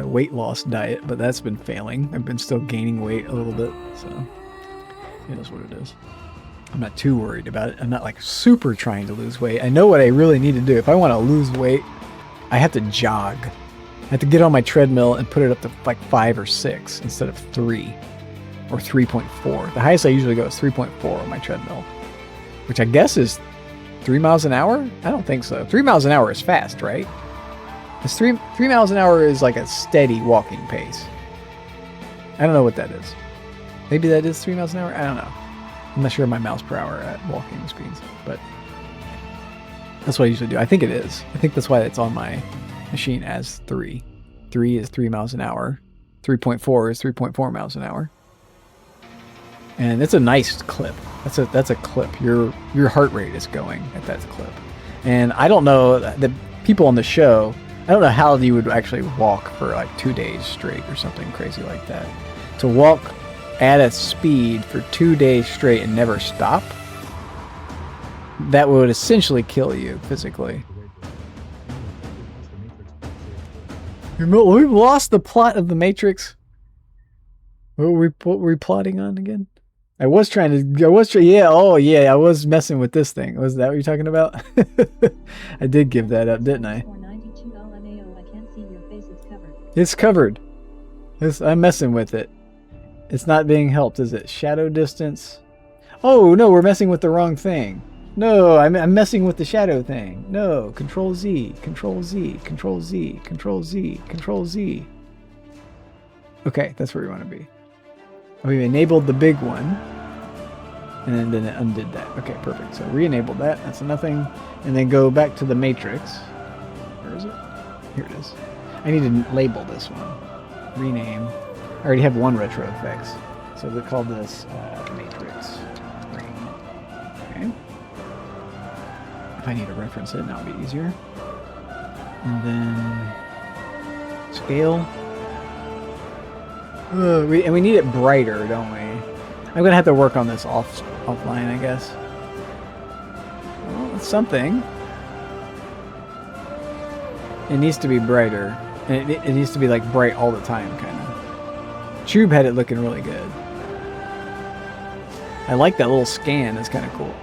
weight loss diet, but that's been failing. I've been still gaining weight a little bit, so it is what it is. I'm not too worried about it. I'm not like super trying to lose weight. I know what I really need to do. If I want to lose weight, I have to jog. I have to get on my treadmill and put it up to like 5 or 6 instead of 3 or 3.4. The highest I usually go is 3.4 on my treadmill, which I guess is 3 miles an hour? I don't think so. 3 miles an hour is fast, right? Because 3 miles an hour is like a steady walking pace. I don't know what that is. Maybe that is 3 miles an hour? I don't know. I'm not sure my miles per hour at walking speeds, but that's what I usually do. I think it is. I think that's why it's on my machine as 3. 3 is 3 miles an hour. 3.4 is 3.4 miles an hour. And it's a nice clip. That's a clip. Your heart rate is going at that clip. And I don't know, the people on the show, I don't know how you would actually walk for like 2 days straight or something crazy like that. To walk at a speed for 2 days straight and never stop, that would essentially kill you physically. We've lost the plot of The Matrix. What were we plotting on again? I was messing with this thing. Was that what you're talking about? I did give that up, didn't I? It's covered. I'm messing with it. It's not being helped, is it? Shadow distance. Oh, no, we're messing with the wrong thing. No, I'm messing with the shadow thing. No, Control Z, Control Z, Control Z, Control Z, Control Z. Okay, that's where we want to be. We enabled the big one, and then it undid that. Okay, perfect. So re-enabled that. That's nothing. And then go back to the Matrix. Where is it? Here it is. I need to label this one. Rename. I already have one retro effects, so we'll call this Matrix. Okay. If I need to reference it, that'll be easier. And then scale. We need it brighter, don't we? I'm gonna have to work on this offline, I guess. Well, it's something. It needs to be brighter, and it needs to be like bright all the time, kind of. Tube had it looking really good. I like that little scan. It's kind of cool.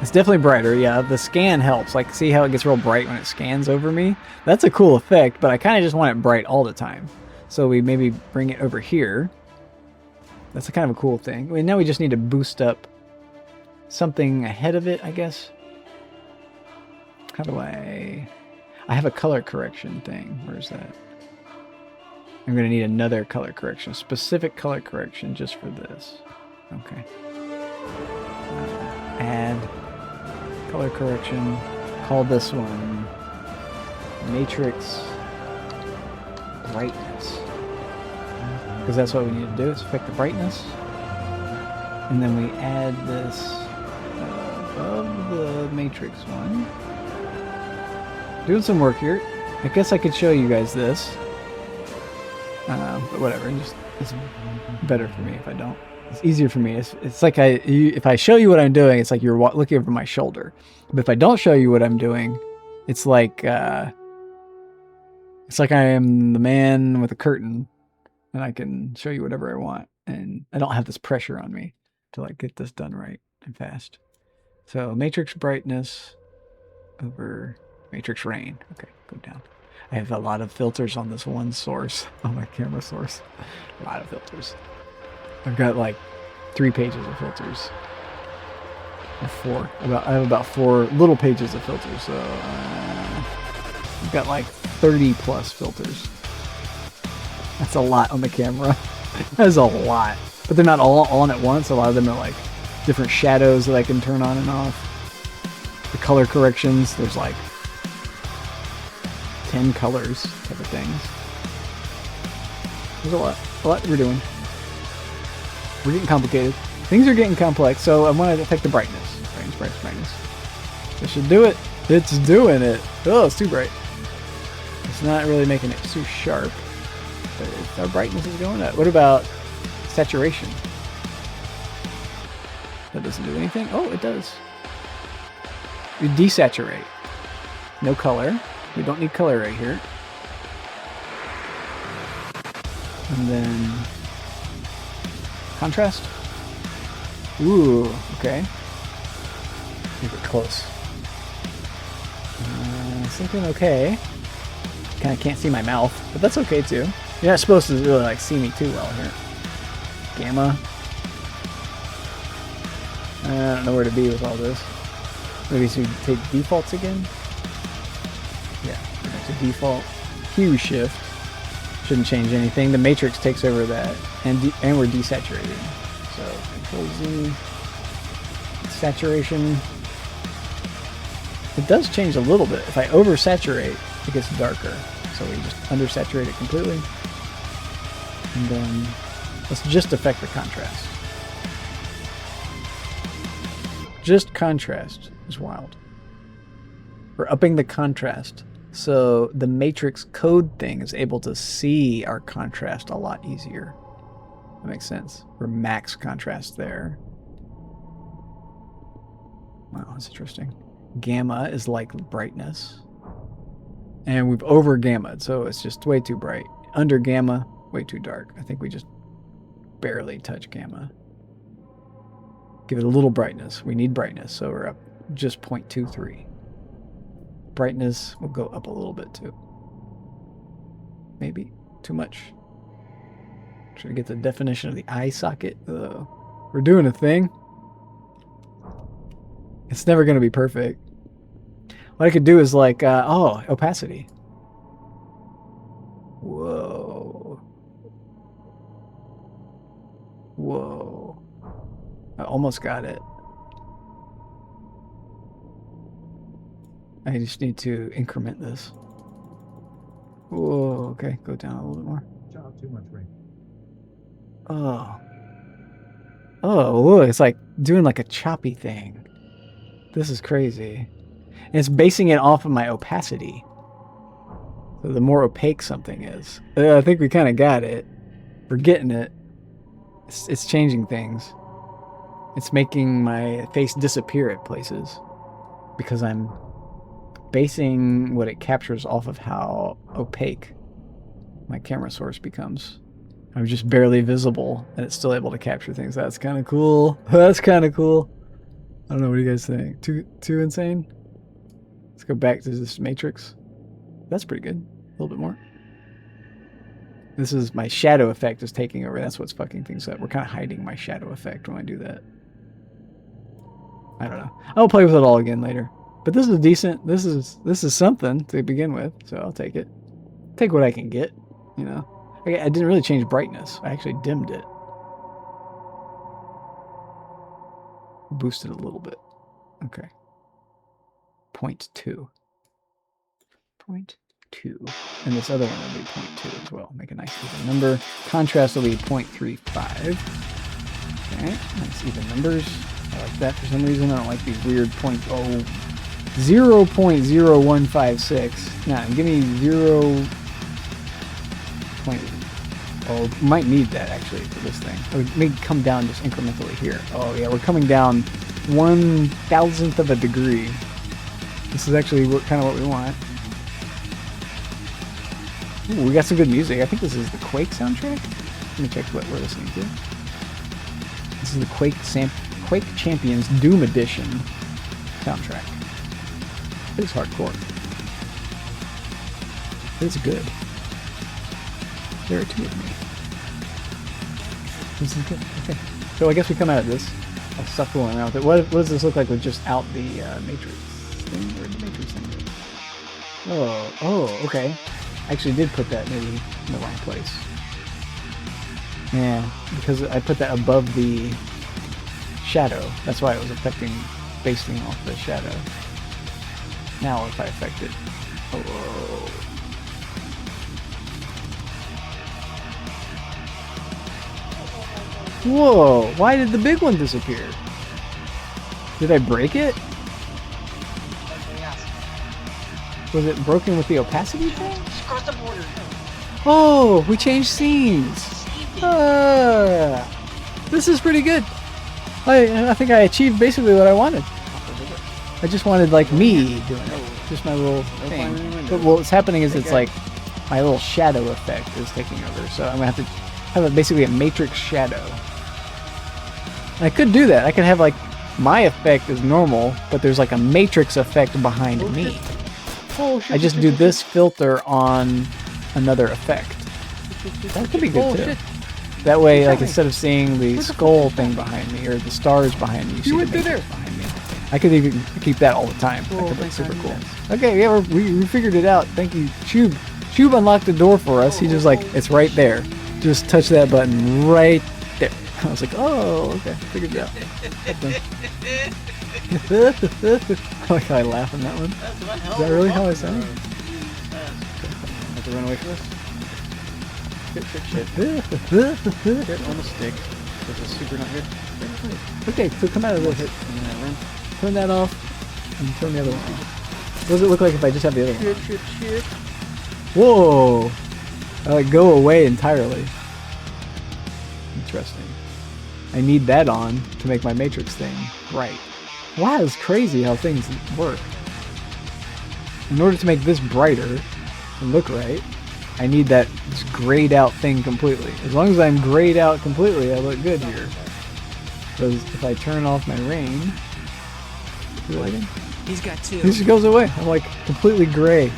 It's definitely brighter. Yeah, the scan helps. Like, see how it gets real bright when it scans over me? That's a cool effect, but I kind of just want it bright all the time. So we maybe bring it over here. That's a kind of a cool thing. Now we just need to boost up something ahead of it, I guess. How do I have a color correction thing. Where's that? I'm going to need another color correction. Specific color correction just for this. Okay. Add color correction. Call this one Matrix Brightness, because that's what we need to do, is affect the brightness. And then we add this above the Matrix one. Doing some work here. I guess I could show you guys this, but whatever. It's better for me if I don't. It's easier for me. It's like if I show you what I'm doing, it's like you're looking over my shoulder. But if I don't show you what I'm doing, it's like I am the man with a curtain, and I can show you whatever I want, and I don't have this pressure on me to like get this done right and fast. So Matrix Brightness over Matrix Rain. Okay, go down. I have a lot of filters on this one source, on my camera source. A lot of filters. I've got like 3 pages of filters. Or 4. I have about 4 little pages of filters, so I've got like 30 plus filters. That's a lot on the camera. That is a lot. but they're not all on at once. A lot of them are like different shadows that I can turn on and off. The color corrections, there's like 10 colors type of things. There's a lot we're doing. We're getting complicated. Things are getting complex, so I want to affect the brightness. Brightness. This should do it. It's doing it. Oh, it's too bright. It's not really making it too sharp, but our brightness is going up. What about saturation? That doesn't do anything. Oh, it does. We desaturate. No color. We don't need color right here. And then contrast. Ooh, okay. Keep it close. It's looking okay. Kind of can't see my mouth, but that's okay too. You're not supposed to really like see me too well here. Gamma. I don't know where to be with all this. Maybe we should take defaults again. Yeah, that's a default. Hue shift. Shouldn't change anything. The matrix takes over that, and we're desaturating. So Control Z. Saturation. It does change a little bit. If I oversaturate, it gets darker. So we just undersaturate it completely. And then let's just affect the contrast. Just contrast is wild. We're upping the contrast. So the matrix code thing is able to see our contrast a lot easier. That makes sense. We're max contrast there. Wow, that's interesting. Gamma is like brightness. And we've over gammaed, so it's just way too bright. Under gamma, way too dark. I think we just barely touch gamma. Give it a little brightness. We need brightness, so we're up just 0.23. Brightness will go up a little bit too. Maybe too much. Should I get the definition of the eye socket? We're doing a thing. It's never going to be perfect. What I could do is like, opacity. Whoa. Whoa. I almost got it. I just need to increment this. Whoa, okay, go down a little bit more. Too much rain. Oh. Oh, look, it's like doing like a choppy thing. This is crazy. And it's basing it off of my opacity. So the more opaque something is. I think we kind of got it. We're getting it. It's changing things. It's making my face disappear at places. Because I'm basing what it captures off of how opaque my camera source becomes. I'm just barely visible, and it's still able to capture things. That's kind of cool. That's kind of cool. I don't know, what do you guys think? Too insane? Let's go back to this matrix. That's pretty good. A little bit more. This is my shadow effect is taking over. That's what's fucking things up. We're kind of hiding my shadow effect when I do that. I don't know. I'll play with it all again later. But this is decent. This is something to begin with, so I'll take it. Take what I can get, you know. I didn't really change brightness. I actually dimmed it. Boosted a little bit. Okay. 0.2. 0.2. And this other one will be 0.2 as well. Make a nice even number. Contrast will be 0.35. Okay, nice even numbers. I like that for some reason. I don't like these weird 0.0156. Nah, give me 0. Oh, might need that actually for this thing. Oh, it may come down just incrementally here. Oh yeah, we're coming down 1/1000th of a degree. This is actually kind of what we want. Ooh, we got some good music. I think this is the Quake soundtrack. Let me check what we're listening to. This is the Quake Champions Doom Edition soundtrack. It's hardcore. It's good. There are two of me. This is good. Okay. So I guess we come out of this. I'll stop fooling around with it. What does this look like with just out the matrix thing? Where'd the matrix thing go? Oh, okay. I actually did put that maybe in the wrong place. Yeah, because I put that above the shadow. That's why it was affecting, basing off the shadow. Now if I affect it. Oh. Whoa, why did the big one disappear? Did I break it? Was it broken with the opacity thing? Across the border. Oh, we changed scenes. This is pretty good. I think I achieved basically what I wanted. I just wanted like me doing it, just my little thing. But what's happening is it's like my little shadow effect is taking over. So I'm gonna have to have basically a matrix shadow. And I could do that. I could have like my effect is normal, but there's like a matrix effect behind me. I just do this filter on another effect. That could be good too. That way, like instead of seeing the skull thing behind me or the stars behind me, you see the matrix behind me. I could even keep that all the time. That could look super cool. Okay, yeah, we figured it out. Thank you, Chube. Chube unlocked the door for us. He's just like, it's right there. Just touch that button right there. I was like, oh, okay, figured it out. I like how I laugh on that one. Is that really how I sound? Have to run away from us. Shit. Shit on the stick. This is super not good. Okay, so come out of this. Turn that off and turn the other one on. What does it look like if I just have the other one? Shit. Whoa! I like go away entirely. Interesting. I need that on to make my matrix thing bright. Wow, it's crazy how things work. In order to make this brighter and look right, I need that grayed out thing completely. As long as I'm grayed out completely, I look good here. Because if I turn off my rain, He's got two. this just goes away. I'm like completely gray.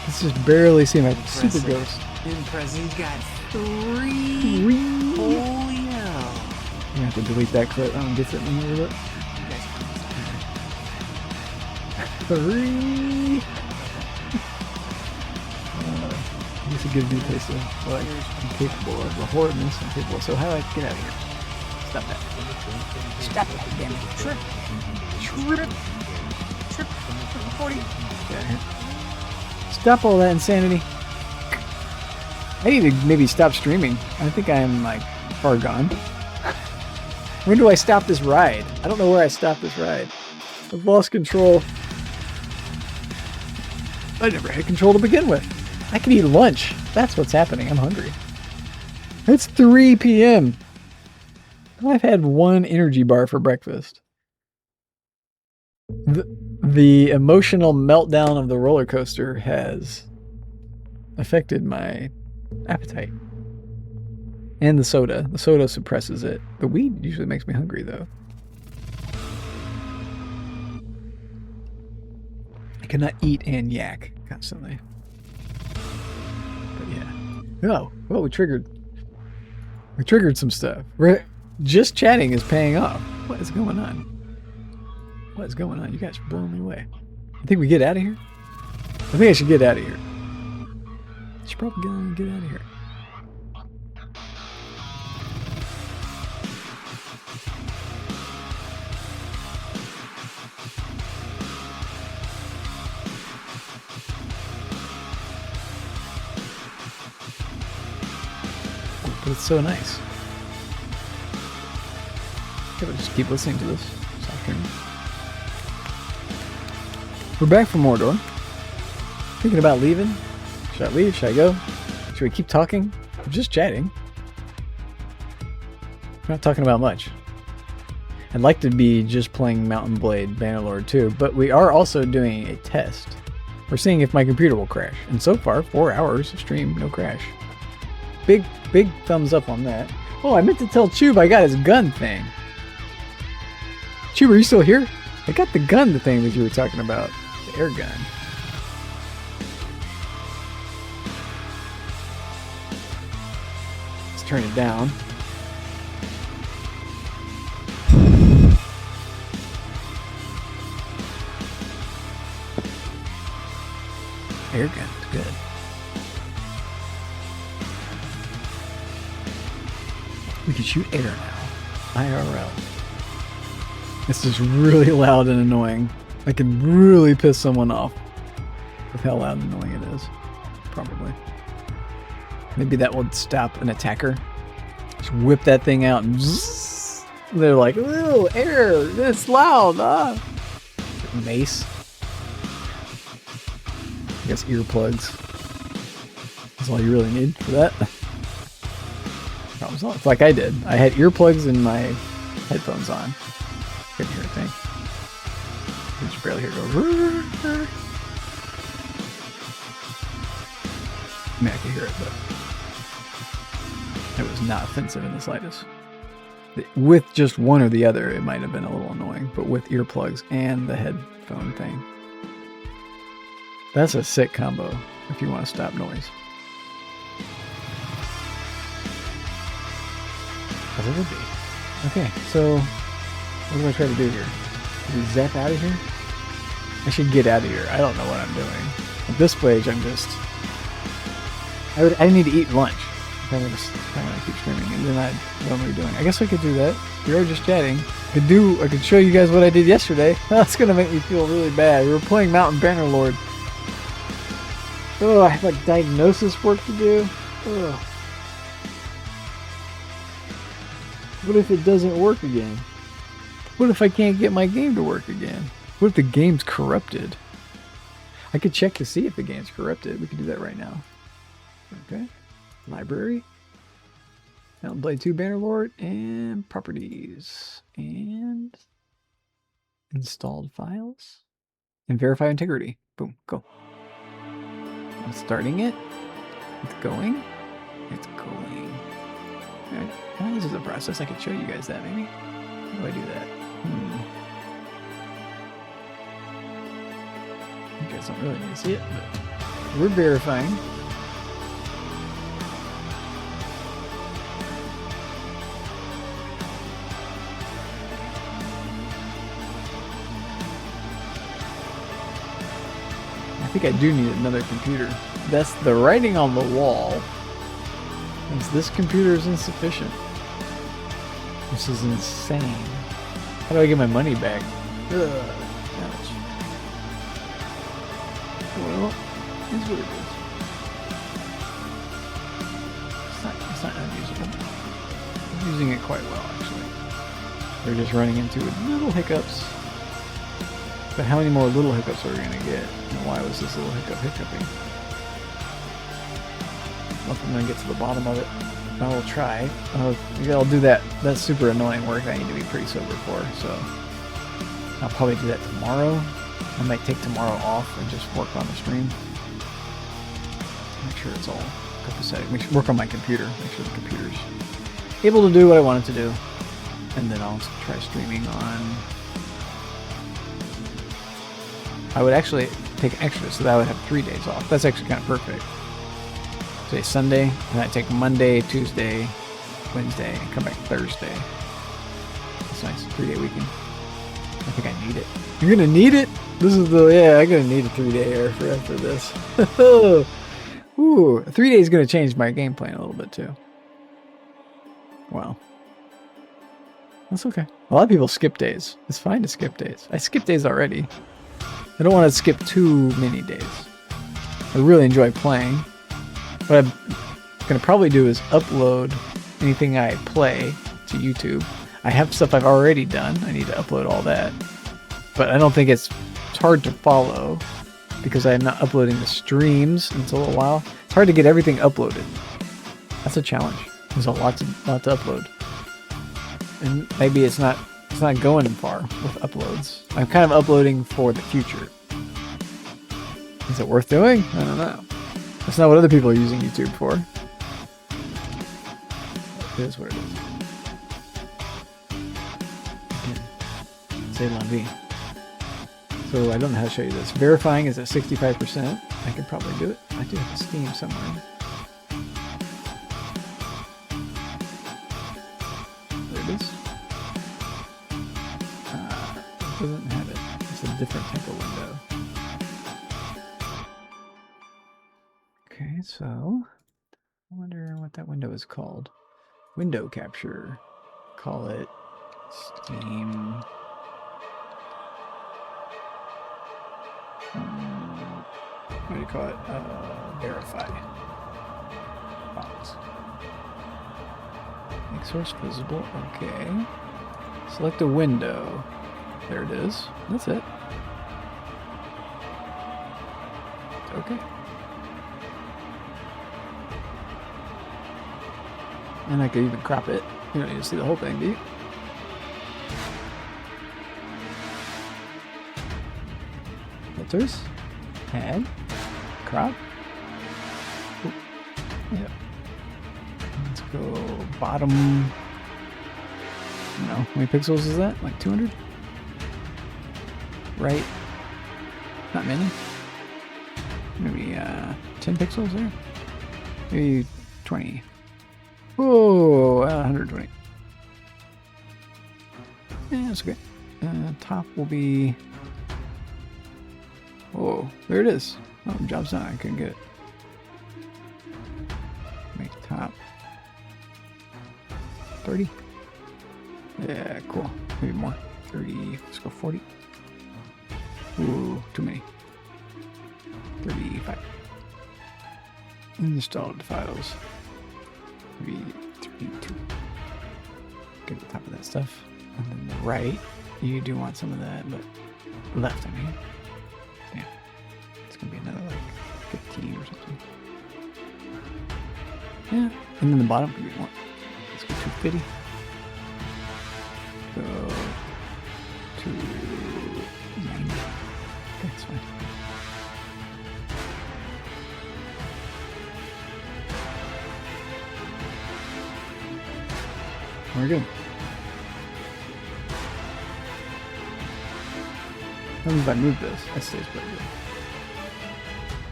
It's just barely see my super ghost. Impressive. He's got three. Holy hell. I'm gonna have to delete that clip. I don't get it in a little bit. Three. I guess it gives me a taste of what I'm capable of. The horridness I'm capable of. So how do I get out of here? Stop that. Stop that, damn it. Trip. 40. Get out of here. Stop all that insanity. I need to maybe stop streaming. I think I'm like far gone. When do I stop this ride? I don't know where I stopped this ride. I've lost control. I never had control to begin with. I can eat lunch. That's what's happening. I'm hungry. It's 3 p.m. I've had one energy bar for breakfast. The emotional meltdown of the roller coaster has affected my appetite. And the soda. The soda suppresses it. The weed usually makes me hungry, though. I cannot eat and yak constantly. But yeah. Oh, well, we triggered some stuff. Just chatting is paying off. What is going on? What is going on? You guys are blowing me away. I think we get out of here? I think I should get out of here. I should probably get out of here. But it's so nice. Gotta just keep listening to this. Soft drink. We're back from Mordor. Thinking about leaving. Should I leave? Should I go? Should we keep talking? We're just chatting. We're not talking about much. I'd like to be just playing Mountain Blade Bannerlord 2, but we are also doing a test. We're seeing if my computer will crash. And so far, 4 hours of stream, no crash. Big thumbs up on that. Oh, I meant to tell Chube I got his gun thing. Chube, are you still here? I got the gun, the thing that you were talking about. The air gun. Let's turn it down. Air gun's good. can shoot air now. IRL. This is really loud and annoying. I can really piss someone off with how loud and annoying it is. Probably. Maybe that would stop an attacker. Just whip that thing out and zzz. They're like, "Ooh, air! It's loud!" Ah. Mace. I guess earplugs. That's all you really need for that. Problem solved. It's like I did. I had earplugs and my headphones on. Couldn't hear a thing. You just barely hear it go. I mean, I could hear it, but it was not offensive in the slightest. With just one or the other, it might have been a little annoying, but with earplugs and the headphone thing, that's a sick combo if you want to stop noise. As it would be. Okay, so what do I try to do here? Do we zap out of here? I should get out of here. I don't know what I'm doing. At this stage, I'm just... I need to eat lunch. If I'm going to keep streaming. And then I don't know what I'm doing. I guess I could do that. We were just chatting. I could show you guys what I did yesterday. That's going to make me feel really bad. We were playing Mountain Bannerlord. Oh, I have like diagnosis work to do. Ugh. What if it doesn't work again? What if I can't get my game to work again? What if the game's corrupted? I could check to see if the game's corrupted. We could do that right now. Okay. Library. Mountain Blade 2 Bannerlord. And properties. And installed files. And verify integrity. Boom. Go. I'm starting it. It's going. It's going. Alright. This is a process. I could show you guys that maybe. How do I do that? You guys don't really need to see it, but we're verifying. I think I do need another computer. That's the writing on the wall. This computer is insufficient. This is insane. How do I get my money back? Ugh. Ouch. Well, here's what it is. It's not unusable. I'm using it quite well, actually. We're just running into little hiccups. But how many more little hiccups are we going to get? And why was this little hiccup hiccuping? I'm going to get to the bottom of it. I will try. I'll do that. That's super annoying work I need to be pretty sober for, so I'll probably do that tomorrow. I might take tomorrow off and just work on the stream. Make sure it's all copacetic. Work on my computer. Make sure the computer's able to do what I want it to do. And then I'll try streaming on... I would actually take extra, so that I would have 3 days off. That's actually kind of perfect. Today's Sunday, and I take Monday, Tuesday, Wednesday, and come back Thursday. That's nice. 3-day weekend. I think I need it. You're gonna need it? This is the, yeah, I'm gonna need a 3-day air for after this. Ooh, 3 days is gonna change my game plan a little bit too. Wow. That's okay. A lot of people skip days. It's fine to skip days. I skip days already. I don't want to skip too many days. I really enjoy playing. What I'm going to probably do is upload anything I play to YouTube. I have stuff I've already done. I need to upload all that. But I don't think it's hard to follow because I'm not uploading the streams until a while. It's hard to get everything uploaded. That's a challenge. There's a lot to upload. And maybe it's not going far with uploads. I'm kind of uploading for the future. Is it worth doing? I don't know. That's not what other people are using YouTube for. It is what it is. C'est la vie. So I don't know how to show you this. Verifying is at 65%. I could probably do it. I do have a Steam somewhere. There it is. It doesn't have it. It's a different type of window. Okay, so I wonder what that window is called. window capture. Call it Steam. What do you call it? Verify. Box. Make source visible. Okay. Select a window. There it is. That's it. Okay. And I could even crop it. You don't need to see the whole thing, do you? Filters. Add. Crop. Oop. Yep. Let's go bottom. No, how many pixels is that? Like 200? Right. Not many. Maybe 10 pixels there. Maybe 20. Whoa, 120. Yeah, that's okay. Top will be. Whoa, there it is. Oh, job's done. I couldn't get it. Make top 30. Yeah, cool. Maybe more. 30. Let's go 40. Ooh, too many. 35. Installed files. Maybe 32. Get the top of that stuff. And then the right. You do want some of that, but left, I mean. Yeah. It's gonna be another like 15 or something. Yeah. And then the bottom could be more. Let's go 250. Go 290. Okay, that's fine. We're good. What if I move this? That stays pretty good.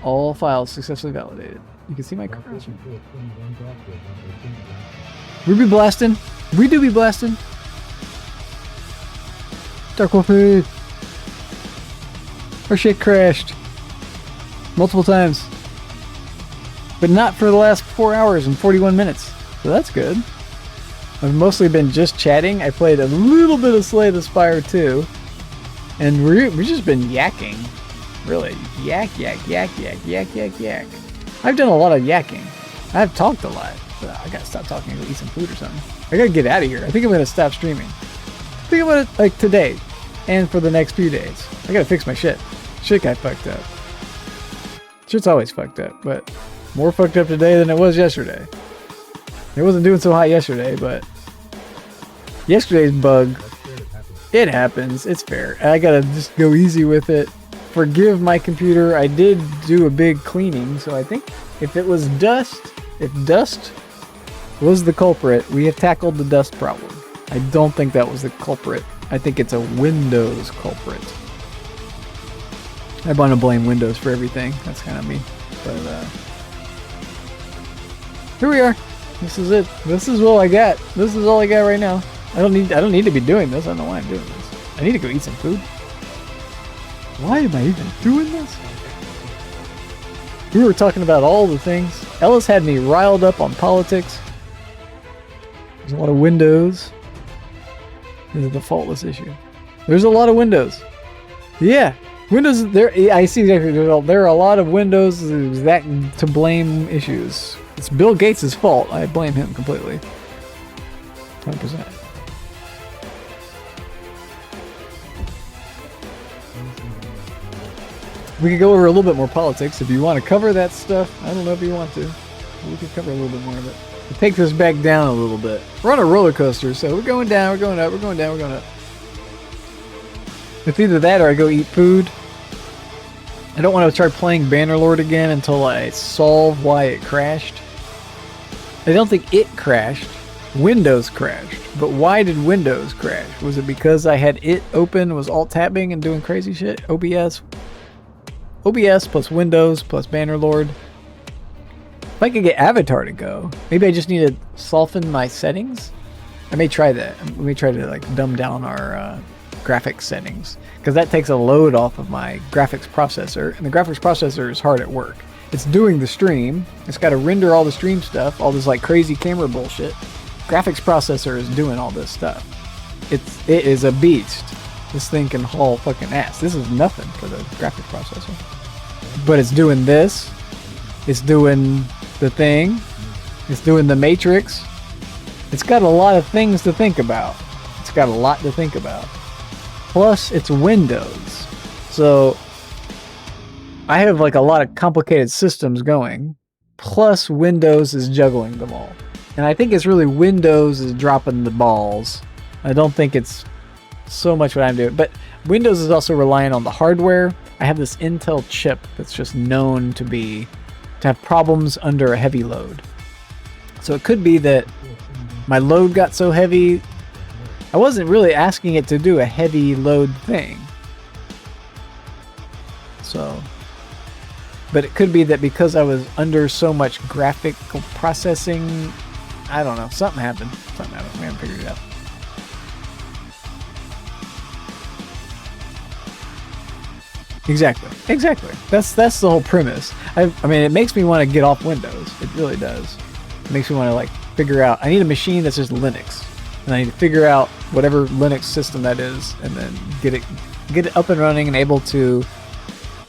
All files successfully validated. You can see my cursor. Ruby blasting. We do be blasting. Dark Wolf. Our shit crashed. Multiple times. But not for the last 4 hours and 41 minutes. So that's good. I've mostly been just chatting. I played a little bit of Slay the Spire too. And we've just been yakking. Really. Yak. I've done a lot of yakking. I've talked a lot. But I gotta stop talking and go eat some food or something. I gotta get out of here. I think I'm gonna stop streaming. Think about it like today. And for the next few days. I gotta fix my shit. Shit got fucked up. Shit's always fucked up. But more fucked up today than it was yesterday. It wasn't doing so hot yesterday, but yesterday's bug, it happens. It's fair. I gotta just go easy with it. Forgive my computer. I did do a big cleaning, so I think if it was dust, if dust was the culprit, we have tackled the dust problem. I don't think that was the culprit. I think it's a Windows culprit. I want to blame Windows for everything. That's kind of me. But here we are. This is it. This is all I got. This is all I got right now. I don't need to be doing this. I don't know why I'm doing this. I need to go eat some food. Why am I even doing this? We were talking about all the things. Ellis had me riled up on politics. There's a lot of Windows. There's a defaultless issue. There's a lot of Windows. Yeah. Windows, there. I see exactly. There are a lot of Windows that to blame issues. It's Bill Gates' fault. I blame him completely. 100%. We could go over a little bit more politics if you want to cover that stuff. I don't know if you want to. We could cover a little bit more of it. It takes us back down a little bit. We're on a roller coaster, so we're going down, we're going up, we're going down, we're going up. It's either that or I go eat food. I don't want to start playing Bannerlord again until I solve why it crashed. I don't think it crashed. Windows crashed. But why did Windows crash? Was it because I had it open, was alt-tabbing and doing crazy shit? OBS plus Windows plus Bannerlord. If I could get Avatar to go, maybe I just need to soften my settings. I may try that. Let me try to like dumb down our graphics settings, because that takes a load off of my graphics processor, and the graphics processor is hard at work. It's doing the stream. It's got to render all the stream stuff, all this like crazy camera bullshit, graphics processor is doing all this stuff. It is a beast. This thing can haul fucking ass. This is nothing for the graphics processor. But it's doing this. It's doing the thing. It's doing the Matrix. It's got a lot of things to think about. It's got a lot to think about. Plus, it's Windows. So, I have like a lot of complicated systems going. Plus, Windows is juggling them all. And I think it's really Windows is dropping the balls. I don't think it's so much what I'm doing. But Windows is also relying on the hardware. I have this Intel chip that's just known to have problems under a heavy load. So it could be that my load got so heavy, I wasn't really asking it to do a heavy load thing. So, but it could be that because I was under so much graphical processing, I don't know, something happened. We haven't figured it out. Exactly. That's the whole premise. I mean, it makes me want to get off Windows. It really does. It makes me want to like figure out. I need a machine that's just Linux, and I need to figure out whatever Linux system that is, and then get it up and running and able to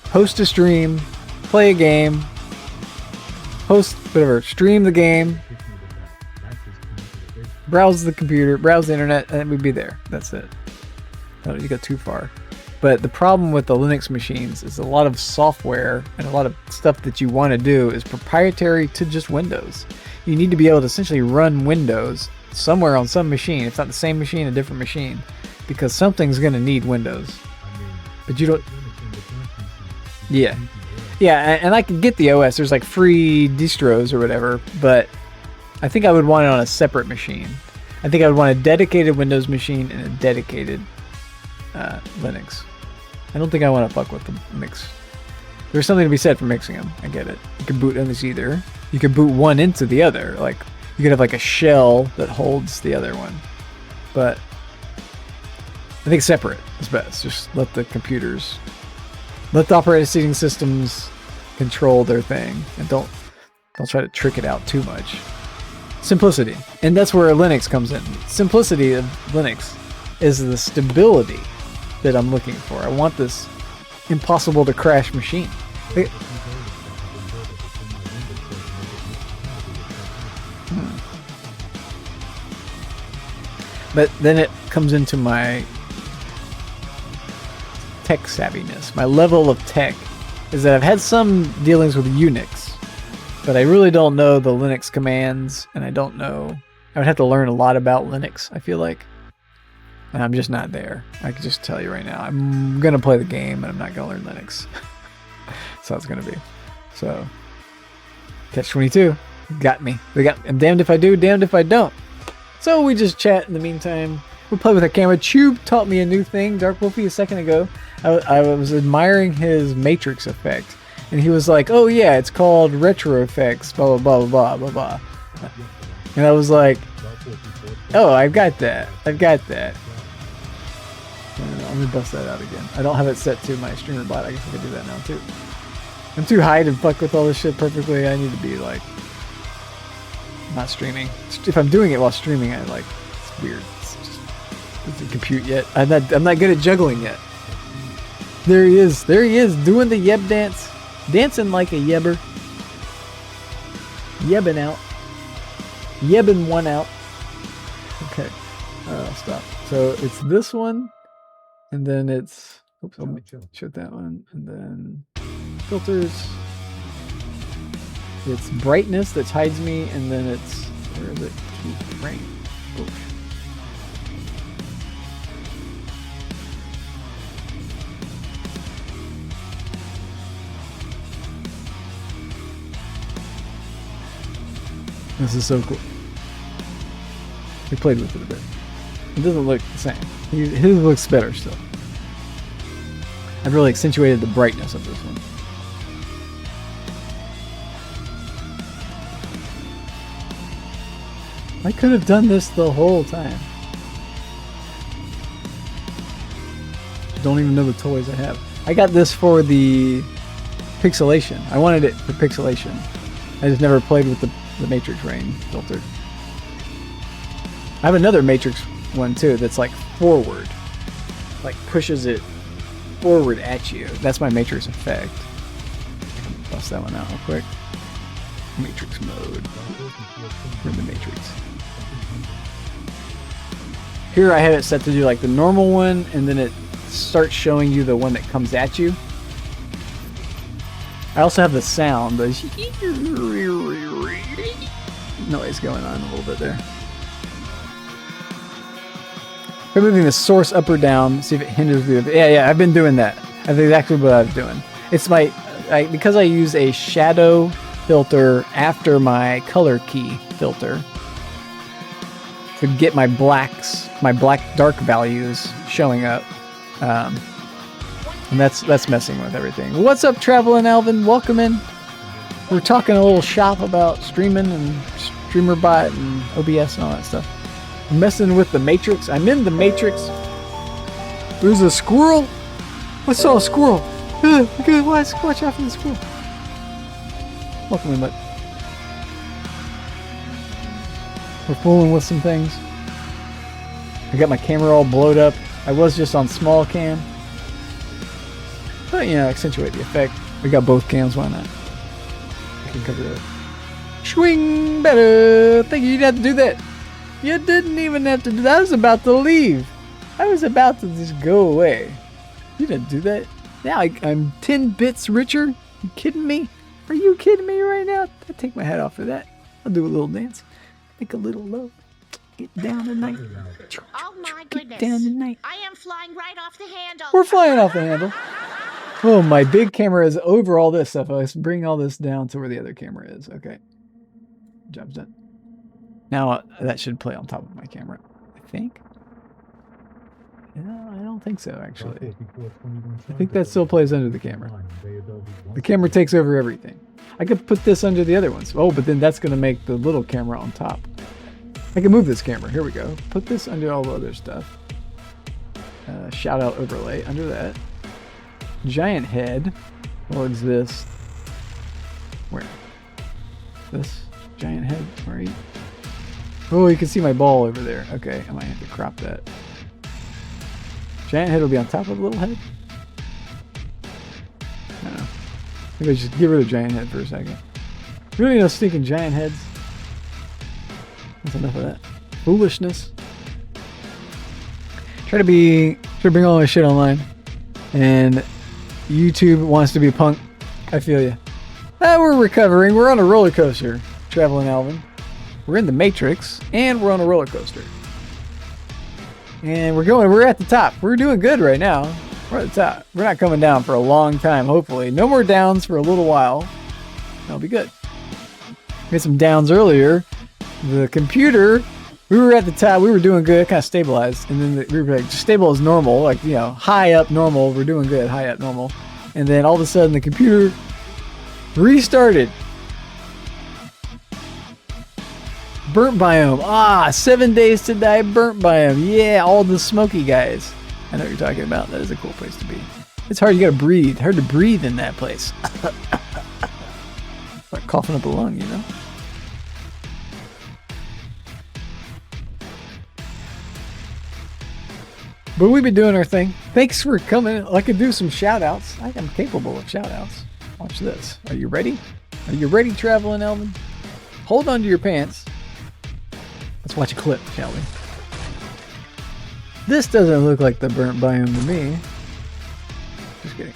host a stream, play a game, host whatever, stream the game, browse the computer, browse the internet, and we'd be there. That's it. No, you got too far. But the problem with the Linux machines is a lot of software and a lot of stuff that you want to do is proprietary to just Windows. You need to be able to essentially run Windows somewhere on some machine. If not the same machine, a different machine. Because something's going to need Windows. But you don't... Yeah. Yeah, and I can get the OS. There's like free distros or whatever. But I think I would want it on a separate machine. I think I would want a dedicated Windows machine and a dedicated Linux. I don't think I want to fuck with the mix. There's something to be said for mixing them. I get it. You can boot into either. You can boot one into the other. Like you could have like a shell that holds the other one. But I think separate is best. Just let the computers, let the operating systems control their thing, and don't try to trick it out too much. Simplicity, and that's where Linux comes in. Simplicity of Linux is the stability that I'm looking for. I want this impossible to crash machine. But then it comes into my tech savviness. My level of tech is that I've had some dealings with Unix, but I really don't know the Linux commands, and I don't know. I would have to learn a lot about Linux, I feel like. And I'm just not there. I can just tell you right now. I'm going to play the game, and I'm not going to learn Linux. So it's going to be. So, Catch-22. Got me. I'm damned if I do, damned if I don't. So we just chat in the meantime. We play with our camera. Tube taught me a new thing, Dark Wolfie, a second ago. I was admiring his Matrix effect. And he was like, oh yeah, it's called retro effects, blah, blah, blah, blah, blah, blah. And I was like, oh, I've got that. Let me bust that out again. I don't have it set to my streamer bot. I guess I could do that now too. I'm too high to fuck with all this shit perfectly. I need to be like not streaming. If I'm doing it while streaming, I like it's weird. It doesn't compute yet. I'm not good at juggling yet. There he is doing the yeb dance, dancing like a yebber, yebbing out, yebbing one out. Okay, I'll stop. So it's this one. And then it's, oops, I'll shut that one. And then filters. It's brightness that hides me. And then it's, where is it? Keep rain. Oops. This is so cool. We played with it a bit. It doesn't look the same. His looks better still. I've really accentuated the brightness of this one. I could have done this the whole time. Don't even know the toys I have. I got this for the pixelation. I wanted it for pixelation. I just never played with the Matrix Rain filter. I have another Matrix one too that's like forward. Like pushes it forward at you. That's my Matrix effect. I can bust that one out real quick. Matrix mode. We're in the Matrix. Here I have it set to do like the normal one, and then it starts showing you the one that comes at you. I also have the sound, the noise going on a little bit there. We're moving the source up or down, see if it hinders the... Yeah, I've been doing that. That's exactly what I was doing. It's my... because I use a shadow filter after my color key filter to get my blacks, my black dark values showing up. And that's messing with everything. What's up, Traveling Alvin? Welcome in. We're talking a little shop about streaming and StreamerBot and OBS and all that stuff. I'm messing with the Matrix. I'm in the Matrix. There's a squirrel. I saw a squirrel. Watch out for the squirrel. Welcome in, bud. We're fooling with some things. I got my camera all blowed up. I was just on small cam. But, you know, accentuate the effect. We got both cams, why not? I can cover that. Swing better. Thank you, you didn't have to do that. You didn't even have to do that. I was about to leave. I was about to just go away. You didn't do that. Now I'm 10 bits richer. You kidding me? Are you kidding me right now? I take my hat off for that. I'll do a little dance. Make a little love. Get down tonight. Oh my Get goodness. down tonight. I am flying right off the handle. We're flying off the handle. Oh, my big camera is over all this stuff. Let's bring all this down to where the other camera is. Okay. Job's done. Now that should play on top of my camera, I think. No, I don't think so, actually. I think that still plays under the camera. The camera takes over everything. I could put this under the other ones. Oh, but then that's going to make the little camera on top. I can move this camera. Here we go. Put this under all the other stuff. Shout out overlay under that. Giant head will exist. Where? This giant head? Right? Oh, you can see my ball over there. Okay, I might have to crop that. Giant head will be on top of the little head? I don't know. Maybe I just get rid of giant head for a second. Really no stinking giant heads. That's enough of that. Foolishness. Try to bring all my shit online. And YouTube wants to be punk. I feel you. We're recovering. We're on a roller coaster. Traveling Alvin. We're in the Matrix, and we're on a roller coaster. And we're at the top. We're doing good right now. We're at the top. We're not coming down for a long time, hopefully. No more downs for a little while. That'll be good. We had some downs earlier. The computer, we were at the top. We were doing good. It kind of stabilized. And then we were like stable as normal. Like, you know, high up normal. We're doing good. High up normal. And then all of a sudden the computer restarted. Burnt biome. 7 days to die. Burnt biome. Yeah, all the smoky guys. I know what you're talking about. That is a cool place to be. It's hard. You gotta breathe. Hard to breathe in that place. Like coughing up a lung, you know? But we've been doing our thing. Thanks for coming. I could do some shout outs. I am capable of shout outs. Watch this. Are you ready? Are you ready, Traveling Elvin? Hold on to your pants. Let's watch a clip, shall we? This doesn't look like the burnt biome to me. Just kidding.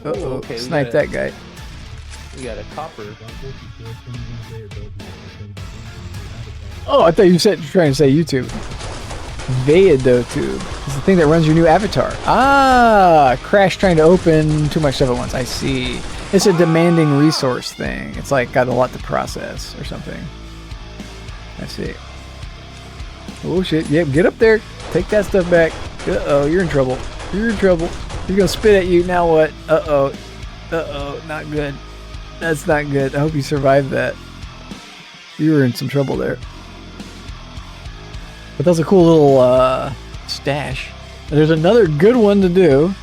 Uh-oh, okay, snipe that guy. We got a copper. Oh, I thought you were trying to say YouTube. Veidotube. It's the thing that runs your new avatar. Crash trying to open too much stuff at once. I see. It's a demanding resource thing. It's like got a lot to process or something. I see. Oh shit, yep, get up there. Take that stuff back. Uh-oh, you're in trouble. You're in trouble. He's gonna spit at you, now what? Uh-oh. Uh-oh, not good. That's not good. I hope you survived that. You were in some trouble there. But that was a cool little stash. There's another good one to do.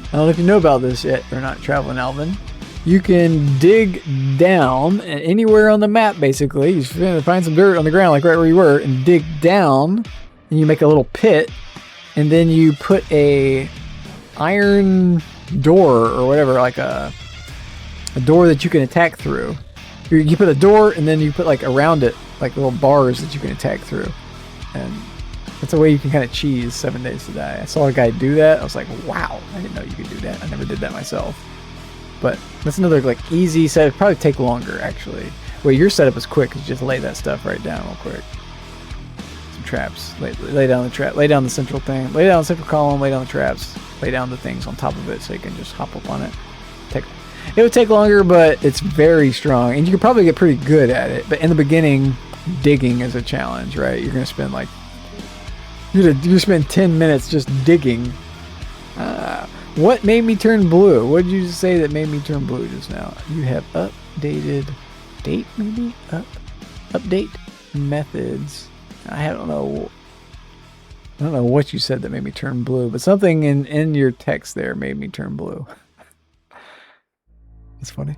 I don't know if you know about this yet or not, Traveling Alvin. you can dig down anywhere on the map, basically. You find some dirt on the ground, like right where you were, and dig down, and you make a little pit, and then you put a iron door or whatever, like a door that you can attack through. You put a door, and then you put like around it, like little bars that you can attack through. And that's a way you can kind of cheese 7 Days to Die. I saw a guy do that. I was like, wow, I didn't know you could do that. I never did that myself. But that's another like easy set. It'd probably take longer actually. Well, your setup is quick. You just lay that stuff right down real quick. Some traps. Lay down the trap. Lay down the central thing. Lay down the central column. Lay down the traps. Lay down the things on top of it so you can just hop up on it. It would take longer, but it's very strong, and you could probably get pretty good at it. But in the beginning, digging is a challenge, right? You're gonna spend like you spend 10 minutes just digging. What made me turn blue? What did you say that made me turn blue just now? You have updated date, maybe? Update methods. I don't know what you said that made me turn blue, but something in your text there made me turn blue. That's funny.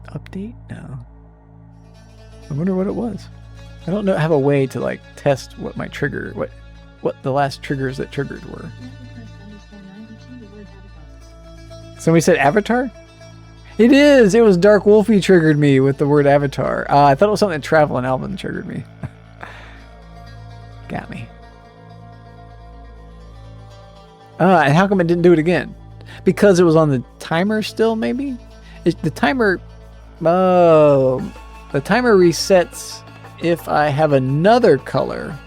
Update? No. I wonder what it was. I don't have a way to like test what my trigger, what the last triggers that triggered were. Somebody said Avatar? It is! It was Dark Wolfie triggered me with the word Avatar. I thought it was something that Travel and Alvin triggered me. Got me. And how come it didn't do it again? Because it was on the timer still, maybe? The timer resets if I have another color.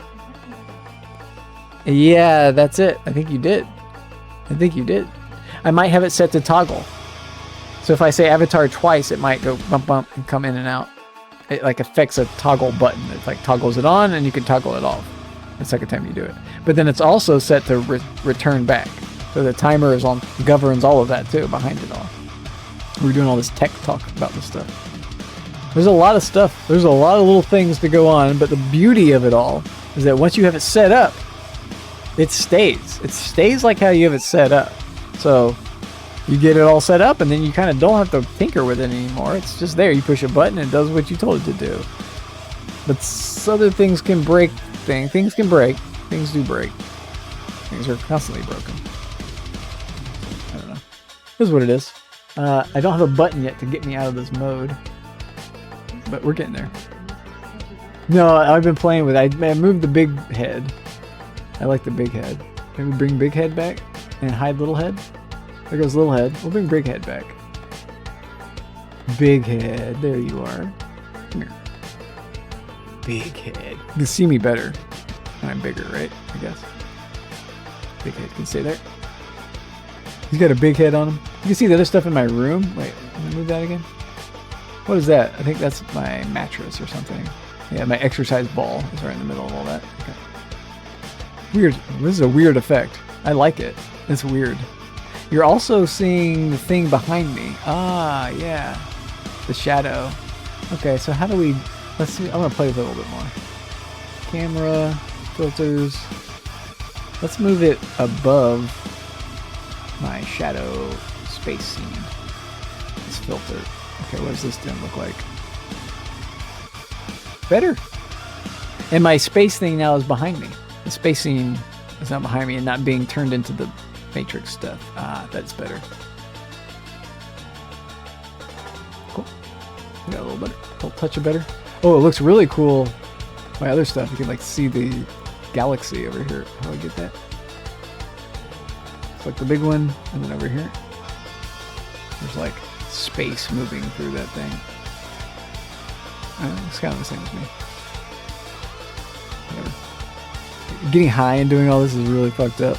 Yeah, that's it. I think you did. I might have it set to toggle. So if I say Avatar twice, it might go bump bump and come in and out. It like affects a toggle button. It like toggles it on and you can toggle it off the second time you do it. But then it's also set to return back. So the timer is on, governs all of that too, behind it all. We're doing all this tech talk about this stuff. There's a lot of stuff. There's a lot of little things to go on, but the beauty of it all is that once you have it set up, it stays. It stays like how you have it set up. So you get it all set up, and then you kind of don't have to tinker with it anymore. It's just there. You push a button, and it does what you told it to do. But other things can break things. Things can break. Things do break. Things are constantly broken. I don't know. This is what it is. I don't have a button yet to get me out of this mode. But we're getting there. No, I've been playing with it. I moved the big head. I like the big head. Maybe bring big head back and hide little head. There goes little head. We'll bring big head back. Big head. There you are. Come here. Big head. You can see me better when I'm bigger, right? I guess. Big head can stay there. He's got a big head on him. You can see the other stuff in my room. Wait, let me move that again. What is that? I think that's my mattress or something. Yeah, my exercise ball is right in the middle of all that. Okay. Weird. This is a weird effect. I like it. It's weird. You're also seeing the thing behind me. Ah, yeah. The shadow. Okay, so how do we... Let's see. I'm going to play with it a little bit more. Camera, filters. Let's move it above my shadow space scene. Let's filter. Okay, what does this then look like? Better. And my space thing now is behind me. The space scene is not behind me and not being turned into the matrix stuff. Ah, that's better. Cool. Got a little touch of better. Oh, it looks really cool. My other stuff, you can like see the galaxy over here. How do I get that? It's like the big one, and then over here, there's like space moving through that thing. It's kind of the same as me. Whatever. Getting high and doing all this is really fucked up.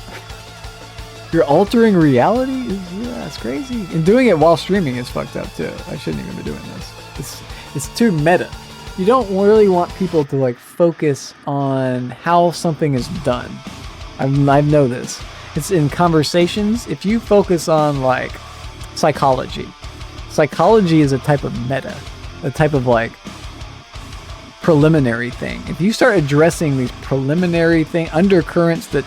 You're altering reality? That's crazy. And doing it while streaming is fucked up too. I shouldn't even be doing this. It's too meta. You don't really want people to like focus on how something is done. I know this. It's in conversations. If you focus on like psychology is a type of meta, a type of like preliminary thing. If you start addressing these preliminary undercurrents that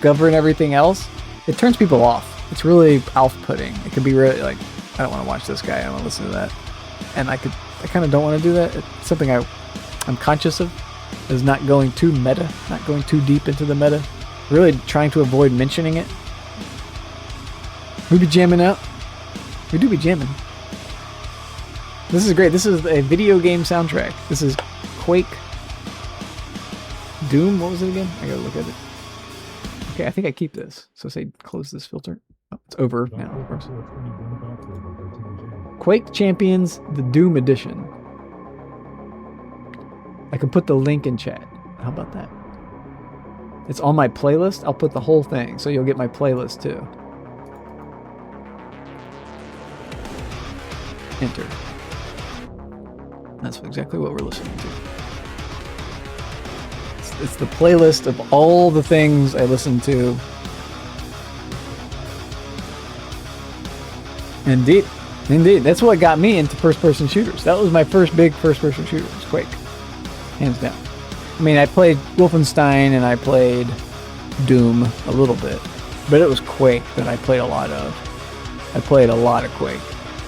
govern everything else, it turns people off. It's really off-putting. It can be really like, I don't want to watch this guy. I don't want to listen to that. And I kind of don't want to do that. It's something I'm conscious of, is not going too meta, not going too deep into the meta. Really trying to avoid mentioning it. We be jamming out. We do be jamming. This is great. This is a video game soundtrack. This is Quake. Doom, what was it again? I gotta look at it. Okay, I think I keep this. So say close this filter. Oh, it's over now. Of course. Quake Champions, the Doom Edition. I can put the link in chat. How about that? It's on my playlist. I'll put the whole thing, so you'll get my playlist too. Enter. That's exactly what we're listening to. It's the playlist of all the things I listen to. Indeed. Indeed. That's what got me into first-person shooters. That was my first big first-person shooter. It was Quake. Hands down. I mean, I played Wolfenstein and I played Doom a little bit. But it was Quake that I played a lot of. I played a lot of Quake.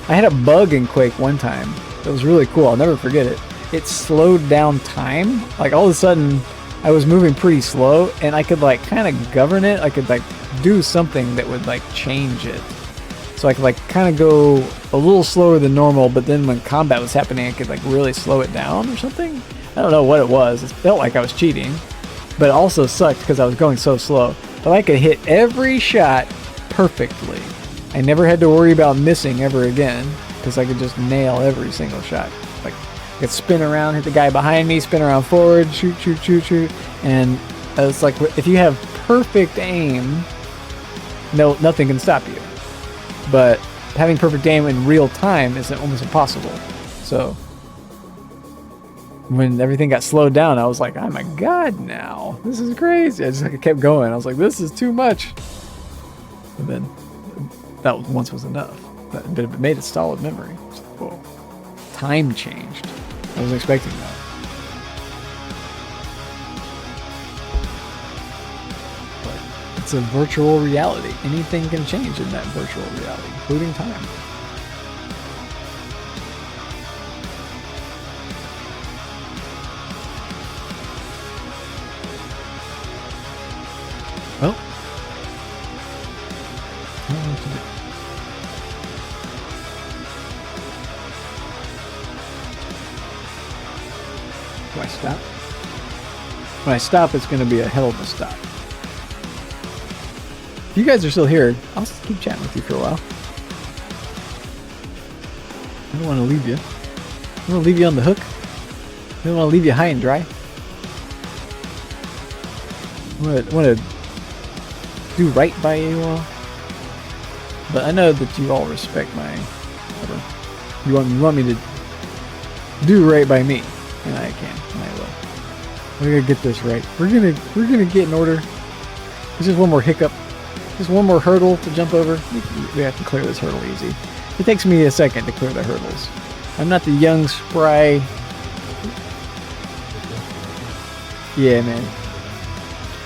I had a bug in Quake one time that was really cool. I'll never forget it. It slowed down time. Like, all of a sudden, I was moving pretty slow, and I could, like, kind of govern it. I could, like, do something that would, like, change it. So I could, like, kind of go a little slower than normal, but then when combat was happening, I could, like, really slow it down or something. I don't know what it was. It felt like I was cheating, but it also sucked because I was going so slow. But I could hit every shot perfectly. I never had to worry about missing ever again because I could just nail every single shot. Like, I could spin around, hit the guy behind me, spin around forward, shoot, shoot, shoot, shoot. And it's like, if you have perfect aim, no, nothing can stop you. But having perfect aim in real time is almost impossible. So when everything got slowed down, I was like, oh my god, now this is crazy. I just kept going. I was like, this is too much. And then that once was enough. But it made a solid memory. So, whoa. Time changed. I wasn't expecting that. But it's a virtual reality. Anything can change in that virtual reality, including time. Well, I don't know what to do. Do I stop? When I stop, it's going to be a hell of a stop. If you guys are still here, I'll just keep chatting with you for a while. I don't want to leave you. I don't want to leave you on the hook. I don't want to leave you high and dry. I want to do right by you all. But I know that you all respect my... You want me to do right by me. And I can, and I will. We're gonna get this right. We're gonna get in order. There's just one more hiccup. Just one more hurdle to jump over. We have to clear this hurdle easy. It takes me a second to clear the hurdles. I'm not the young, spry... Yeah, man.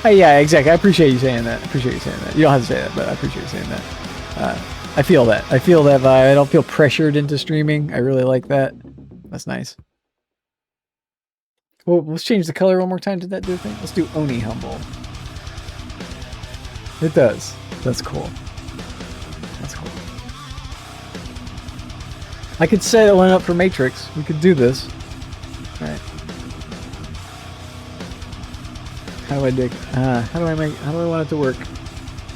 Oh, yeah, exactly. I appreciate you saying that. You don't have to say that, but I appreciate you saying that. I feel that. I feel that vibe. I don't feel pressured into streaming. I really like that. That's nice. Well, let's change the color one more time. Did that do a thing? Let's do Oni Humble. It does. That's cool. That's cool. I could set one up for Matrix. We could do this. Alright. How do I want it to work?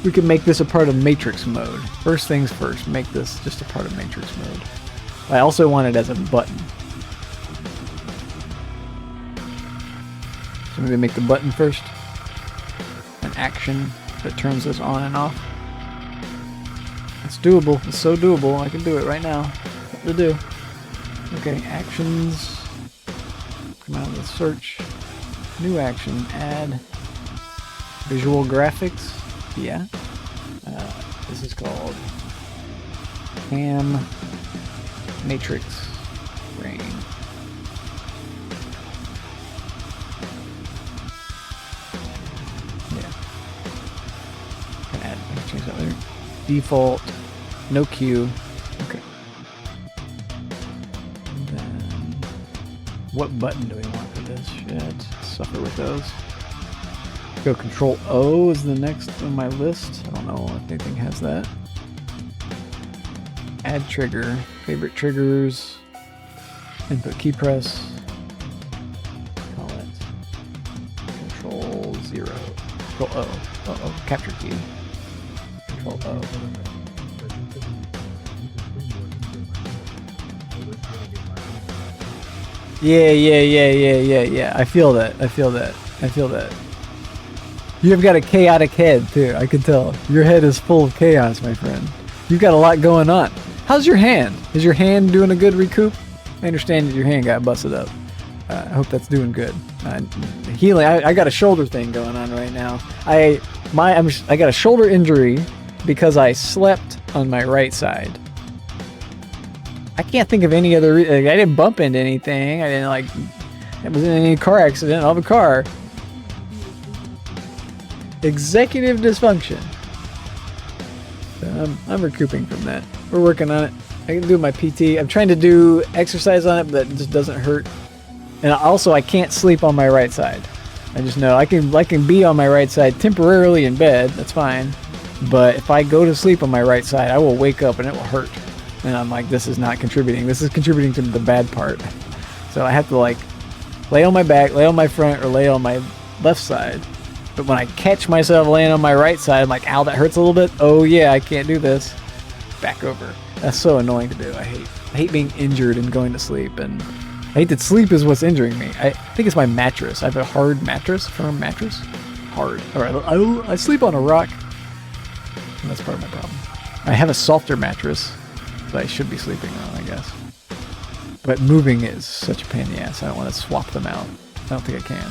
We can make this a part of Matrix mode. First things first, make this just a part of Matrix mode. I also want it as a button. So maybe make the button first. An action that turns this on and off. It's doable. It's so doable. I can do it right now. What to do? Okay, actions. Come out of the search. New action. Add. Visual graphics. Yeah. This is called Ham Matrix Rain. Yeah. Can change that later. default, no queue. Okay. And then, what button do we want for this shit? Suffer with those. Go Control O is the next on my list. I don't know if anything has that. Add trigger, favorite triggers, input key press. Call it Control 0. Control O. Uh-oh, capture key. Control O. Yeah. I feel that. You've got a chaotic head, too. I can tell. Your head is full of chaos, my friend. You've got a lot going on. How's your hand? Is your hand doing a good recoup? I understand that your hand got busted up. I hope that's doing good. Healing. I got a shoulder thing going on right now. I got a shoulder injury because I slept on my right side. I can't think of any other reason. I didn't bump into anything. I didn't it was in any car accident of a car. Executive dysfunction. I'm recouping from that. We're working on it. I can do my PT. I'm trying to do exercise on it, but it just doesn't hurt. And also, I can't sleep on my right side. I just know I can be on my right side temporarily in bed. That's fine. But if I go to sleep on my right side, I will wake up and it will hurt. And I'm like, this is not contributing. This is contributing to the bad part. So I have to lay on my back, lay on my front, or lay on my left side. But when I catch myself laying on my right side, I'm like, ow, that hurts a little bit. Oh yeah, I can't do this. Back over. That's so annoying to do. I hate being injured and going to sleep, and I hate that sleep is what's injuring me. I think it's my mattress. I have a hard mattress, firm mattress. Hard. Alright, I sleep on a rock. And that's part of my problem. I have a softer mattress that I should be sleeping on, I guess. But moving is such a pain in the ass. I don't want to swap them out. I don't think I can.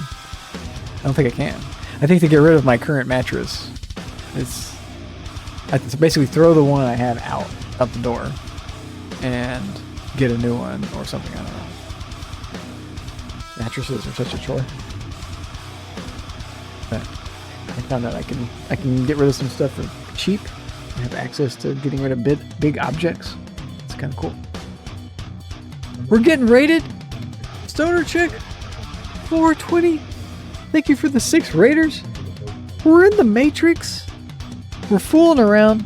I think to get rid of my current mattress, I have to basically throw the one I have out the door and get a new one or something. I don't know. Mattresses are such a chore. But I found out I can get rid of some stuff for cheap. I have access to getting rid of big objects. It's kind of cool. We're getting rated. Stoner Chick 420. Thank you for the 6 raiders. We're in the Matrix. We're fooling around.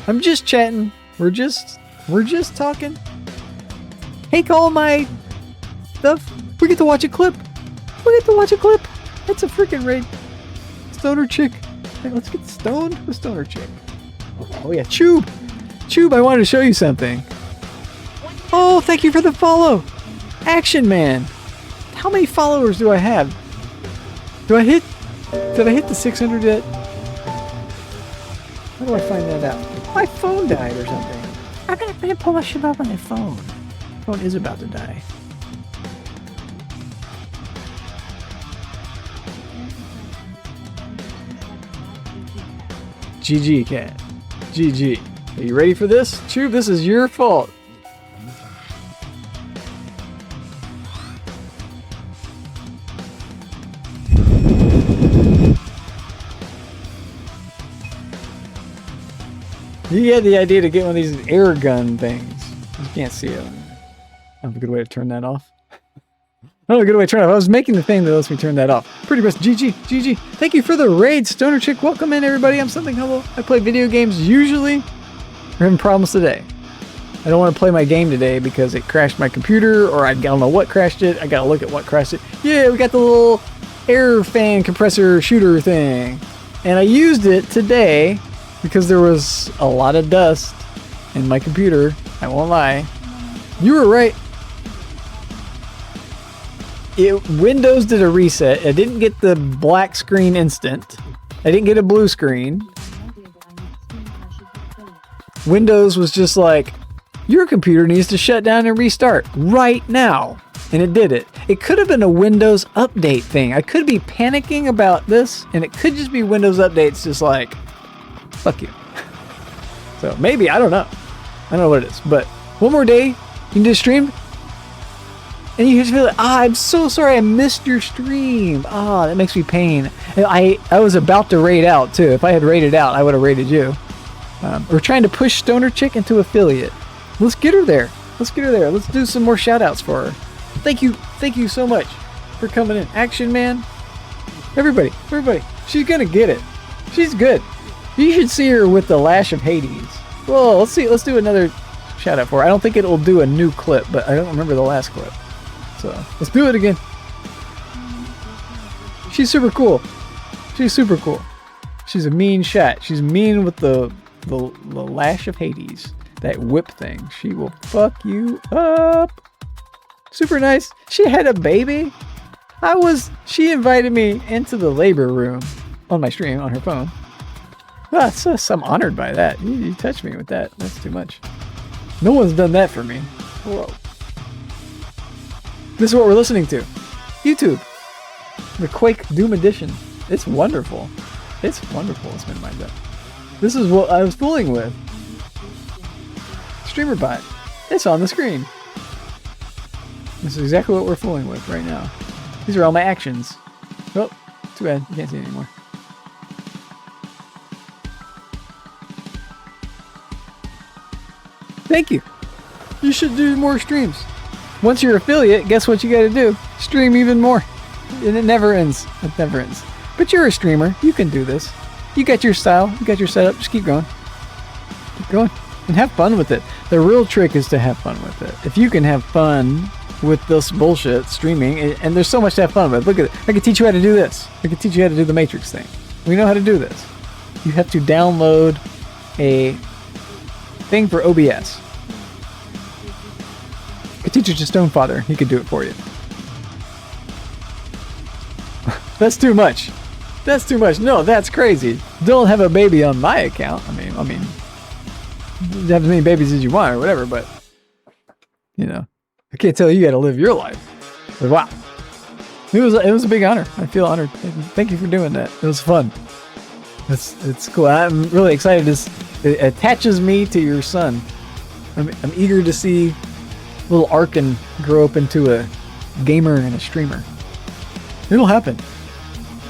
I'm just chatting. We're just talking. Hey, call my stuff. We get to watch a clip. That's a freaking raid. Stoner Chick. Hey, let's get stoned with Stoner Chick. Oh yeah, Chube, I wanted to show you something. Oh, thank you for the follow. Action Man. How many followers do I have? Did I hit the 600 yet? How do I find that out? My phone died or something. I gotta pull my shit up on my phone. My phone is about to die. GG, cat. GG. Are you ready for this? Tube, this is your fault. You had the idea to get one of these air gun things. You can't see it. I have a good way to turn that off. Oh, a good way to turn it off. I was making the thing that lets me turn that off. Pretty much. GG. Thank you for the raid, Stoner Chick. Welcome in, everybody. I'm Something Humble. I play video games usually. We're having problems today. I don't want to play my game today because it crashed my computer, or I don't know what crashed it. I gotta look at what crashed it. Yeah, we got the little air fan compressor shooter thing. And I used it today because there was a lot of dust in my computer. I won't lie. You were right. Windows did a reset. I didn't get the black screen instant. I didn't get a blue screen. Windows was just like, your computer needs to shut down and restart right now. And it did it. It could have been a Windows update thing. I could be panicking about this, and it could just be Windows updates just like, fuck you. So maybe, I don't know. I don't know what it is. But one more day, you can do a stream. And you just feel like, I'm so sorry I missed your stream. That makes me pain. I was about to raid out too. If I had raided out, I would have raided you. We're trying to push Stoner Chick into affiliate. Let's get her there. Let's get her there. Let's do some more shout outs for her. Thank you so much for coming in. Action Man. Everybody. She's gonna get it. She's good. You should see her with the Lash of Hades. Whoa, let's see. Let's do another shout out for her. I don't think it'll do a new clip, but I don't remember the last clip. So let's do it again. She's super cool. She's a mean shot. She's mean with the Lash of Hades. That whip thing. She will fuck you up. Super nice. She had a baby. She invited me into the labor room on my stream on her phone. I'm honored by that. You touched me with that. That's too much. No one's done that for me. Whoa. This is what we're listening to. YouTube. The Quake Doom Edition. It's wonderful. It's minimize that. This is what I was fooling with. StreamerBot. It's on the screen. This is exactly what we're fooling with right now. These are all my actions. Oh, too bad. You can't see it anymore. Thank you. You should do more streams. Once you're affiliate, guess what you gotta do? Stream even more. And it never ends. It never ends. But you're a streamer. You can do this. You got your style. You got your setup. Just keep going. Keep going. And have fun with it. The real trick is to have fun with it. If you can have fun with this bullshit streaming, and there's so much to have fun with. Look at it. I can teach you how to do this. I can teach you how to do the Matrix thing. We know how to do this. You have to download a thing for OBS. I could teach it to Stonefather. He could do it for you. That's too much. That's too much. No, that's crazy. Don't have a baby on my account. I mean, have as many babies as you want or whatever, but you know, I can't tell you how to live your life. But wow. It was a big honor. I feel honored. Thank you for doing that. It was fun. It's cool. I'm really excited. It attaches me to your son. I'm eager to see little Arkin grow up into a gamer and a streamer. It'll happen.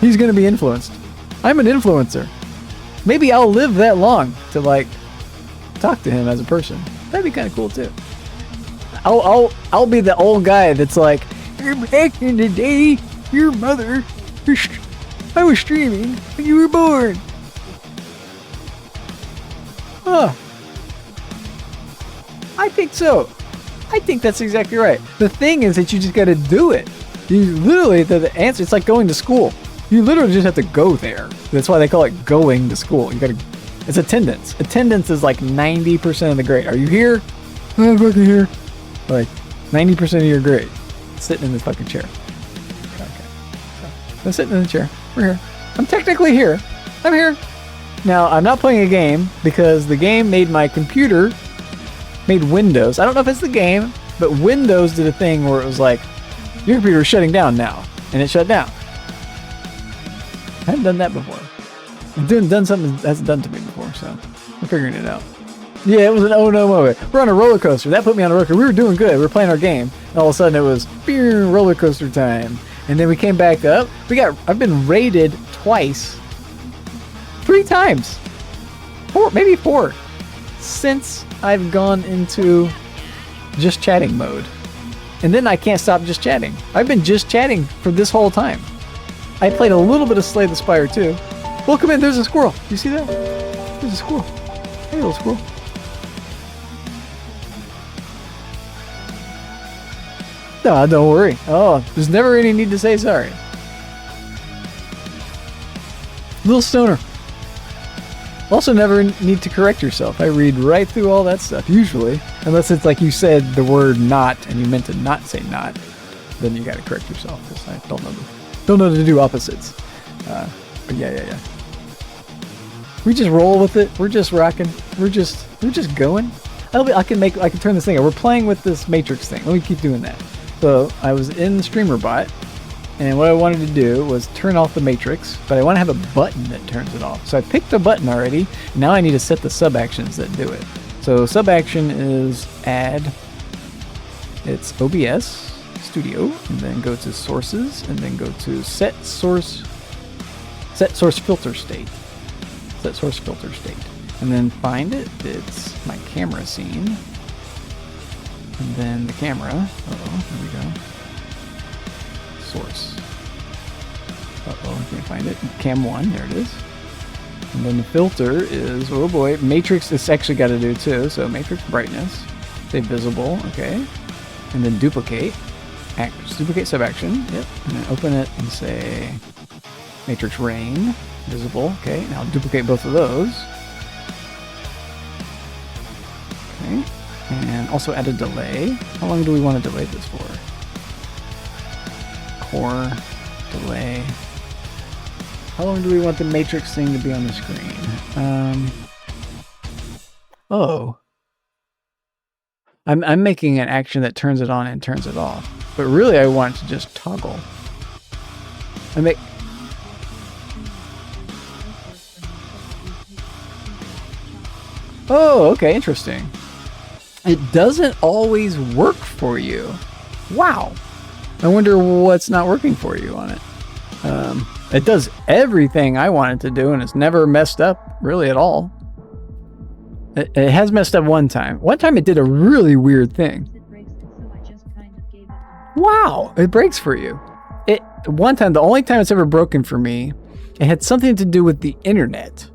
He's gonna be influenced. I'm an influencer. Maybe I'll live that long to like talk to him as a person. That'd be kind of cool too. I'll be the old guy that's like, back in the day, your mother, I was streaming when you were born. Huh. I think so. I think that's exactly right. The thing is that you just gotta do it. You literally, the answer, it's like going to school. You literally just have to go there. That's why they call it going to school. You gotta, it's attendance. Attendance is like 90% of the grade. Are you here? I'm fucking here. Like 90% of your grade. Sitting in this fucking chair. Okay. I'm sitting in the chair. We're here. I'm technically here. I'm here. Now, I'm not playing a game because the game made my computer, made Windows. I don't know if it's the game, but Windows did a thing where it was like, your computer is shutting down now. And it shut down. I haven't done that before. I've done something that's done to me before, so I'm figuring it out. Yeah, it was an oh no moment. We're on a roller coaster. That put me on a roller coaster. We were doing good. We were playing our game. And all of a sudden it was roller coaster time. And then we came back up. I've been raided twice. 3 times. 4, maybe 4. Since I've gone into just chatting mode. And then I can't stop just chatting. I've been just chatting for this whole time. I played a little bit of Slay the Spire too. Welcome in, there's a squirrel. You see that? There's a squirrel. Hey, little squirrel. No, don't worry. Oh, there's never any need to say sorry. Little stoner. Also never need to correct yourself. I read right through all that stuff, usually. Unless it's like you said the word not and you meant to not say not. Then you gotta correct yourself, because I don't know to do opposites. But yeah. We just roll with it. We're just rocking. We're just going. I can turn this thing on. We're playing with this Matrix thing. Let me keep doing that. So I was in StreamerBot, and what I wanted to do was turn off the Matrix, but I want to have a button that turns it off. So I picked the button already. Now I need to set the sub actions that do it. So sub action is add. It's OBS Studio, and then go to sources, and then go to set source filter state. Set source filter state. and then find it. It's my camera scene. And then the camera. Uh-oh, there we go. Source. Uh-oh, I can't find it. Cam 1, there it is. And then the filter is, oh boy, matrix, it's actually got to do too. So matrix brightness, say visible, okay. And then duplicate. Duplicate subaction, yep. And then open it and say matrix rain, visible, okay. Now duplicate both of those. Okay. And also add a delay. How long do we want to delay this for? Core, delay. How long do we want the matrix thing to be on the screen? Oh. I'm making an action that turns it on and turns it off. But really I want it to just toggle. Oh, okay, interesting. It doesn't always work for you. Wow. I wonder what's not working for you on it. It does everything I want it to do, and it's never messed up, really, at all. It has messed up one time. One time it did a really weird thing. Wow, it breaks for you. One time, the only time it's ever broken for me, it had something to do with the internet.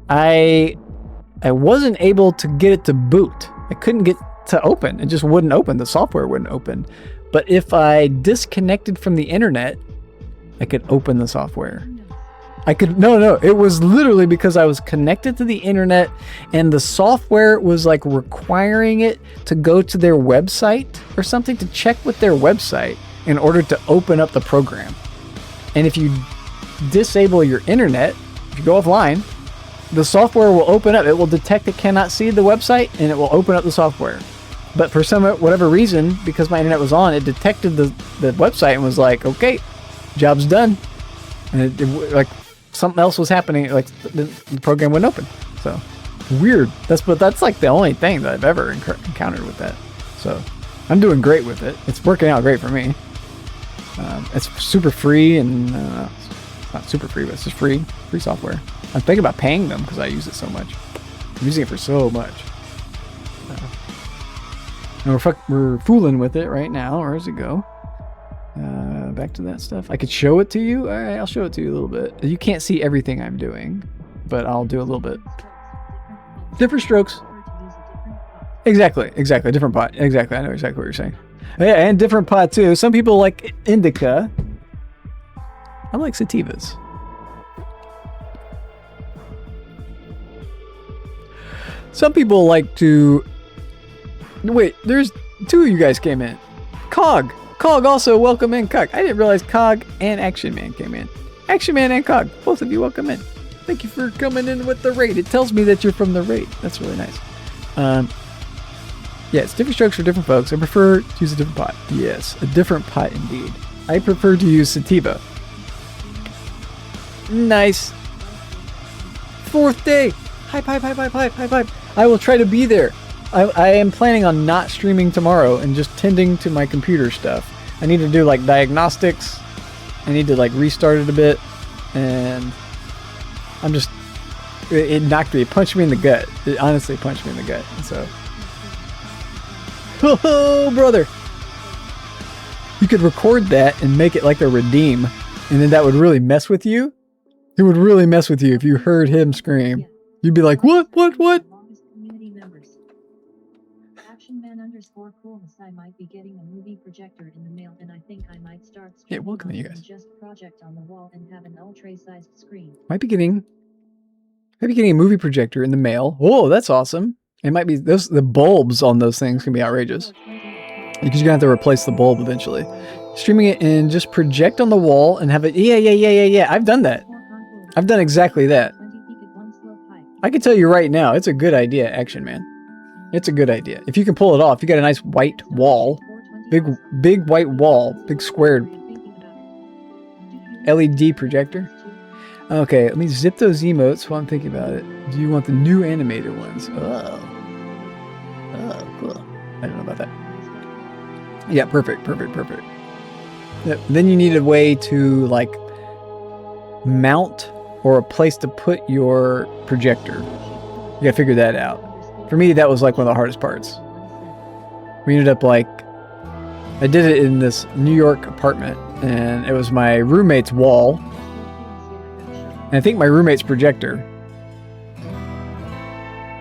I wasn't able to get it to boot. I couldn't get to open. It just wouldn't open. The software wouldn't open. But if I disconnected from the internet, I could open the software. No, it was literally because I was connected to the internet and the software was like requiring it to go to their website or something to check with their website in order to open up the program. And if you disable your internet, if you go offline, the software will open up. It will detect it cannot see the website and it will open up the software. But for whatever reason, because my internet was on, it detected the website and was like, okay, job's done. And it like something else was happening, like the program wouldn't open. So weird. That's like the only thing that I've ever encountered with that. So I'm doing great with it. It's working out great for me. It's super free and it's not super free, but it's just free software. I'm thinking about paying them because I use it so much. I'm using it for so much. And we're fooling with it right now. Where does it go? Back to that stuff. I could show it to you. All right, I'll show it to you a little bit. You can't see everything I'm doing, but I'll do a little bit. Different strokes. Exactly. Different pot. Exactly. I know exactly what you're saying. Yeah, and different pot too. Some people like indica. I like sativas. Some people like to... Wait, there's two of you guys came in. Cog also, welcome in, Cog. I didn't realize Cog and Action Man came in. Action Man and Cog, both of you welcome in. Thank you for coming in with the raid. It tells me that you're from the raid. That's really nice. Yeah, it's different strokes for different folks. I prefer to use a different pot. Yes, a different pot indeed. I prefer to use sativa. Nice. 4th day. Hype. I will try to be there. I am planning on not streaming tomorrow and just tending to my computer stuff. I need to do like diagnostics. I need to like restart it a bit. And I'm just... It knocked me. It punched me in the gut. It honestly punched me in the gut. And so... Oh, brother. You could record that and make it like a redeem. And then that would really mess with you. It would really mess with you if you heard him scream. You'd be like, what? _coolness. I might be getting a movie projector in the mail, and I think I might start Yeah, welcome you guys. Just project on the wall and have an ultra-sized screen. Might be getting a movie projector in the mail. Oh, that's awesome. It might be the bulbs on those things can be outrageous. Because you're gonna have to replace the bulb eventually. Streaming it and just project on the wall and have it. Yeah. I've done that. I've done exactly that. I can tell you right now, it's a good idea, Action Man. It's a good idea. If you can pull it off, you got a nice white wall. Big white wall. Big squared LED projector. Okay, let me zip those emotes while I'm thinking about it. Do you want the new animated ones? Oh, cool. I don't know about that. Yeah, perfect. Yep. Then you need a way to like mount or a place to put your projector. You gotta figure that out. For me, that was like one of the hardest parts. We ended up like, I did it in this New York apartment, and it was my roommate's wall, and I think my roommate's projector.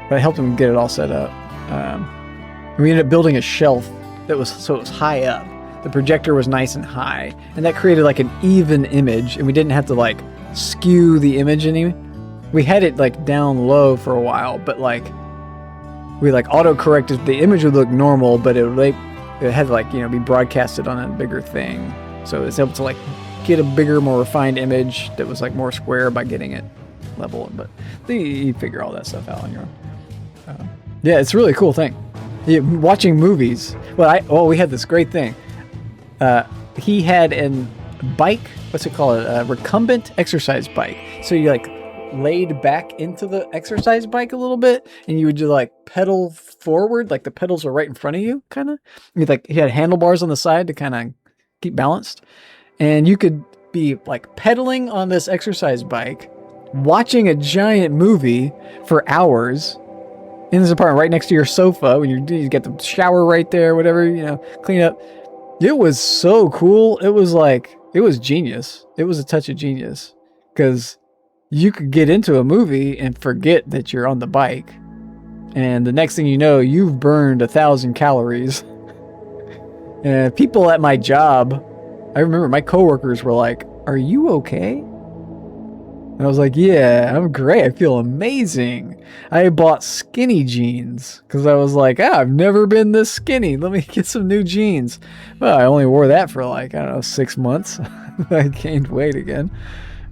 But I helped him get it all set up. We ended up building a shelf that was so it was high up. The projector was nice and high, and that created like an even image, and we didn't have to like skew the image any. We had it like down low for a while, but like we like auto-corrected. The image would look normal, but it had to like, you know, be broadcasted on a bigger thing. So it's able to like get a bigger, more refined image that was like more square by getting it level. But you figure all that stuff out on your own. Yeah, it's a really cool thing. Yeah, watching movies. Well, we had this great thing. He had a bike. What's it called? A recumbent exercise bike. So you like laid back into the exercise bike a little bit, and you would just like pedal forward, like the pedals are right in front of you, kind of. He had handlebars on the side to kind of keep balanced, and you could be like pedaling on this exercise bike, watching a giant movie for hours in this apartment right next to your sofa. When you get the shower right there, whatever, you know, clean up. It was so cool. It was genius. It was a touch of genius, because you could get into a movie and forget that you're on the bike, and the next thing you know, you've burned 1,000 calories. And people at my job, I remember my coworkers were like, "Are you okay?" And I was like, "Yeah, I'm great. I feel amazing." I bought skinny jeans because I was like, I've never been this skinny. Let me get some new jeans. Well, I only wore that for like, I don't know, 6 months. I gained weight again.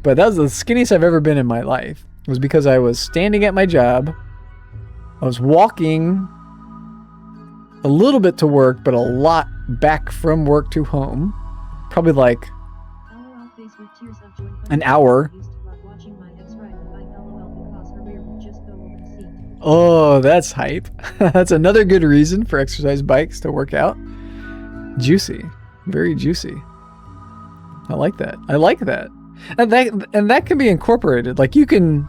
But that was the skinniest I've ever been in my life. It was because I was standing at my job. I was walking a little bit to work, but a lot back from work to home. Probably like an hour. Oh, that's hype. That's another good reason for exercise bikes to work out. Juicy. Very juicy. I like that. And that can be incorporated. Like you can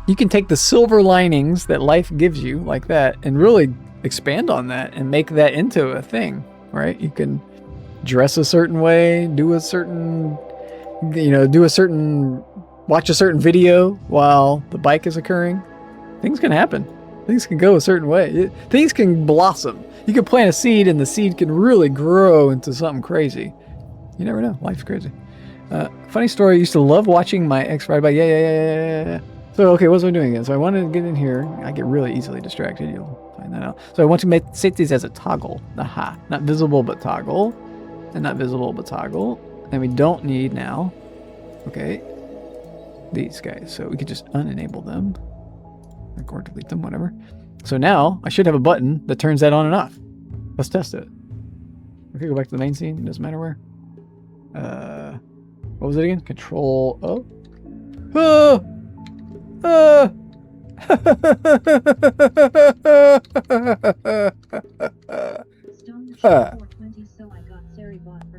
take the silver linings that life gives you like that and really expand on that and make that into a thing, right? You can dress a certain way, watch a certain video while the bike is occurring. Things can happen. Things can go a certain way. Things can blossom. You can plant a seed and the seed can really grow into something crazy. You never know. Life's crazy. Funny story. I used to love watching my ex ride bike. Yeah. So, okay, what was I doing again? So I wanted to get in here. I get really easily distracted. You'll find that out. So I want to set these as a toggle. Aha. Not visible, but toggle. And not visible, but toggle. And we don't need now. Okay. These guys. So we could just unenable them. Or delete them, whatever. So now I should have a button that turns that on and off. Let's test it. Okay, go back to the main scene. It doesn't matter where. What was it again? Control O.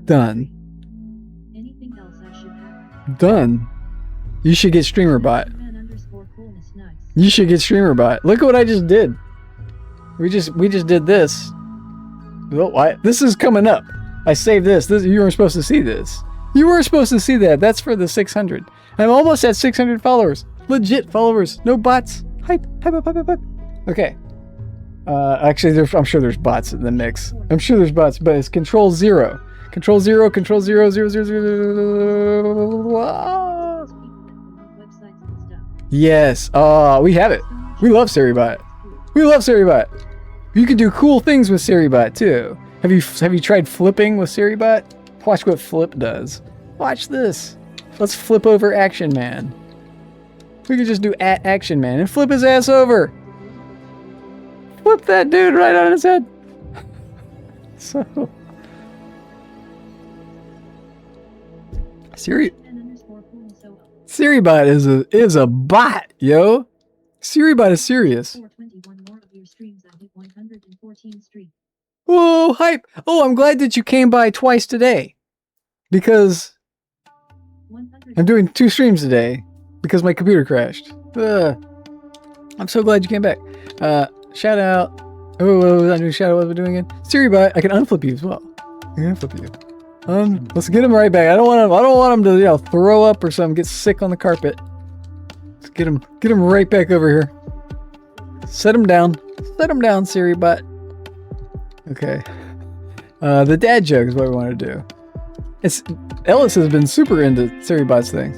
Done. Done. You should get StreamerBot. You should get StreamerBot. Look at what I just did. We just did this. Oh, this is coming up. I saved this. You weren't supposed to see this. You weren't supposed to see that. That's for the 600. I'm almost at 600 followers. Legit followers. No bots. Hype. Okay. Actually, I'm sure there's bots in the mix. I'm sure there's bots, but it's Control 0. Control 0, Control 0, 0, 0, 0. Yes. We have it. We love SiriBot. You can do cool things with SiriBot too. Have you tried flipping with SiriBot? Watch what Flip does. Watch this. Let's flip over Action Man. We could just do Action Man and flip his ass over. Flip that dude right on his head. So SiriBot is a bot, yo. SiriBot is serious. Whoa, hype. Oh, I'm glad that you came by twice today. Because I'm doing 2 streams today because my computer crashed. I'm so glad you came back. Shout out. Oh, I knew shout out what we're doing again. SiriBot, I can unflip you as well. I can unflip you. Let's get him right back. I don't want him to throw up or something, get sick on the carpet. Let's get him right back over here. Set him down. Set him down, SiriBot. Okay. The dad joke is what we want to do. Ellis has been super into SiriBot's things.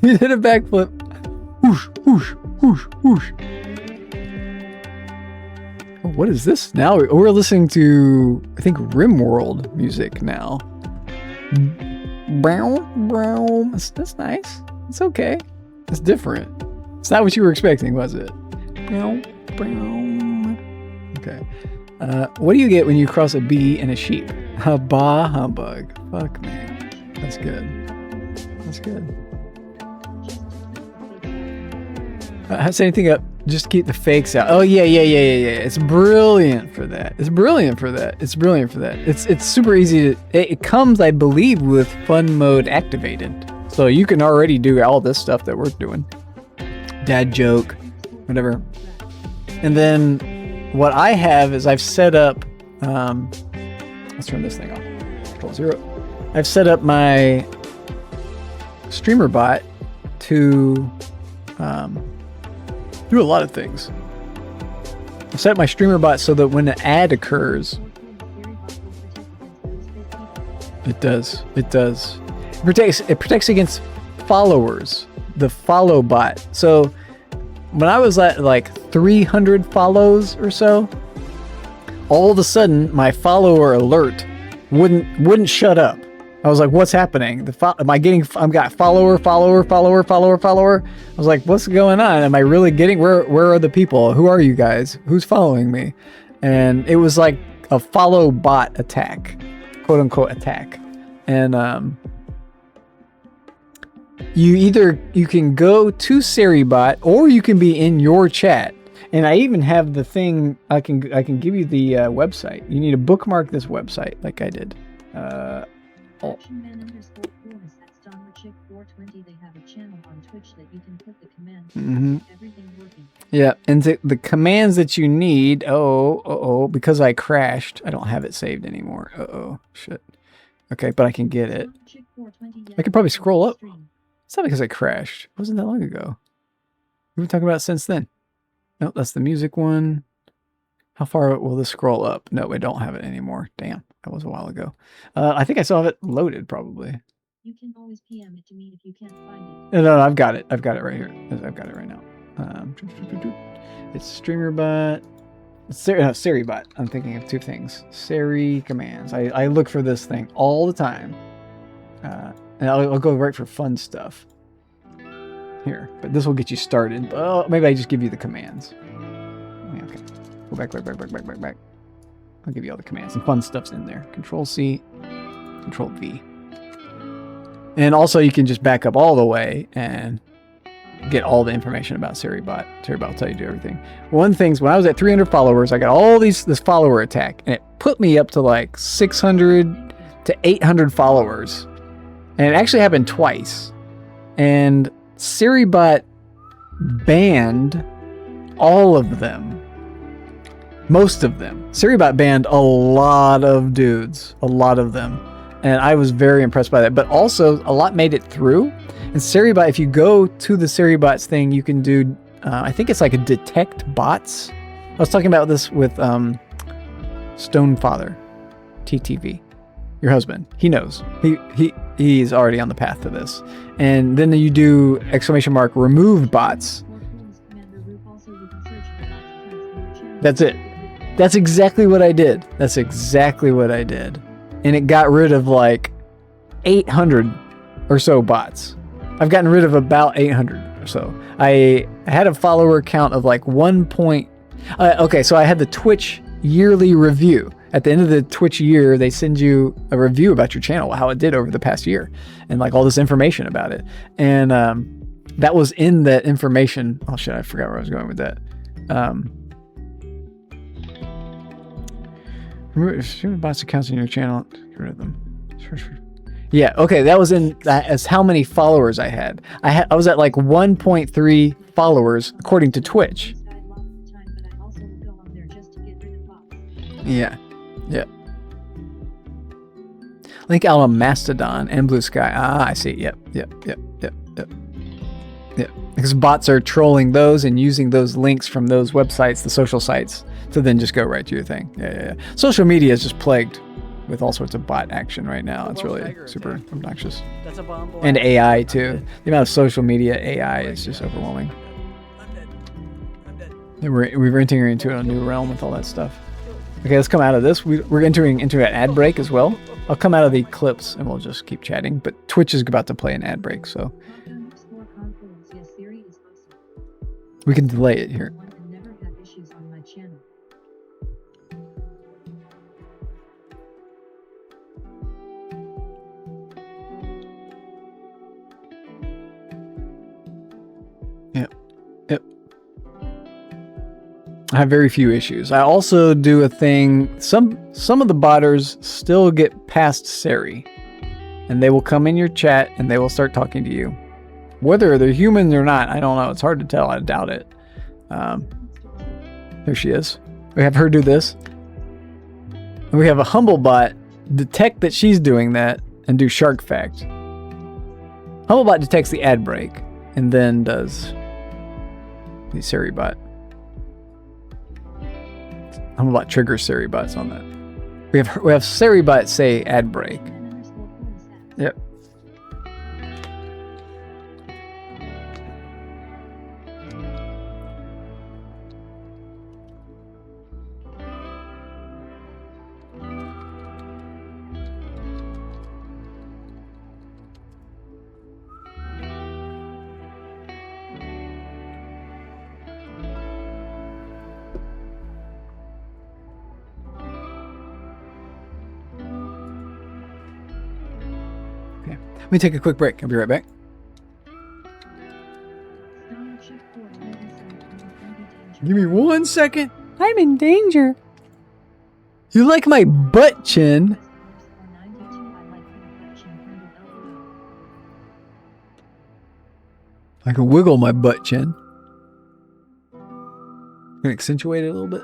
He did a backflip. Whoosh, whoosh, whoosh, whoosh. Oh, what is this? Now we're listening to, I think, RimWorld music now. That's nice. It's okay. It's different. It's not what you were expecting, was it? Okay. What do you get when you cross a bee and a sheep? A bah humbug. Fuck, man. That's good. That's good. Say anything up. Just keep the fakes out. Oh, yeah. It's brilliant for that. It's super easy to... It comes, I believe, with fun mode activated. So you can already do all this stuff that we're doing. Dad joke. Whatever. And then what I have is I've set up... let's turn this thing off. Control-0. I've set up my streamer bot to... do a lot of things. I set my streamer bot so that when an ad occurs, it does. It protects against followers. The follow bot. So when I was at like 300 follows or so, all of a sudden my follower alert wouldn't shut up. I was like, what's happening? I've got follower. I was like, what's going on? Am I really getting, where are the people? Who are you guys? Who's following me? And it was like a follow bot attack, quote unquote attack. And, you can go to SiriBot or you can be in your chat. And I even have the thing, I can give you the website. You need to bookmark this website like I did. They have a channel on Twitch that you can put the commands. Everything working. Yeah, and the commands that you need. Because I crashed, I don't have it saved anymore. Shit. Okay, but I can get it. I could probably scroll up. It's not because I crashed. It wasn't that long ago. We've been talking about it since then. Nope, that's the music one. How far will this scroll up? No, we don't have it anymore. Damn, that was a while ago. I think I still have it loaded, probably. You can always PM it to me if you can't find it. No, I've got it. I've got it right here. I've got it right now. It's StreamerBot. SiriBot. I'm thinking of two things. Siri commands. I look for this thing all the time. And I'll go right for fun stuff. Here. But this will get you started. Oh, maybe I just give you the commands. Yeah, okay. Go back. I'll give you all the commands. And fun stuff's in there. Control-C. Control-V. And also you can just back up all the way and get all the information about SiriBot. SiriBot will tell you to do everything. One thing is when I was at 300 followers, I got all this follower attack and it put me up to like 600 to 800 followers. And it actually happened twice. And SiriBot banned all of them. Most of them. SiriBot banned a lot of dudes. A lot of them. And I was very impressed by that. But also, a lot made it through. And SiriBot, if you go to the SiriBots thing, you can do, I think it's like a detect bots. I was talking about this with Stonefather, TTV, your husband. He knows. He's already on the path to this. And then you do ! Remove bots. That's it. That's exactly what I did. And it got rid of like 800 or so bots. I've gotten rid of about 800 or so. I had a follower count of like okay, so I had the Twitch yearly review. At the end of the Twitch year, they send you a review about your channel, how it did over the past year, and like all this information about it. And that was in that information. Oh shit, I forgot where I was going with that. Remember, if streaming bots accounts in your channel, get rid of them. Yeah, okay, that was in as how many followers I had. I was at like 1.3 followers according to Twitch. Yeah. Yeah. Link out on Mastodon and Blue Sky. Ah, I see. Yep. Because bots are trolling those and using those links from those websites, the social sites, to then just go right to your thing. Yeah. Social media is just plagued with all sorts of bot action right now. It's really super obnoxious. That's a bomb. And AI too. The amount of social media AI is just overwhelming. And we're entering into a new realm with all that stuff. Okay, let's come out of this. We're entering into an ad break as well. I'll come out of the clips and we'll just keep chatting. But Twitch is about to play an ad break, so we can delay it here. Yep. I have very few issues. I also do a thing. Some of the botters still get past Siri, and they will come in your chat and they will start talking to you. Whether they're humans or not, I don't know. It's hard to tell. I doubt it. There she is. We have her do this. And we have a Humblebot detect that she's doing that and do Shark Fact. Humblebot detects the ad break and then does the SiriBot. Humblebot triggers SiriBots on that. We have SiriBot say ad break. Yep. Let me take a quick break. I'll be right back. Give me 1 second. I'm in danger. You like my butt chin? I can wiggle my butt chin. I'm gonna accentuate it a little bit.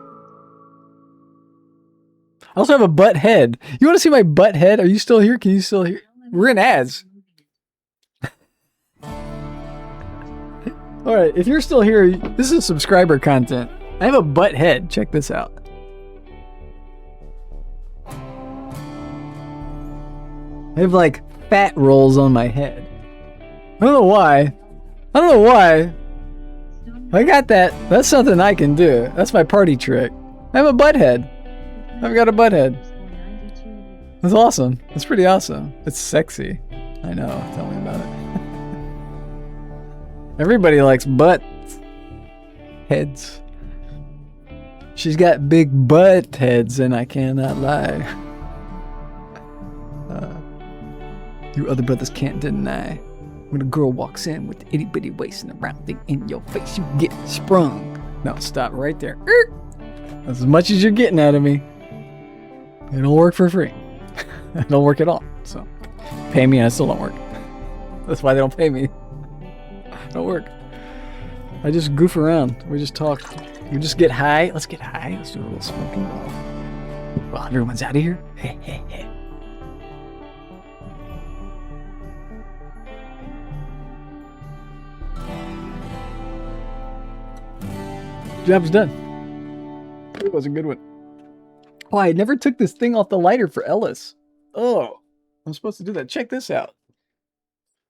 I also have a butt head. You want to see my butt head? Are you still here? Can you still hear? We're in ads. Alright, if you're still here, this is subscriber content. I have a butt head. Check this out. I have like fat rolls on my head. I don't know why. I got that. That's something I can do. That's my party trick. I have a butt head. I've got a butt head. That's awesome. That's pretty awesome. It's sexy. I know. Tell me about it. Everybody likes butt heads. She's got big butt heads, and I cannot lie. You other brothers can't deny. When a girl walks in with the itty bitty waist and a round thing in your face, you get sprung. No, stop right there. That's as much as you're getting out of me. It don't work for free. It don't work at all. So, pay me and I still don't work. That's why they don't pay me. Don't work. I just goof around. We just talk. We just get high. Let's get high. Let's do a little smoking. While everyone's out of here. Hey, hey, hey. Job's done. It was a good one. Oh, I never took this thing off the lighter for Ellis. Oh, I'm supposed to do that. Check this out.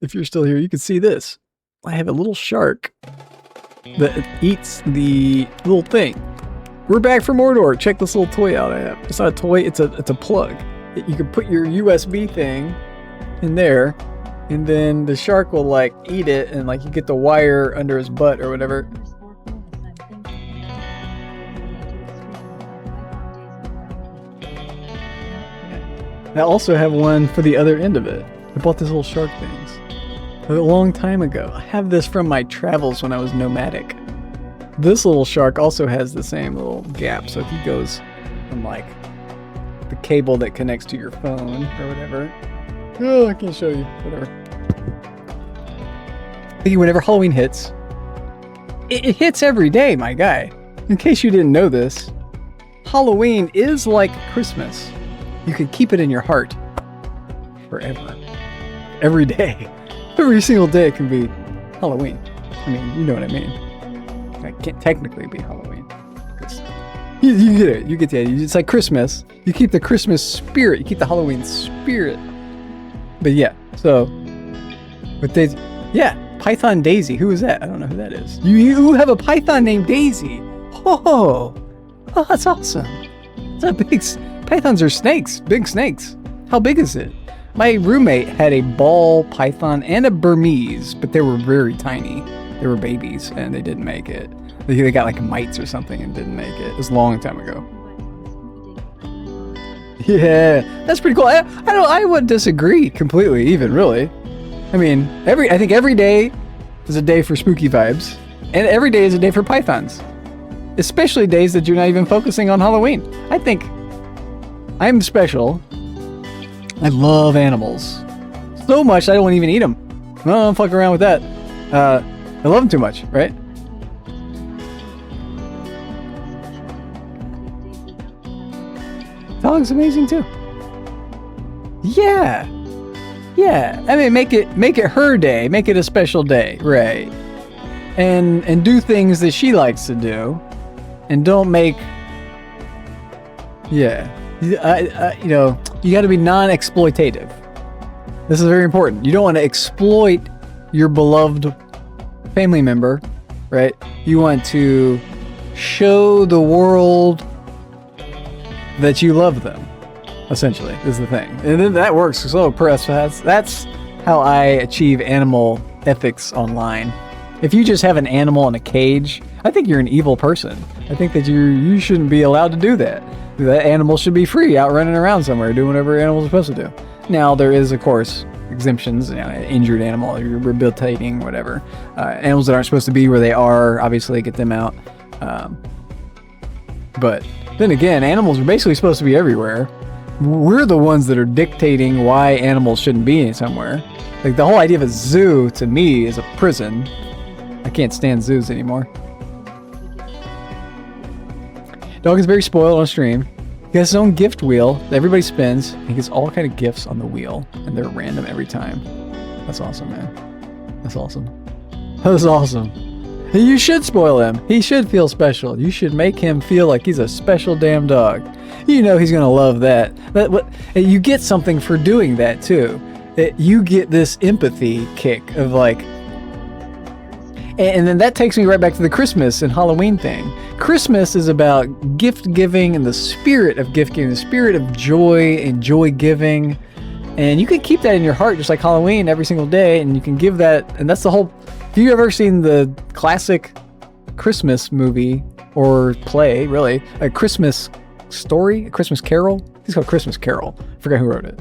If you're still here, you can see this. I have a little shark that eats the little thing. We're back from Mordor. Check this little toy out I have. It's not a toy, it's a plug. You can put your USB thing in there, and then the shark will like eat it, and like you get the wire under his butt or whatever. I also have one for the other end of it. I bought this little shark things a long time ago. I have this from my travels when I was nomadic. This little shark also has the same little gap, so if he goes from like the cable that connects to your phone or whatever, Oh, I can't show you. Whatever. Thinking whenever Halloween hits, it hits every day, my guy. In case you didn't know this, Halloween is like Christmas. You can keep it in your heart forever. Every day. Every single day it can be Halloween. I mean, you know what I mean. It can't technically be Halloween. You get it. You get the idea. It's like Christmas. You keep the Christmas spirit. You keep the Halloween spirit. But yeah, so with Daisy, yeah, Python Daisy. Who is that? I don't know who that is. You have a Python named Daisy. Oh, that's awesome. It's a big. Pythons are snakes, big snakes. How big is it? My roommate had a ball python and a Burmese, but they were very tiny. They were babies, and they didn't make it. They got like mites or something and didn't make it. It was a long time ago. Yeah, that's pretty cool. I wouldn't disagree completely, even really. I mean, I think every day is a day for spooky vibes, and every day is a day for pythons. Especially days that you're not even focusing on Halloween. I think I'm special. I love animals so much I don't even eat them. No, I don't fuck around with that. I love them too much, right? Dog's amazing too. Yeah. I mean, make it her day. Make it a special day, right? And do things that she likes to do, and don't make. Yeah, you know, you got to be non-exploitative. This is very important. You don't want to exploit your beloved family member, right? You want to show the world that you love them, essentially, is the thing. And then that works so that's how I achieve animal ethics online. If you just have an animal in a cage, I think you're an evil person. I think that you shouldn't be allowed to do that. That animal should be free, out running around somewhere, doing whatever animals are supposed to do. Now, there is, of course, exemptions, you know, injured animal, you're rehabilitating, whatever. Animals that aren't supposed to be where they are, obviously, get them out. But then again, animals are basically supposed to be everywhere. We're the ones that are dictating why animals shouldn't be somewhere. Like, the whole idea of a zoo, to me, is a prison. I can't stand zoos anymore. Dog is very spoiled on stream. He has his own gift wheel that everybody spins. He gets all kind of gifts on the wheel, and they're random every time. That's awesome, man. That's awesome. That's awesome. You should spoil him. He should feel special. You should make him feel like he's a special damn dog. You know he's gonna love that. You get something for doing that too. You get this empathy kick of like, and then that takes me right back to the Christmas and Halloween thing. Christmas is about gift giving and the spirit of gift giving, the spirit of joy and joy giving. And you can keep that in your heart just like Halloween every single day, and you can give that, and that's the whole. If you've ever seen the classic Christmas movie or play, really, a Christmas story, a Christmas Carol, it's called Christmas Carol. I forgot who wrote it.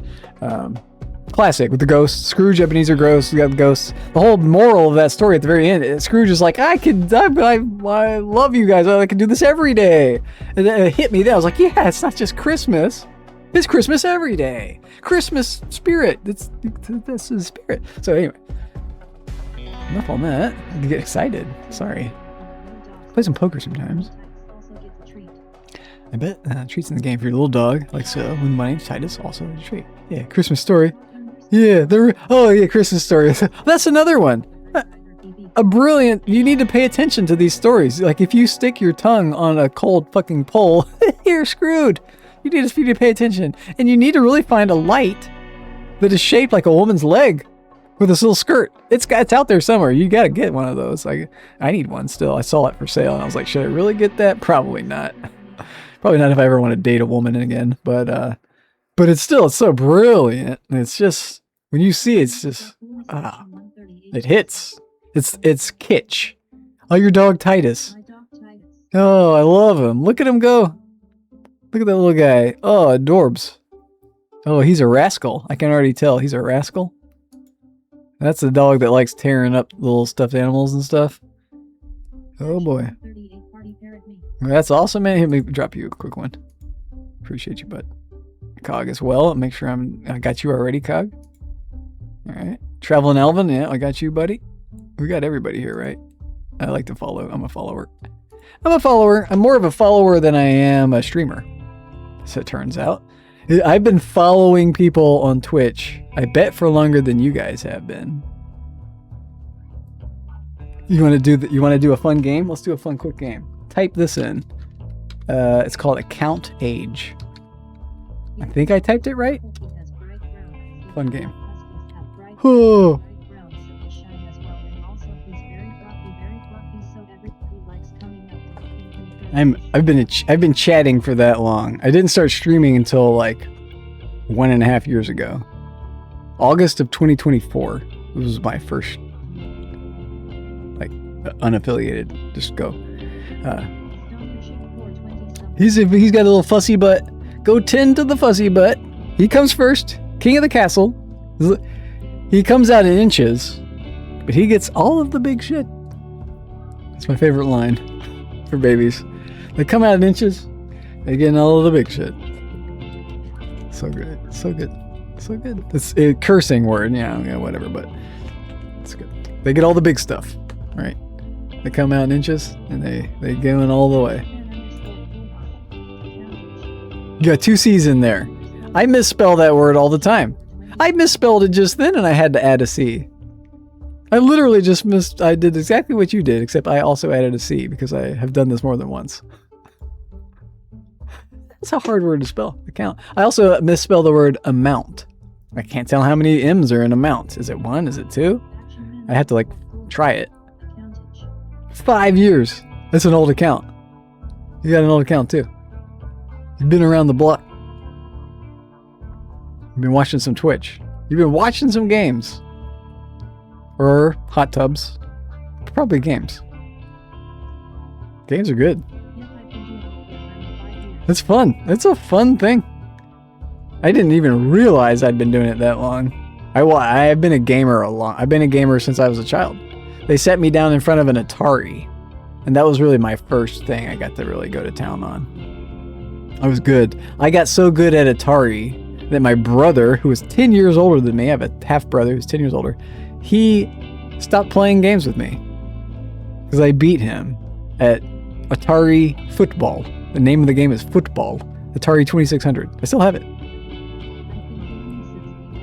Classic with the ghosts. Scrooge, Ebenezer Ghost, you got the ghosts. The whole moral of that story at the very end, Scrooge is like, I love you guys. I can do this every day. And then it hit me then. I was like, yeah, it's not just Christmas. It's Christmas every day. Christmas spirit. That's the spirit. So anyway, enough on that. I can get excited. Sorry. Play some poker sometimes. I bet treats in the game for your little dog, like so. Win money, Titus also a treat. Yeah, Christmas story. Yeah, Christmas story. That's another one. A brilliant. You need to pay attention to these stories. Like if you stick your tongue on a cold fucking pole, you're screwed. You need to pay attention, and you need to really find a light that is shaped like a woman's leg with this little skirt. It's out there somewhere. You gotta get one of those. Like I need one still. I saw it for sale, and I was like, should I really get that? Probably not. Probably not if I ever want to date a woman again. But it's so brilliant. It's just, when you see it, it's just, it hits. It's kitsch. Oh, your dog Titus. Oh, I love him. Look at him go. Look at that little guy. Oh, adorbs. Oh, he's a rascal. I can already tell he's a rascal. That's the dog that likes tearing up little stuffed animals and stuff. Oh boy. That's awesome, man. Let me drop you a quick one. Appreciate you, bud. Cog as well. Make sure I got you already, Cog. All right. Traveling Elvin, yeah, I got you, buddy. We got everybody here, right? I like to follow. I'm a follower. I'm more of a follower than I am a streamer, as it turns out. I've been following people on Twitch, I bet, for longer than you guys have been. You want to do a fun game? Let's do a fun quick game. Type this in. It's called Account Age. I think I typed it right. Fun game. Oh. I've been chatting for that long. I didn't start streaming until like 1.5 years ago. August of 2024 was my first like unaffiliated. Just go. He's got a little fussy butt. Go 10 to the fussy butt. He comes first. King of the castle. He comes out in inches, but he gets all of the big shit. It's my favorite line for babies. They come out in inches, they get all of the big shit. So good. So good. So good. It's a cursing word. Yeah, whatever, but it's good. They get all the big stuff, right? They come out in inches, and they go in all the way. You got 2 C's in there. I misspell that word all the time. I misspelled it just then, and I had to add a C. I literally just I did exactly what you did, except I also added a C because I have done this more than once. That's a hard word to spell. Account. I also misspelled the word amount. I can't tell how many M's are in amount. Is it 1? Is it 2? I have to like try it. 5 years. That's an old account. You got an old account too. You've been around the block. You've been watching some Twitch. You've been watching some games. Or hot tubs. Probably games. Games are good. It's fun. It's a fun thing. I didn't even realize I'd been doing it that long. I've been a gamer I've been a gamer since I was a child. They set me down in front of an Atari. And that was really my first thing I got to really go to town on. I was good. I got so good at Atari that my brother, who was 10 years older than me, I have a half brother who's 10 years older, he stopped playing games with me. Because I beat him at Atari Football. The name of the game is Football. Atari 2600. I still have it.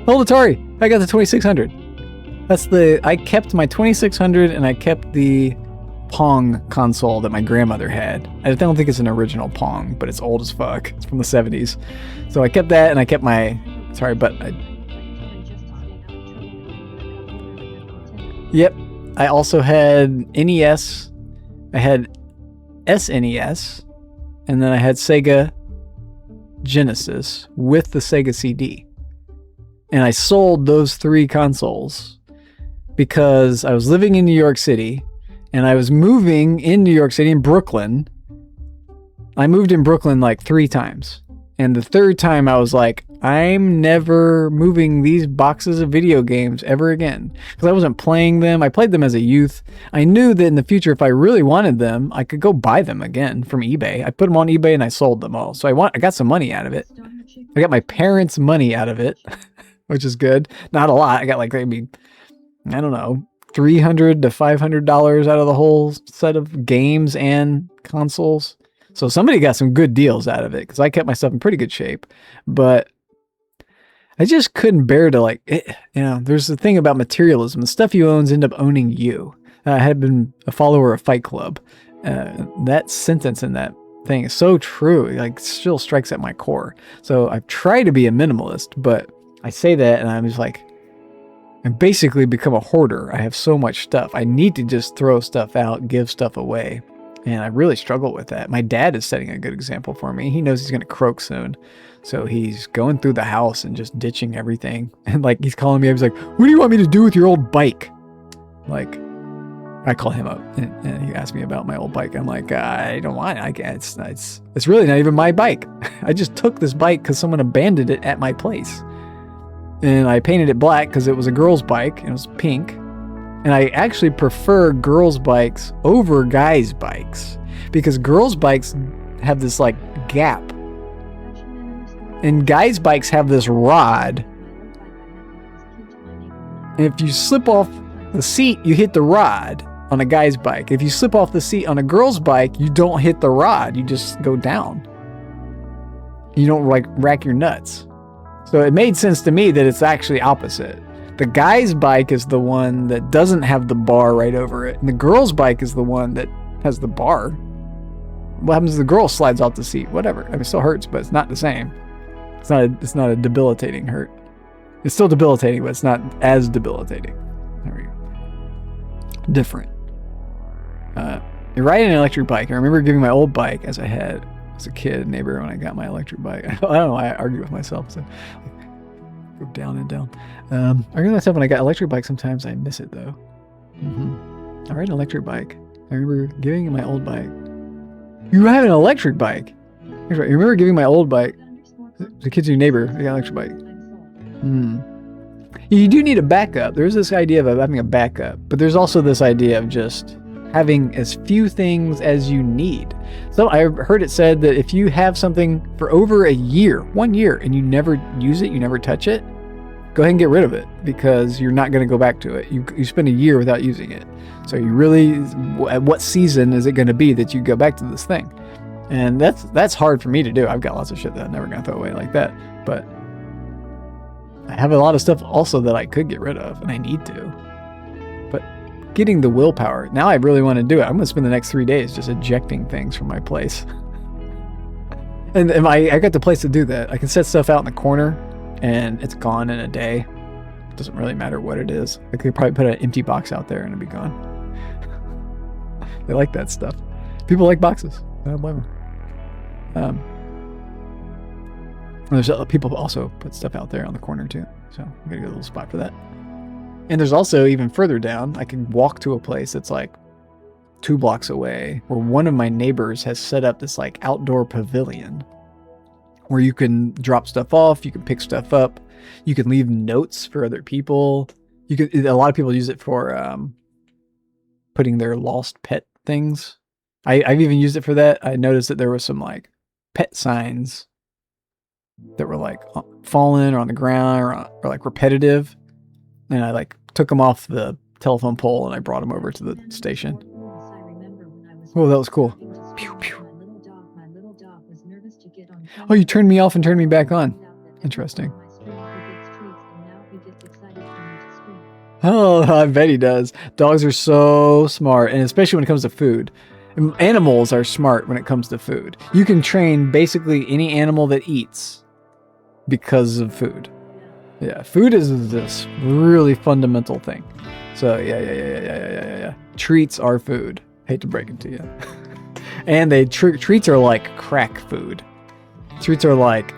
Old Atari. I got the 2600. I kept my 2600 and I kept the Pong console that my grandmother had. I don't think it's an original Pong, but it's old as fuck. It's from the 70s. So I kept that and I kept my... Sorry, but... Yep. I also had NES. I had SNES. And then I had Sega Genesis with the Sega CD. And I sold those 3 consoles because I was living in New York City and I was moving in New York City, in Brooklyn. I moved in Brooklyn like 3 times. And the 3rd time I was like, I'm never moving these boxes of video games ever again. Because I wasn't playing them. I played them as a youth. I knew that in the future, if I really wanted them, I could go buy them again from eBay. I put them on eBay and I sold them all. So I got some money out of it. I got my parents' money out of it, which is good. Not a lot. I got like maybe, I don't know, $300 to $500 out of the whole set of games and consoles. So somebody got some good deals out of it because I kept myself in pretty good shape. But I just couldn't bear to there's the thing about materialism. The stuff you own ends up owning you. I had been a follower of Fight Club. That sentence in that thing is so true. It still strikes at my core. So I've tried to be a minimalist, but I say that and I'm just like, I basically become a hoarder. I have so much stuff. I need to just throw stuff out, give stuff away. And I really struggle with that. My dad is setting a good example for me. He knows he's going to croak soon. So he's going through the house and just ditching everything. And he's calling me up. He's like, what do you want me to do with your old bike? I call him up and he asked me about my old bike. I'm like, I don't want it. It's really not even my bike. I just took this bike because someone abandoned it at my place. And I painted it black because it was a girl's bike and it was pink. And I actually prefer girls' bikes over guys' bikes because girls' bikes have this gap. And guys' bikes have this rod. And if you slip off the seat, you hit the rod on a guy's bike. If you slip off the seat on a girl's bike, you don't hit the rod. You just go down. You don't like rack your nuts. So it made sense to me that it's actually opposite. The guy's bike is the one that doesn't have the bar right over it, and the girl's bike is the one that has the bar. What happens if the girl slides off the seat? Whatever. I mean, it still hurts, but it's not the same. It's not a debilitating hurt. It's still debilitating, but it's not as debilitating. There we go. Different. You're riding an electric bike. I remember giving my old bike as a kid neighbor when I got my electric bike. I don't know why I argue with myself. So go down and down. I argue with myself when I got electric bike. Sometimes I miss it though. I ride an electric bike. I remember giving my old bike. You have an electric bike? You remember giving my old bike? The kids in your neighbor, they got an electric bike. You do need a backup. There's this idea of having a backup, but there's also this idea of just having as few things as you need. So I heard it said that if you have something for over a year, 1 year, and you never use it, you never touch it, go ahead and get rid of it because you're not going to go back to it. You spend a year without using it. So you really, at what season is it going to be that you go back to this thing? And that's hard for me to do. I've got lots of shit that I'm never going to throw away like that. But I have a lot of stuff also that I could get rid of, and I need to. But getting the willpower, now I really want to do it. I'm going to spend the next 3 days just ejecting things from my place. and I got the place to do that. I can set stuff out in the corner, and it's gone in a day. It doesn't really matter what it is. I could probably put an empty box out there, and it'd be gone. They like that stuff. People like boxes. I don't blame them. There's people also put stuff out there on the corner too, so I'm gonna get a little spot for that. And there's also even further down, I can walk to a place that's like 2 blocks away, where one of my neighbors has set up this like outdoor pavilion where you can drop stuff off, you can pick stuff up, you can leave notes for other people. A lot of people use it for putting their lost pet things. I've even used it for that. I noticed that there was some like pet signs that were like fallen or on the ground or like repetitive, and I like took them off the telephone pole and I brought them over to the station. Oh, that was cool. Pew, pew. Oh, you turned me off and turned me back on. Interesting. Oh, I bet he does. Dogs are so smart, and especially when it comes to food. Animals are smart when it comes to food. You can train basically any animal that eats because of food. Yeah, food is this really fundamental thing. So yeah. Treats are food. Hate to break it to you. And treats are like crack food. Treats are like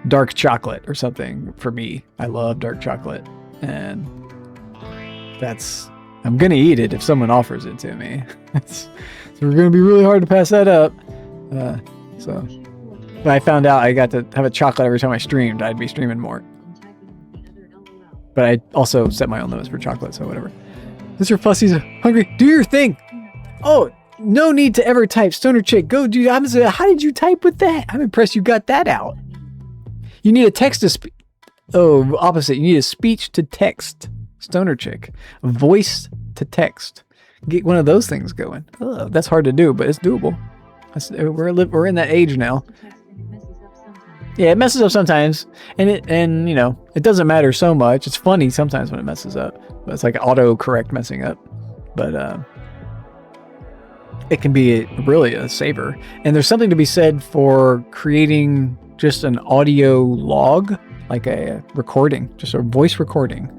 dark chocolate or something for me. I love dark chocolate, and I'm gonna eat it if someone offers it to me. It's gonna be really hard to pass that up. So when I found out I got to have a chocolate every time I streamed, I'd be streaming more. But I also set my own limits for chocolate, so whatever. Mr. Fussy's hungry. Do your thing. Oh, no need to ever type. Stoner Chick, go dude. How did you type with that? I'm impressed you got that out. You need a text to speech. Oh, opposite. You need a speech to text. Stoner Chick. Voice to text. Get one of those things going. Oh, that's hard to do, but it's doable. We're in that age now. Yeah, it messes up sometimes, and you know, it doesn't matter so much. It's funny sometimes when it messes up, but it's like auto-correct messing up. But it can be really a saver. And there's something to be said for creating just an audio log, like a recording, just a voice recording.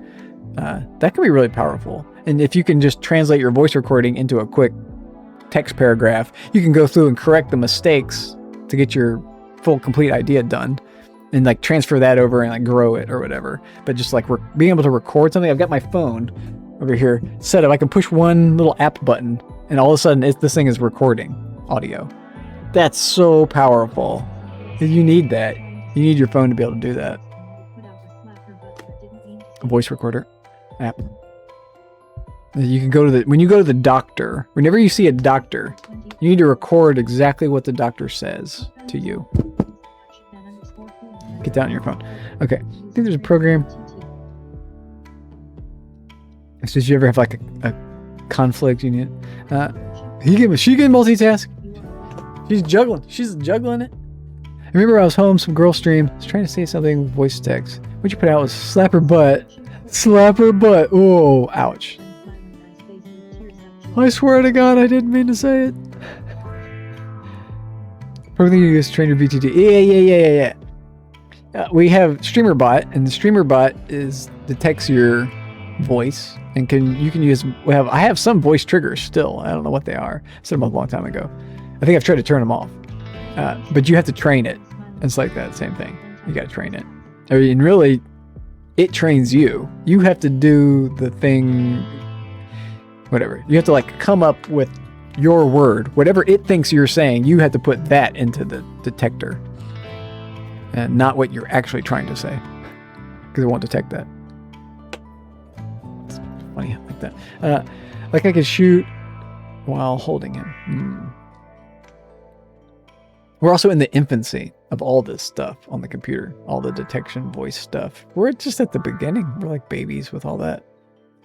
That can be really powerful. And if you can just translate your voice recording into a quick text paragraph, you can go through and correct the mistakes to get your full complete idea done, and like transfer that over and like grow it or whatever. But just like being able to record something, I've got my phone over here set up. I can push one little app button, and all of a sudden this thing is recording audio. That's so powerful. You need that. You need your phone to be able to do that. A voice recorder app. You can when you go to the doctor, whenever you see a doctor, you need to record exactly what the doctor says to you. Get that on your phone. Okay. I think there's a program. So did you ever have like a conflict? You need, she can multitask. She's juggling. She's juggling it. I remember I was home, some girl stream. I was trying to say something with voice text. What you put out was slap her butt. Slap her butt. Oh, ouch. I swear to God, I didn't mean to say it. Probably you use trainer VTT. Yeah. We have StreamerBot, and the StreamerBot detects your voice, and you can use. I have some voice triggers still. I don't know what they are. I set them up a long time ago. I think I've tried to turn them off, but you have to train it. It's like that same thing. You got to train it. I mean, really, it trains you. You have to do the thing. Whatever. You have to like come up with your word. Whatever it thinks you're saying, you have to put that into the detector. And not what you're actually trying to say. Because it won't detect that. It's funny like that. Like I could shoot while holding him. We're also in the infancy of all this stuff on the computer. All the detection voice stuff. We're just at the beginning. We're like babies with all that.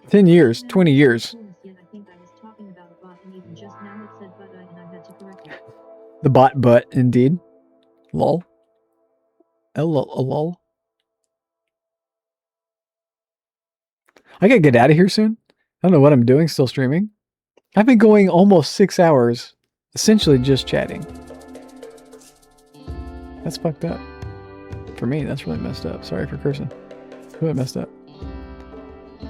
10 years, 20 years. The bot butt, indeed. Lol. Lol. I gotta get out of here soon. I don't know what I'm doing, still streaming. I've been going almost 6 hours, essentially just chatting. That's fucked up. For me, that's really messed up. Sorry for cursing. It's really messed up. I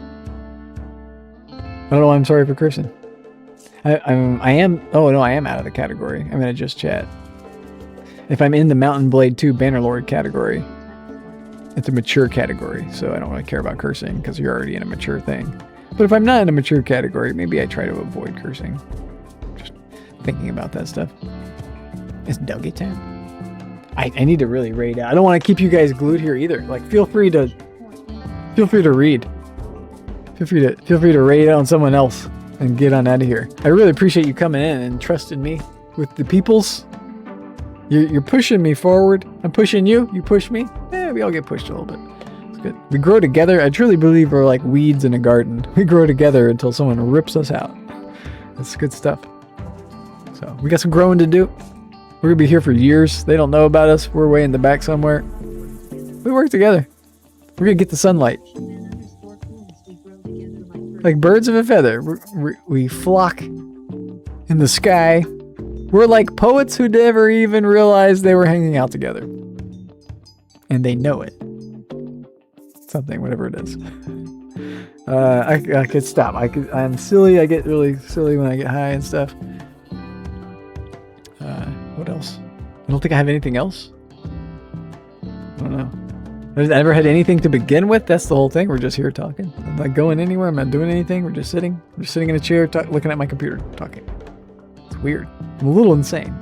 don't know why I'm sorry for cursing. I am out of the category. I'm gonna just chat. If I'm in the Mountain Blade 2 Bannerlord category, it's a mature category, so I don't really care about cursing because you're already in a mature thing. But if I'm not in a mature category, maybe I try to avoid cursing. Just thinking about that stuff. It's Dougie time. I need to really raid out. I don't want to keep you guys glued here either. Like, feel free to read. Feel free to raid on someone else and get on out of here. I really appreciate you coming in and trusting me with the peoples. You're pushing me forward. I'm pushing you. You push me. We all get pushed a little bit. It's good. We grow together. I truly believe we're like weeds in a garden. We grow together until someone rips us out. That's good stuff. So we got some growing to do. We're gonna be here for years. They don't know about us. We're way in the back somewhere. We work together. We're gonna get the sunlight. Like birds of a feather. We flock in the sky. We're like poets who never even realized they were hanging out together. And they know it. Something, whatever it is. I could stop. I'm silly. I get really silly when I get high and stuff. What else? I don't think I have anything else. I don't know. I've never had anything to begin with. That's the whole thing. We're just here talking. I'm not going anywhere. I'm not doing anything. We're just sitting. We're just sitting in a chair, looking at my computer, talking. It's weird. I'm a little insane.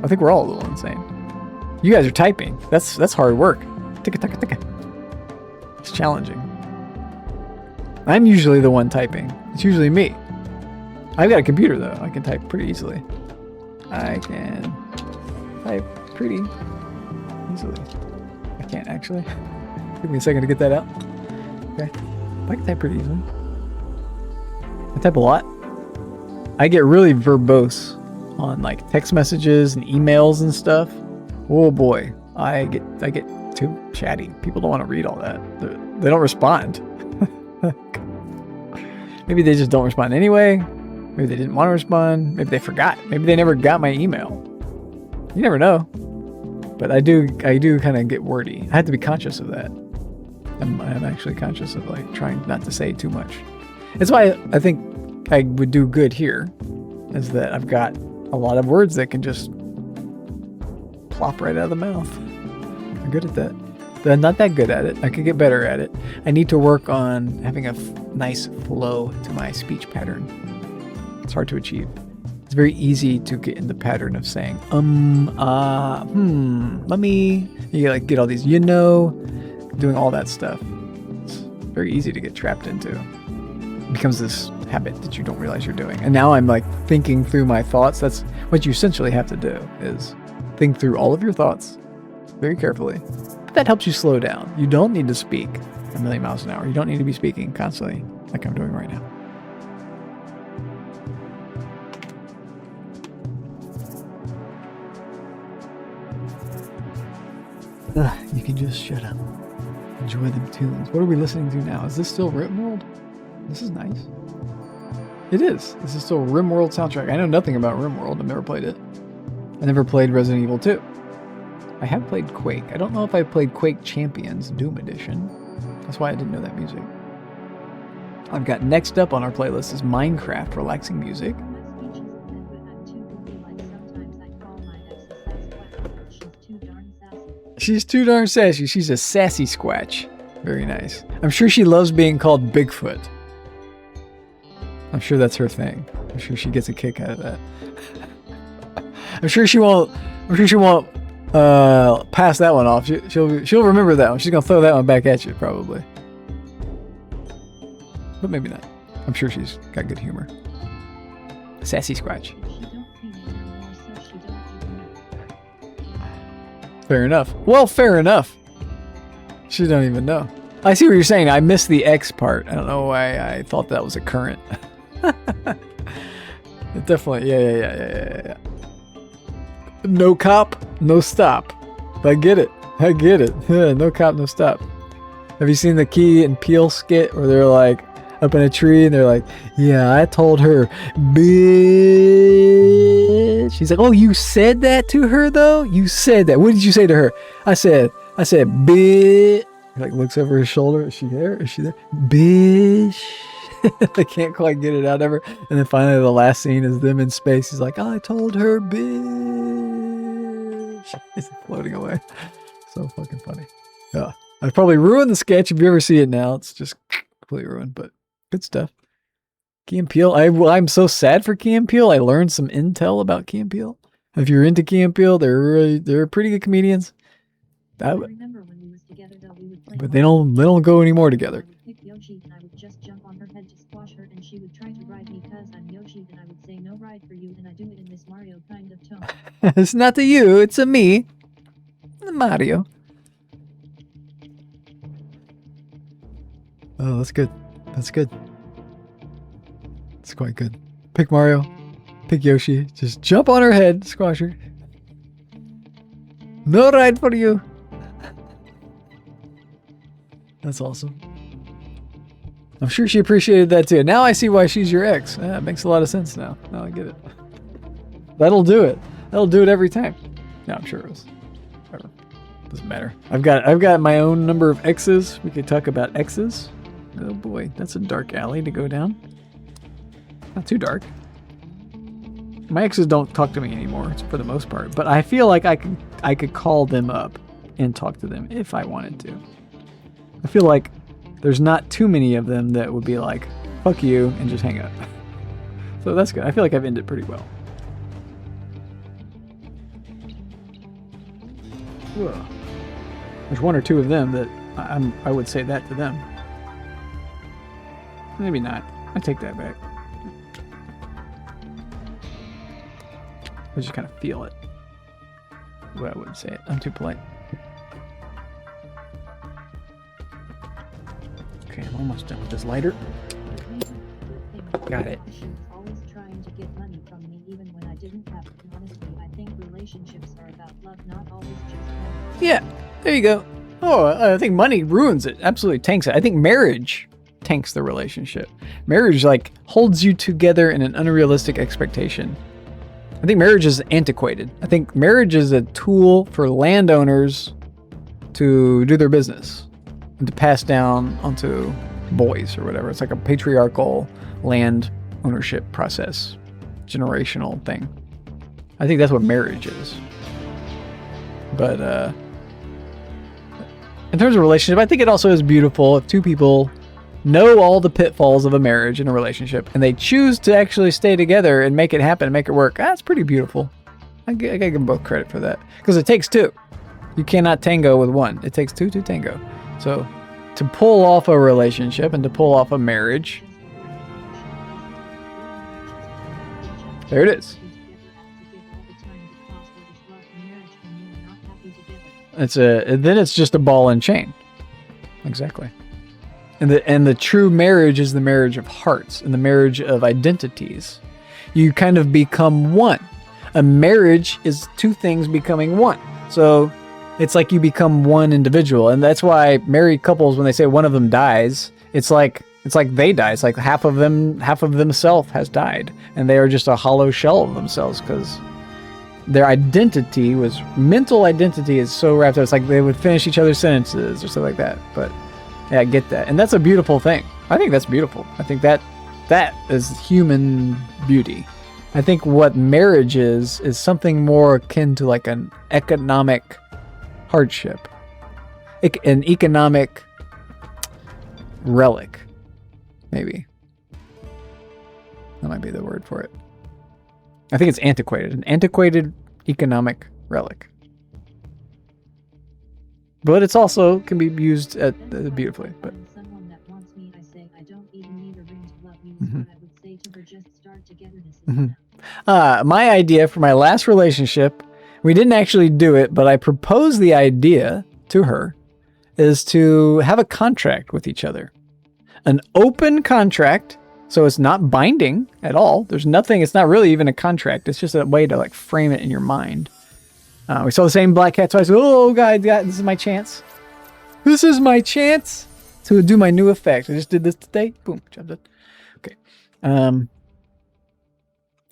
I think we're all a little insane. You guys are typing. That's hard work. Ticka. It's challenging. I'm usually the one typing. It's usually me. I've got a computer though. I can type pretty easily. I can type pretty easily. I can't actually. Give me a second to get that out. Okay. I can type pretty easily. I type a lot. I get really verbose on like text messages and emails and stuff. Oh boy. I get too chatty. People don't want to read all that. They don't respond. Maybe they just don't respond anyway. Maybe they didn't want to respond. Maybe they forgot. Maybe they never got my email. You never know. But I do kind of get wordy. I have to be conscious of that. I'm actually conscious of like trying not to say too much. It's why I think I would do good here, is that I've got a lot of words that can just plop right out of the mouth. I'm good at that. But I'm not that good at it. I could get better at it. I need to work on having a nice flow to my speech pattern. It's hard to achieve. It's very easy to get in the pattern of saying, let me, you like get all these, doing all that stuff. It's very easy to get trapped into. It becomes this habit that you don't realize you're doing. And now I'm like thinking through my thoughts. That's what you essentially have to do, is think through all of your thoughts very carefully. But that helps you slow down. You don't need to speak a million miles an hour. You don't need to be speaking constantly. like I'm doing right now. You can just shut up. Enjoy the tunes. What are we listening to now? Is this still RimWorld? This is nice. It is. This is still RimWorld soundtrack. I know nothing about RimWorld. I've never played it. I never played Resident Evil 2. I have played Quake. I don't know if I played Quake Champions Doom Edition. That's why I didn't know that music. I've got next up on our playlist is Minecraft relaxing music. She's too darn sassy. She's a sassy squatch. Very nice. I'm sure she loves being called Bigfoot. I'm sure that's her thing. I'm sure she gets a kick out of that. I'm sure she won't pass that one off. She'll remember that one. She's gonna throw that one back at you probably. But maybe not. I'm sure she's got good humor. Sassy squatch. Fair enough. Well, fair enough. She don't even know. I see what you're saying. I missed the X part. I don't know why I thought that was a current. It definitely, yeah. No cop, no stop. I get it. No cop, no stop. Have you seen the Key and Peele skit where they're like up in a tree and they're like, yeah, I told her, bitch. She's like, oh, you said that to her though? You said that. What did you say to her? I said, bitch. He like looks over his shoulder. Is she there? Is she there? Bitch. They can't quite get it out of her. And then finally the last scene is them in space. He's like, I told her, bitch. He's floating away. So fucking funny. Yeah. I'd probably ruin the sketch if you ever see it now. It's just completely ruined, but good stuff. Key and Peele. I'm so sad for Key and Peele. I learned some intel about Key and Peele. If you're into Key and Peele, they're pretty good comedians. I remember when we was together, though, we would play, but they don't go anymore together. I would pick Yoshi and I would just jump on her head to squash her, and she would try to ride me because I'm Yoshi, and I would say no ride for you, and I do it in this Mario kind of tone. It's not to you, it's a me. Mario. Oh, that's good. That's good. It's quite good. Pick Mario. Pick Yoshi. Just jump on her head, squash her. No ride for you. That's awesome. I'm sure she appreciated that too. Now I see why she's your ex. It makes a lot of sense now. Now I get it. That'll do it. That'll do it every time. Yeah, I'm sure it was. Whatever. Doesn't matter. I've got my own number of exes. We could talk about exes. Oh boy, that's a dark alley to go down. Not too dark. My exes don't talk to me anymore, for the most part. But I feel like I could call them up and talk to them if I wanted to. I feel like there's not too many of them that would be like, fuck you, and just hang up. So that's good. I feel like I've ended pretty well. Ugh. There's one or two of them that I would say that to them. Maybe not. I take that back. I just kind of feel it. But I wouldn't say it. I'm too polite. Okay, I'm almost done with this lighter. Got it. Always trying to get money from me even when I didn't have it. Honestly, I think relationships are about love, not always just money. Yeah, there you go. Oh, I think money ruins it. Absolutely tanks it. I think marriage tanks the relationship. Marriage like holds you together in an unrealistic expectation. I think marriage is antiquated. I think marriage is a tool for landowners to do their business and to pass down onto boys or whatever. It's like a patriarchal land ownership process, generational thing. I think that's what marriage is. But in terms of relationship, I think it also is beautiful if two people know all the pitfalls of a marriage and a relationship, and they choose to actually stay together and make it happen and make it work. That's pretty beautiful. I gotta give them both credit for that. Because it takes two. You cannot tango with one. It takes two to tango. So to pull off a relationship and to pull off a marriage, there it is. Then it's just a ball and chain. Exactly. And the true marriage is the marriage of hearts and the marriage of identities. You kind of become one. A marriage is two things becoming one. So it's like you become one individual. And that's why married couples, when they say one of them dies, it's like they die. It's like half of themselves has died. And they are just a hollow shell of themselves because their identity mental identity is so wrapped up. It's like they would finish each other's sentences or something like that. But yeah, I get that. And that's a beautiful thing. I think that's beautiful. I think that is human beauty. I think what marriage is something more akin to like an economic hardship. An economic relic, maybe. That might be the word for it. I think it's antiquated. An antiquated economic relic. But it's also can be used beautifully. But Someone that wants me, I say I don't even need a ring to love me. Mhm. What I would say to her, just start togetherness. my idea for my last relationship, we didn't actually do it, but I proposed the idea to her, is to have a contract with each other. An open contract, so it's not binding at all. There's nothing, it's not really even a contract. It's just a way to like frame it in your mind. We saw the same black cat twice. Oh, God, this is my chance. This is my chance to do my new effect. I just did this today. Boom, job done. Okay.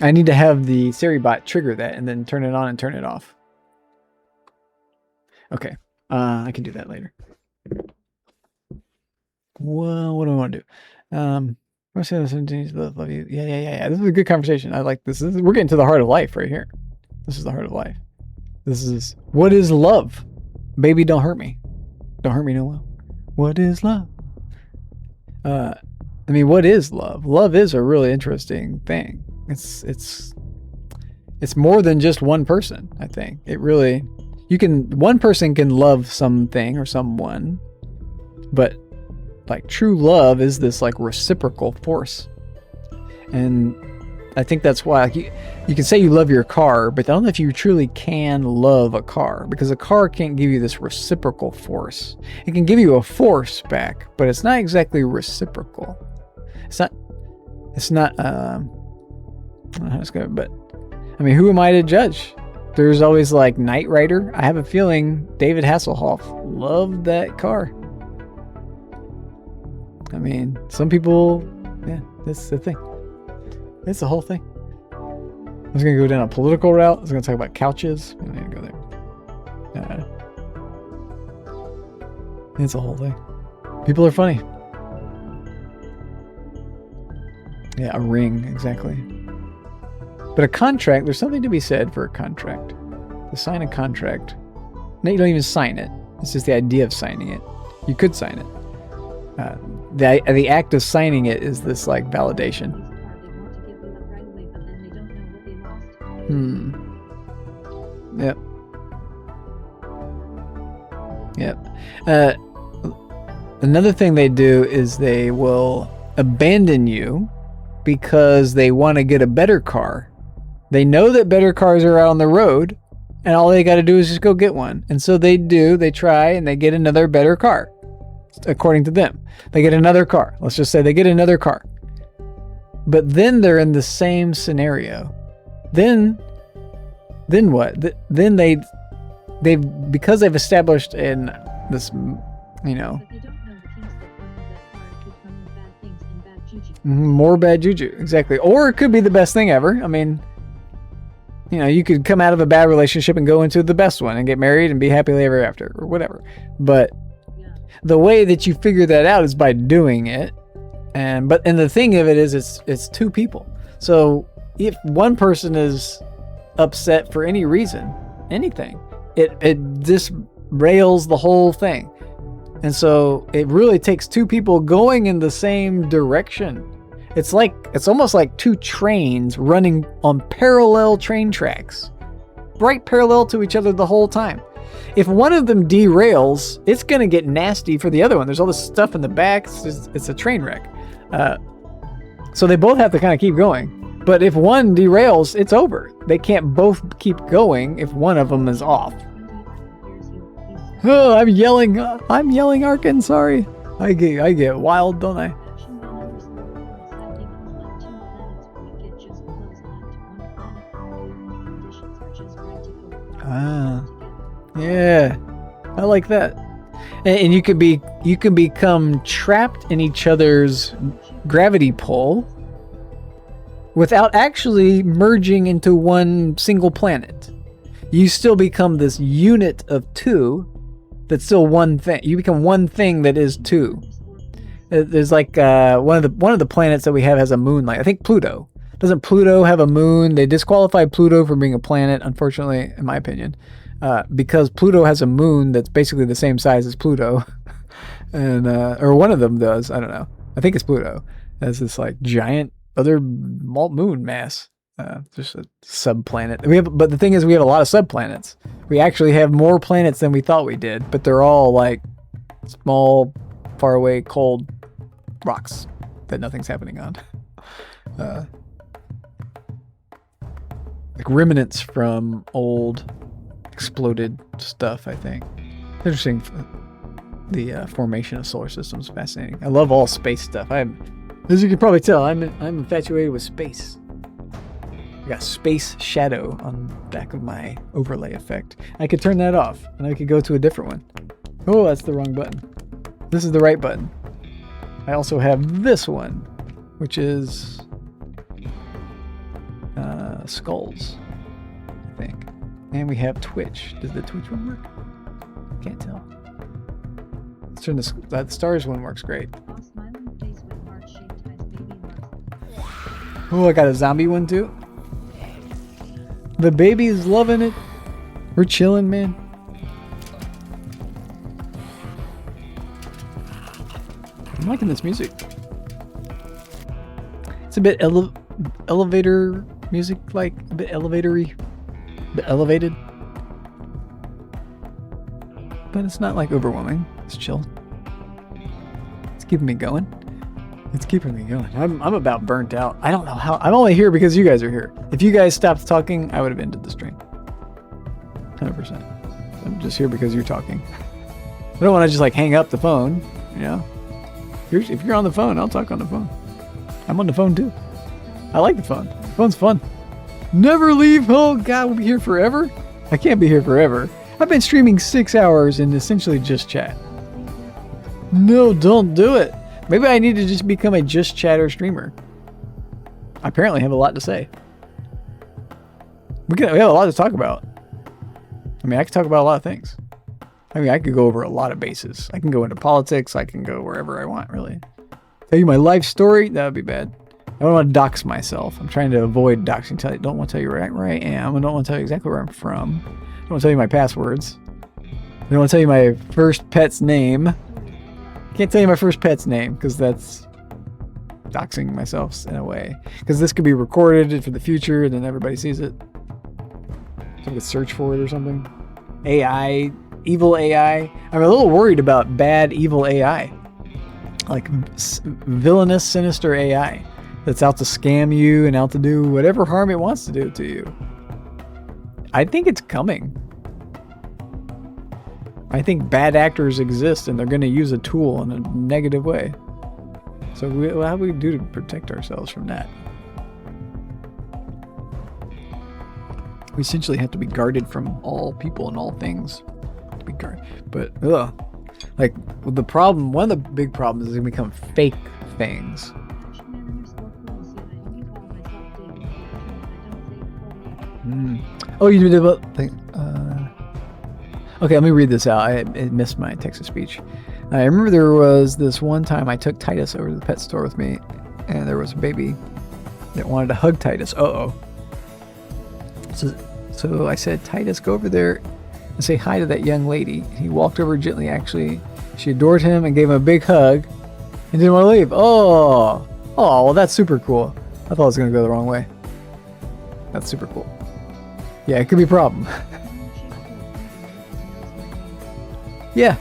I need to have the Siri bot trigger that and then turn it on and turn it off. Okay. I can do that later. Well, what do I want to do? Love you. Yeah. This is a good conversation. I like this. We're getting to the heart of life right here. This is the heart of life. This is, what is love? Baby, don't hurt me. Don't hurt me no well. What is love? What is love? Love is a really interesting thing. It's more than just one person, I think. One person can love something or someone, but like true love is this like reciprocal force. And I think that's why you can say you love your car, but I don't know if you truly can love a car, because a car can't give you this reciprocal force. It can give you a force back, but it's not exactly reciprocal. It's not I don't know how to describe it, but who am I to judge? There's always like Knight Rider. I have a feeling David Hasselhoff loved that car. Some people, yeah, that's the thing. It's the whole thing. I was going to go down a political route. I was going to talk about couches. I need to go there. It's a whole thing. People are funny. Yeah, a ring, exactly. But a contract, there's something to be said for a contract. To sign a contract. No, you don't even sign it. It's just the idea of signing it. You could sign it. The act of signing it is this like validation. Yep. Another thing they do is they will abandon you because they want to get a better car. They know that better cars are out on the road, and all they got to do is just go get one. And so they try, and they get another better car. According to them, they get another car. Let's just say they get another car. But then they're in the same scenario. Then what? Then they've because they've established in this, more bad juju, exactly. Or it could be the best thing ever. You could come out of a bad relationship and go into the best one and get married and be happily ever after or whatever. But the way that you figure that out is by doing it. And the thing of it is it's two people. So if one person is upset for any reason, anything, it disrails the whole thing. And so it really takes two people going in the same direction. It's almost like two trains running on parallel train tracks, right parallel to each other the whole time. If one of them derails, it's going to get nasty for the other one. There's all this stuff in the back. It's a train wreck. So they both have to kind of keep going. But if one derails, it's over. They can't both keep going if one of them is off. Oh, I'm yelling, Arkin, sorry. I get wild, don't I? Action man __ conditions are just right to go. Ah, yeah, I like that. And you can become trapped in each other's gravity pull without actually merging into one single planet. You still become this unit of two that's still one thing. You become one thing that is two. There's like one of the planets that we have has a moon. Like I think Pluto. Doesn't Pluto have a moon? They disqualified Pluto from being a planet, unfortunately, in my opinion, because Pluto has a moon that's basically the same size as Pluto, and or one of them does. I don't know. I think it's Pluto. Has this like giant other moon mass. Just a subplanet. But the thing is, we have a lot of subplanets. We actually have more planets than we thought we did, but they're all like small, faraway, cold rocks that nothing's happening on. Like remnants from old exploded stuff, I think. Interesting. The formation of solar systems is fascinating. I love all space stuff. As you can probably tell, I'm infatuated with space. I got space shadow on the back of my overlay effect. I could turn that off, and I could go to a different one. Oh, that's the wrong button. This is the right button. I also have this one, which is skulls, I think. And we have Twitch. Does the Twitch one work? Can't tell. Let's turn this. That stars one works great. Oh, I got a zombie one too. The baby is loving it. We're chilling, man. I'm liking this music. It's a bit elevator music, like a bit elevatory, a bit elevated. But it's not like overwhelming. It's chill. It's keeping me going. It's keeping me going. I'm about burnt out. I don't know how. I'm only here because you guys are here. If you guys stopped talking, I would have ended the stream. 100%. I'm just here because you're talking. I don't want to just like hang up the phone, you know? If you're on the phone, I'll talk on the phone. I'm on the phone too. I like the phone. The phone's fun. Never leave. Oh God, we'll be here forever? I can't be here forever. I've been streaming 6 hours and essentially just chat. No, don't do it. Maybe I need to just become a just chatter streamer. I apparently have a lot to say. We have a lot to talk about. I mean, I could talk about a lot of things. I mean, I could go over a lot of bases. I can go into politics. I can go wherever I want, really. Tell you my life story? That would be bad. I don't want to dox myself. I'm trying to avoid doxing. I don't want to tell you where I am. I don't want to tell you exactly where I'm from. I don't want to tell you my passwords. I don't want to tell you my first pet's name. Can't tell you my first pet's name because that's doxing myself in a way. Because this could be recorded for the future and then everybody sees it. So I could search for it or something. AI, evil AI. I'm a little worried about bad, evil AI. Like villainous, sinister AI that's out to scam you and out to do whatever harm it wants to do to you. I think it's coming. I think bad actors exist and they're going to use a tool in a negative way. So how do we do to protect ourselves from that? We essentially have to be guarded from all people and all things. To be guarded. But, like, the problem, one of the big problems is going to become fake things. Oh, you did a thing. Okay, let me read this out. I missed my text-to-speech. I remember there was this one time I took Titus over to the pet store with me, and there was a baby that wanted to hug Titus. So I said, Titus, go over there and say hi to that young lady. And he walked over gently, actually. She adored him and gave him a big hug and didn't want to leave. Oh, well, that's super cool. I thought it was going to go the wrong way. That's super cool. Yeah, it could be a problem. Yeah.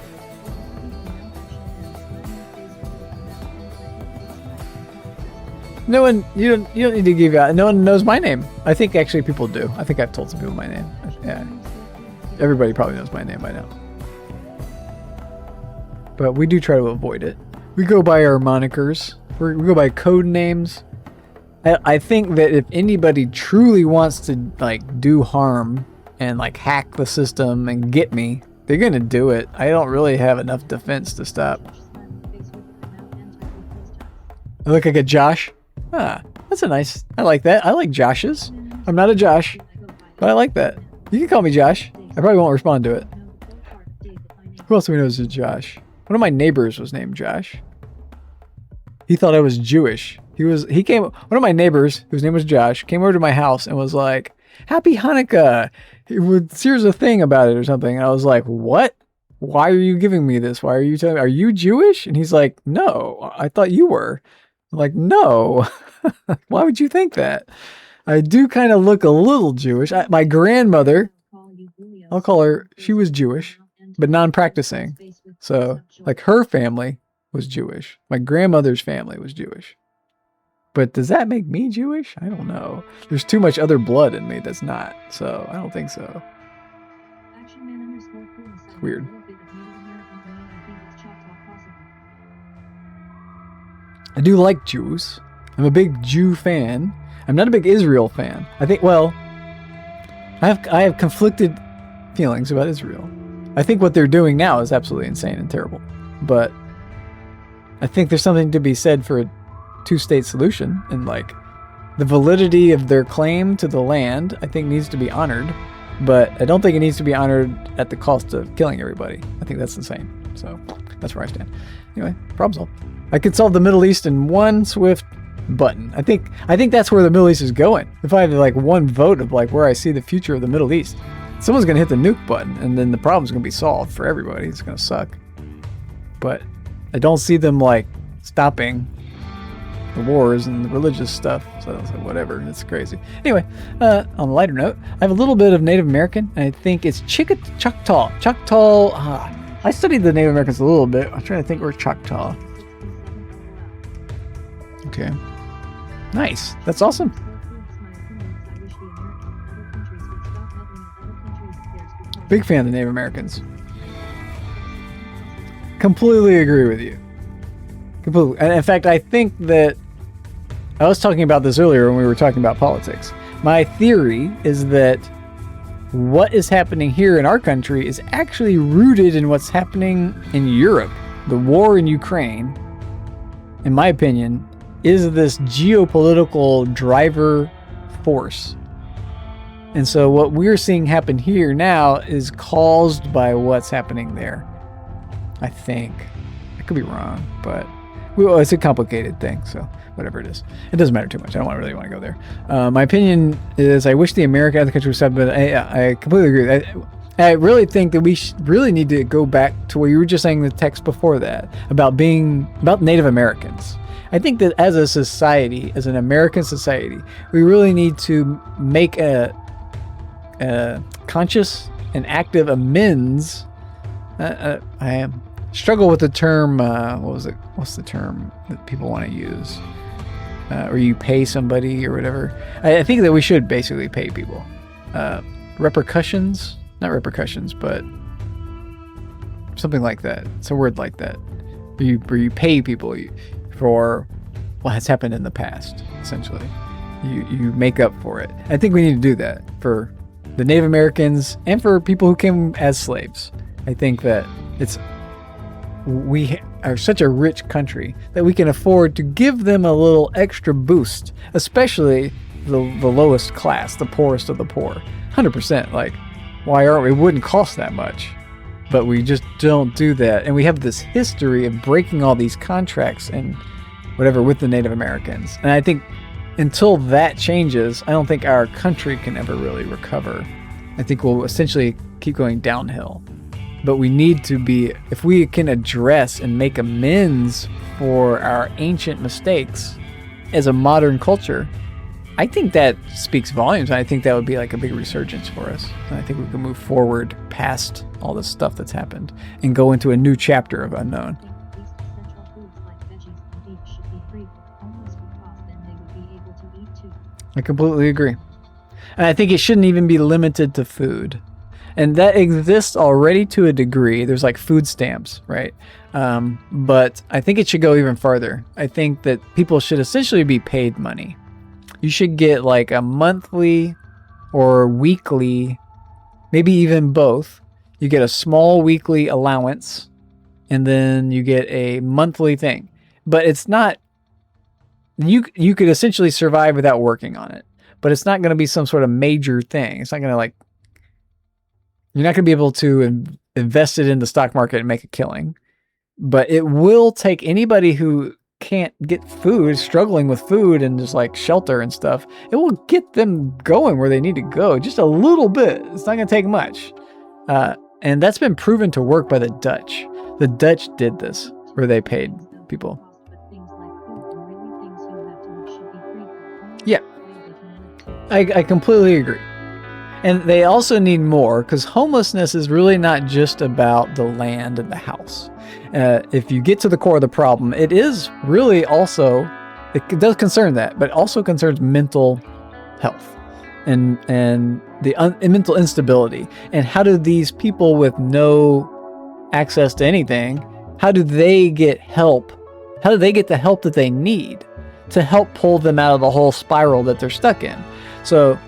No one, you don't need to give out. No one knows my name. I think actually people do. I think I've told some people my name. Yeah. Everybody probably knows my name by now. But we do try to avoid it. We go by our monikers. We go by code names. I think that if anybody truly wants to like do harm and like hack the system and get me, they're gonna do it. I don't really have enough defense to stop. I look like a Josh. Ah, that's a nice. I like that. I like Joshes. I'm not a Josh, but I like that. You can call me Josh. I probably won't respond to it. Who else do we know is a Josh? One of my neighbors was named Josh. He thought I was Jewish. One of my neighbors, whose name was Josh, came over to my house and was like, "Happy Hanukkah." Here's a thing about it or something. And I was like, "What? Why are you giving me this? Why are you telling me? Are you Jewish?" And he's like, "No, I thought you were." I'm like, "No." Why would you think that? I do kind of look a little Jewish. My grandmother, I'll call her, she was Jewish, but non-practicing. So, like, her family was Jewish. My grandmother's family was Jewish. But does that make me Jewish? I don't know. There's too much other blood in me that's not. So, I don't think so. It's weird. I do like Jews. I'm a big Jew fan. I'm not a big Israel fan. I think, well, I have conflicted feelings about Israel. I think what they're doing now is absolutely insane and terrible. But I think there's something to be said for a two-state solution, and like the validity of their claim to the land, I think needs to be honored. But I don't think it needs to be honored at the cost of killing everybody. I think that's insane. So that's where I stand. Anyway, problem solved. I could solve the Middle East in one swift button. I think that's where the Middle East is going. If I have like one vote of like where I see the future of the Middle East, someone's gonna hit the nuke button, and then the problem's gonna be solved for everybody. It's gonna suck. But I don't see them like stopping the wars and the religious stuff. So whatever, it's crazy. Anyway, on a lighter note, I have a little bit of Native American. And I think it's Choctaw. I studied the Native Americans a little bit. I'm trying to think where Choctaw. Okay. Nice. That's awesome. Big fan of the Native Americans. Completely agree with you. Completely. And in fact, I think that I was talking about this earlier when we were talking about politics. My theory is that what is happening here in our country is actually rooted in what's happening in Europe. The war in Ukraine, in my opinion, is this geopolitical driver force. And so what we're seeing happen here now is caused by what's happening there. I think. I could be wrong, but well, it's a complicated thing, so whatever it is. It doesn't matter too much. I don't really want to go there. My opinion is I wish the America and the country was separate, but I completely agree. I really think that we really need to go back to what you were just saying in the text before that, about Native Americans. I think that as a society, as an American society, we really need to make a conscious and active amends. I struggle with the term, what's the term that people want to use? Or you pay somebody or whatever. I think that we should basically pay people. Repercussions? Not repercussions, but something like that. It's a word like that. Where you pay people for what has happened in the past, essentially. You make up for it. I think we need to do that for the Native Americans and for people who came as slaves. I think that we are such a rich country that we can afford to give them a little extra boost, especially the lowest class, the poorest of the poor. 100%. Like, why aren't we? It wouldn't cost that much. But we just don't do that. And we have this history of breaking all these contracts and whatever with the Native Americans. And I think until that changes, I don't think our country can ever really recover. I think we'll essentially keep going downhill. But we need to be, if we can address and make amends for our ancient mistakes as a modern culture, I think that speaks volumes. I think that would be like a big resurgence for us. And I think we can move forward past all this stuff that's happened and go into a new chapter of unknown. I completely agree. And I think it shouldn't even be limited to food. And that exists already to a degree. There's like food stamps, right? But I think it should go even farther. I think that people should essentially be paid money. You should get like a monthly or weekly, maybe even both. You get a small weekly allowance and then you get a monthly thing. But it's not, you could essentially survive without working on it. But it's not going to be some sort of major thing. It's not going to like, you're not going to be able to invest it in the stock market and make a killing. But it will take anybody who can't get food, struggling with food and just like shelter and stuff. It will get them going where they need to go just a little bit. It's not going to take much. And that's been proven to work by the Dutch. The Dutch did this where they paid people. Yeah, I completely agree. And they also need more because homelessness is really not just about the land and the house. If you get to the core of the problem, it is really also, it does concern that, but also concerns mental health and the mental instability. And how do these people with no access to anything, how do they get help? How do they get the help that they need to help pull them out of the whole spiral that they're stuck in? So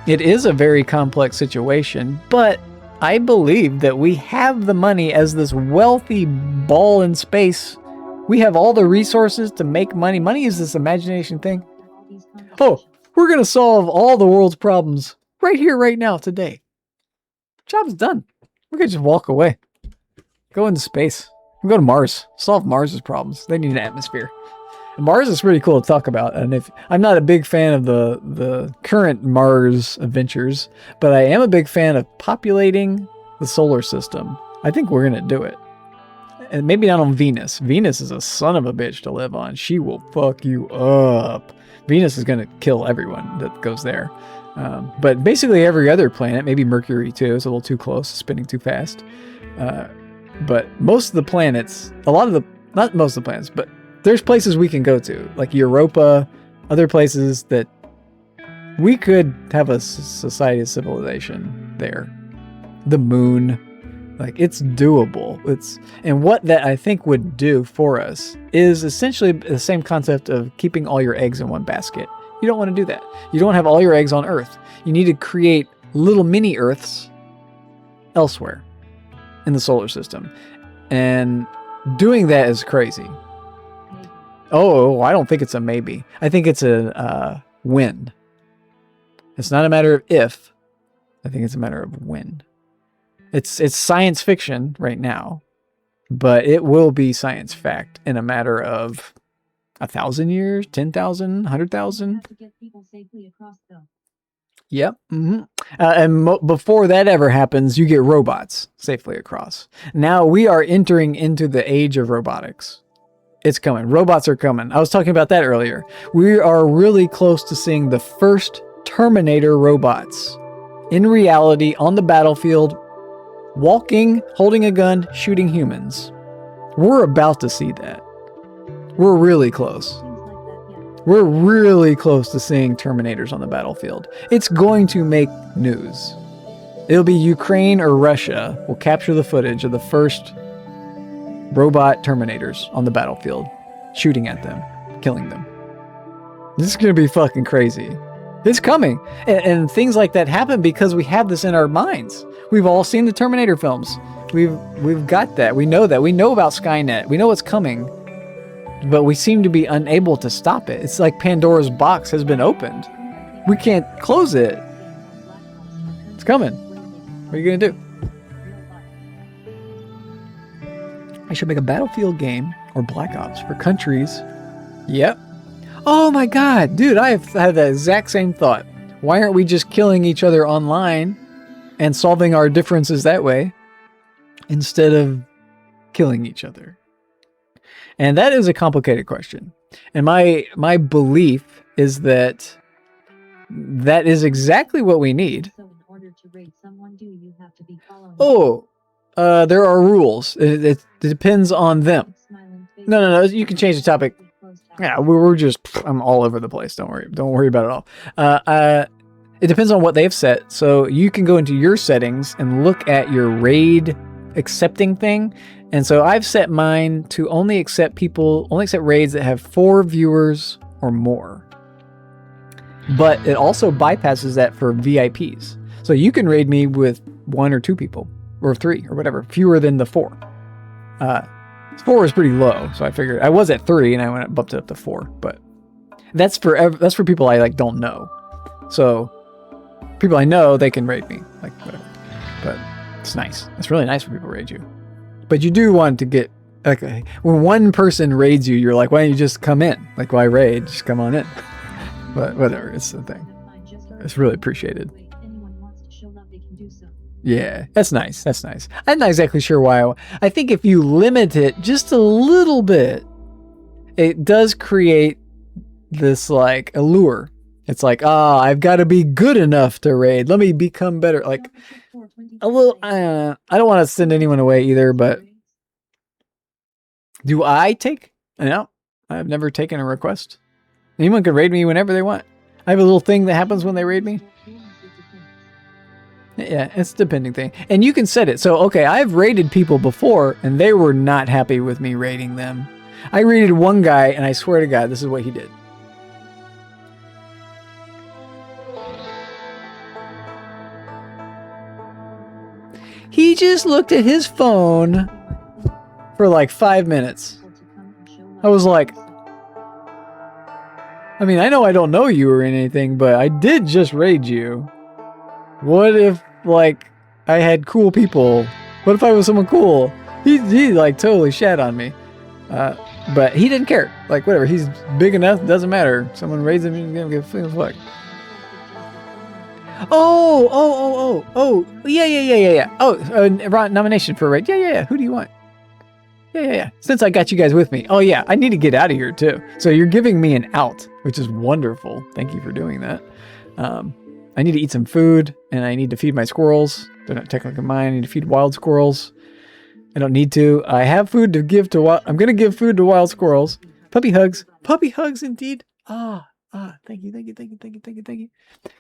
it is a very complex situation, but I believe that we have the money as this wealthy ball in space. We have all the resources to make money. Money is this imagination thing. Oh, we're going to solve all the world's problems right here, right now, today. Job's done. We could just walk away. Go into space. We go to Mars. Solve Mars's problems. They need an atmosphere. Mars is pretty cool to talk about, and if I'm not a big fan of the current Mars adventures, but I am a big fan of populating the solar system. I think we're gonna do it, and maybe not on Venus. Venus is a son of a bitch to live on. She will fuck you up. Venus is gonna kill everyone that goes there. But basically every other planet, maybe Mercury too, is a little too close, spinning too fast. But most of the planets, not most of the planets, but there's places we can go to, like Europa, other places that we could have a society of civilization there. The moon, like it's doable. And what that I think would do for us is essentially the same concept of keeping all your eggs in one basket. You don't want to do that. You don't have all your eggs on Earth. You need to create little mini Earths elsewhere in the solar system. And doing that is crazy. Oh, I don't think it's a maybe. I think it's a when. It's not a matter of if. I think it's a matter of when. It's science fiction right now, but it will be science fact in a matter of 1,000 years, 10,000, 100,000. Yep. Mm-hmm. And before that ever happens, you get robots safely across. Now we are entering into the age of robotics. It's coming. Robots are coming. I was talking about that earlier. We are really close to seeing the first Terminator robots in reality on the battlefield, walking, holding a gun, shooting humans. We're about to see that. We're really close. We're really close to seeing Terminators on the battlefield. It's going to make news. It'll be Ukraine or Russia will capture the footage of the first robot Terminators on the battlefield, shooting at them, killing them. This is going to be fucking crazy. It's coming. And things like that happen because we have this in our minds. We've all seen the Terminator films. We've got that. We know that. We know about Skynet. We know what's coming. But we seem to be unable to stop it. It's like Pandora's box has been opened. We can't close it. It's coming. What are you going to do? I should make a Battlefield game or Black Ops for countries. Yep. Oh my god, dude, I have had the exact same thought. Why aren't we just killing each other online and solving our differences that way instead of killing each other? And that is a complicated question. And my belief is that that is exactly what we need. So in order to raid someone, do you have to be following? Oh, there are rules. It depends on them. No. You can change the topic. Yeah, we're just. I'm all over the place. Don't worry about it all. It depends on what they've set. So you can go into your settings and look at your raid accepting thing. And so I've set mine to only accept raids that have 4 viewers or more. But it also bypasses that for VIPs. So you can raid me with 1 or 2 people, or 3, or whatever, fewer than the 4. 4 is pretty low, so I figured I was at 3 and I went bumped it up to 4. But that's for people I like don't know. So people I know, they can raid me, like whatever. But it's nice. It's really nice when people raid you. But you do want to get like when one person raids you, you're like, why don't you just come in? Like, why raid? Just come on in. But whatever, it's the thing. It's really appreciated. Yeah, that's nice. That's nice. I'm not exactly sure why. I think if you limit it just a little bit, it does create this like allure. It's like, I've got to be good enough to raid. Let me become better. Like a little, I don't want to send anyone away either, but do I take? No, I've never taken a request. Anyone can raid me whenever they want. I have a little thing that happens when they raid me. Yeah, it's a depending thing. And you can set it. So, okay, I've raided people before, and they were not happy with me raiding them. I raided one guy, and I swear to God, this is what he did. He just looked at his phone for like 5 minutes. I was like, I mean, I know I don't know you or anything, but I did just raid you. What if, like, I had cool people? What if I was someone cool? He like, totally shat on me. But he didn't care. like, whatever. He's big enough. Doesn't matter. Someone raises him, he's gonna give a fuck. Oh. Yeah. Oh, nomination for a raid. Yeah. Who do you want? Yeah. Since I got you guys with me. Oh, yeah. I need to get out of here, too. So you're giving me an out, which is wonderful. Thank you for doing that. I need to eat some food, and I need to feed my squirrels. They're not technically mine. I need to feed wild squirrels. I don't need to. I have food to give to I'm going to give food to wild squirrels. Puppy hugs. Puppy hugs, indeed. Thank you.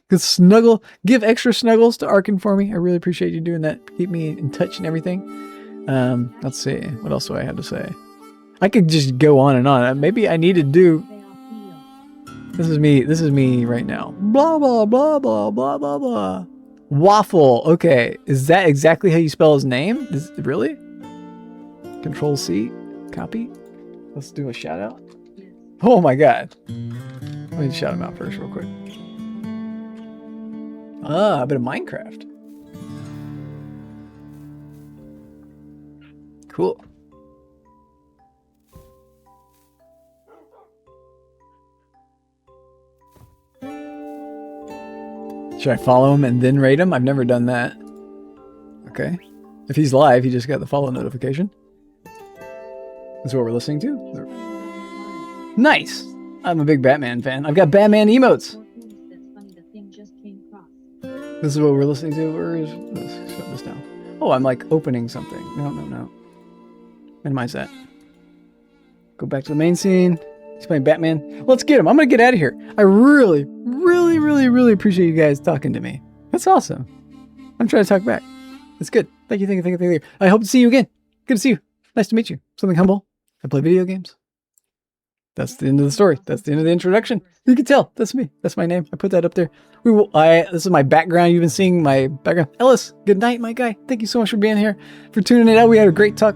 Good snuggle. Give extra snuggles to Arkin for me. I really appreciate you doing that. Keep me in touch and everything. Let's see. What else do I have to say? I could just go on and on. Maybe I need to do... This is me right now. Blah, blah, blah, blah, blah, blah, blah. Waffle. Okay. Is that exactly how you spell his name? Really? Control C. Copy. Let's do a shout out. Oh my God. Let me shout him out first real quick. A bit of Minecraft. Cool. Should I follow him and then rate him? I've never done that. Okay. If he's live, he just got the follow notification. That's what we're listening to. Nice! I'm a big Batman fan. I've got Batman emotes. This is what we're listening to. Let's shut this down. Oh, I'm like opening something. No. Minimize that. Go back to the main scene. He's playing Batman. Let's get him. I'm going to get out of here. I really appreciate you guys talking to me. That's awesome. I'm trying to talk back. That's good. Thank you. I hope to see you again. Good to see you. Nice to meet you. Something humble. I play video games. That's the end of the story. That's the end of the introduction. You can tell. That's me. That's my name. I put that up there. This is my background. You've been seeing my background. Ellis, good night, my guy. Thank you so much for being here. For tuning it out. We had a great talk.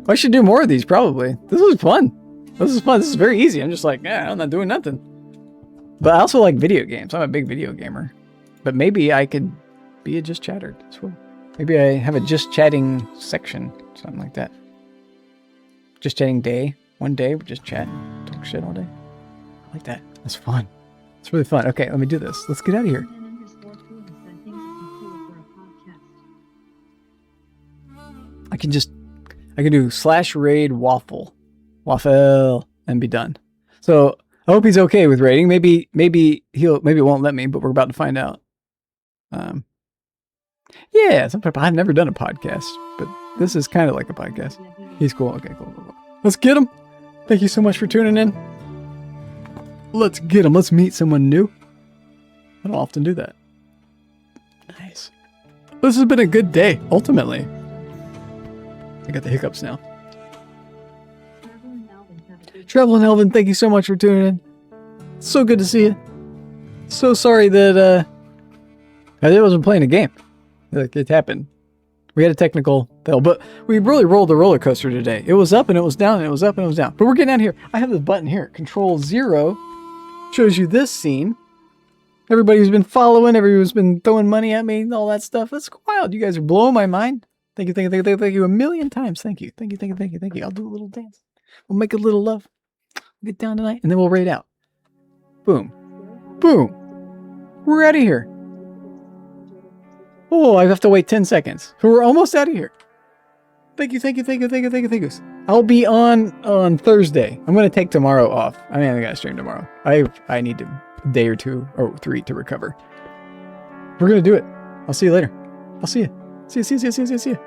I should do more of these, probably. This was fun. This is very easy. I'm just like, I'm not doing nothing. But I also like video games. I'm a big video gamer. But maybe I could be a Just Chattered as well. Maybe I have a Just Chatting section. Something like that. Just Chatting day. One day, we just chat. Talk shit all day. I like that. That's fun. It's really fun. Okay, let me do this. Let's get out of here. I can do /raid waffle, and be done. So I hope he's okay with raiding. Maybe it won't let me, but we're about to find out. Yeah, I've never done a podcast, but this is kind of like a podcast. He's cool. Okay, cool. Let's get him. Thank you so much for tuning in. Let's get him. Let's meet someone new. I don't often do that. Nice. This has been a good day, ultimately. I got the hiccups now. Travel and Elvin, thank you so much for tuning in. So good to see you. So sorry that I wasn't playing a game. Like, it happened. We had a technical fail, but we really rolled the roller coaster today. It was up and it was down and it was up and it was down. But we're getting out of here. I have this button here. Control 0 shows you this scene. Everybody who's been following, everybody who's been throwing money at me, all that stuff. That's wild. You guys are blowing my mind. Thank you a million times. Thank you. I'll do a little dance. We'll make a little love. We'll get down tonight and then we'll raid out. Boom. Boom. We're out of here. Oh, I have to wait 10 seconds. We're almost out of here. Thank you. I'll be on Thursday. I'm going to take tomorrow off. I got to stream tomorrow. I need a day or 2 or 3 to recover. We're going to do it. I'll see you later. I'll see you. See you.